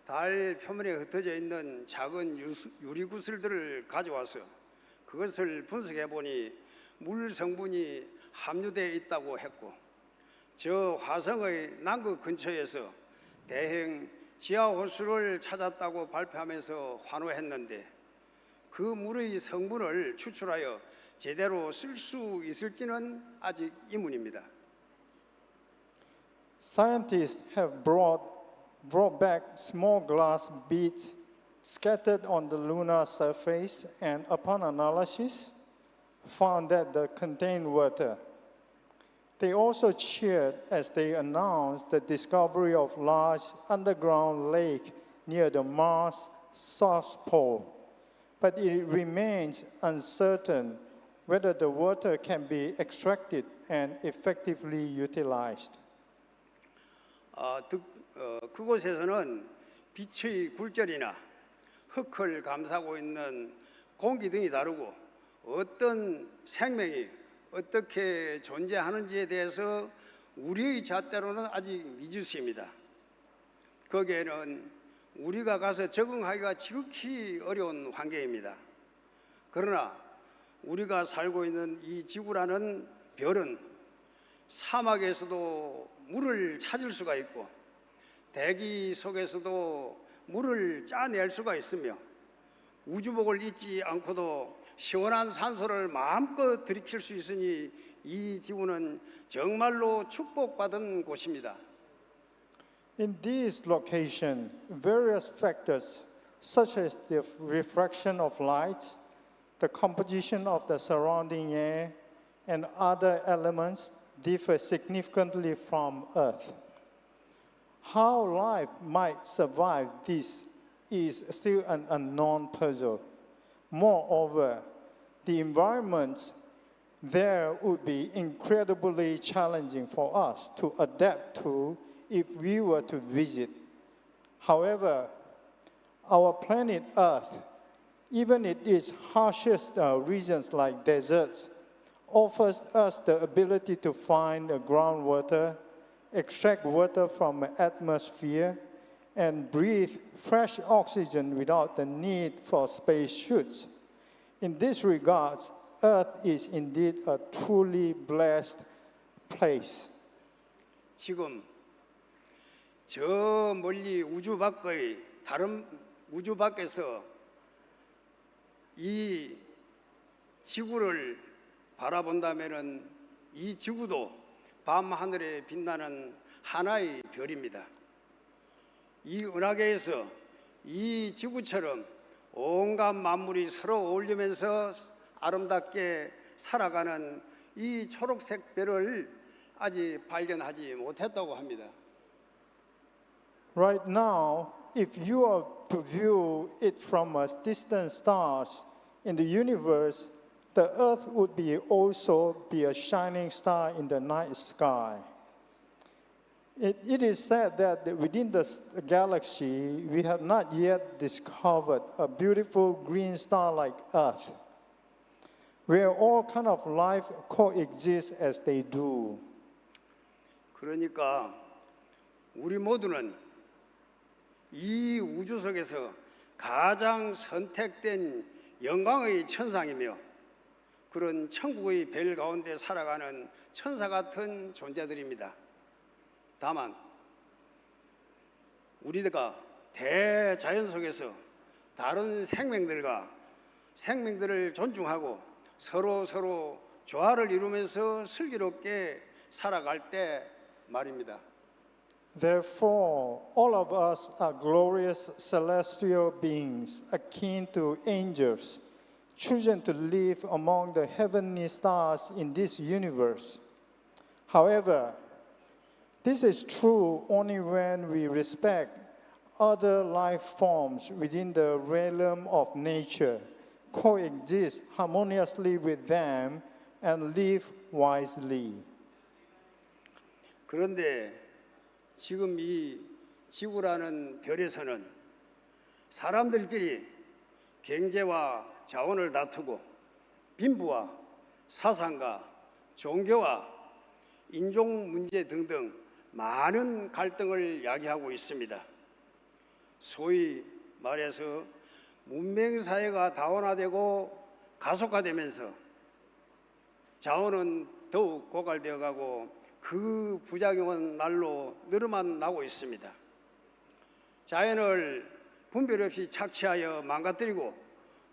[SPEAKER 16] 달 표면에 흩어져 있는 작은 유리구슬들을 가져와서 그것을 분석해 보니 물 성분이 함유되어 있다고 했고, 저 화성의 남극 근처에서 대형 지하 호수를 찾았다고 발표하면서 환호했는데, 그 물의 성분을 추출하여 제대로 쓸 수 있을지는 아직 의문입니다.
[SPEAKER 17] Scientists have brought back small glass beads scattered on the lunar surface and upon analysis found that they contained water. They also cheered as they announced the discovery of large underground lake near the Mars South Pole. But it remains uncertain whether the water can be extracted and effectively utilized.
[SPEAKER 16] 그곳에서는 빛의 굴절이나 흙을 감싸고 있는 공기 등이 다르고 어떤 생명이 어떻게 존재하는지에 대해서 우리의 잣대로는 아직 미지수입니다. 거기에는 우리가 가서 적응하기가 지극히 어려운 환경입니다. 그러나 우리가 살고 있는 이 지구라는 별은 사막에서도 물을 찾을 수가 있고 대기 속에서도 물을 짜낼 수가 있으며 우주복을 잊지 않고도 시원한 산소를 마음껏 들이킬 수 있으니 이 지구는 정말로 축복받은 곳입니다.
[SPEAKER 17] In this location, various factors such as the refraction of light, the composition of the surrounding air, and other elements differ significantly from Earth. How life might survive this is still an unknown puzzle. Moreover, the environments there would be incredibly challenging for us to adapt to if we were to visit. However, our planet Earth, even in its harshest regions like deserts, offers us the ability to find the groundwater, extract water from the atmosphere, and breathe fresh oxygen without the need for spacesuits. In this regard, Earth is indeed a truly blessed place.
[SPEAKER 16] 지금 저 멀리 우주 밖의 다른 우주 밖에서 이 지구를 바라본다면은 이 지구도 밤 하늘에 빛나는 하나의 별입니다. 이 은하계에서 이 지구처럼 온갖 만물이 서로 어울리면서 아름답게 살아가는 이 초록색 별을 아직 발견하지 못했다고 합니다.
[SPEAKER 17] Right now, if you are to view it from a distant stars in the universe, the Earth would also be a shining star in the night sky. It is said that within the galaxy, we have not yet discovered a beautiful green star like Earth, where all kind of life coexist as they do.
[SPEAKER 16] 그러니까 우리 모두는 이 우주 속에서 가장 선택된 영광의 천상이며 그런 천국의 별 가운데 살아가는 천사 같은 존재들입니다. 다만 우리가 대자연 속에서 다른 생명들을 존중하고 서로 조화를 이루면서 슬기롭게 살아갈 때 말입니다.
[SPEAKER 17] Therefore, all of us are glorious celestial beings, akin to angels, chosen to live among the heavenly stars in this universe. However, this is true only when we respect other life forms within the realm of nature, coexist harmoniously with them, and live wisely.
[SPEAKER 16] 그런데 지금 이 지구라는 별에서는 사람들끼리 경제와 자원을 다투고 빈부와 사상과 종교와 인종 문제 등등 많은 갈등을 야기하고 있습니다. 소위 말해서 문명사회가 다원화되고 가속화되면서 자원은 더욱 고갈되어 가고 그 부작용은 날로 늘어만 나고 있습니다. 자연을 분별 없이 착취하여 망가뜨리고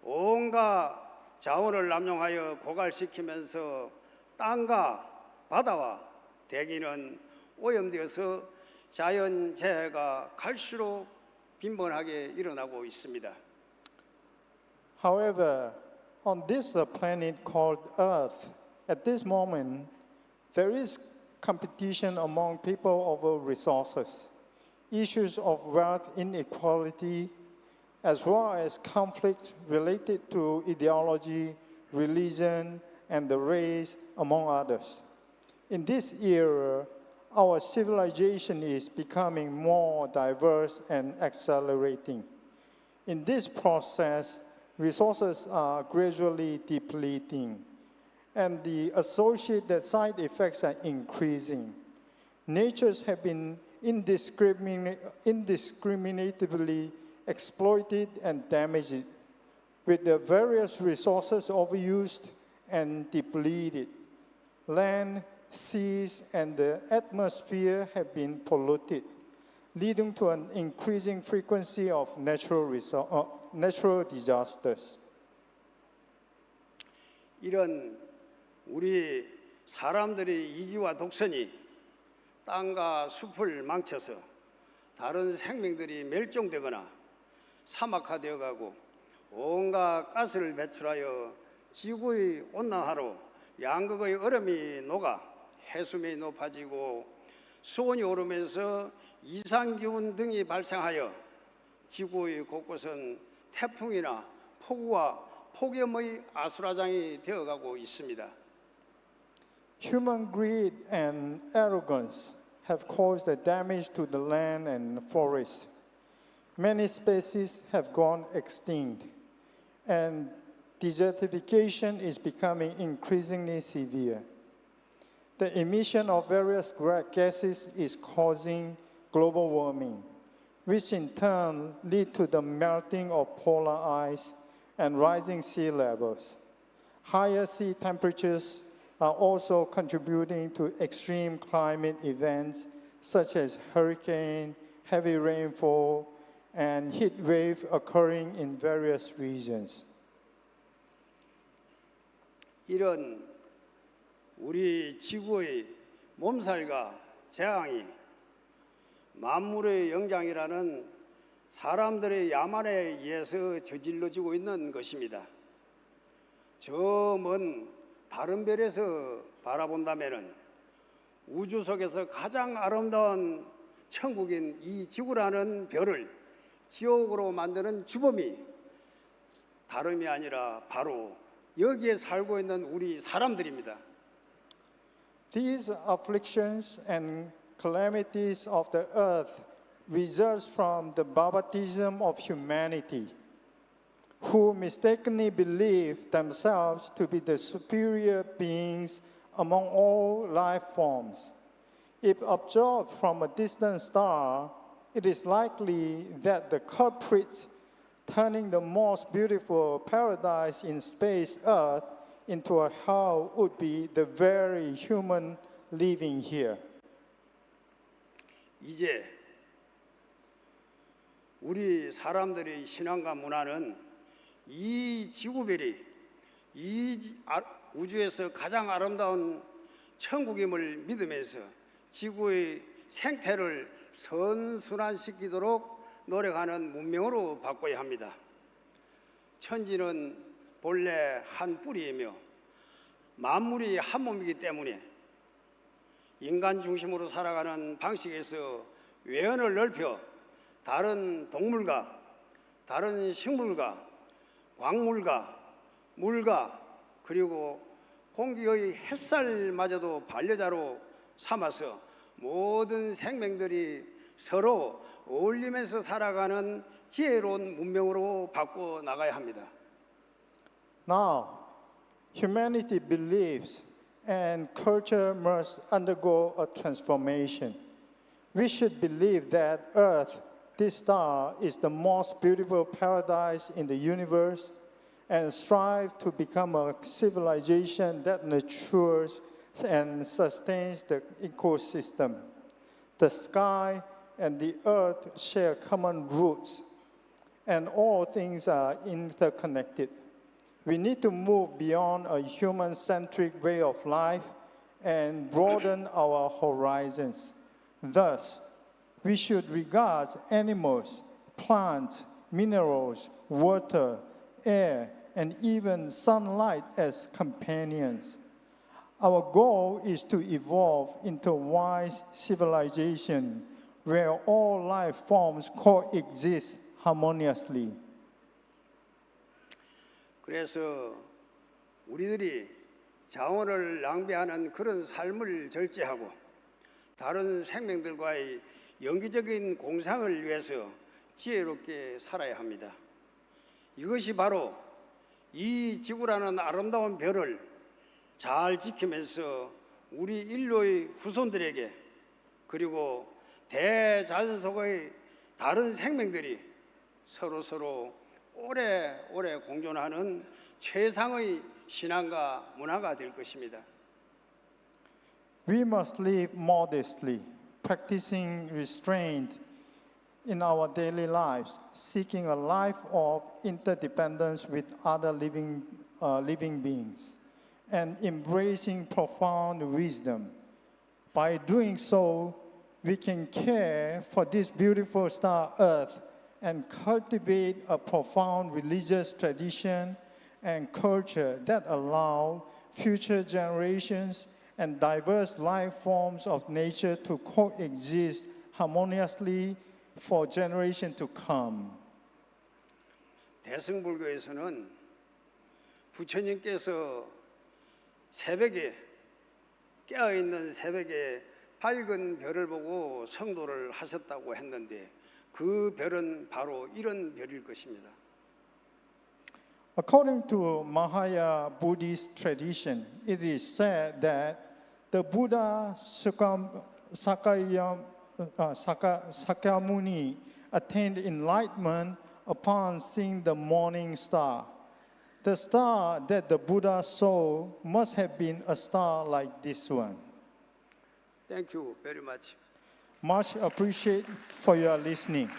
[SPEAKER 16] 온갖 자원을 남용하여 고갈시키면서 땅과 바다와 대기는 오염되어서 자연재해가 갈수록 빈번하게 일어나고 있습니다.
[SPEAKER 17] However, on this planet called Earth, at this moment, there is competition among people over resources, issues of wealth inequality, as well as conflict related to ideology, religion, and the race, among others. In this era, our civilization is becoming more diverse and accelerating. In this process, resources are gradually depleting, and the associated side effects are increasing. Natures have been indiscriminately exploited and damaged, with the various resources overused and depleted. Land, seas, and the atmosphere have been polluted, leading to an increasing frequency of natural disasters.
[SPEAKER 16] 이런 우리 사람들의 이기와 독선이 땅과 숲을 망쳐서 다른 생명들이 멸종되거나 사막화되어 가고 온갖 가스를 배출하여 지구의 온난화로 양극의 얼음이 녹아 해수면이 높아지고 수온이 오르면서 이상기온 등이 발생하여 지구의 곳곳은 태풍이나 폭우와 폭염의 아수라장이 되어가고 있습니다.
[SPEAKER 17] Human greed and arrogance have caused the damage to the land and forest. Many species have gone extinct, and desertification is becoming increasingly severe. The emission of various gases is causing global warming, which in turn lead to the melting of polar ice and rising sea levels. Higher sea temperatures are also contributing to extreme climate events such as hurricane, heavy rainfall, and heat wave occurring in various regions.
[SPEAKER 16] 이런 우리 지구의 몸살과 재앙이 만물의 영장이라는 사람들의 야만에 의해서 저질러지고 있는 것입니다. 저 먼 다른 별에서 바라본다면 우주 속에서 가장 아름다운 천국인 이 지구라는 별을 지옥으로 만드는 주범이 다름이 아니라 바로 여기에 살고 있는 우리 사람들입니다.
[SPEAKER 17] These afflictions and calamities of the earth results from the barbarism of humanity, who mistakenly believe themselves to be the superior beings among all life forms. If observed from a distant star, it is likely that the culprits turning the most beautiful paradise in space, Earth, into a hell would be the very human living here.
[SPEAKER 16] 이제 우리 사람들의 신앙과 문화는 이 지구별이 우주에서 가장 아름다운 천국임을 믿으면서 지구의 생태를 선순환시키도록 노력하는 문명으로 바꿔야 합니다. 천지는 본래 한 뿌리이며 만물이 한 몸이기 때문에 인간 중심으로 살아가는 방식에서 외연을 넓혀 다른 동물과 다른 식물과 광물과 물과 그리고 공기의 햇살마저도 반려자로 삼아서 모든 생명들이 서로 어울리면서 살아가는 지혜로운 문명으로 바꿔 나가야 합니다.
[SPEAKER 17] Now, humanity believes and culture must undergo a transformation. We should believe that Earth, this star, is the most beautiful paradise in the universe and strive to become a civilization that nurtures and sustains the ecosystem. The sky and the earth share common roots, and all things are interconnected. We need to move beyond a human-centric way of life and broaden our horizons. Thus, we should regard animals, plants, minerals, water, air, and even sunlight as companions. Our goal is to evolve into a wise civilization where all life forms coexist harmoniously.
[SPEAKER 16] 그래서 우리들이 자원을 낭비하는 그런 삶을 절제하고 다른 생명들과의 영기적인 공상을 위해서 지혜롭게 살아야 합니다. 이것이 바로 이 지구라는 아름다운 별을 잘 지키면서 우리 인류의 후손들에게 그리고 대자연 속의 다른 생명들이 서로 오래오래 공존하는 최상의 신앙과 문화가 될 것입니다.
[SPEAKER 17] We must live modestly, practicing restraint in our daily lives, seeking a life of interdependence with other living beings, and embracing profound wisdom. By doing so, we can care for this beautiful star Earth and cultivate a profound religious tradition and culture that allow future generations and diverse life forms of nature to coexist harmoniously for generations to come.
[SPEAKER 16] 대승불교에서는 부처님께서 새벽에 깨어있는 새벽에 밝은 별을 보고 성도를 하셨다고 했는데 그 별은 바로 이런 별일 것입니다.
[SPEAKER 17] According to Mahayana Buddhist tradition, it is said that the Buddha Sakyamuni attained enlightenment upon seeing the morning star. The star that the Buddha saw must have been a star like this one.
[SPEAKER 16] Thank you very much.
[SPEAKER 17] Much appreciate for your listening.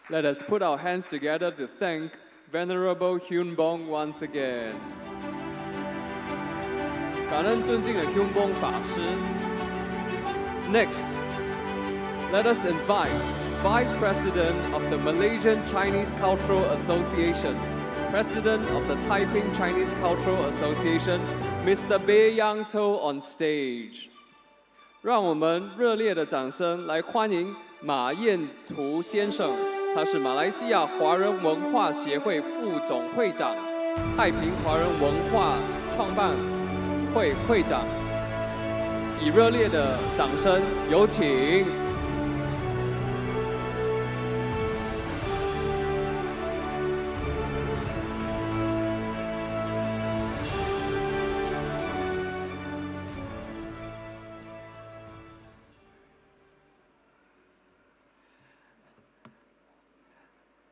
[SPEAKER 2] Let us put our hands together to thank Venerable Hyun Bong once again. 感恩尊敬的 Hyun Bong 法师。Next, let us invite Vice President of the Malaysian Chinese Cultural Association, President of the Taiping Chinese Cultural Association, Mr. Bae Yang To on stage. 让我们热烈的掌声来欢迎马彦图先生。他是马来西亚华人文化协会副总会长，太平华人文化创办会会长。以热烈的掌声，有请。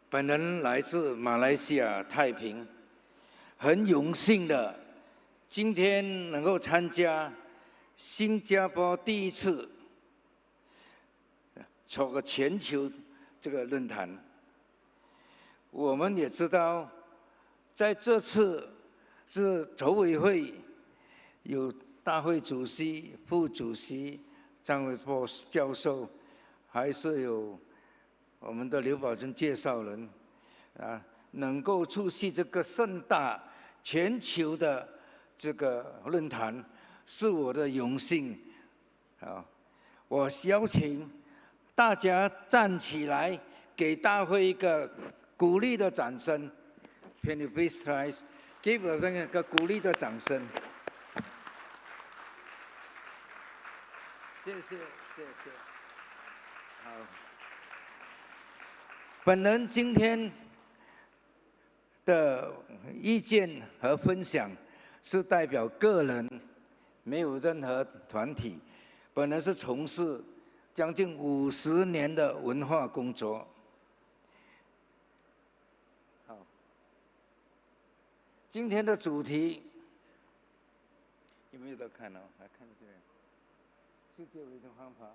[SPEAKER 18] 本人来自马来西亚太平，很荣幸的今天能够参加新加坡第一次筹个全球这个论坛。我们也知道，在这次是筹委会有大会主席、副主席张伟波教授，还是有我们的刘宝珍介绍人能够出席这个盛大全球的这个论坛，是我的荣幸我邀请大家站起来，给大会一个鼓励的掌声。Can you please try give 我们一个鼓励的掌声？谢谢。好，本人今天的意见和分享是代表个人，没有任何团体。本人是从事将近50年的文化工作。好，今天的主题有没有在看呢？来看这边，世界维的方法。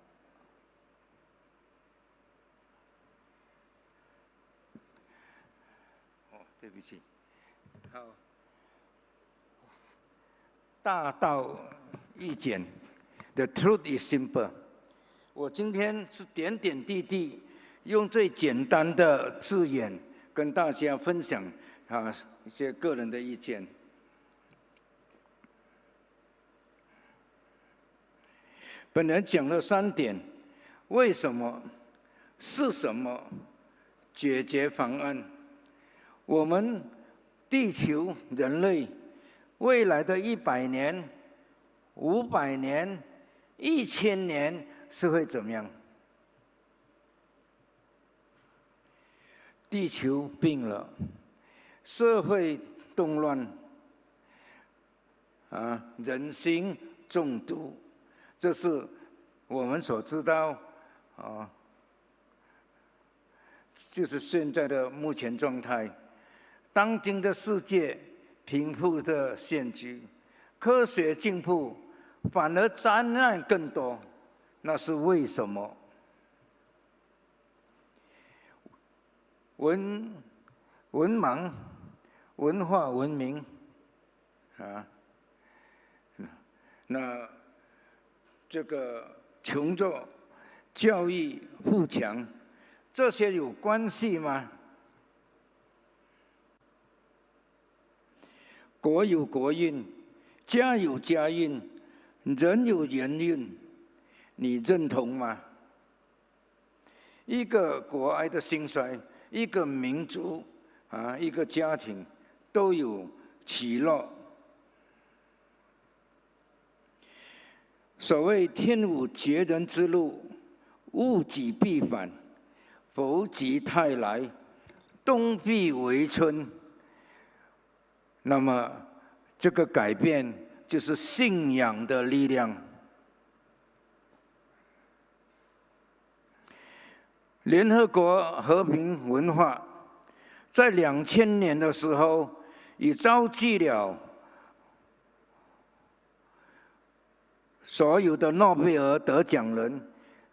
[SPEAKER 18] 对不起。好，大道易简 ，The truth is simple。我今天是点点滴滴，用最简单的字眼跟大家分享一些个人的意见。本人讲了3点：为什么、是什么、解决方案。我们地球人类未来的100年、500年、1000年是会怎么样？地球病了，社会动乱，人心中毒，这是我们所知道就是现在的目前状态。当今的世界贫富的陷局，科学进步反而灾难更多，那是为什么？文盲、文化文明那这个穷弱、教育富强，这些有关系吗？国有国运，家有家运，人有人运，你认同吗？一个国哀的兴衰，一个民族一个家庭都有起落。所谓天无绝人之路，物极必反，否极泰来，冬必为春。那么，这个改变就是信仰的力量。联合国和平文化在2000年的时候，已召集了所有的诺贝尔得奖人，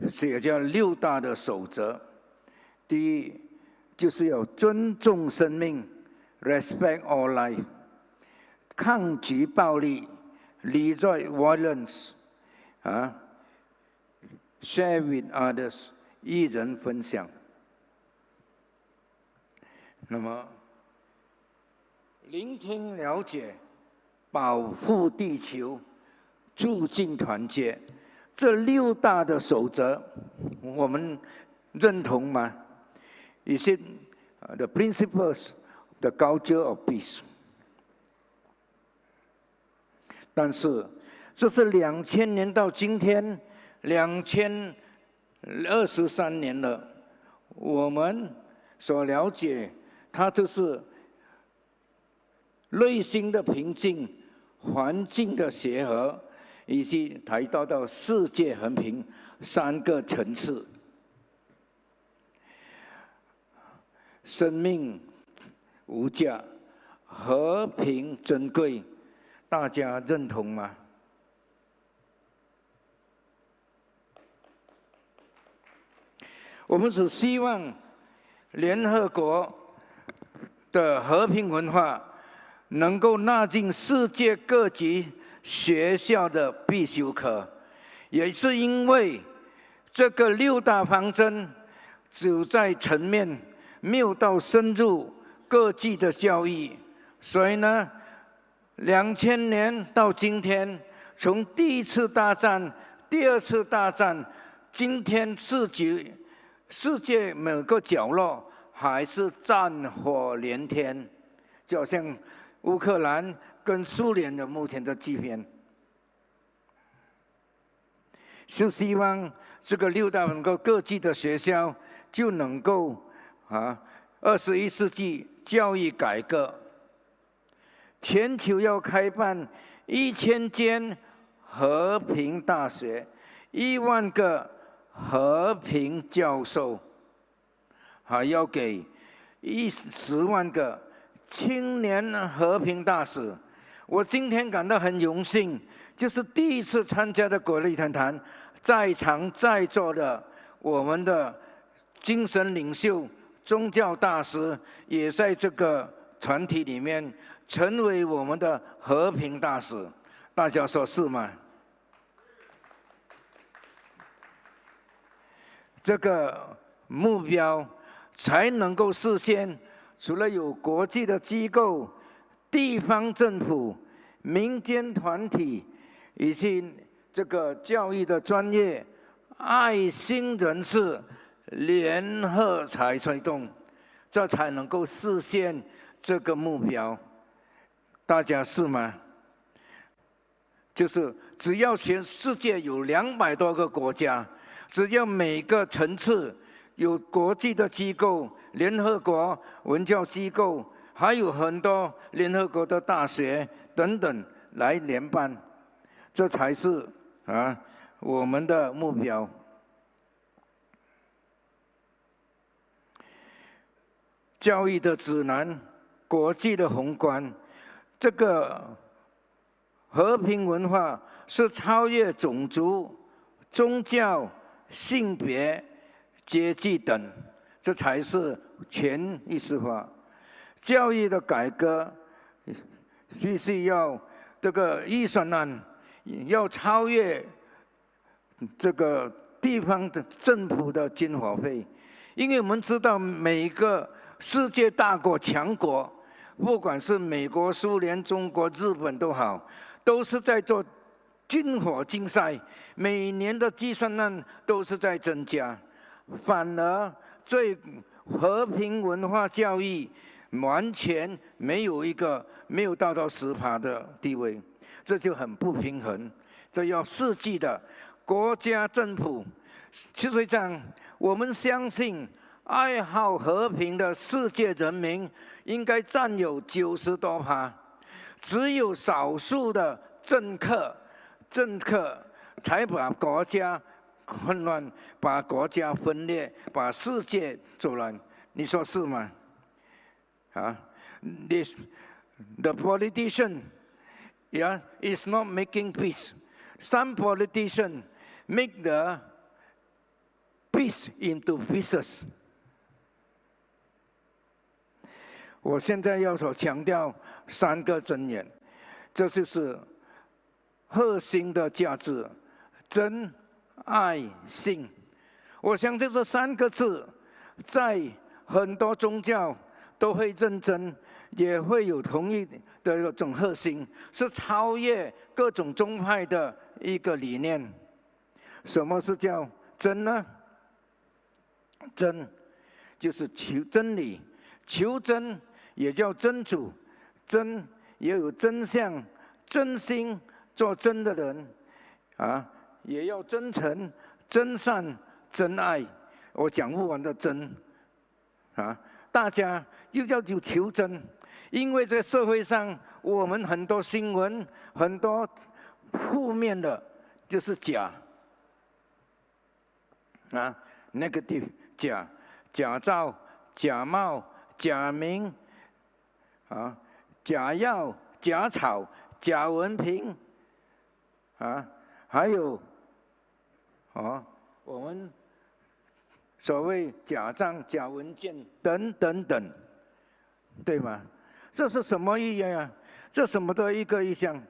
[SPEAKER 18] 写下6大的守则。第一，就是要尊重生命 ，respect all life。抗拒暴力 ，reject violence， share with others， 一人分享。那么，聆听、了解、保护地球、促进团结，这6大的守则，我们认同吗？ Is it the principles, the culture of peace？但是，这是2000年到今天2023年了，我们所了解，它就是内心的平静、环境的协和，以及抬到世界和平3个层次。生命无价，和平珍贵。大家认同吗？我们只希望联合国的和平文化能够纳进世界各级学校的必修课，也是因为这个6大方针只在层面，没有到深入各级的教育，所以呢，2000年到今天，从第1次大战、第2次大战，今天世界每个角落还是战火连天，就好像乌克兰跟苏联的目前的局面。就希望这个6大能够各级的学校就能够21世纪教育改革，全球要开办1000间和平大学，1万个和平教授，还要给10万个青年和平大使。我今天感到很荣幸，就是第1次参加的国际论坛，在场在座的我们的精神领袖、宗教大师，也在这个团体里面成为我们的和平大使。大家说是吗？这个目标才能够实现，除了有国际的机构、地方政府、民间团体以及这个教育的专业、爱心人士联合才推动，这才能够实现这个目标。大家是吗？就是只要全世界有200多个国家，只要每个层次有国际的机构、联合国文教机构，还有很多联合国的大学等等来联办，这才是我们的目标。教育的指南，国际的宏观，这个和平文化是超越种族、宗教、性别、阶级等，这才是全意识化。教育的改革必须要这个预算案要超越这个地方的政府的经费，因为我们知道每个世界大国强国，不管是美国、苏联、中国、日本都好，都是在做军火竞赛，每年的预算案都是在增加，反而对和平文化教育完全没有到10%的地位，这就很不平衡。这要实际的国家政府，实际上我们相信爱好和平的世界人民应该占有90多%，只有少数的政客才把国家混乱，把国家分裂，把世界做乱。你说是吗？The politician, is not making peace. Some politicians make the peace into pieces. 我现在要所强调3个箴言，这就是核心的价值：真、爱、信。我相信这3个字，在很多宗教都会认真，也会有同意的一种核心，是超越各种宗派的一个理念。什么是叫真呢？真就是求真理，求真也叫真主，真也有真相、真心，做真的人也要真诚、真善、真爱。我讲不完的真大家又要求真，因为在社会上我们很多新闻，很多负面的就是假negative 假造、假冒、假名假药、假草、假文凭还有我们所谓假账、假文件等等等，对吗？这是什么意义啊？这什么的一个意象。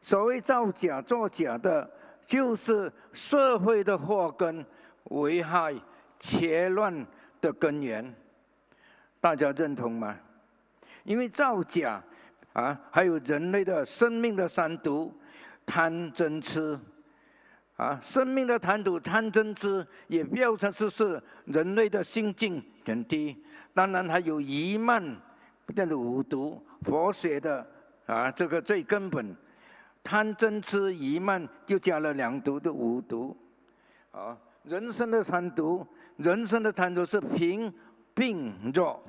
[SPEAKER 18] 所谓造假作假的，就是社会的祸根、危害、切乱的根源。大家认同吗？因为造假还有人类的生命的三毒：贪、嗔、痴。生命的贪毒、贪嗔痴也标成是人类的心境很低。当然还有愚慢，这样的五毒，佛学的这个最根本，贪嗔痴愚慢就加了2毒的五毒。人生的三毒，人生的贪毒是贫病弱，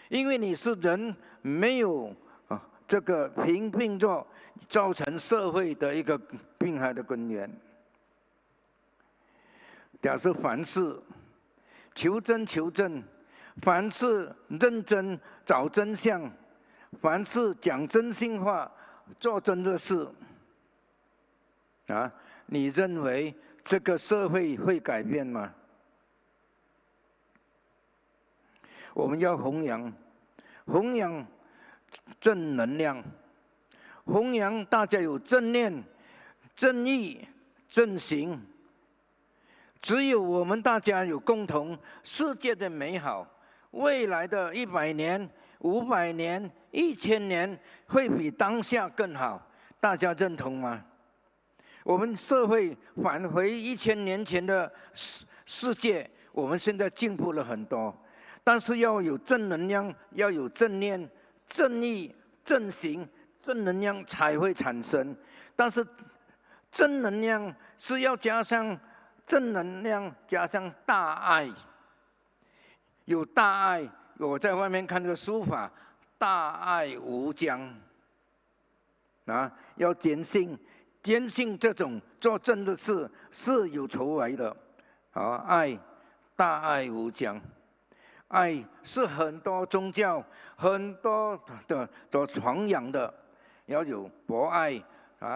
[SPEAKER 18] 因为你是人，没有这个贫病弱，造成社会的一个病害的根源。假设凡事求真求正，凡事认真找真相，凡事讲真心话，做真的事，你认为这个社会会改变吗？我们要弘扬正能量，弘扬大家有正念、正义、正行。只有我们大家有共同世界的美好，未来的100年、500年、1000年会比当下更好，大家认同吗？我们社会返回1000年前的世界，我们现在进步了很多，但是要有正能量，要有正念、正义、正行，正能量才会产生。但是正能量是要加上正能量加上大爱，有大爱。我在外面看这个书法，大爱无疆，要坚信这种做正的事是有筹码的。爱，大爱无疆，爱是很多宗教很多的传扬的，要有博爱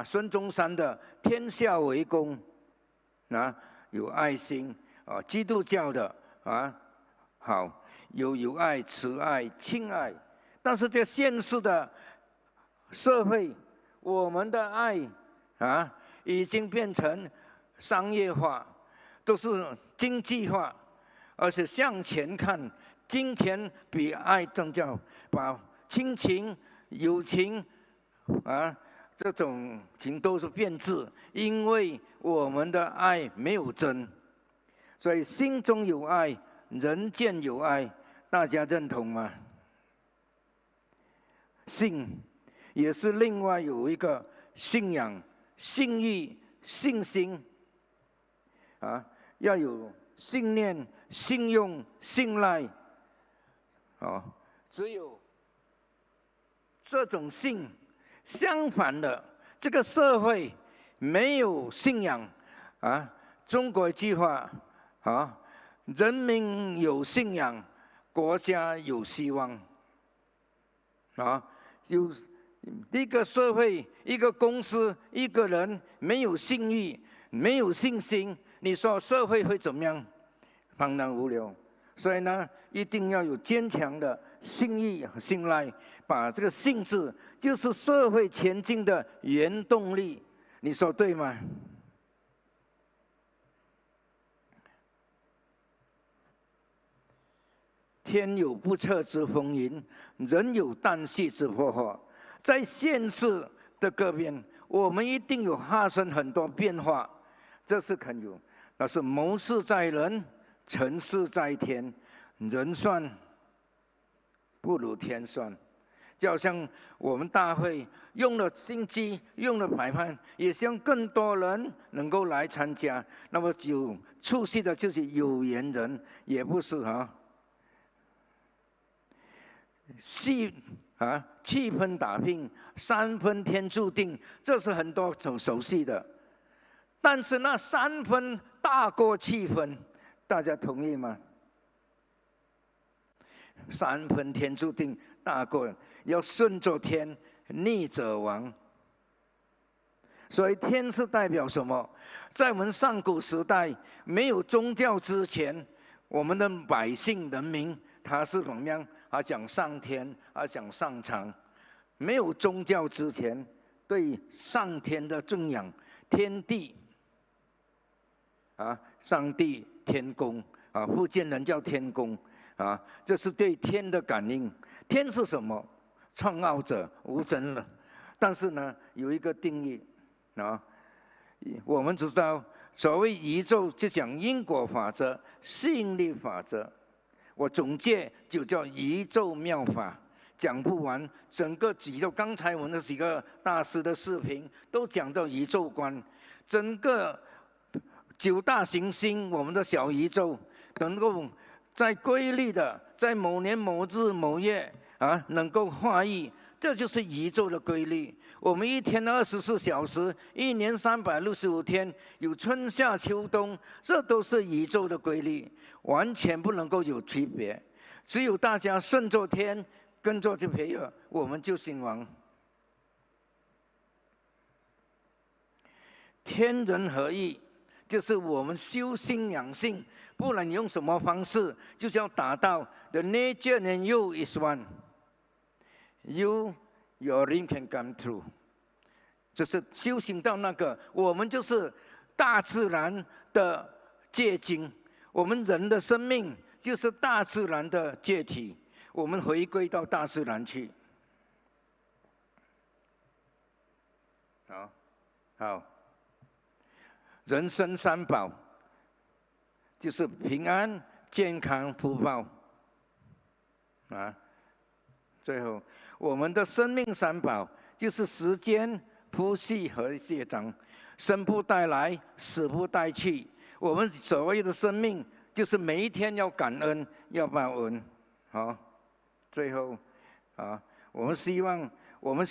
[SPEAKER 18] 孙中山的天下为公有爱心基督教的好有爱、慈爱、亲爱。但是在现实的社会，我们的爱已经变成商业化，都是经济化，而且向前看，金钱比爱重要，把亲情、友情这种情都是变质，因为我们的爱没有真，所以心中有爱，人间有爱，大家认同吗？信也是另外有一个信仰、信誉、信心要有信念、信用、信赖只有这种信。相反的，这个社会没有信仰中国一句话人民有信仰，国家有希望有一个社会、一个公司、一个人没有信誉、没有信心，你说社会会怎么样？茫然无聊。所以呢，一定要有坚强的信义和信赖，把这个信字就是社会前进的原动力，你说对吗？天有不测之风云，人有旦夕之祸祸。在现实的各边，我们一定有发生很多变化，这是肯有。但是谋事在人，成事在天，人算不如天算。就好像我们大会用了心机，用了排班，也希望更多人能够来参加。那么有出席的就是有缘人，也不是气氛打拼，3分天注定，这是很多熟悉的。但是那3分大过气氛，大家同意吗？3分天注定大过，要顺着天，逆者亡。所以天是代表什么？在我们上古时代没有宗教之前，我们的百姓人民他是怎么样？讲上天，讲上苍，没有宗教之前，对上天的敬仰，天地上帝天公福建人叫天公这是对天的感应。天是什么？创造者，无神了。但是呢，有一个定义我们知道，所谓宇宙就讲因果法则、吸引力法则。我总结就叫宇宙妙法，讲不完。整个宇宙，刚才我们的几个大师的视频都讲到宇宙观，整个9大行星，我们的小宇宙能够在规律的，在某年某日某月能够化育，这就是宇宙的规律。我们一天24小时，一年365天，有春夏秋冬，这都是宇宙的规律，完全不能够有区别。只有大家顺着天，跟着这培养，我们就兴亡。天人合一，就是我们修心养性，不然你用什么方式，就是要达到 the nature and you is one。Your dream can come true， 就是修行到那个，我们就是大自然的结晶，我们人的生命就是大自然的解体，我们回归到大自然去。好，人生3宝就是平安、健康、福报最后，我们的生命3宝就是时间、呼吸和业障，生不带来，死不带去。我们所谓的生命，就是每一天要感恩，要报恩。最后我们希望我们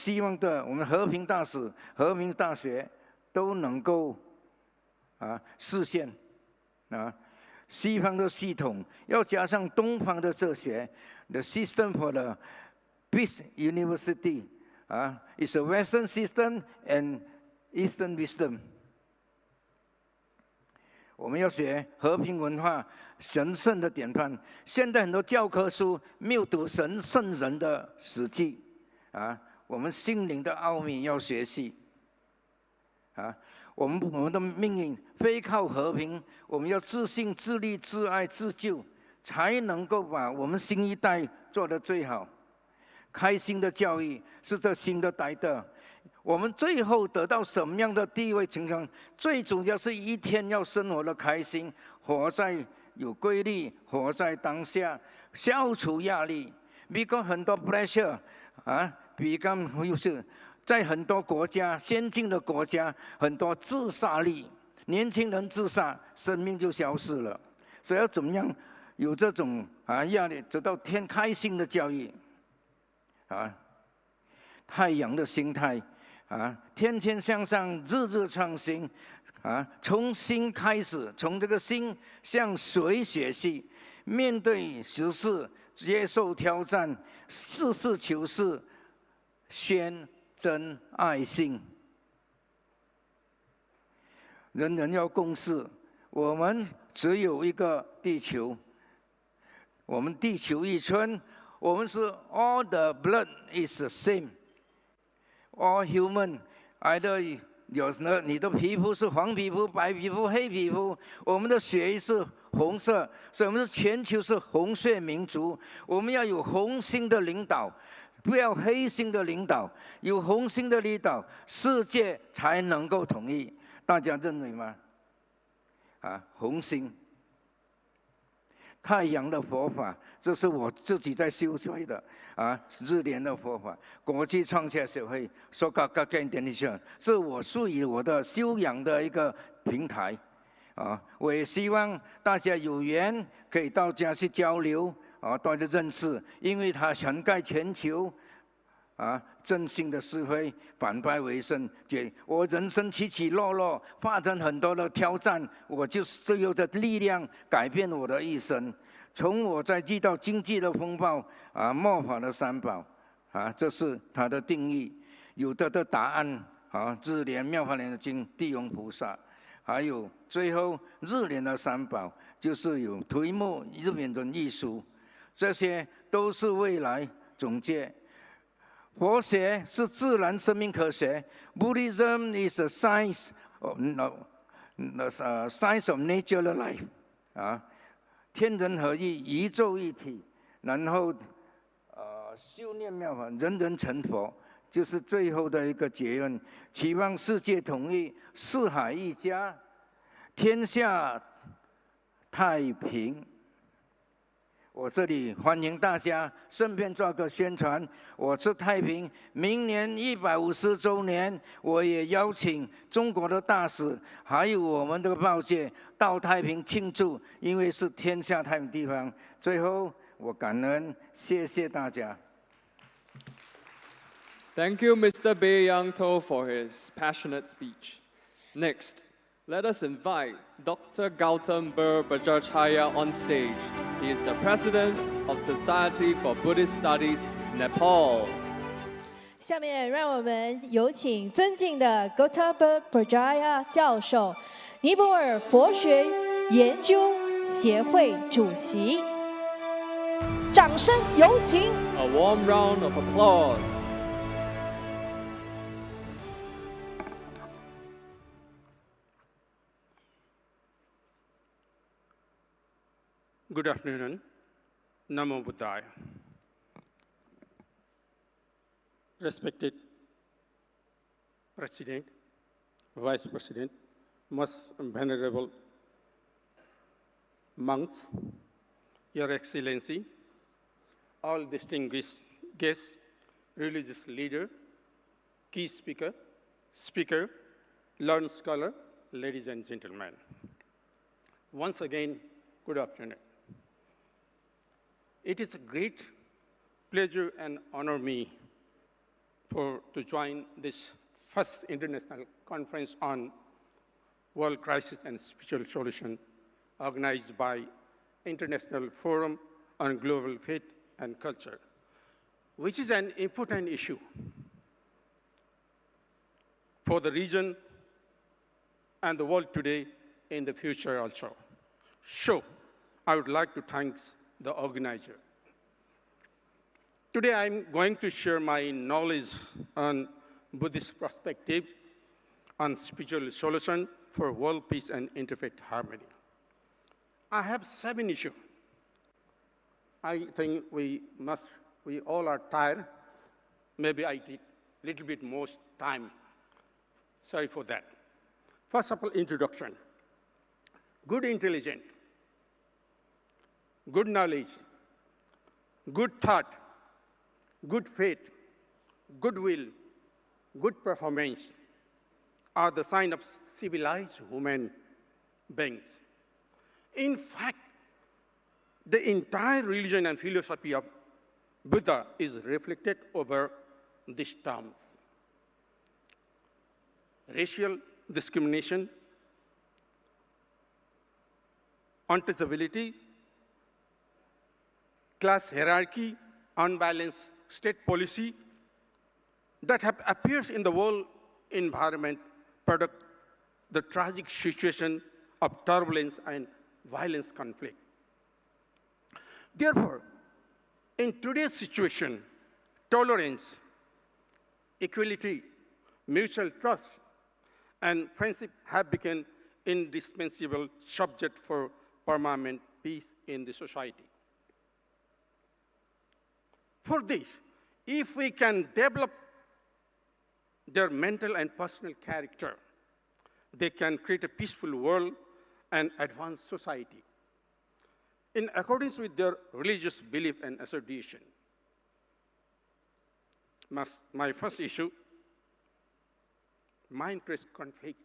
[SPEAKER 18] 和平大使、和平大学都能够实现西方的系统要加上东方的哲学 ，the system for the Peace University is a Western system and Eastern wisdom。我们要学和平文化神圣的典范。现在很多教科书没有读神圣人的史记我们心灵的奥秘要学习我们的命运非靠和平，我们要自信、自立、自爱、自救，才能够把我们新一代做得最好。开心的教育是这新的代的，我们最后得到什么样的地位情况？最主要是一天要生活的开心，活在有规律，活在当下，消除压力。because 很多 pressure become 就是在很多国家，先进的国家，很多自杀率，年轻人自杀，生命就消失了。所以要怎么样有这种压力，得到开心的教育太阳的心态天天向上，日日创新从心开始，从这个心向水学习，面对时事，接受挑战，实事求是，宣真爱心。人人要共事，我们只有一个地球，我们地球一村，我们是 all the blood is the same， all human either 你的皮肤是黄皮肤、白皮肤、黑皮肤，我们的血液是红色，所以我们是全球是红血民族。我们要有红心的领导，不要黑心的领导，有红心的领导，世界才能够统一。大家认为吗？红心。太阳的佛法，这是我自己在修学的日莲的佛法，国际创价协会说是我属于我的修养的一个平台我也希望大家有缘可以到家去交流大家认识，因为它涵盖全球振兴的社会，反败为胜。我人生起起落落，发生很多的挑战，我就是有着力量改变我的一生。从我在遇到经济的风暴末法的3宝这是它的定义。有的答案日莲妙法莲的经、地涌菩萨，还有最后日莲的3宝，就是有推木日本的艺术，这些都是未来总结。佛学是自然生命科学 ，Buddhism is a science science of natural life 啊，天人合一，宇宙一体，然后修炼妙法，人人成佛，就是最后的一个结论。期望世界统一，四海一家，天下太平。我这里欢迎大家，顺便做个宣传。我是太平，明年150周年，我也邀请中国的大使，还有我们的报界到太平庆祝，因为是天下太平地方。最后，我感恩，谢谢大家。
[SPEAKER 2] Thank you, Mr. Bae Yang-to, for his passionate speech. Next, let us invite Dr. Gautam Bur Bajrachaya on stage. He is the President of Society for Buddhist Studies, Nepal.
[SPEAKER 1] 下面让我们有请尊敬的 Gautam Bur Bajrachaya 教授，尼泊尔佛学研究协会主席。掌声有请。
[SPEAKER 2] A warm round of applause.
[SPEAKER 19] Good afternoon. Namo Buddhaya. Respected President, Vice President, most venerable monks, Your Excellency, all distinguished guests, religious leader, key speaker, learned scholar, ladies and gentlemen. Once again, good afternoon. It is a great pleasure and honor me to join this first international conference on world crisis and spiritual solution organized by International Forum on Global Faith and Culture, which is an important issue for the region and the world today in the future also. So, I would like to thank the organizer. Today, I'm going to share my knowledge on Buddhist perspective on spiritual solution for world peace and interfaith harmony. I have 7 issues. I think we all are tired. Maybe I take a little bit more time. Sorry for that. First of all, introduction. Good intelligence, good knowledge, good thought, good faith, goodwill, good performance are the sign of civilized human beings. In fact, the entire religion and philosophy of Buddha is reflected over these terms. Racial discrimination, untouchability, class hierarchy, unbalanced state policy that have appeared in the world environment product the tragic situation of turbulence and violence conflict. Therefore, in today's situation, tolerance, equality, mutual trust, and friendship have become indispensable subject for permanent peace in the society. For this, if we can develop their mental and personal character, they can create a peaceful world and advance society in accordance with their religious belief and association. My first issue, mind-crest conflict.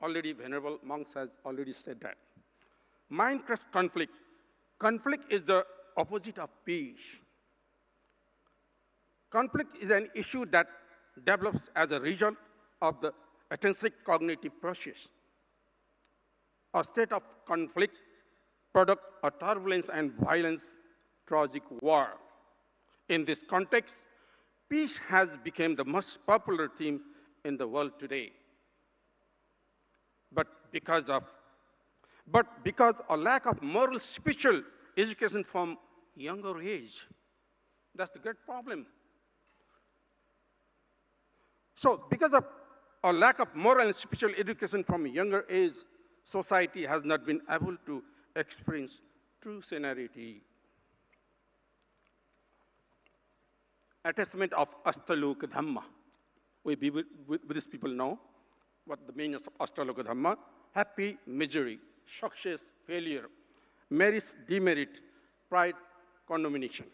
[SPEAKER 19] Already Venerable Monks has already said that. Mind-crest conflict. Conflict is the opposite of peace. Conflict is an issue that develops as a result of the intrinsic cognitive process. A state of conflict, product of turbulence and violence, tragic war. In this context, peace has become the most popular theme in the world today. But because of a lack of moral spiritual education from younger age, That's the great problem. So because of a lack of moral and spiritual education from a younger age, society has not been able to experience true sincerity. Attachment of Ashtaloka Dhamma. We Buddhist people know what the meaning of Ashtaloka Dhamma: happy, misery, success, failure, merit, demerit, pride, condemnation.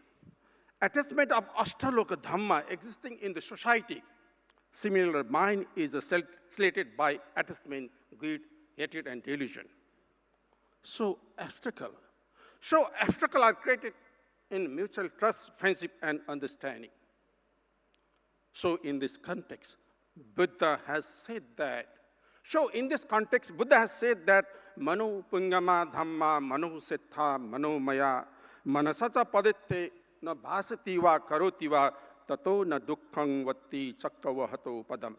[SPEAKER 19] Attachment of Ashtaloka Dhamma existing in the society. Similar mind is slated by attachment, greed, hatred, and delusion. So obstacles are created in mutual trust, friendship, and understanding. So in this context, Buddha has said that. Mano Pungama Dhamma, Mano Siddha, Mano Maya, Manasata Padette, na Bhasativa Karotiva, Tato na Dukkhang Vatti Chakkavahato Padam.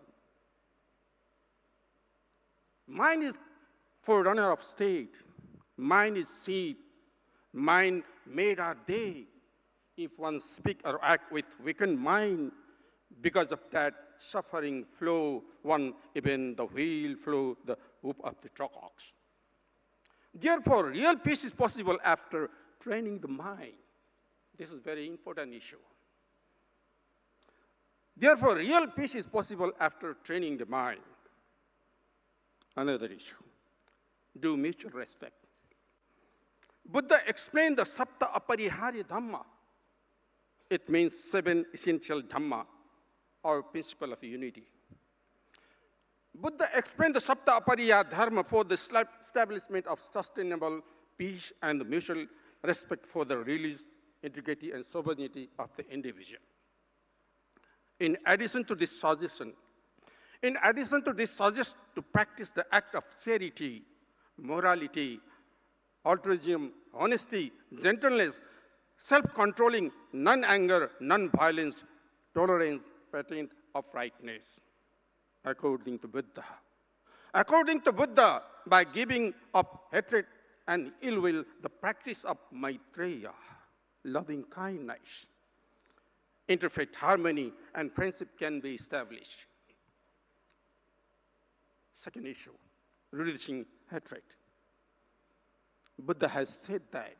[SPEAKER 19] Mind is forerunner of state. Mind is seed. Mind made our day. If one speak or act with weakened mind, because of that suffering flow, one even the wheel flow, the hoop of the truck ox. Therefore, real peace is possible after training the mind. This is a very important issue. Therefore, real peace is possible after training the mind. Another issue, do mutual respect. Buddha explained the Sapta Aparihari Dhamma. It means 7 essential Dhamma, or principle of unity. Buddha explained the Sapta Aparihari Dharma for the establishment of sustainable peace and the mutual respect for the religious integrity and sovereignty of the individual. In addition to this suggestion, to practice the act of charity, morality, altruism, honesty, gentleness, self-controlling, non-anger, non-violence, tolerance, patent of rightness, according to Buddha. According to Buddha, by giving up hatred and ill will, the practice of Maitreya, loving kindness, interfaith harmony, and friendship can be established. Second issue, reducing hatred. Buddha has said that.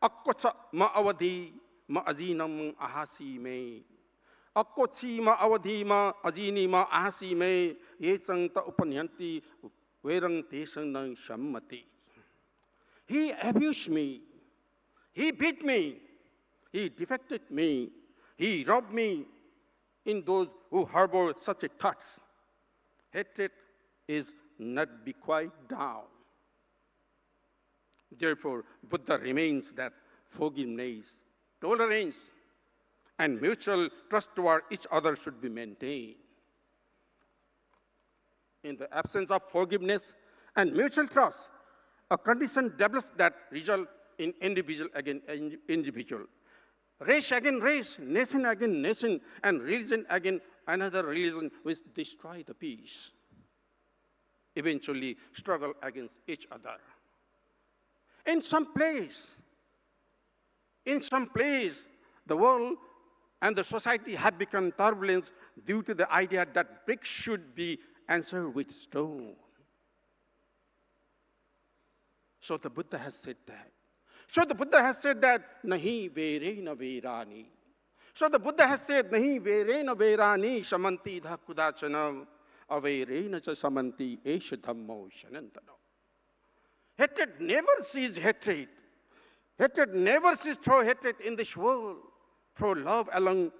[SPEAKER 19] Akkocha ma'avadi ma'azinam ahasi me. Akkochi ma'avadi ma'azini ma'ahasi me. Yechang ta upanyanti verang tesang shammati. He abused me. He beat me. He defected me. He robbed me. In those who harbor such a thoughts, hatred is not be quite down. Therefore, Buddha remains that forgiveness, tolerance, and mutual trust toward each other should be maintained. In the absence of forgiveness and mutual trust, a condition develops that result in individual against individual, race against race, nation against nation, and religion against another religion, which destroy the peace. Eventually, struggle against each other. In some place, the world and the society have become turbulent due to the idea that bricks should be answered with stone. So the Buddha has said that. Nahi vere na verani. So the Buddha has said, Nahi vere na verani shamanti dha kudachanam avere na cha samanti esha dhammo shanantano. Hatred never sees hatred. Hatred never sees through hatred in this world. Through love along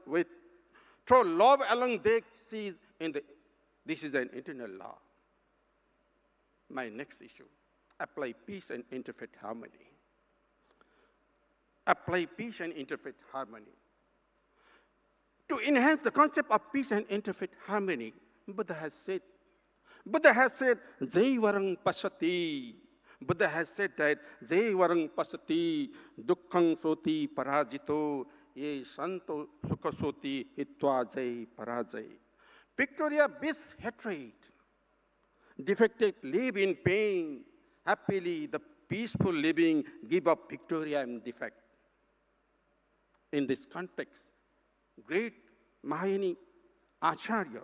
[SPEAKER 19] they sees in the. This is an eternal law. My next issue, apply peace and interfaith harmony. Apply peace and interfaith harmony. To enhance the concept of peace and interfaith harmony, Buddha has said, Jai varang pasati. Buddha has said that, Jai varang pasati, dukkhang soti parajito, ye santo sukha soti hitva jai parajai. Victoria beats hatred. Defected live in pain. Happily, the peaceful living give up Victoria and defect. in this context. Great Mahayani Acharya,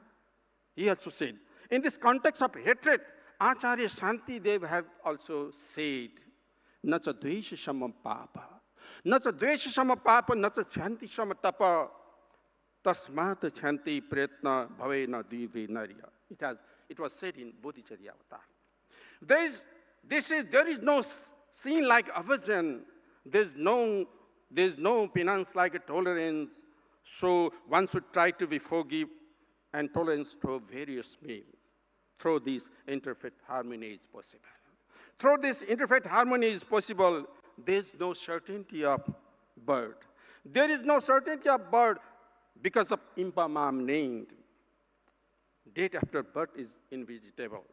[SPEAKER 19] he also said, in this context of hatred, Acharya Shanti Dev have also said, na cha dvesha shama papa, na cha dvesha shama papa, na cha shanti shama tapa, tasmat shanti pretna bhavena dive narya. It was said in Bodhicharya Avatar. There is no sin like aversion. There's no penance like tolerance. So one should try to be forgive and tolerance through various means. Through this interfaith harmony is possible. Through this interfaith harmony is possible, there's no certainty of birth. There is no certainty of birth because of impamam named. Death after birth is inevitable.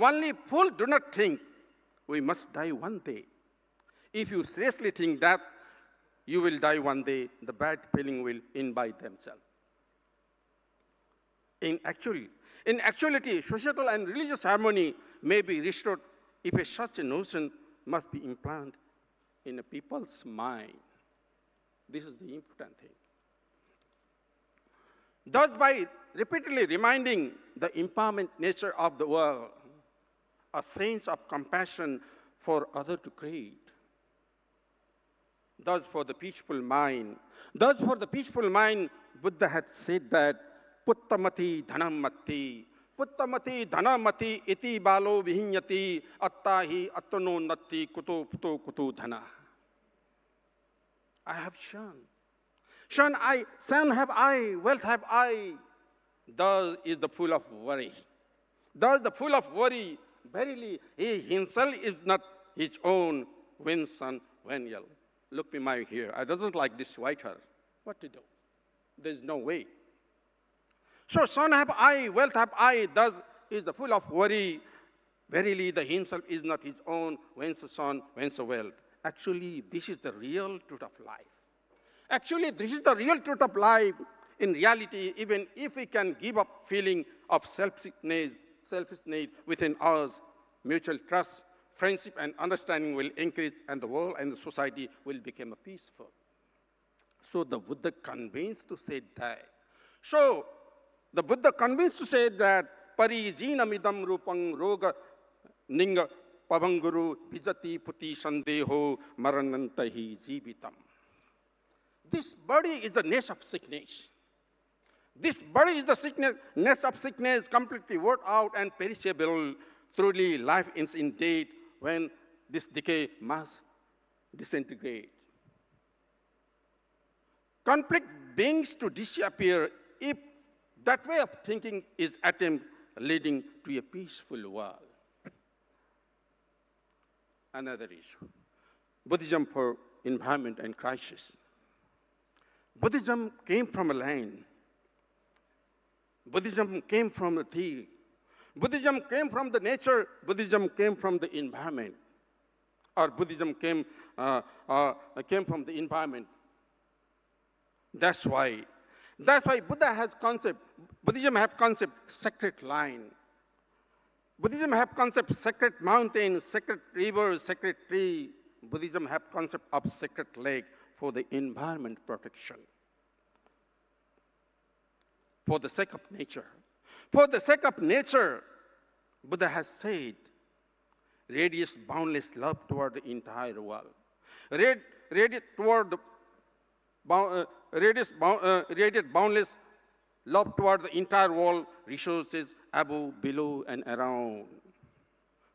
[SPEAKER 19] Only fools do not think we must die one day. If you seriously think that you will die one day, the bad feeling will invite themselves. In actuality, societal and religious harmony may be restored if such a notion must be implanted in a people's mind. This is the important thing. Thus, by repeatedly reminding the impermanent nature of the world, a sense of compassion for others to create. Thus, for the peaceful mind, Buddha had said that, Puttamati dhanamati, Puttamati dhanamati iti balo vihinyati attahi attano natti kuto puto kuto dhana. I have shun have I, wealth have I. Thus is the fool of worry. Verily, he himself is not his own when son, when yell. Look me my here. I doesn't like this white hair. What to do? There's no way. So son have I, wealth have I, thus is the fool of worry. Verily, the himself is not his own, whence the son, whence the wealth. Actually, this is the real truth of life. In reality, even if we can give up feeling of selfishness within us, mutual trust, friendship, and understanding will increase, and the world and the society will become peaceful. So the Buddha convinced to say that, Parijinamidam rupang roga ninga pavanguru vijati puti sandeho maranantahi jivitam. This body is the nest of sickness. This body is the nest of sickness, completely worn out and perishable. Truly, life is indeed when this decay must disintegrate. Conflict begins to disappear if that way of thinking is attempt leading to a peaceful world. Another issue, Buddhism for environment and crisis. Buddhism came from a land. Buddhism came from the sea. Buddhism came from the nature. Buddhism came from the environment. Or Buddhism came from the environment. That's why Buddha has concept. Buddhism have concept sacred line. Buddhism have concept sacred mountain, sacred river, sacred tree. Buddhism have concept of sacred lake for the environment protection. For the sake of nature. For the sake of nature, Buddha has said, radius boundless love toward the entire world. Radiate boundless love toward the entire world, resources above, below, and around.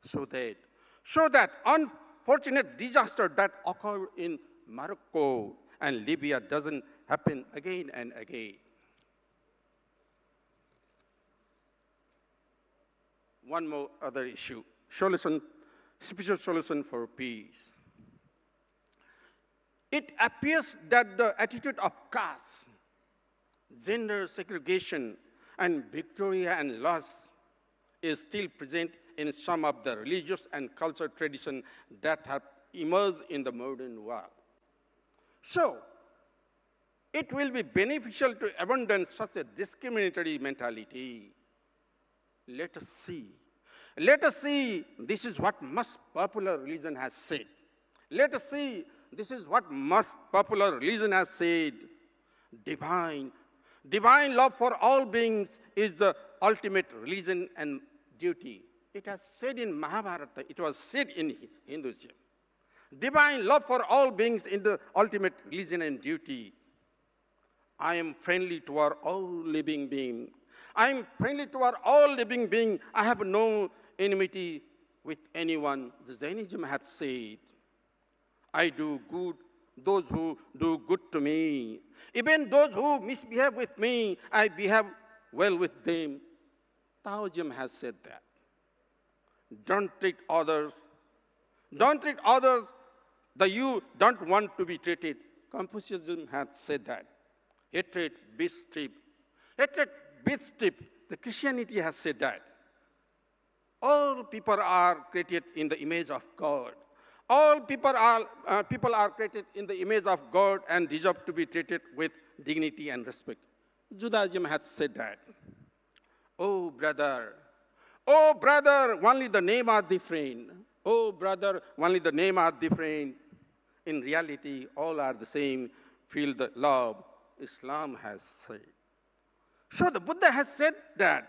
[SPEAKER 19] So that unfortunate disaster that occurred in Morocco and Libya doesn't happen again and again. One more other issue, spiritual solution for peace. It appears that the attitude of caste, gender segregation, and Victoria and loss is still present in some of the religious and cultural traditions that have emerged in the modern world. So, it will be beneficial to abandon such a discriminatory mentality. Let us see. This is what most popular religion has said. Let us see this is what most popular religion has said. Divine love for all beings is the ultimate religion and duty. It has said in Mahabharata, it was said in Hinduism. Divine love for all beings is the ultimate religion and duty. I am friendly toward all living beings. I am friendly toward all living beings. I have no enmity with anyone. The Jainism has said, I do good those who do good to me. Even those who misbehave with me, I behave well with them. Taoism has said that. Don't treat others that you don't want to be treated. Confucianism has said that. Hatred beats trip. The Christianity has said that. All people are created in the image of God. All people are created in the image of God and deserve to be treated with dignity and respect. Judaism has said that. Oh brother, only the name are different. Oh brother, only the name are different. In reality, all are the same. Feel the love. Islam has said. So the Buddha has said that.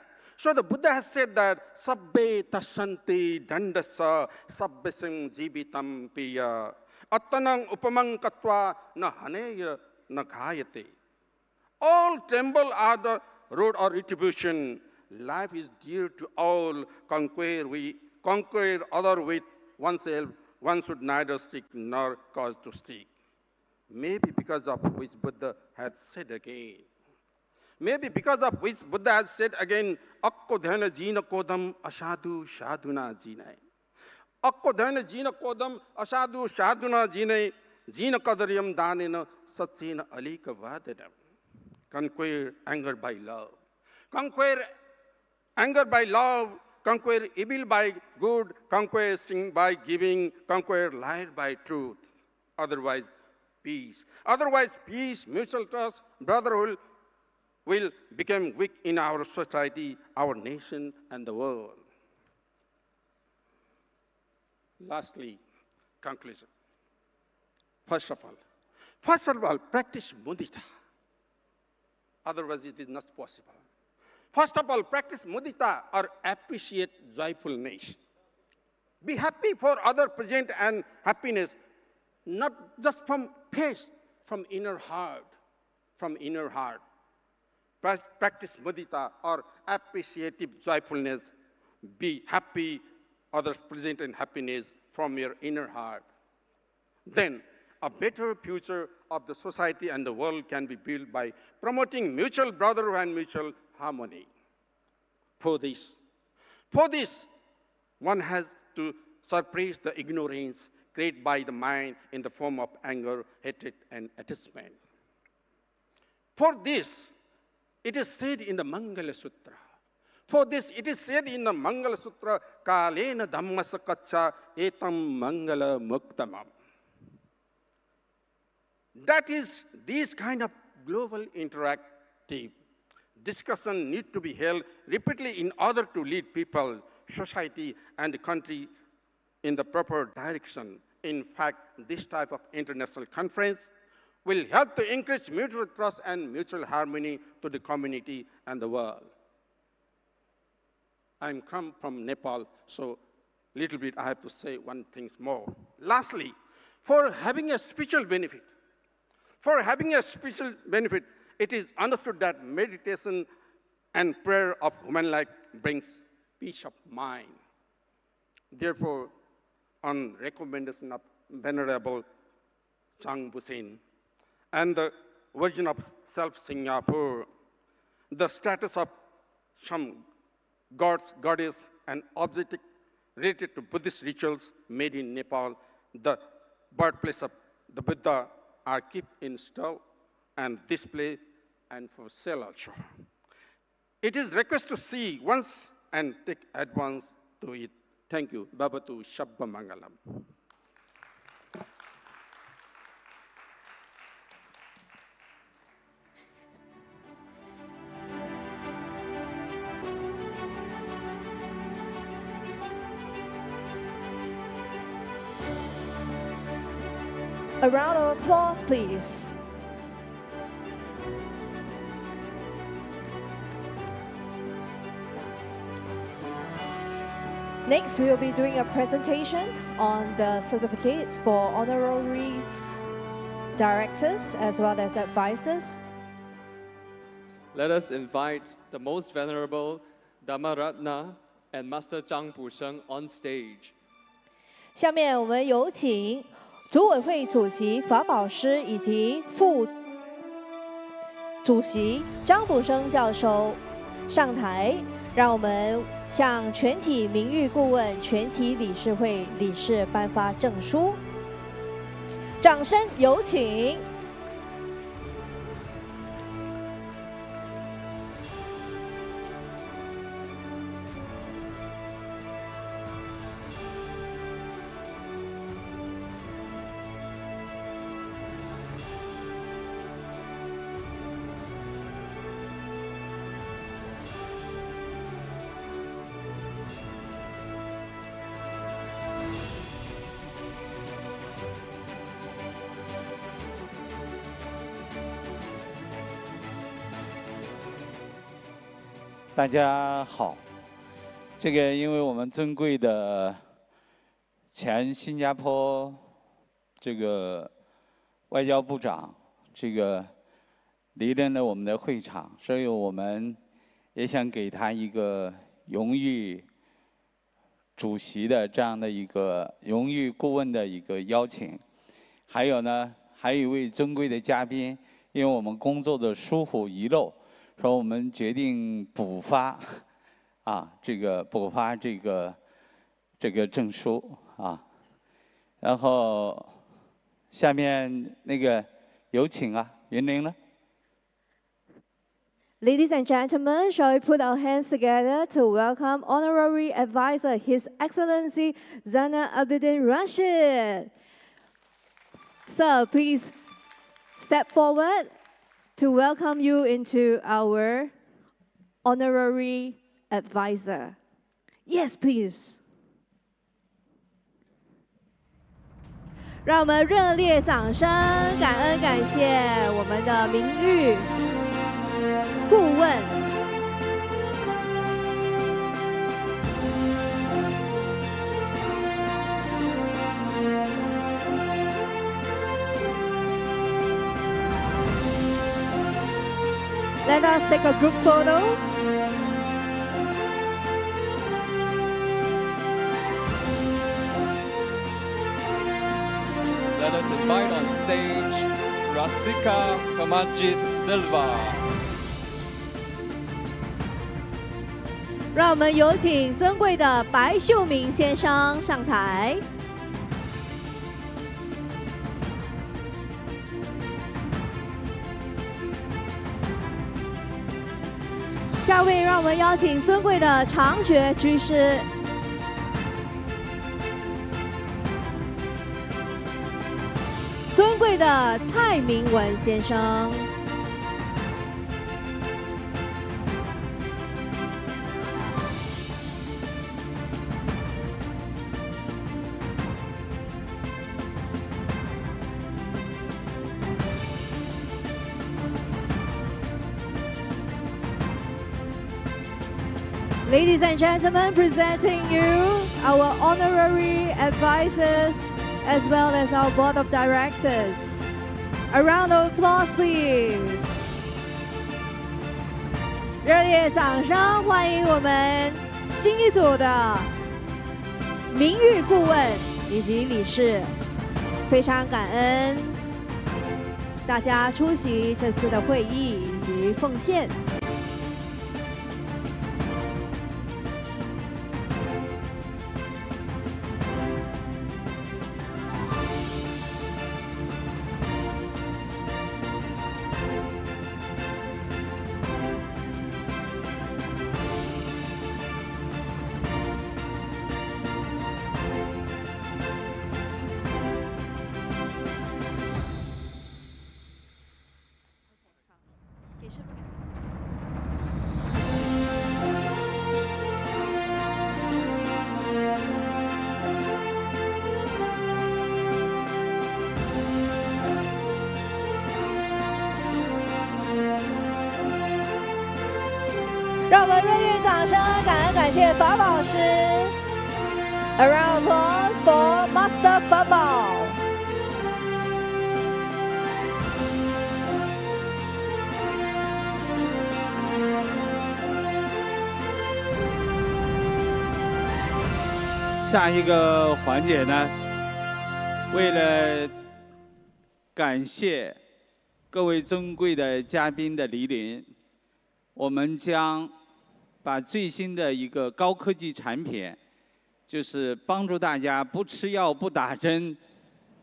[SPEAKER 19] Sabbe tashanti dandasa sabbesam jivitam piya attanang upamang katva na haneya na ghayate. All tremble are the road of retribution. Life is dear to all. Conquer other with oneself. One should neither seek nor cause to seek. Maybe because of which Buddha had said again. Akko dhana jina kodam ashadu shaduna jinai. Akko dhana jina kodam ashadu shaduna jinai. Jina kadaryam danena satsina alika vadadam. Conquer anger by love. Conquer evil by good. Conquer sin by giving. Conquer lie by truth. Otherwise, peace, mutual trust, brotherhood will become weak in our society, our nation, and the world. Lastly, conclusion. First of all, practice mudita. Otherwise, it is not possible. First of all, practice mudita or appreciate joyfulness. Be happy for other present and happiness, not just from face, from inner heart. Practice mudita or appreciative joyfulness. Be happy, others present in happiness from your inner heart. Then a better future of the society and the world can be built by promoting mutual brotherhood and mutual harmony. For this, one has to suppress the ignorance created by the mind in the form of anger, hatred, and attachment. For this, it is said in the Mangala Sutra. Kalena Dhammasakacha etam Mangala Muktamam. That is, these kind of global interactive discussion need to be held repeatedly in order to lead people, society, and the country in the proper direction. In fact, this type of international conference will help to increase mutual trust and mutual harmony to the community and the world. I'm come from Nepal, so little bit I have to say one thing more. Lastly, for having a spiritual benefit, it is understood that meditation and prayer of human life brings peace of mind. Therefore, on recommendation of Venerable Zhang and the Virgin of Self-Singapore, the status of some gods, goddess, and object related to Buddhist rituals made in Nepal, the birthplace of the Buddha, are kept in store and display and for sale also. It is request to see once and take advance to it. Thank you. Babatu Shabba Mangalam.
[SPEAKER 1] A round of applause, please. Next, we will be doing a presentation on the certificates for honorary directors as well as advisors.
[SPEAKER 2] Let us invite the most venerable Dhammaratna and Master Zhang Busheng on stage.
[SPEAKER 1] 下面我们有请组委会主席法宝师以及副主席张卜生教授上台，让我们向全体名誉顾问、全体理事会理事颁发证书。掌声有请。
[SPEAKER 5] 大家好，这个因为我们尊贵的前新加坡这个外交部长这个莅临了我们的会场，所以我们也想给他一个荣誉主席的这样的一个荣誉顾问的一个邀请。还有呢，还有一位尊贵的嘉宾，因为我们工作的疏忽遗漏。说我们决定补发这个证书然后下面那个有请云玲呢。
[SPEAKER 1] Ladies and gentlemen, shall we put our hands together to welcome Honorary Advisor, His Excellency Zana Abidin Rashid. Sir, please step forward to welcome you into our honorary advisor. Yes, please. 让我们热烈掌声，感恩感谢我们的名誉顾问。Let us take a group photo.
[SPEAKER 2] Let us invite on stage Rasika Kamajit Silva.
[SPEAKER 1] 让我们有请尊贵的白秀明先生上台。下位，让我们邀请尊贵的长觉居士。尊贵的蔡明文先生。Ladies and gentlemen, presenting you our honorary advisors as well as our board of directors. A round of applause, please. 热烈掌声欢迎我们新一组的名誉顾问以及理事，非常感恩大家出席这次的会议以及奉献。感谢法宝师。A round of applause for Master 法宝。
[SPEAKER 5] 下一个环节呢，为了感谢各位尊贵的嘉宾的莅临，我们将把最新的一个高科技产品，就是帮助大家不吃药、不打针，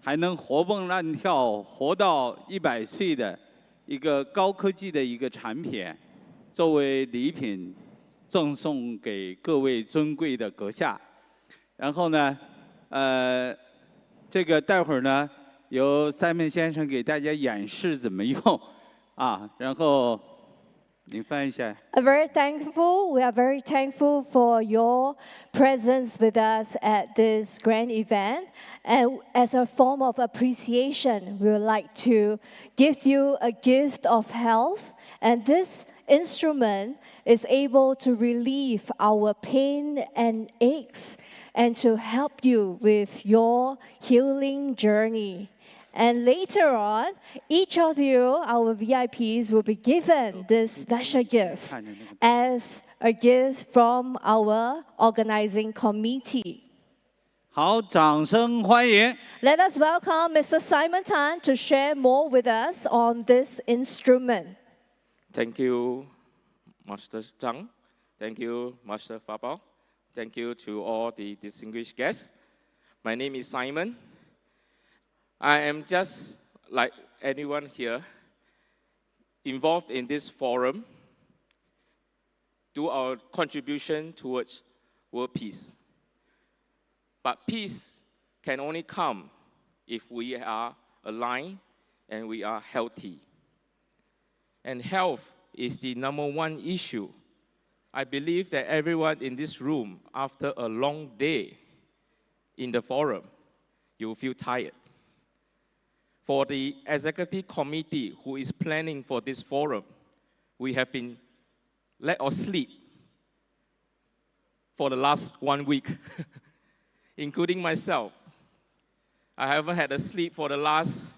[SPEAKER 5] 还能活蹦乱跳、活到100岁的一个高科技的一个产品，作为礼品赠送给各位尊贵的阁下。然后呢，这个待会儿呢，由Simon先生给大家演示怎么用，啊，然后您翻译一下。
[SPEAKER 1] We are very thankful for your presence with us at this grand event. And as a form of appreciation, we would like to give you a gift of health. And this instrument is able to relieve our pain and aches and to help you with your healing journey. And later on, each of you, our VIPs, will be given this special gift as a gift from our organizing committee.
[SPEAKER 5] 好，掌声欢迎。
[SPEAKER 1] Let us welcome Mr. Simon Tan to share more with us on this instrument.
[SPEAKER 20] Thank you, Master Zhang. Thank you, Master Fabao. Thank you to all the distinguished guests. My name is Simon. I am just like anyone here, involved in this forum, do our contribution towards world peace. But peace can only come if we are aligned and we are healthy. And health is the #1 issue. I believe that everyone in this room, after a long day in the forum, you will feel tired. For the executive committee who is planning for this forum, we have been let off sleep for the last 1 week, including myself. I haven't had a sleep for the last,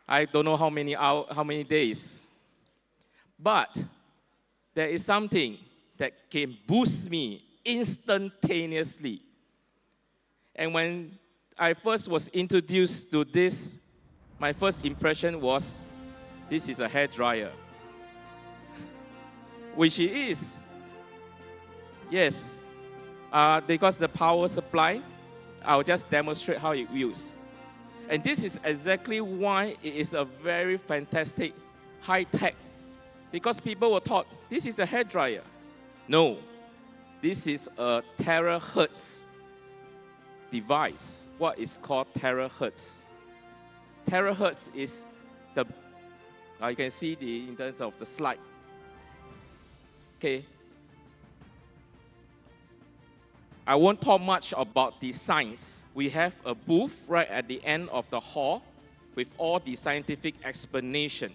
[SPEAKER 20] I don't know how many days. But there is something that can boost me instantaneously. And when I first was introduced to this, my first impression was, this is a hair dryer. Which it is. Yes. Because the power supply, I'll just demonstrate how it works. And this is exactly why it is a very fantastic high-tech. Because people were taught, this is a hair dryer. No, this is a terahertz device. What is called terahertz? Terahertz is the, you can see in terms of the slide. Okay. I won't talk much about the science. We have a booth right at the end of the hall with all the scientific explanation.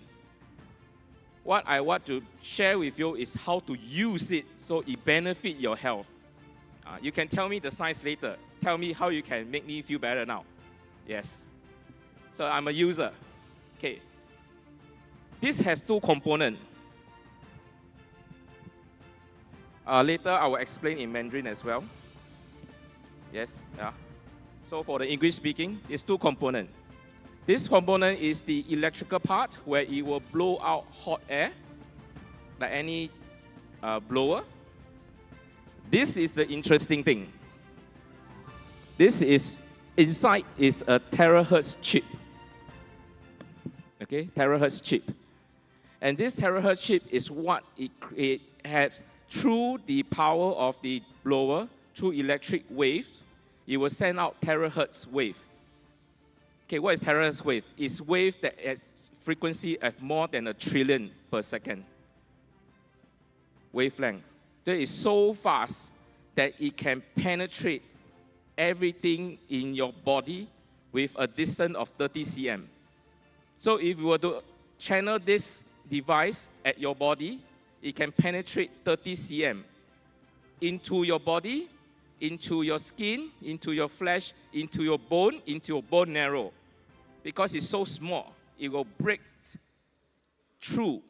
[SPEAKER 20] What I want to share with you is how to use it so it benefits your health. You can tell me the science later. Tell me how you can make me feel better now. Yes. So I'm a user. Okay. This has 2 components. Later I will explain in Mandarin as well. Yes. Yeah. So for the English speaking, it's 2 components. This component is the electrical part where it will blow out hot air, like any blower. This is the interesting thing. This is, inside is a terahertz chip. Okay, terahertz chip. And this terahertz chip is what it has through the power of the blower, through electric waves, it will send out terahertz wave. Okay, what is terahertz wave? It's wave that has frequency of more than 1 trillion per second. Wavelength. That is so fast that it can penetrate everything in your body with a distance of 30 cm. So if you were to channel this device at your body, it can penetrate 30 cm into your body, into your skin, into your flesh, into your bone marrow. Because it's so small, it will break through.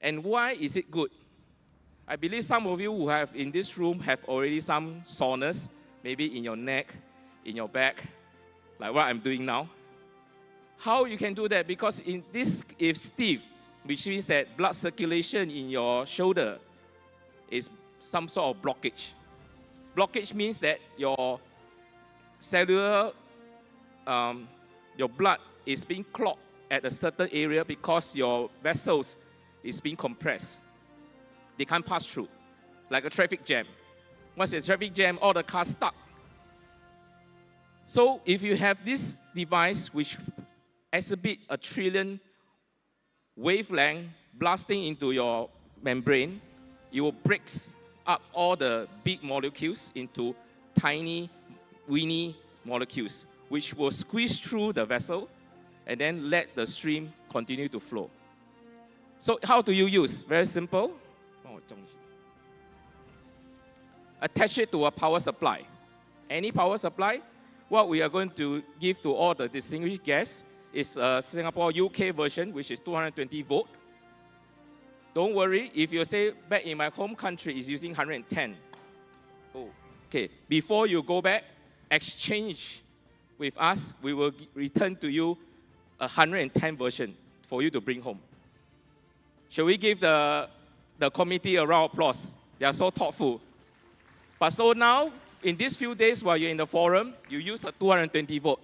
[SPEAKER 20] And why is it good? I believe some of you who have in this room have already some soreness, maybe in your neck, in your back, like what I'm doing now. How you can do that? Because in this is stiff, which means that blood circulation in your shoulder is some sort of blockage. Blockage means that your cellular, your blood is being clogged at a certain area because your vessels is being compressed. They can't pass through, like a traffic jam. Once a traffic jam, all the cars stuck. So if you have this device which exhibits a trillion wavelength blasting into your membrane, it will break up all the big molecules into tiny, weeny molecules, which will squeeze through the vessel and then let the stream continue to flow. So how do you use? Very simple. Attach it to a power supply. Any power supply. What we are going to give to all the distinguished guests is a Singapore UK version, which is 220 volt. Don't worry, if you say back in my home country is using 110. Oh, okay. Before you go back, exchange with us. We will return to you a 110 version for you to bring home. Shall we give the committee a round of applause? They are so thoughtful. But so now, in these few days while you're in the forum, you use a 220 volt.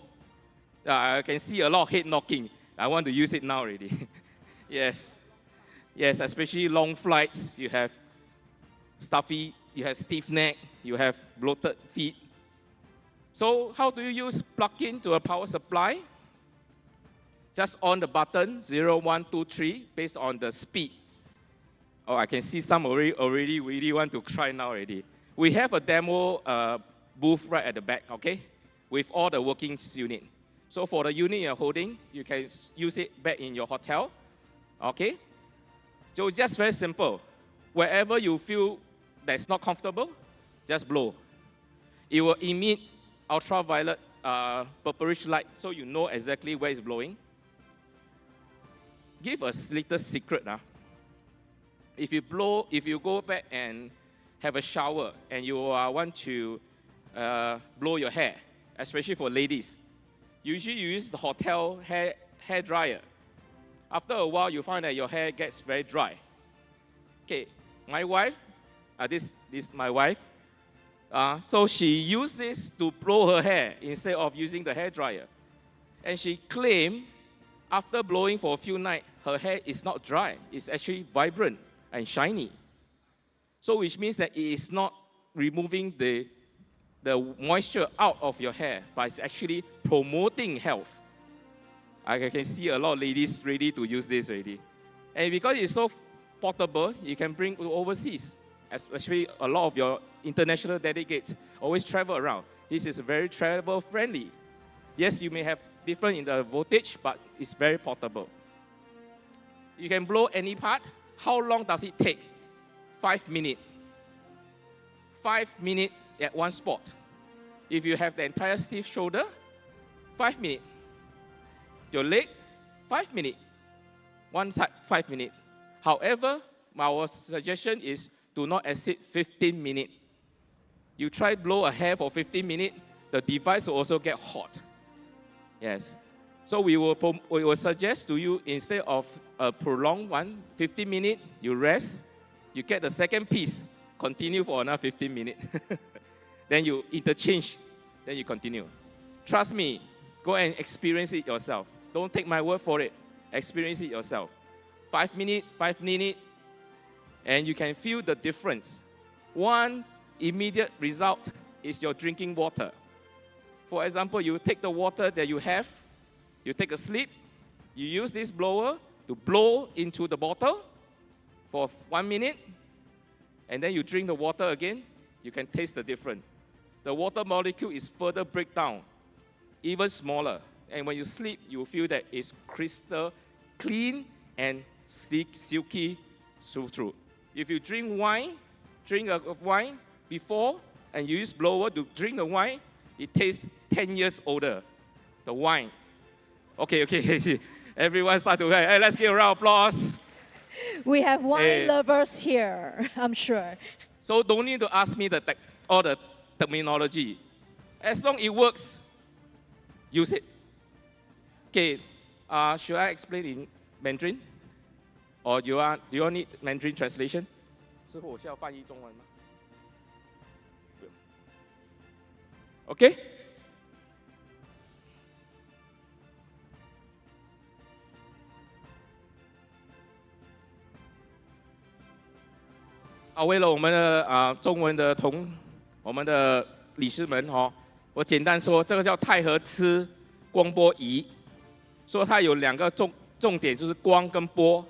[SPEAKER 20] I can see a lot of head knocking. I want to use it now already. Yes. Yes, especially long flights. You have stuffy, you have stiff neck, you have bloated feet. So how do you use plug-in to a power supply? Just on the button, 0, 1, 2, 3, based on the speed. Oh, I can see some already really want to try now already. We have a demo booth right at the back, okay? With all the working unit. So for the unit you're holding, you can use it back in your hotel, okay? So it's just very simple. Wherever you feel that's not comfortable, just blow. It will emit ultraviolet purplish light, so you know exactly where it's blowing. Give a little secret. If you go back and have a shower and you want to blow your hair, especially for ladies, usually you use the hotel hair dryer. After a while, you find that your hair gets very dry. Okay, my wife, this is my wife. So she used this to blow her hair instead of using the hair dryer. And she claimed after blowing for a few nights, her hair is not dry. It's actually vibrant and shiny. So which means that it is not removing the moisture out of your hair, but it's actually promoting health. I can see a lot of ladies ready to use this already. And because it's so portable, you can bring to overseas. Especially a lot of your international delegates always travel around. This is very travel friendly. Yes, you may have different in the voltage, but it's very portable. You can blow any part. How long does it take? 5 minutes. 5 minutes at one spot. If you have the entire stiff shoulder, 5 minutes. Your leg, 5 minutes. One side, 5 minutes. However, our suggestion is do not exceed 15 minutes. You try blow a hair for 15 minutes, the device will also get hot. Yes. So we will suggest to you, instead of a prolonged one, 15 minutes, you rest, you get the second piece, continue for another 15 minutes. Then you interchange, then you continue. Trust me, go and experience it yourself. Don't take my word for it. Experience it yourself. 5 minutes, and you can feel the difference. One immediate result is your drinking water. For example, you take the water that you have, you take a sip, you use this blower to blow into the bottle for 1 minute, and then you drink the water again, you can taste the difference. The water molecule is further break down, even smaller. And when you sleep, you feel that it's crystal clean and silky through. If you drink wine, drink a wine before and you use blower to drink the wine, it tastes 10 years older, the wine. Okay. Everyone start to, hey, let's give a round of applause.
[SPEAKER 1] We have wine lovers here, I'm sure.
[SPEAKER 20] So don't need to ask me all the terminology. As long as it works, use it. Okay, should I explain in Mandarin? Or do you all need Mandarin translation? 师傅，我需要翻译中文吗？ Okay? Ah, 为了我们的中文的我们的理事们我简单说，这个叫太和磁光波仪，说它有2个重点，就是光跟波。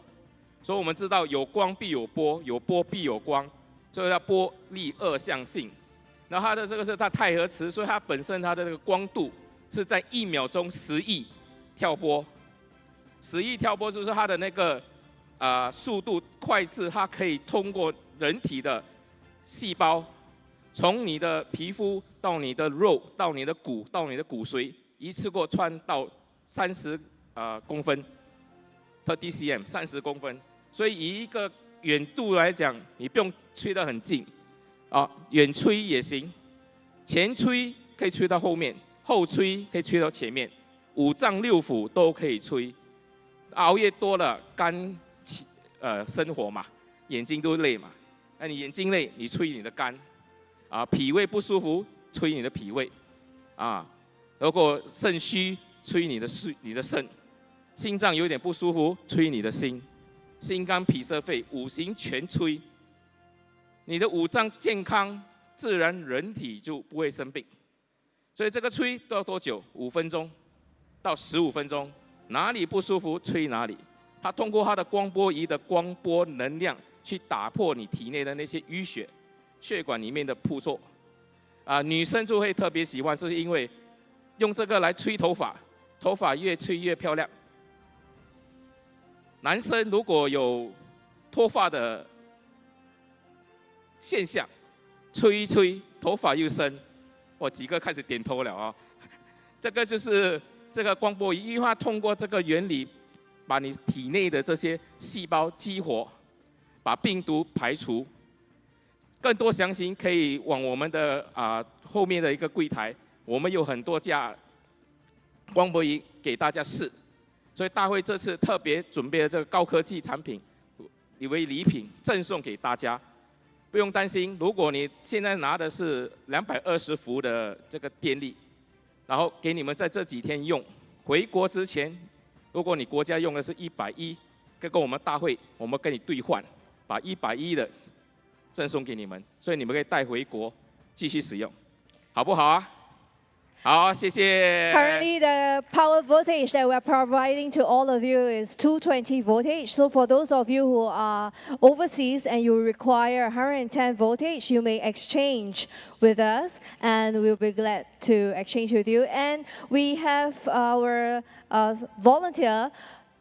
[SPEAKER 20] 所以我们知道有光必有波，有波必有光，所以叫波粒二象性。然后它的这个是它太和磁，所以它本身它的这个光度是在1秒钟10亿跳波，10亿跳波就是它的那个速度快至，它可以通过人体的细胞，从你的皮肤到你的肉，到你的骨，到你的骨髓，一次过穿到30公分 ，30 cm 30公分。所以以一个远度来讲，你不用吹得很近，远吹也行，前吹可以吹到后面，后吹可以吹到前面，5脏6腑都可以吹。熬夜多了，肝生火嘛，眼睛都累嘛。那你眼睛累，你吹你的肝，脾胃不舒服，吹你的脾胃，如果肾虚，吹你的肾，心脏有点不舒服，吹你的心，心肝脾肾肺5行全吹。你的5脏健康，自然人体就不会生病。所以这个吹都要多久？5分钟到15分钟，哪里不舒服吹哪里。它通过它的光波仪的光波能量，去打破你体内的那些淤血、血管里面的铺错。女生就会特别喜欢，是因为用这个来吹头发，头发越吹越漂亮。男生如果有脱发的现象，吹一吹头发又生，我几个开始点头了这个就是这个光波仪，因为它通过这个原理，把你体内的这些细胞激活，把病毒排除。更多详情可以往我们的后面的一个柜台，我们有很多架光波仪给大家试。所以大会这次特别准备了这个高科技产品，以为礼品赠送给大家。不用担心，如果你现在拿的是220伏的这个电力，然后给你们在这几天用，回国之前，如果你国家用的是110，跟我们大会，我们跟你兑换，把110的赠送给你们，所以你们可以带回国继续使用，好不好啊？好，谢谢。
[SPEAKER 1] Currently, the power voltage that we are providing to all of you is 220 voltage. So for those of you who are overseas and you require 110 voltage, you may exchange with us, and we'll be glad to exchange with you. And we have our volunteer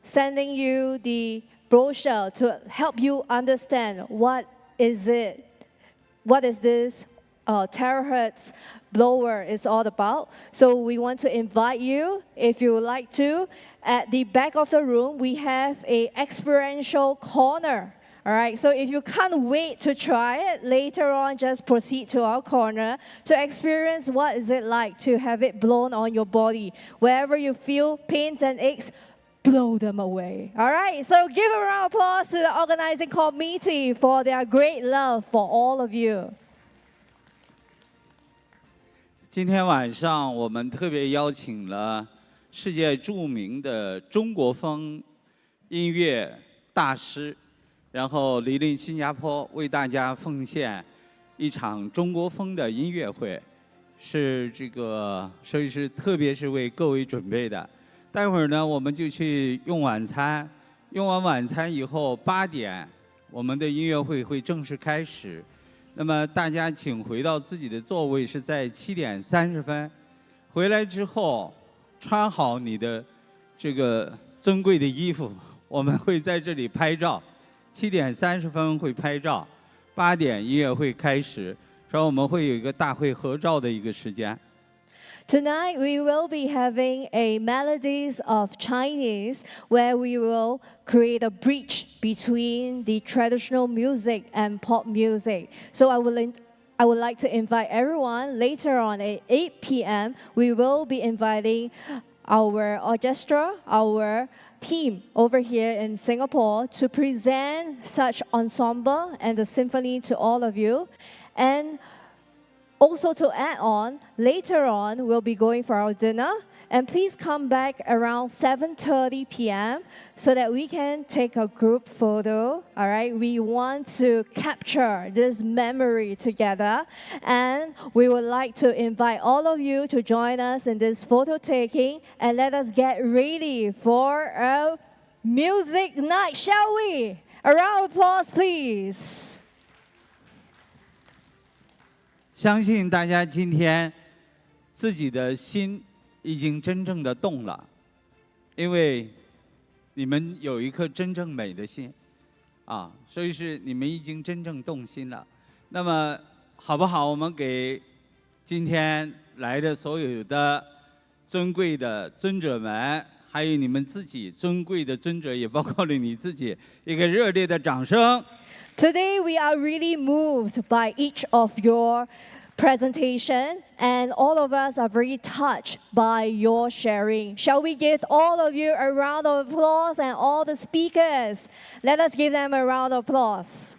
[SPEAKER 1] sending you the brochure to help you understand what is this terahertz blower is all about. So we want to invite you, if you would like to, at the back of the room, we have a experiential corner. All right, so if you can't wait to try it, later on just proceed to our corner to experience what is it like to have it blown on your body. Wherever you feel pains and aches, blow them away. All right, so give a round of applause to the organizing committee for their great love for all of you.
[SPEAKER 5] 今天晚上我们特别邀请了世界著名的中国风音乐大师，然后莅临新加坡为大家奉献一场中国风的音乐会，是所以是特别是为各位准备的。待会儿呢，我们就去用晚餐，用完晚餐以后8点，我们的音乐会会正式开始。那么大家请回到自己的座位，是在7点30分。回来之后，穿好你的这个尊贵的衣服，我们会在这里拍照。7点30分会拍照， 8点音乐会开始，然后我们会有一个大会合照的一个时间。
[SPEAKER 1] Tonight we will be having a Melodies of Chinese where we will create a bridge between the traditional music and pop music. So I would like to invite everyone later on at 8 p.m. We will be inviting our orchestra, our team over here in Singapore to present such ensemble and the symphony to all of you. And also to add on, later on, we'll be going for our dinner. And please come back around 7:30 p.m. so that we can take a group photo, all right? We want to capture this memory together. And we would like to invite all of you to join us in this photo taking. And let us get ready for a music night, shall we? A round of applause, please.
[SPEAKER 5] 相信大家今天自己的心已经真正的动了，因为你们有一颗真正美的心，所以是你们已经真正动心了。那么好不好？我们给今天来的所有的尊贵的尊者们，还有你们自己尊贵的尊者，也包括了你自己，一个热烈的掌声。
[SPEAKER 1] Today we are really moved by each of your presentation, and all of us are very touched by your sharing. Shall we give all of you a round of applause and all the speakers? Let us give them a round of applause.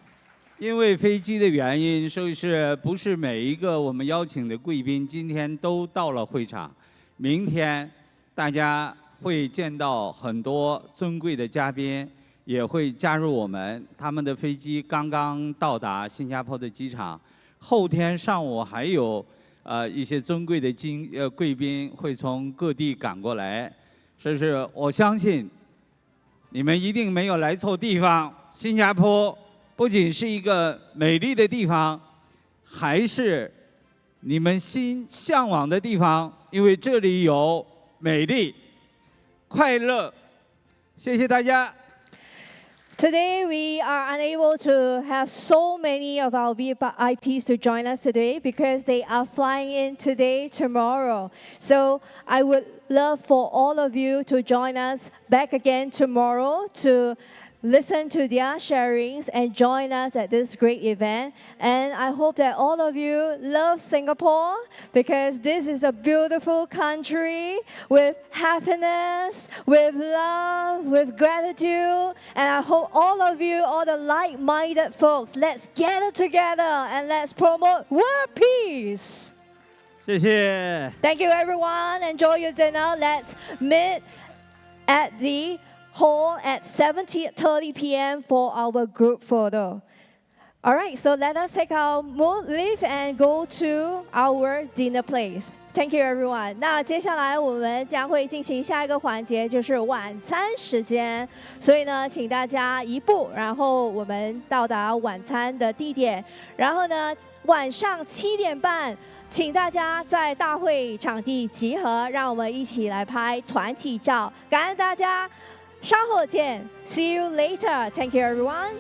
[SPEAKER 5] 因为飞机的原因，所以是不是每一个我们邀请的贵宾今天都到了会场？明天大家会见到很多尊贵的嘉宾，也会加入我们。他们的飞机刚刚到达新加坡的机场。后天上午还有一些尊贵的贵宾会从各地赶过来，所以是我相信你们一定没有来错地方。新加坡不仅是一个美丽的地方，还是你们心向往的地方，因为这里有美丽、快乐。谢谢大家。
[SPEAKER 1] Today, we are unable to have so many of our VIPs to join us today because they are flying in today, tomorrow. So I would love for all of you to join us back again tomorrow to listen to their sharings and join us at this great event. And I hope that all of you love Singapore because this is a beautiful country with happiness, with love, with gratitude. And I hope all of you, all the like-minded folks, let's gather together and let's promote world peace.
[SPEAKER 5] 谢谢。
[SPEAKER 1] Thank you, everyone. Enjoy your dinner. Let's meet at the hall at 7:30 p.m. for our group photo. All right, so let us take our leave and go to our dinner place. Thank you, everyone. 那接下来我们将会进行下一个环节，就是晚餐时间。所以呢，请大家移步，然后我们到达晚餐的地点。然后呢，晚上7点半，请大家在大会场地集合，让我们一起来拍团体照。感恩大家。稍后见 ，See you later. Thank you, everyone.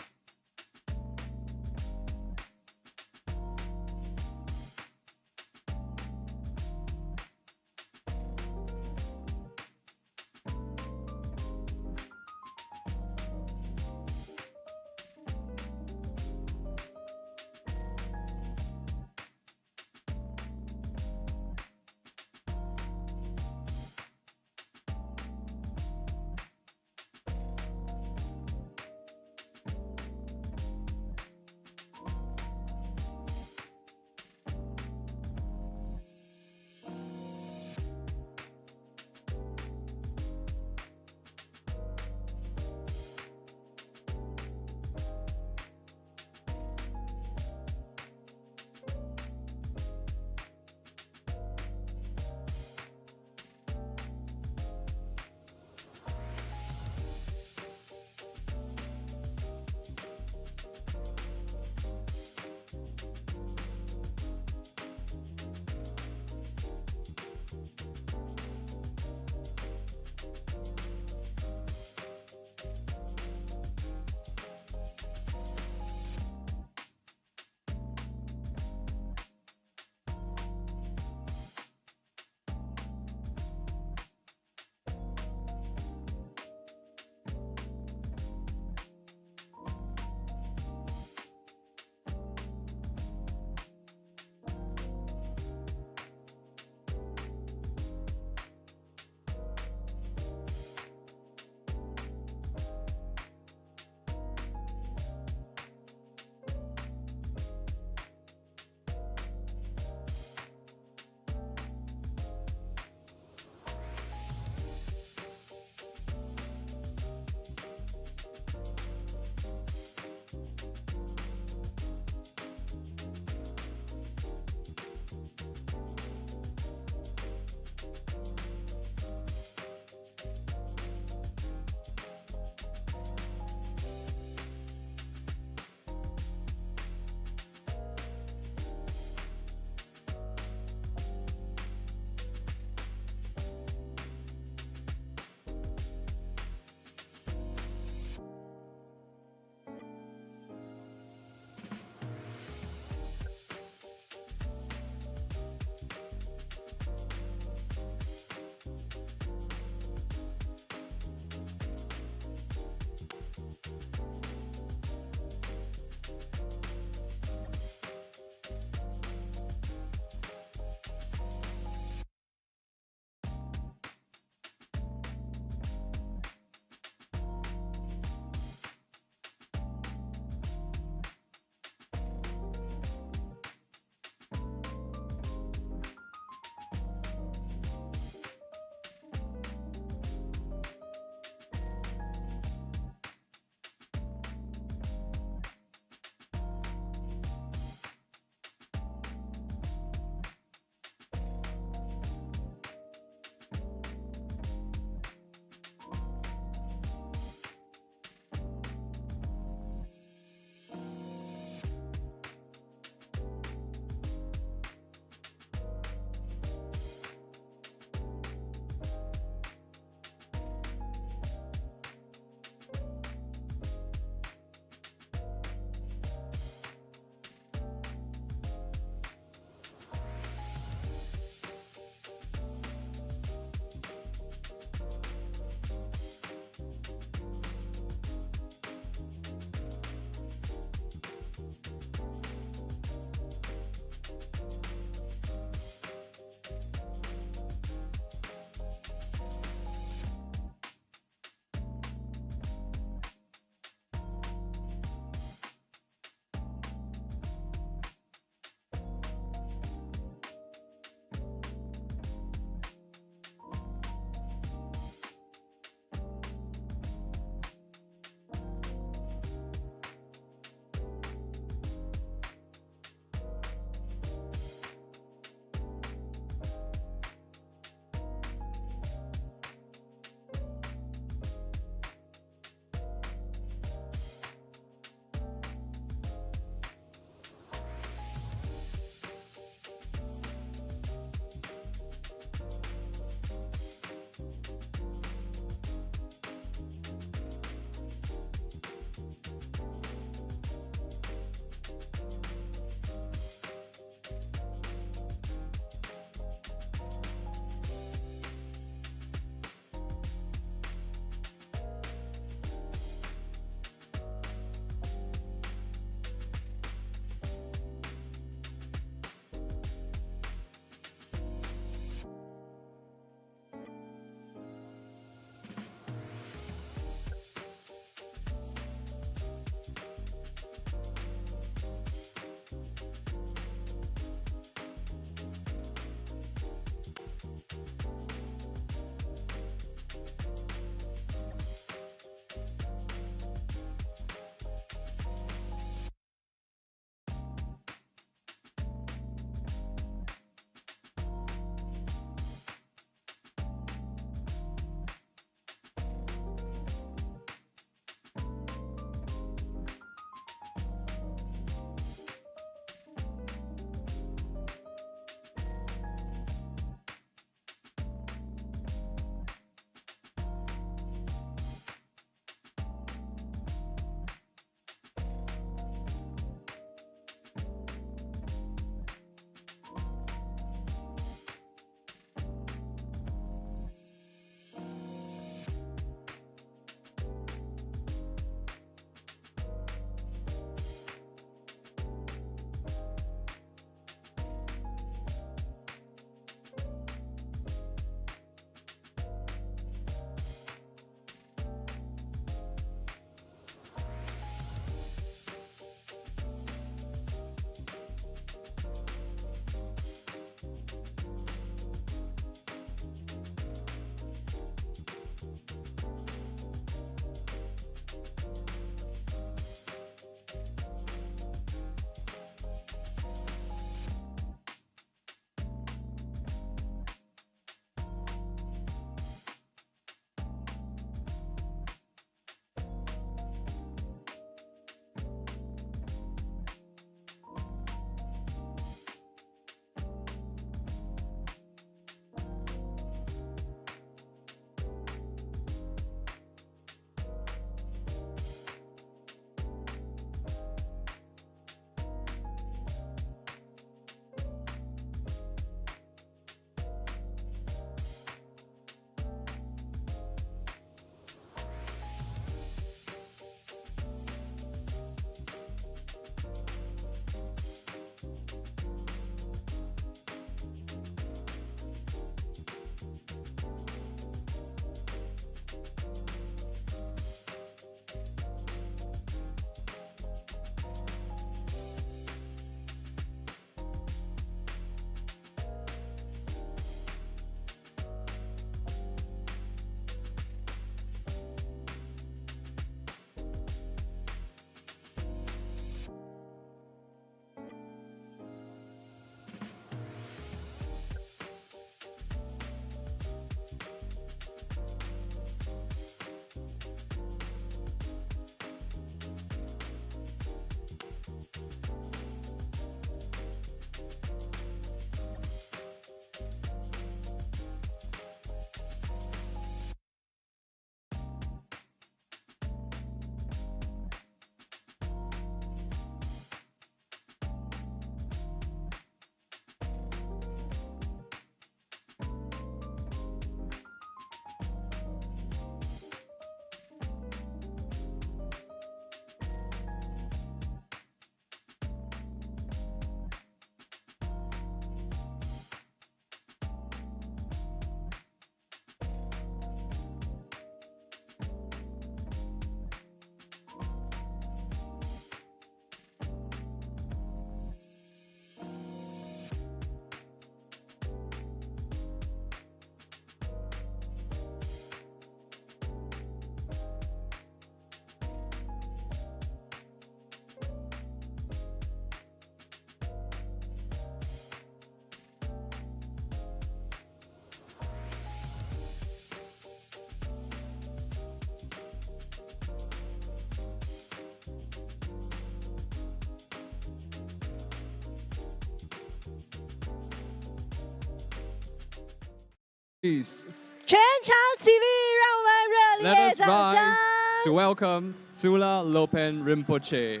[SPEAKER 1] 全场起立，让我们热
[SPEAKER 2] Let
[SPEAKER 1] 烈
[SPEAKER 2] us
[SPEAKER 1] 掌声！
[SPEAKER 2] rise to welcome Tsula Lopen Rinpoche.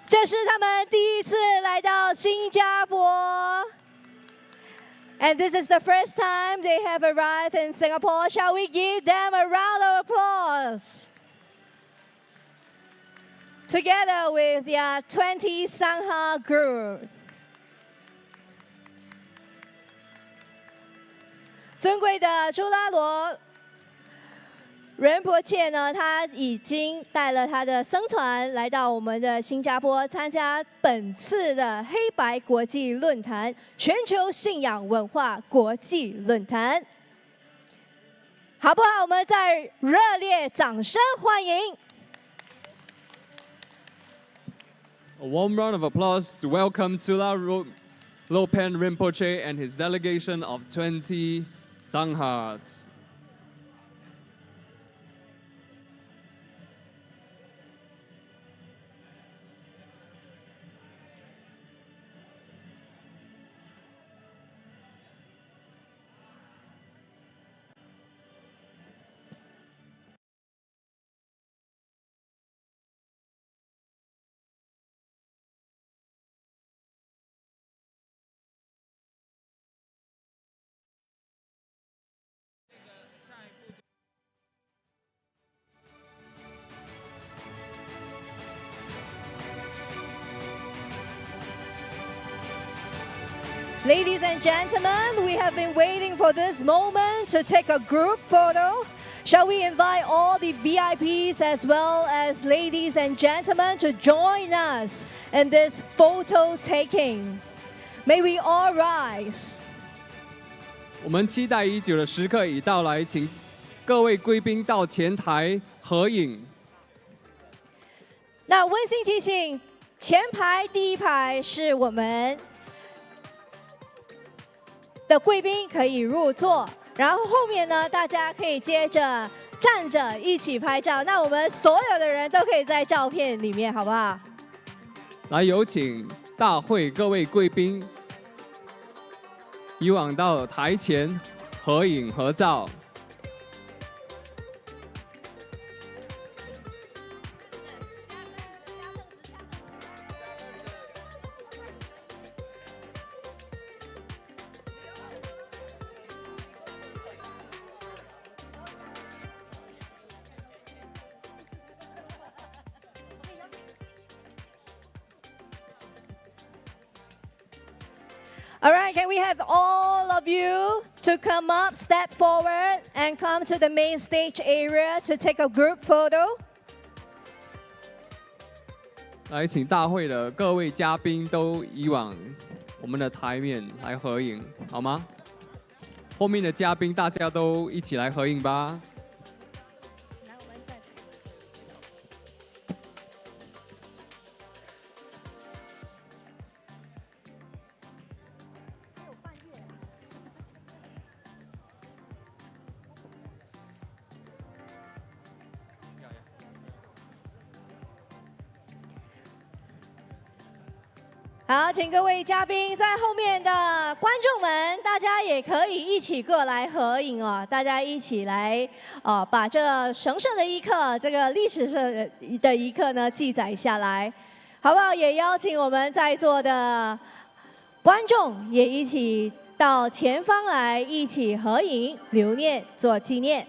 [SPEAKER 1] 这是他们第一次来到新加坡。And this is the first time they have arrived in Singapore. Shall we give them a round of applause? Together with their 20 Sangha group. 尊贵的朱拉罗仁波切呢，他已经带了他的僧团来到我们的新加坡，参加本次的黑白国际论坛——全球信仰文化国际论坛，好不好？我们再热烈掌声欢迎！
[SPEAKER 2] A warm round of applause to welcome Tsula Lopen Rinpoche and his delegation of 20 Sanghas.
[SPEAKER 1] Ladies and gentlemen, we have been waiting for this moment to take a group photo. Shall we invite all the VIPs as well as ladies and gentlemen to join us in this photo taking? May we all rise.
[SPEAKER 2] 我们期待已久的时刻已到来，请各位贵宾到前台合影。
[SPEAKER 1] 那温馨提醒，前排第一排是我们的贵宾可以入座，然后后面呢，大家可以接着站着一起拍照。那我们所有的人都可以在照片里面，好不好？
[SPEAKER 2] 来，有请大会各位贵宾以往到台前合影合照。
[SPEAKER 1] All right, can we have all of you to come up, step forward, and come to the main stage area to take a group photo?
[SPEAKER 2] 来，请大会的各位嘉宾都移往我们的台面来合影，好吗？后面的嘉宾大家都一起来合影吧。
[SPEAKER 1] 好，请各位嘉宾在后面的观众们，大家也可以一起过来合影哦。大家一起来，把这神圣的一刻，这个历史上的一刻呢，记载下来，好不好？也邀请我们在座的观众也一起到前方来，一起合影留念，做纪念。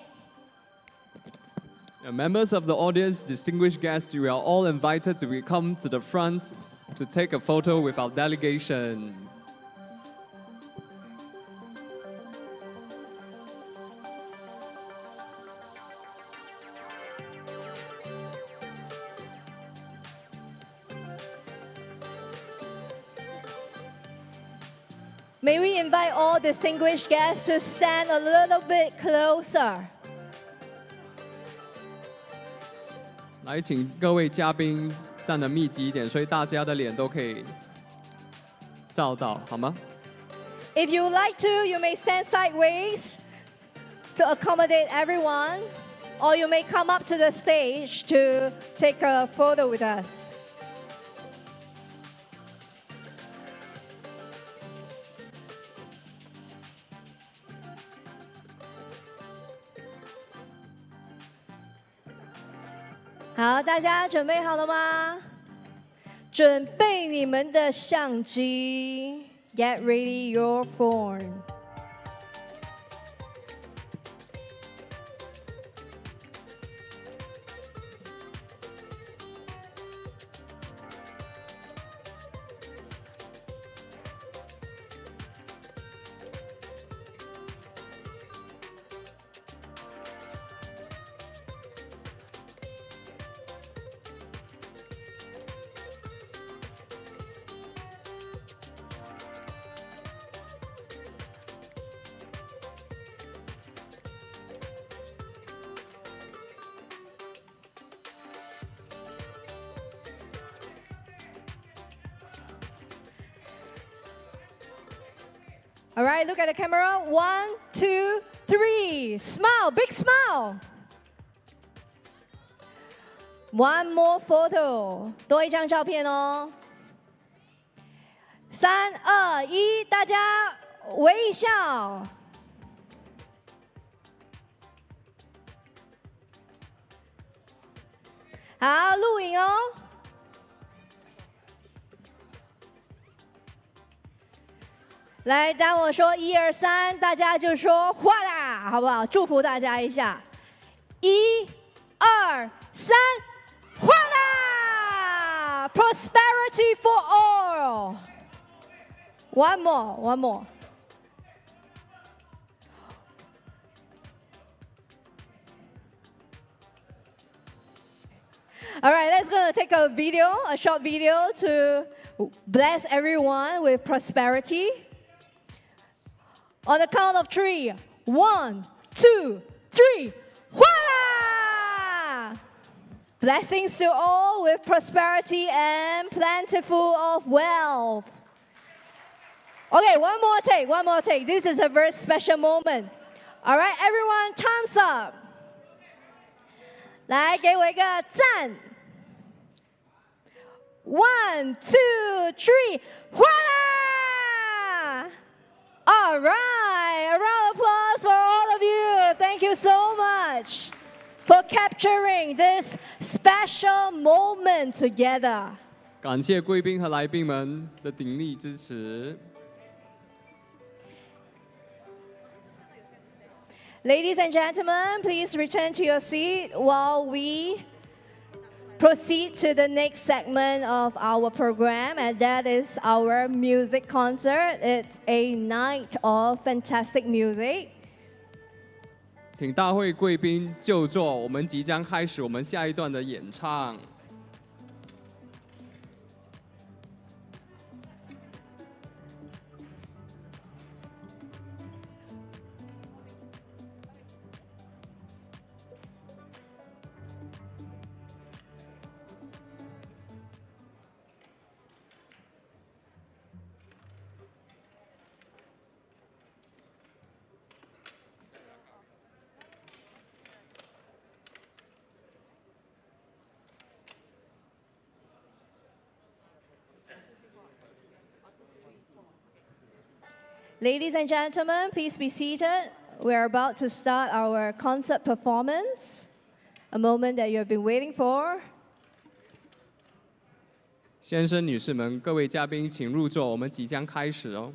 [SPEAKER 2] Members of the audience, distinguished guests, you are all invited to come to the front to take a photo with our delegation.
[SPEAKER 1] May we invite all distinguished guests to stand a little bit closer.
[SPEAKER 2] 来，请各位嘉宾站得密集一点，所以大家的脸都可以照到，好吗？
[SPEAKER 1] If you would like to, you may stand sideways to accommodate everyone, or you may come up to the stage to take a photo with us. 好，大家准备好了吗？准备你们的相机 ，Get ready your phone。All right, look at the camera. 1, 2, 3. Smile, big smile. One more photo. 多一张照片哦。3、2、1，大家微笑。好，录影哦。来，当我说1、2、3，大家就说哗啦，好不好？祝福大家一下。1、2、3，哗啦 ！Prosperity for all. One more, one more. All right, let's go take a video, a short video to bless everyone with prosperity. On the count of 3, 1, 2, 3, voila! Blessings to all with prosperity and plentiful of wealth. Okay, one more take. This is a very special moment. All right, everyone, thumbs up. 来，给我一个赞。1, 2, 3, voila! All right, a round of applause for all of you. Thank you so much for capturing this special moment together.
[SPEAKER 2] 感谢贵宾和来宾们的鼎力支持。
[SPEAKER 1] Ladies and gentlemen, please return to your seat while we proceed to the next segment of our program, and that is our music concert. It's a night of fantastic music.
[SPEAKER 2] 请大会贵宾就座，我们即将开始我们下一段的演唱。
[SPEAKER 1] Ladies and gentlemen, please be seated. We're about to start our concert performance, a moment that you have been waiting for.
[SPEAKER 2] 先生、女士们，各位嘉宾，请入座，我们即将开始哦。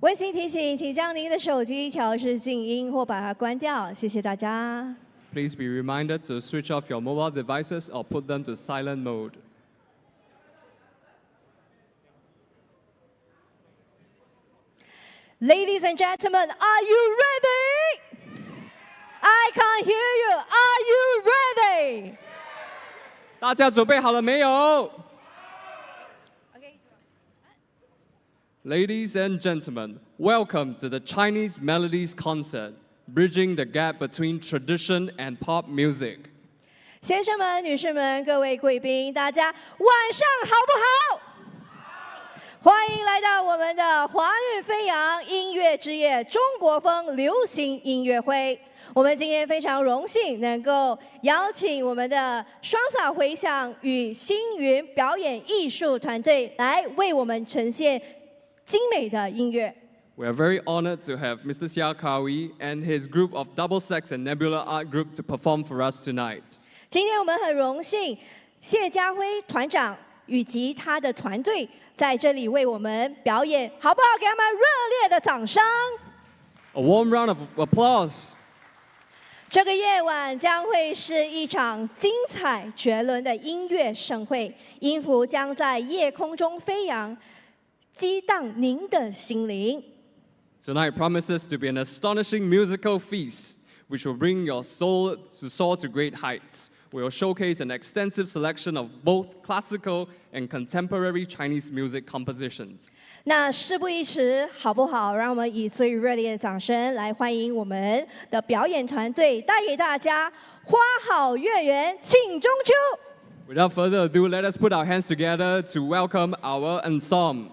[SPEAKER 1] 温馨提醒，请将您的手机调至静音或把它关掉，谢谢大家。
[SPEAKER 2] Please be reminded to switch off your mobile devices or put them to silent mode.
[SPEAKER 1] Ladies and gentlemen, are you ready? I can't hear you. Are you ready?
[SPEAKER 2] 大家准备好了没有？ Ladies and gentlemen, welcome to the Chinese Melodies Concert, bridging the gap between tradition and pop music.
[SPEAKER 1] 先生们、女士们、各位贵宾，大家晚上好不好？欢迎来到我们的华韵飞扬音乐之夜中国风流行音乐会。我们今天非常荣幸能够邀请我们的双洒回响与星云表演艺术团队来为我们呈现精美的音乐。
[SPEAKER 2] We are very honored to have Mr. Xia Kawi and his group of Double Sex and Nebula Art Group to perform for us tonight.
[SPEAKER 1] 今天我们很荣幸，谢家辉团长以及他的团队在这里为我们表演，好不好？给他们热烈的掌声。
[SPEAKER 2] A warm round of applause.
[SPEAKER 1] 这个夜晚将会是一场精彩绝伦的音乐盛会，音符将在夜空中飞扬，激荡您的心灵。
[SPEAKER 2] Tonight promises to be an astonishing musical feast, which will bring your soul to soar to great heights. We will showcase an extensive selection of both classical and contemporary Chinese music compositions.
[SPEAKER 1] 那事不宜迟，好不好？让我们以最热烈的掌声来欢迎我们的表演团队，带给大家花好月圆庆中秋。
[SPEAKER 2] Without further ado, let us put our hands together to welcome our ensemble.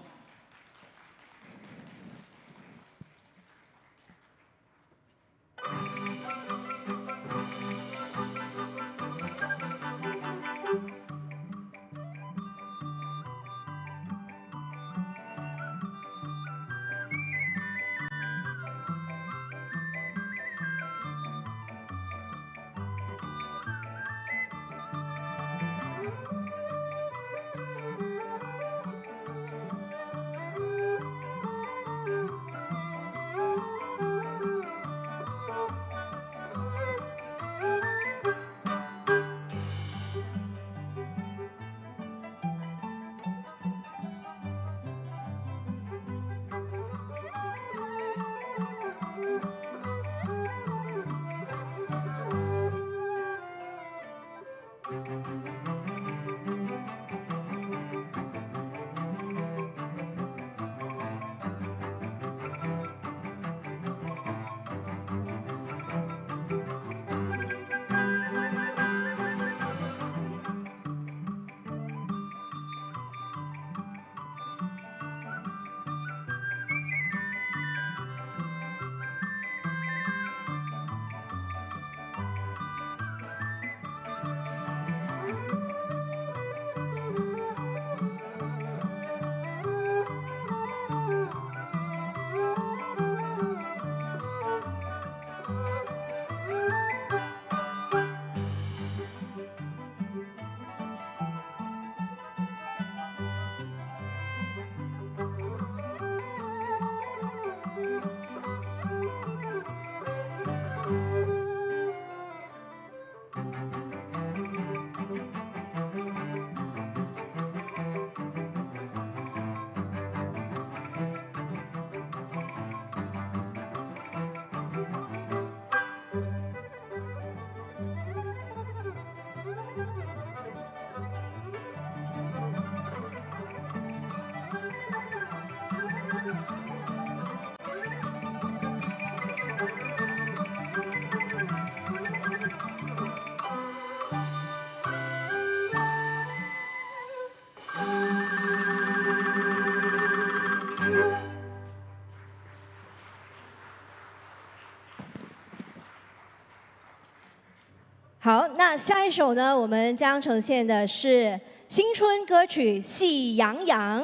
[SPEAKER 1] 好，那下一首呢，我们将呈现的是新春歌曲《喜洋洋》。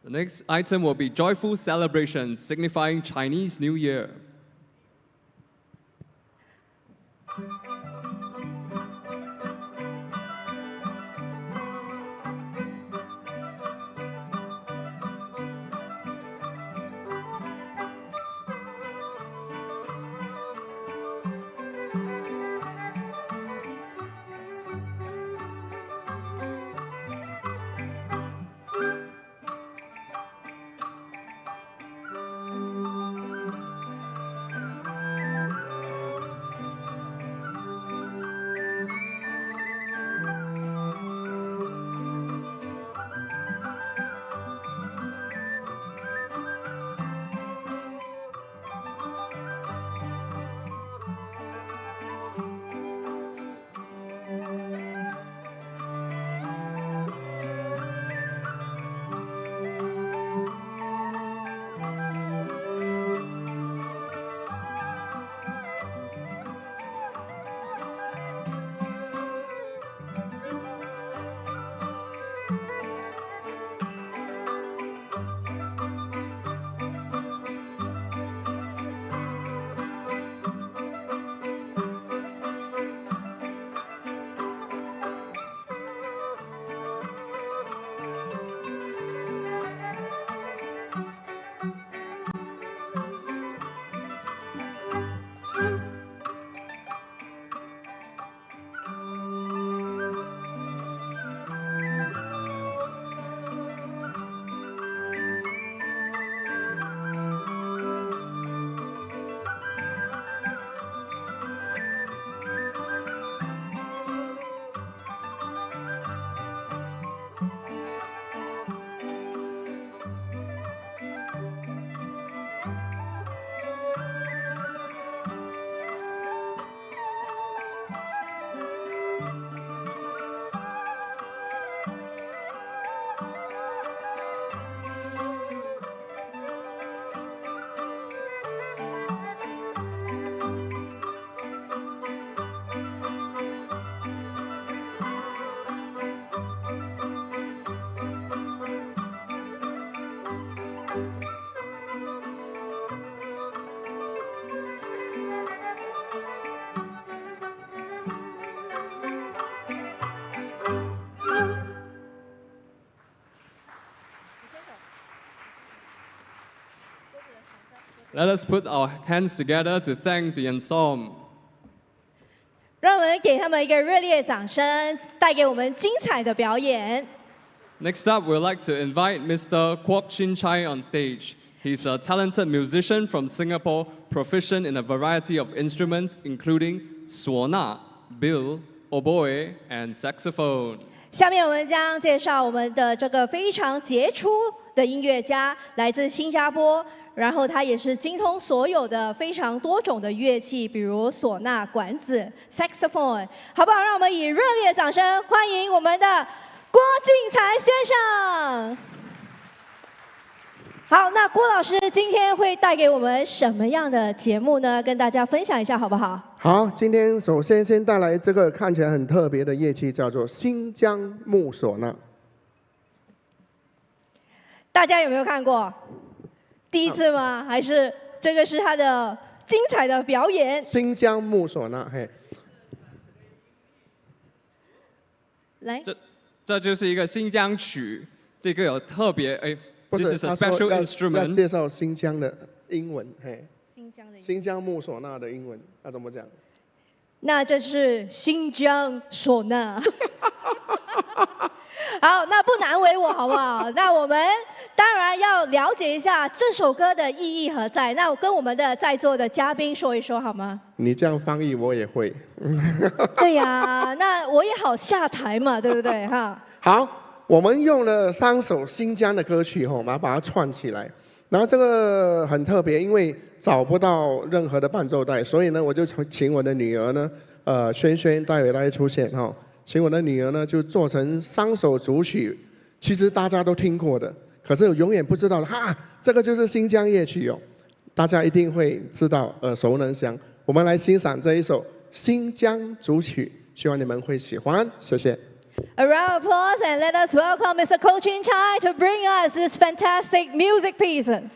[SPEAKER 2] The next item will be Joyful Celebration, signifying Chinese New Year. Let us put our hands together to thank the ensemble.
[SPEAKER 1] 让我们给他们一个热烈掌声，带给我们精彩的表演。
[SPEAKER 2] Next up, we'd like to invite Mr. Kwok Chin Chai on stage. He's a talented musician from Singapore, proficient in a variety of instruments, including suona, bill, oboe, and saxophone.
[SPEAKER 1] 下面我们将介绍我们的这个非常杰出的音乐家，来自新加坡，然后他也是精通所有的非常多种的乐器，比如唢呐、管子、saxophone， 好不好？让我们以热烈的掌声欢迎我们的郭敬才先生。好，那郭老师今天会带给我们什么样的节目呢？跟大家分享一下好不好？
[SPEAKER 21] 好，今天首先先带来这个看起来很特别的乐器，叫做新疆木唢呐。
[SPEAKER 1] 大家有没有看过？第一次吗？还是这个是他的精彩的表演？
[SPEAKER 21] 新疆木唢呐，嘿。
[SPEAKER 1] 来，
[SPEAKER 2] 这就是一个新疆曲，这个有特别
[SPEAKER 21] 不是，
[SPEAKER 2] This is a special
[SPEAKER 21] 要
[SPEAKER 2] instrument.
[SPEAKER 21] 介绍新疆的英文，嘿。
[SPEAKER 1] 新疆的
[SPEAKER 21] 新疆木唢呐的英文要怎么讲？
[SPEAKER 1] 那这是新疆唢呐。好，那不难为我，好不好？那我们当然要了解一下这首歌的意义何在。那我跟我们的在座的嘉宾说一说好吗？
[SPEAKER 21] 你这样翻译我也会。
[SPEAKER 1] 对呀，那我也好下台嘛，对不对？哈。
[SPEAKER 21] 好，我们用了3首新疆的歌曲，把它串起来。然后这个很特别，因为找不到任何的伴奏带，所以呢，我就请我的女儿呢，萱萱待会来出现哈。请我的女儿呢，就做成3首主曲，其实大家都听过的，可是永远不知道哈，这个就是新疆夜曲哦，大家一定会知道，耳熟能详。我们来欣赏这一首新疆主曲，希望你们会喜欢，谢谢。
[SPEAKER 1] A round of applause and let us welcome Mr. Ko Chin Chai to bring us this fantastic music pieces.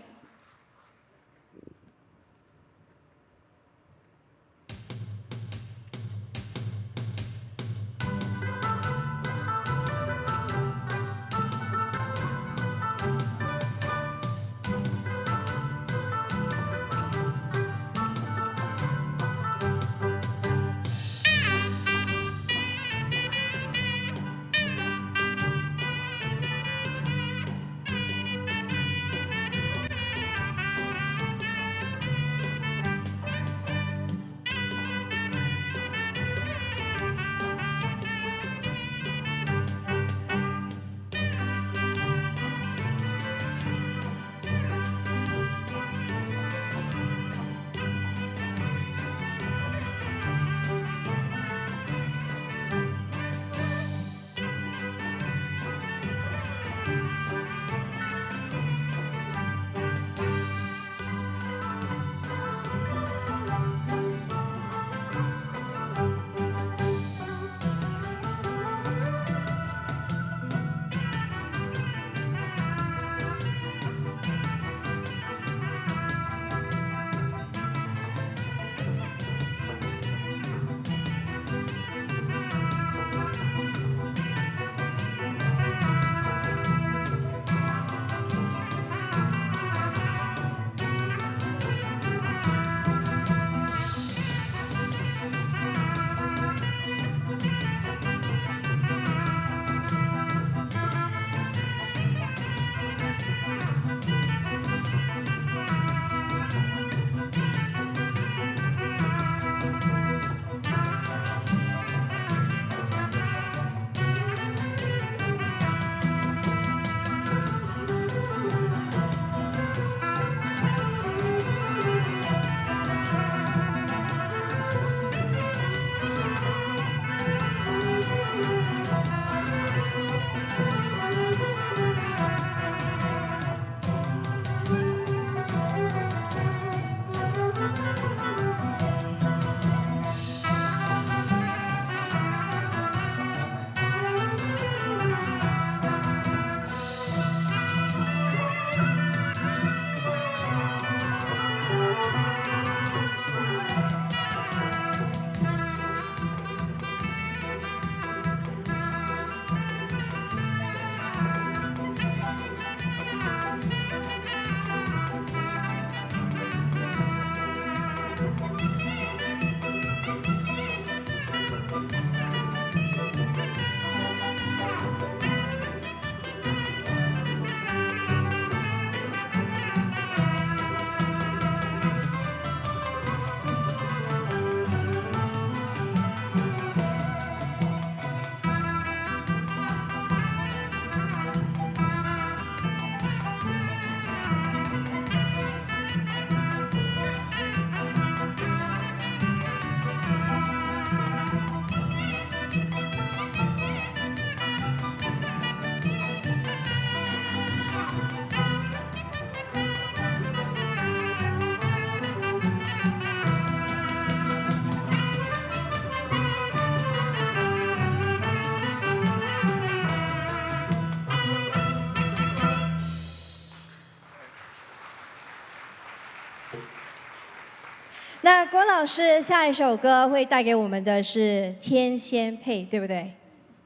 [SPEAKER 1] 那郭老师下一首歌会带给我们的是《天仙配》，对不对？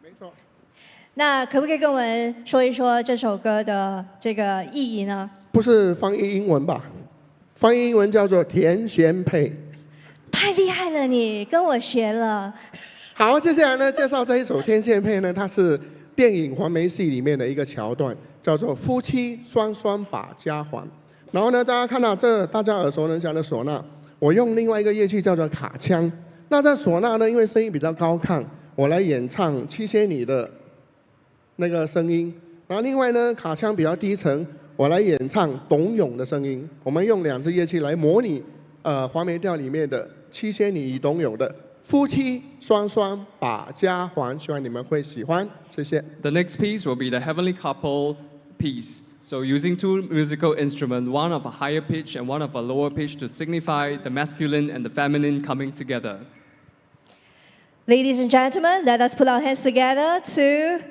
[SPEAKER 21] 没错。
[SPEAKER 1] 那可不可以跟我们说一说这首歌的这个意义呢？
[SPEAKER 21] 不是翻译英文吧？翻译英文叫做《天仙配》。
[SPEAKER 1] 太厉害了，你跟我学了。
[SPEAKER 21] 好，接下来呢，介绍这一首《天仙配》呢，它是电影黄梅戏里面的一个桥段，叫做夫妻双双把家还。然后呢，大家看到这大家耳熟能详的唢呐，我用另外一个乐器叫做卡腔。那这唢呐呢，因为声音比较高亢，我来演唱七仙女的那个声音。然后另外呢，卡腔比较低沉，我来演唱董永的声音。我们用2支乐器来模拟黄梅调里面的七仙女与董永的夫妻双双把家还，希望你们会喜欢，谢谢。
[SPEAKER 2] The next piece will be the Heavenly Couple piece. So using 2 musical instruments, one of a higher pitch and one of a lower pitch to signify the masculine and the feminine coming together.
[SPEAKER 1] Ladies and gentlemen, let us put our hands together to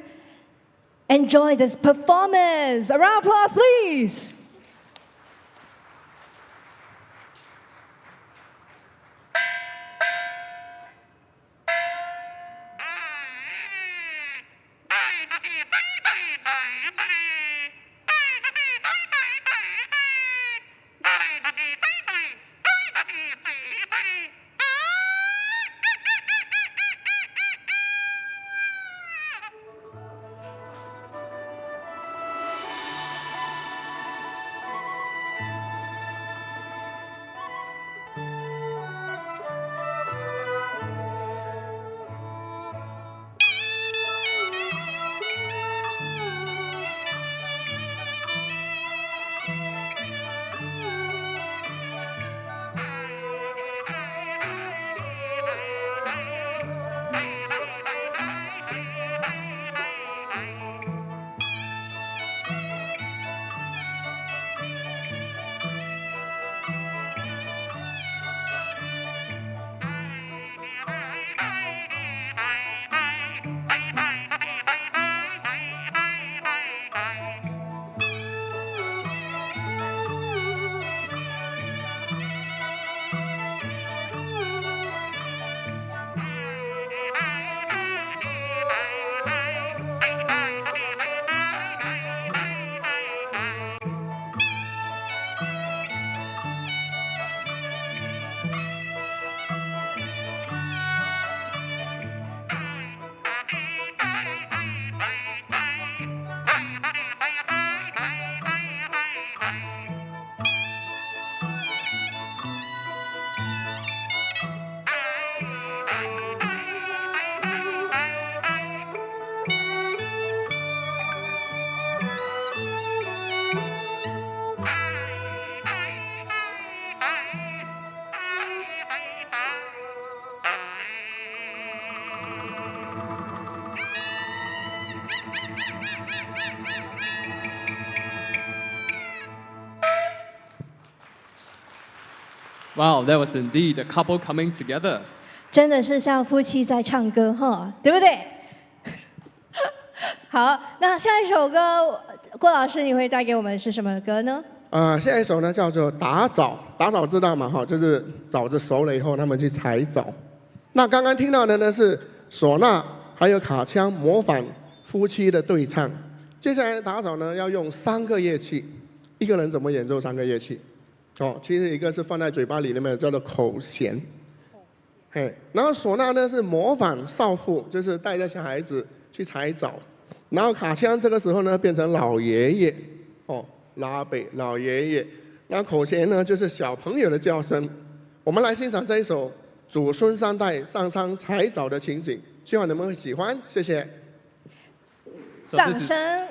[SPEAKER 1] enjoy this performance. A round of applause, please.
[SPEAKER 2] Wow, that was indeed a couple coming together.
[SPEAKER 1] 真的是像夫妻在唱歌哈，对不对？好，那下一首歌，郭老师你会带给我们是什么歌呢？
[SPEAKER 21] 下一首呢叫做打枣，打枣知道吗？哈，就是枣子熟了以后，他们去采枣。那刚刚听到的呢是唢呐还有卡腔模仿夫妻的对唱。接下来打枣呢要用3个乐器，一个人怎么演奏3个乐器？哦，其实一个是放在嘴巴里面叫做口弦，嘿，然后唢呐呢是模仿少妇，就是带着小孩子去采枣，然后卡腔这个时候呢变成老爷爷，哦，拉贝老爷爷，然后口弦呢就是小朋友的叫声。我们来欣赏这一首祖孙3代上山采枣的情景，希望你们会喜欢，谢谢。
[SPEAKER 1] 掌声。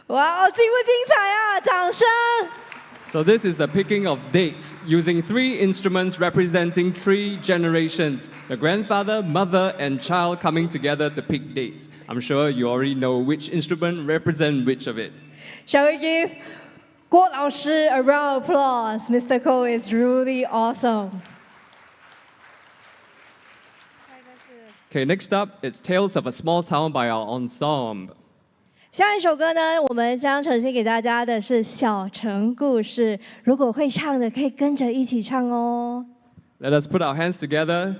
[SPEAKER 1] 哇哦，精不精彩啊！掌声！
[SPEAKER 2] So this is the picking of dates using 3 instruments representing 3 generations. The grandfather, mother, and child coming together to pick dates. I'm sure you already know which instrument represents which of it.
[SPEAKER 1] Shall we give 郭老师 a round of applause? Mr. Ko is really awesome.
[SPEAKER 2] Okay, next up, it's Tales of a Small Town by our ensemble.
[SPEAKER 1] 下一首歌呢，我们将呈现给大家的是小城故事。如果会唱的，可以跟着一起唱哦。
[SPEAKER 2] Let us put our hands together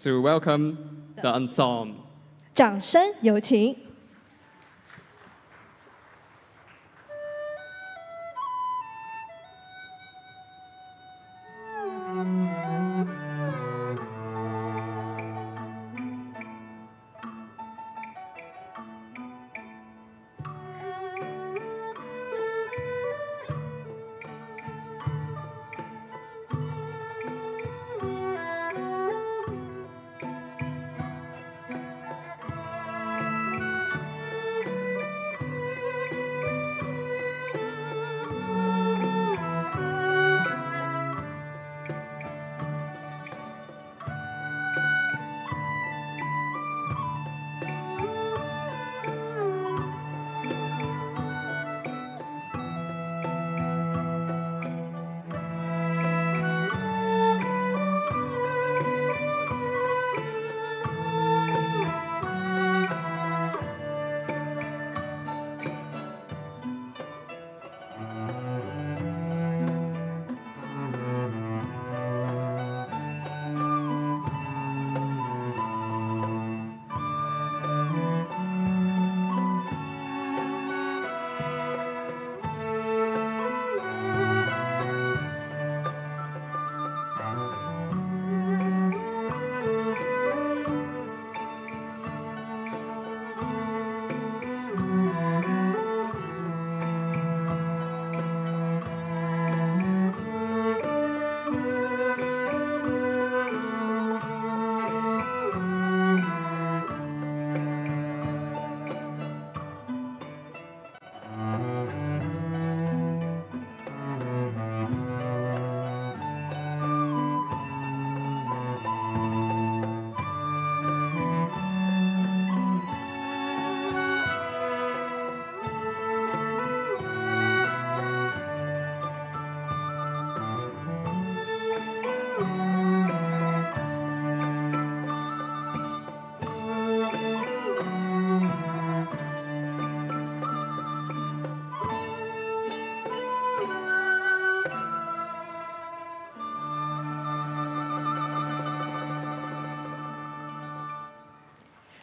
[SPEAKER 2] to welcome the ensemble.
[SPEAKER 1] 掌声有请。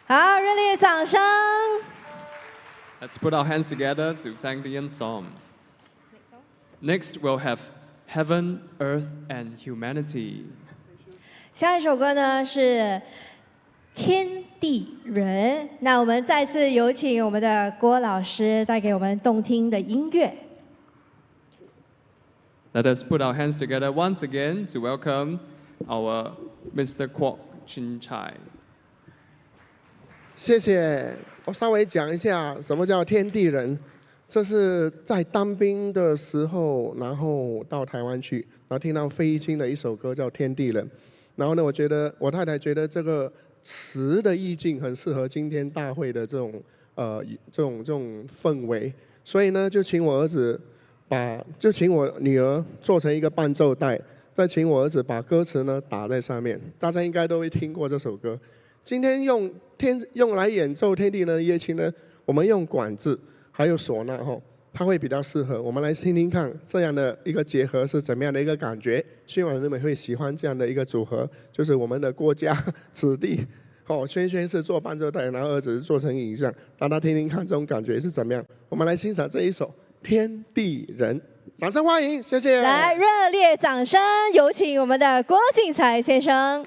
[SPEAKER 1] 好，热烈掌声。
[SPEAKER 2] Let's put our hands together to thank the ensemble. Next, we'll have Heaven, Earth, and Humanity.
[SPEAKER 1] 下一首歌呢是天地人。那我们再次有请我们的郭老师带给我们动听的音乐。
[SPEAKER 2] Let us put our hands together once again to welcome our Mr. Kwok Chin Chai.
[SPEAKER 21] 谢谢。我稍微讲一下什么叫天地人。这是在当兵的时候，然后到台湾去，然后听到费玉清的一首歌叫《天地人》，然后呢，我太太觉得这个词的意境很适合今天大会的这种氛围，所以呢，就请我女儿做成一个伴奏带，再请我儿子把歌词呢打在上面，大家应该都会听过这首歌。今天用来演奏天地人的乐器呢，我们用管子还有唢呐它会比较适合。我们来听听看这样的一个结合是怎么样的一个感觉，希望你们会喜欢这样的一个组合，就是我们的郭家子弟轩是做伴奏带，然后儿子是做成影像，大家听听看这种感觉是怎么样。我们来欣赏这一首《天地人》，掌声欢迎，谢谢。
[SPEAKER 1] 来，热烈掌声，有请我们的郭敬才先生。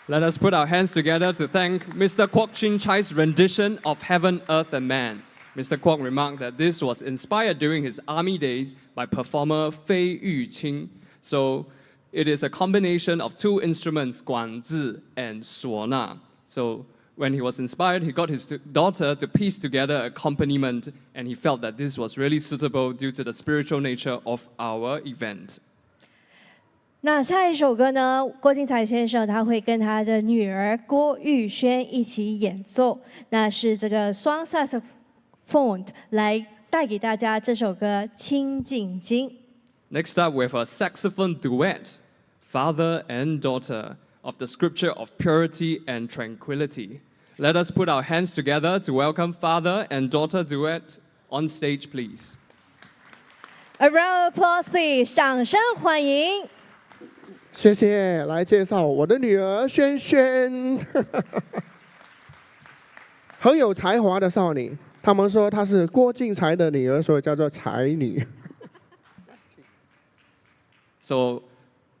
[SPEAKER 2] Let us put our hands together to thank Mr. Kwok Chin Chai's rendition of Heaven, Earth and Man. Mr. Kwok remarked that this was inspired during his army days by performer Fei Yuqing. So it is a combination of two instruments, guanzi and suona. So when he was inspired, he got his daughter to piece together accompaniment, and he felt that this was really suitable due to the spiritual nature of our event.
[SPEAKER 1] 那下一首歌呢？郭金彩先生他会跟他的女儿郭玉轩一起演奏，那是这个双萨克斯风来带给大家这首歌《清净经》。
[SPEAKER 2] Next up, we have a saxophone duet, Father and Daughter, of the Scripture of Purity and Tranquility. Let us put our hands together to welcome Father and Daughter duet on stage, please.
[SPEAKER 1] A round of applause, please. 掌声欢迎。
[SPEAKER 21] 谢谢，来介绍我的女儿萱萱，很有才华的少女。他们说她是郭敬才的女儿，所以叫做才女。
[SPEAKER 2] So,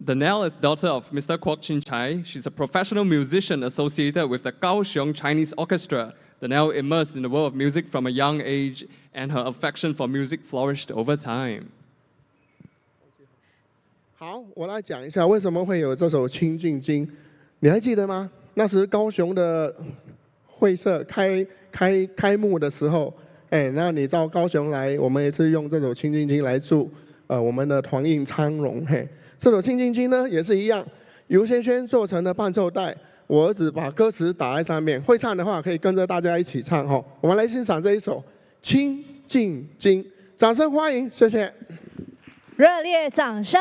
[SPEAKER 2] the Nell is daughter of Mr. Kwok Chin Chai. She's a professional musician associated with the Kaohsiung Chinese Orchestra. The Nell immersed in the world of music from a young age, and her affection for music flourished over time.
[SPEAKER 21] 好，我来讲一下为什么会有这首《清净经》，你还记得吗？那时高雄的会社开幕的时候，那你到高雄来，我们也是用这首《清净经》来祝我们的团印昌荣。这首《清净经》呢也是一样，由萱萱做成的伴奏带，我儿子把歌词打在上面，会唱的话可以跟着大家一起唱哈。我们来欣赏这一首《清净经》，掌声欢迎，谢谢。
[SPEAKER 1] 热烈掌声！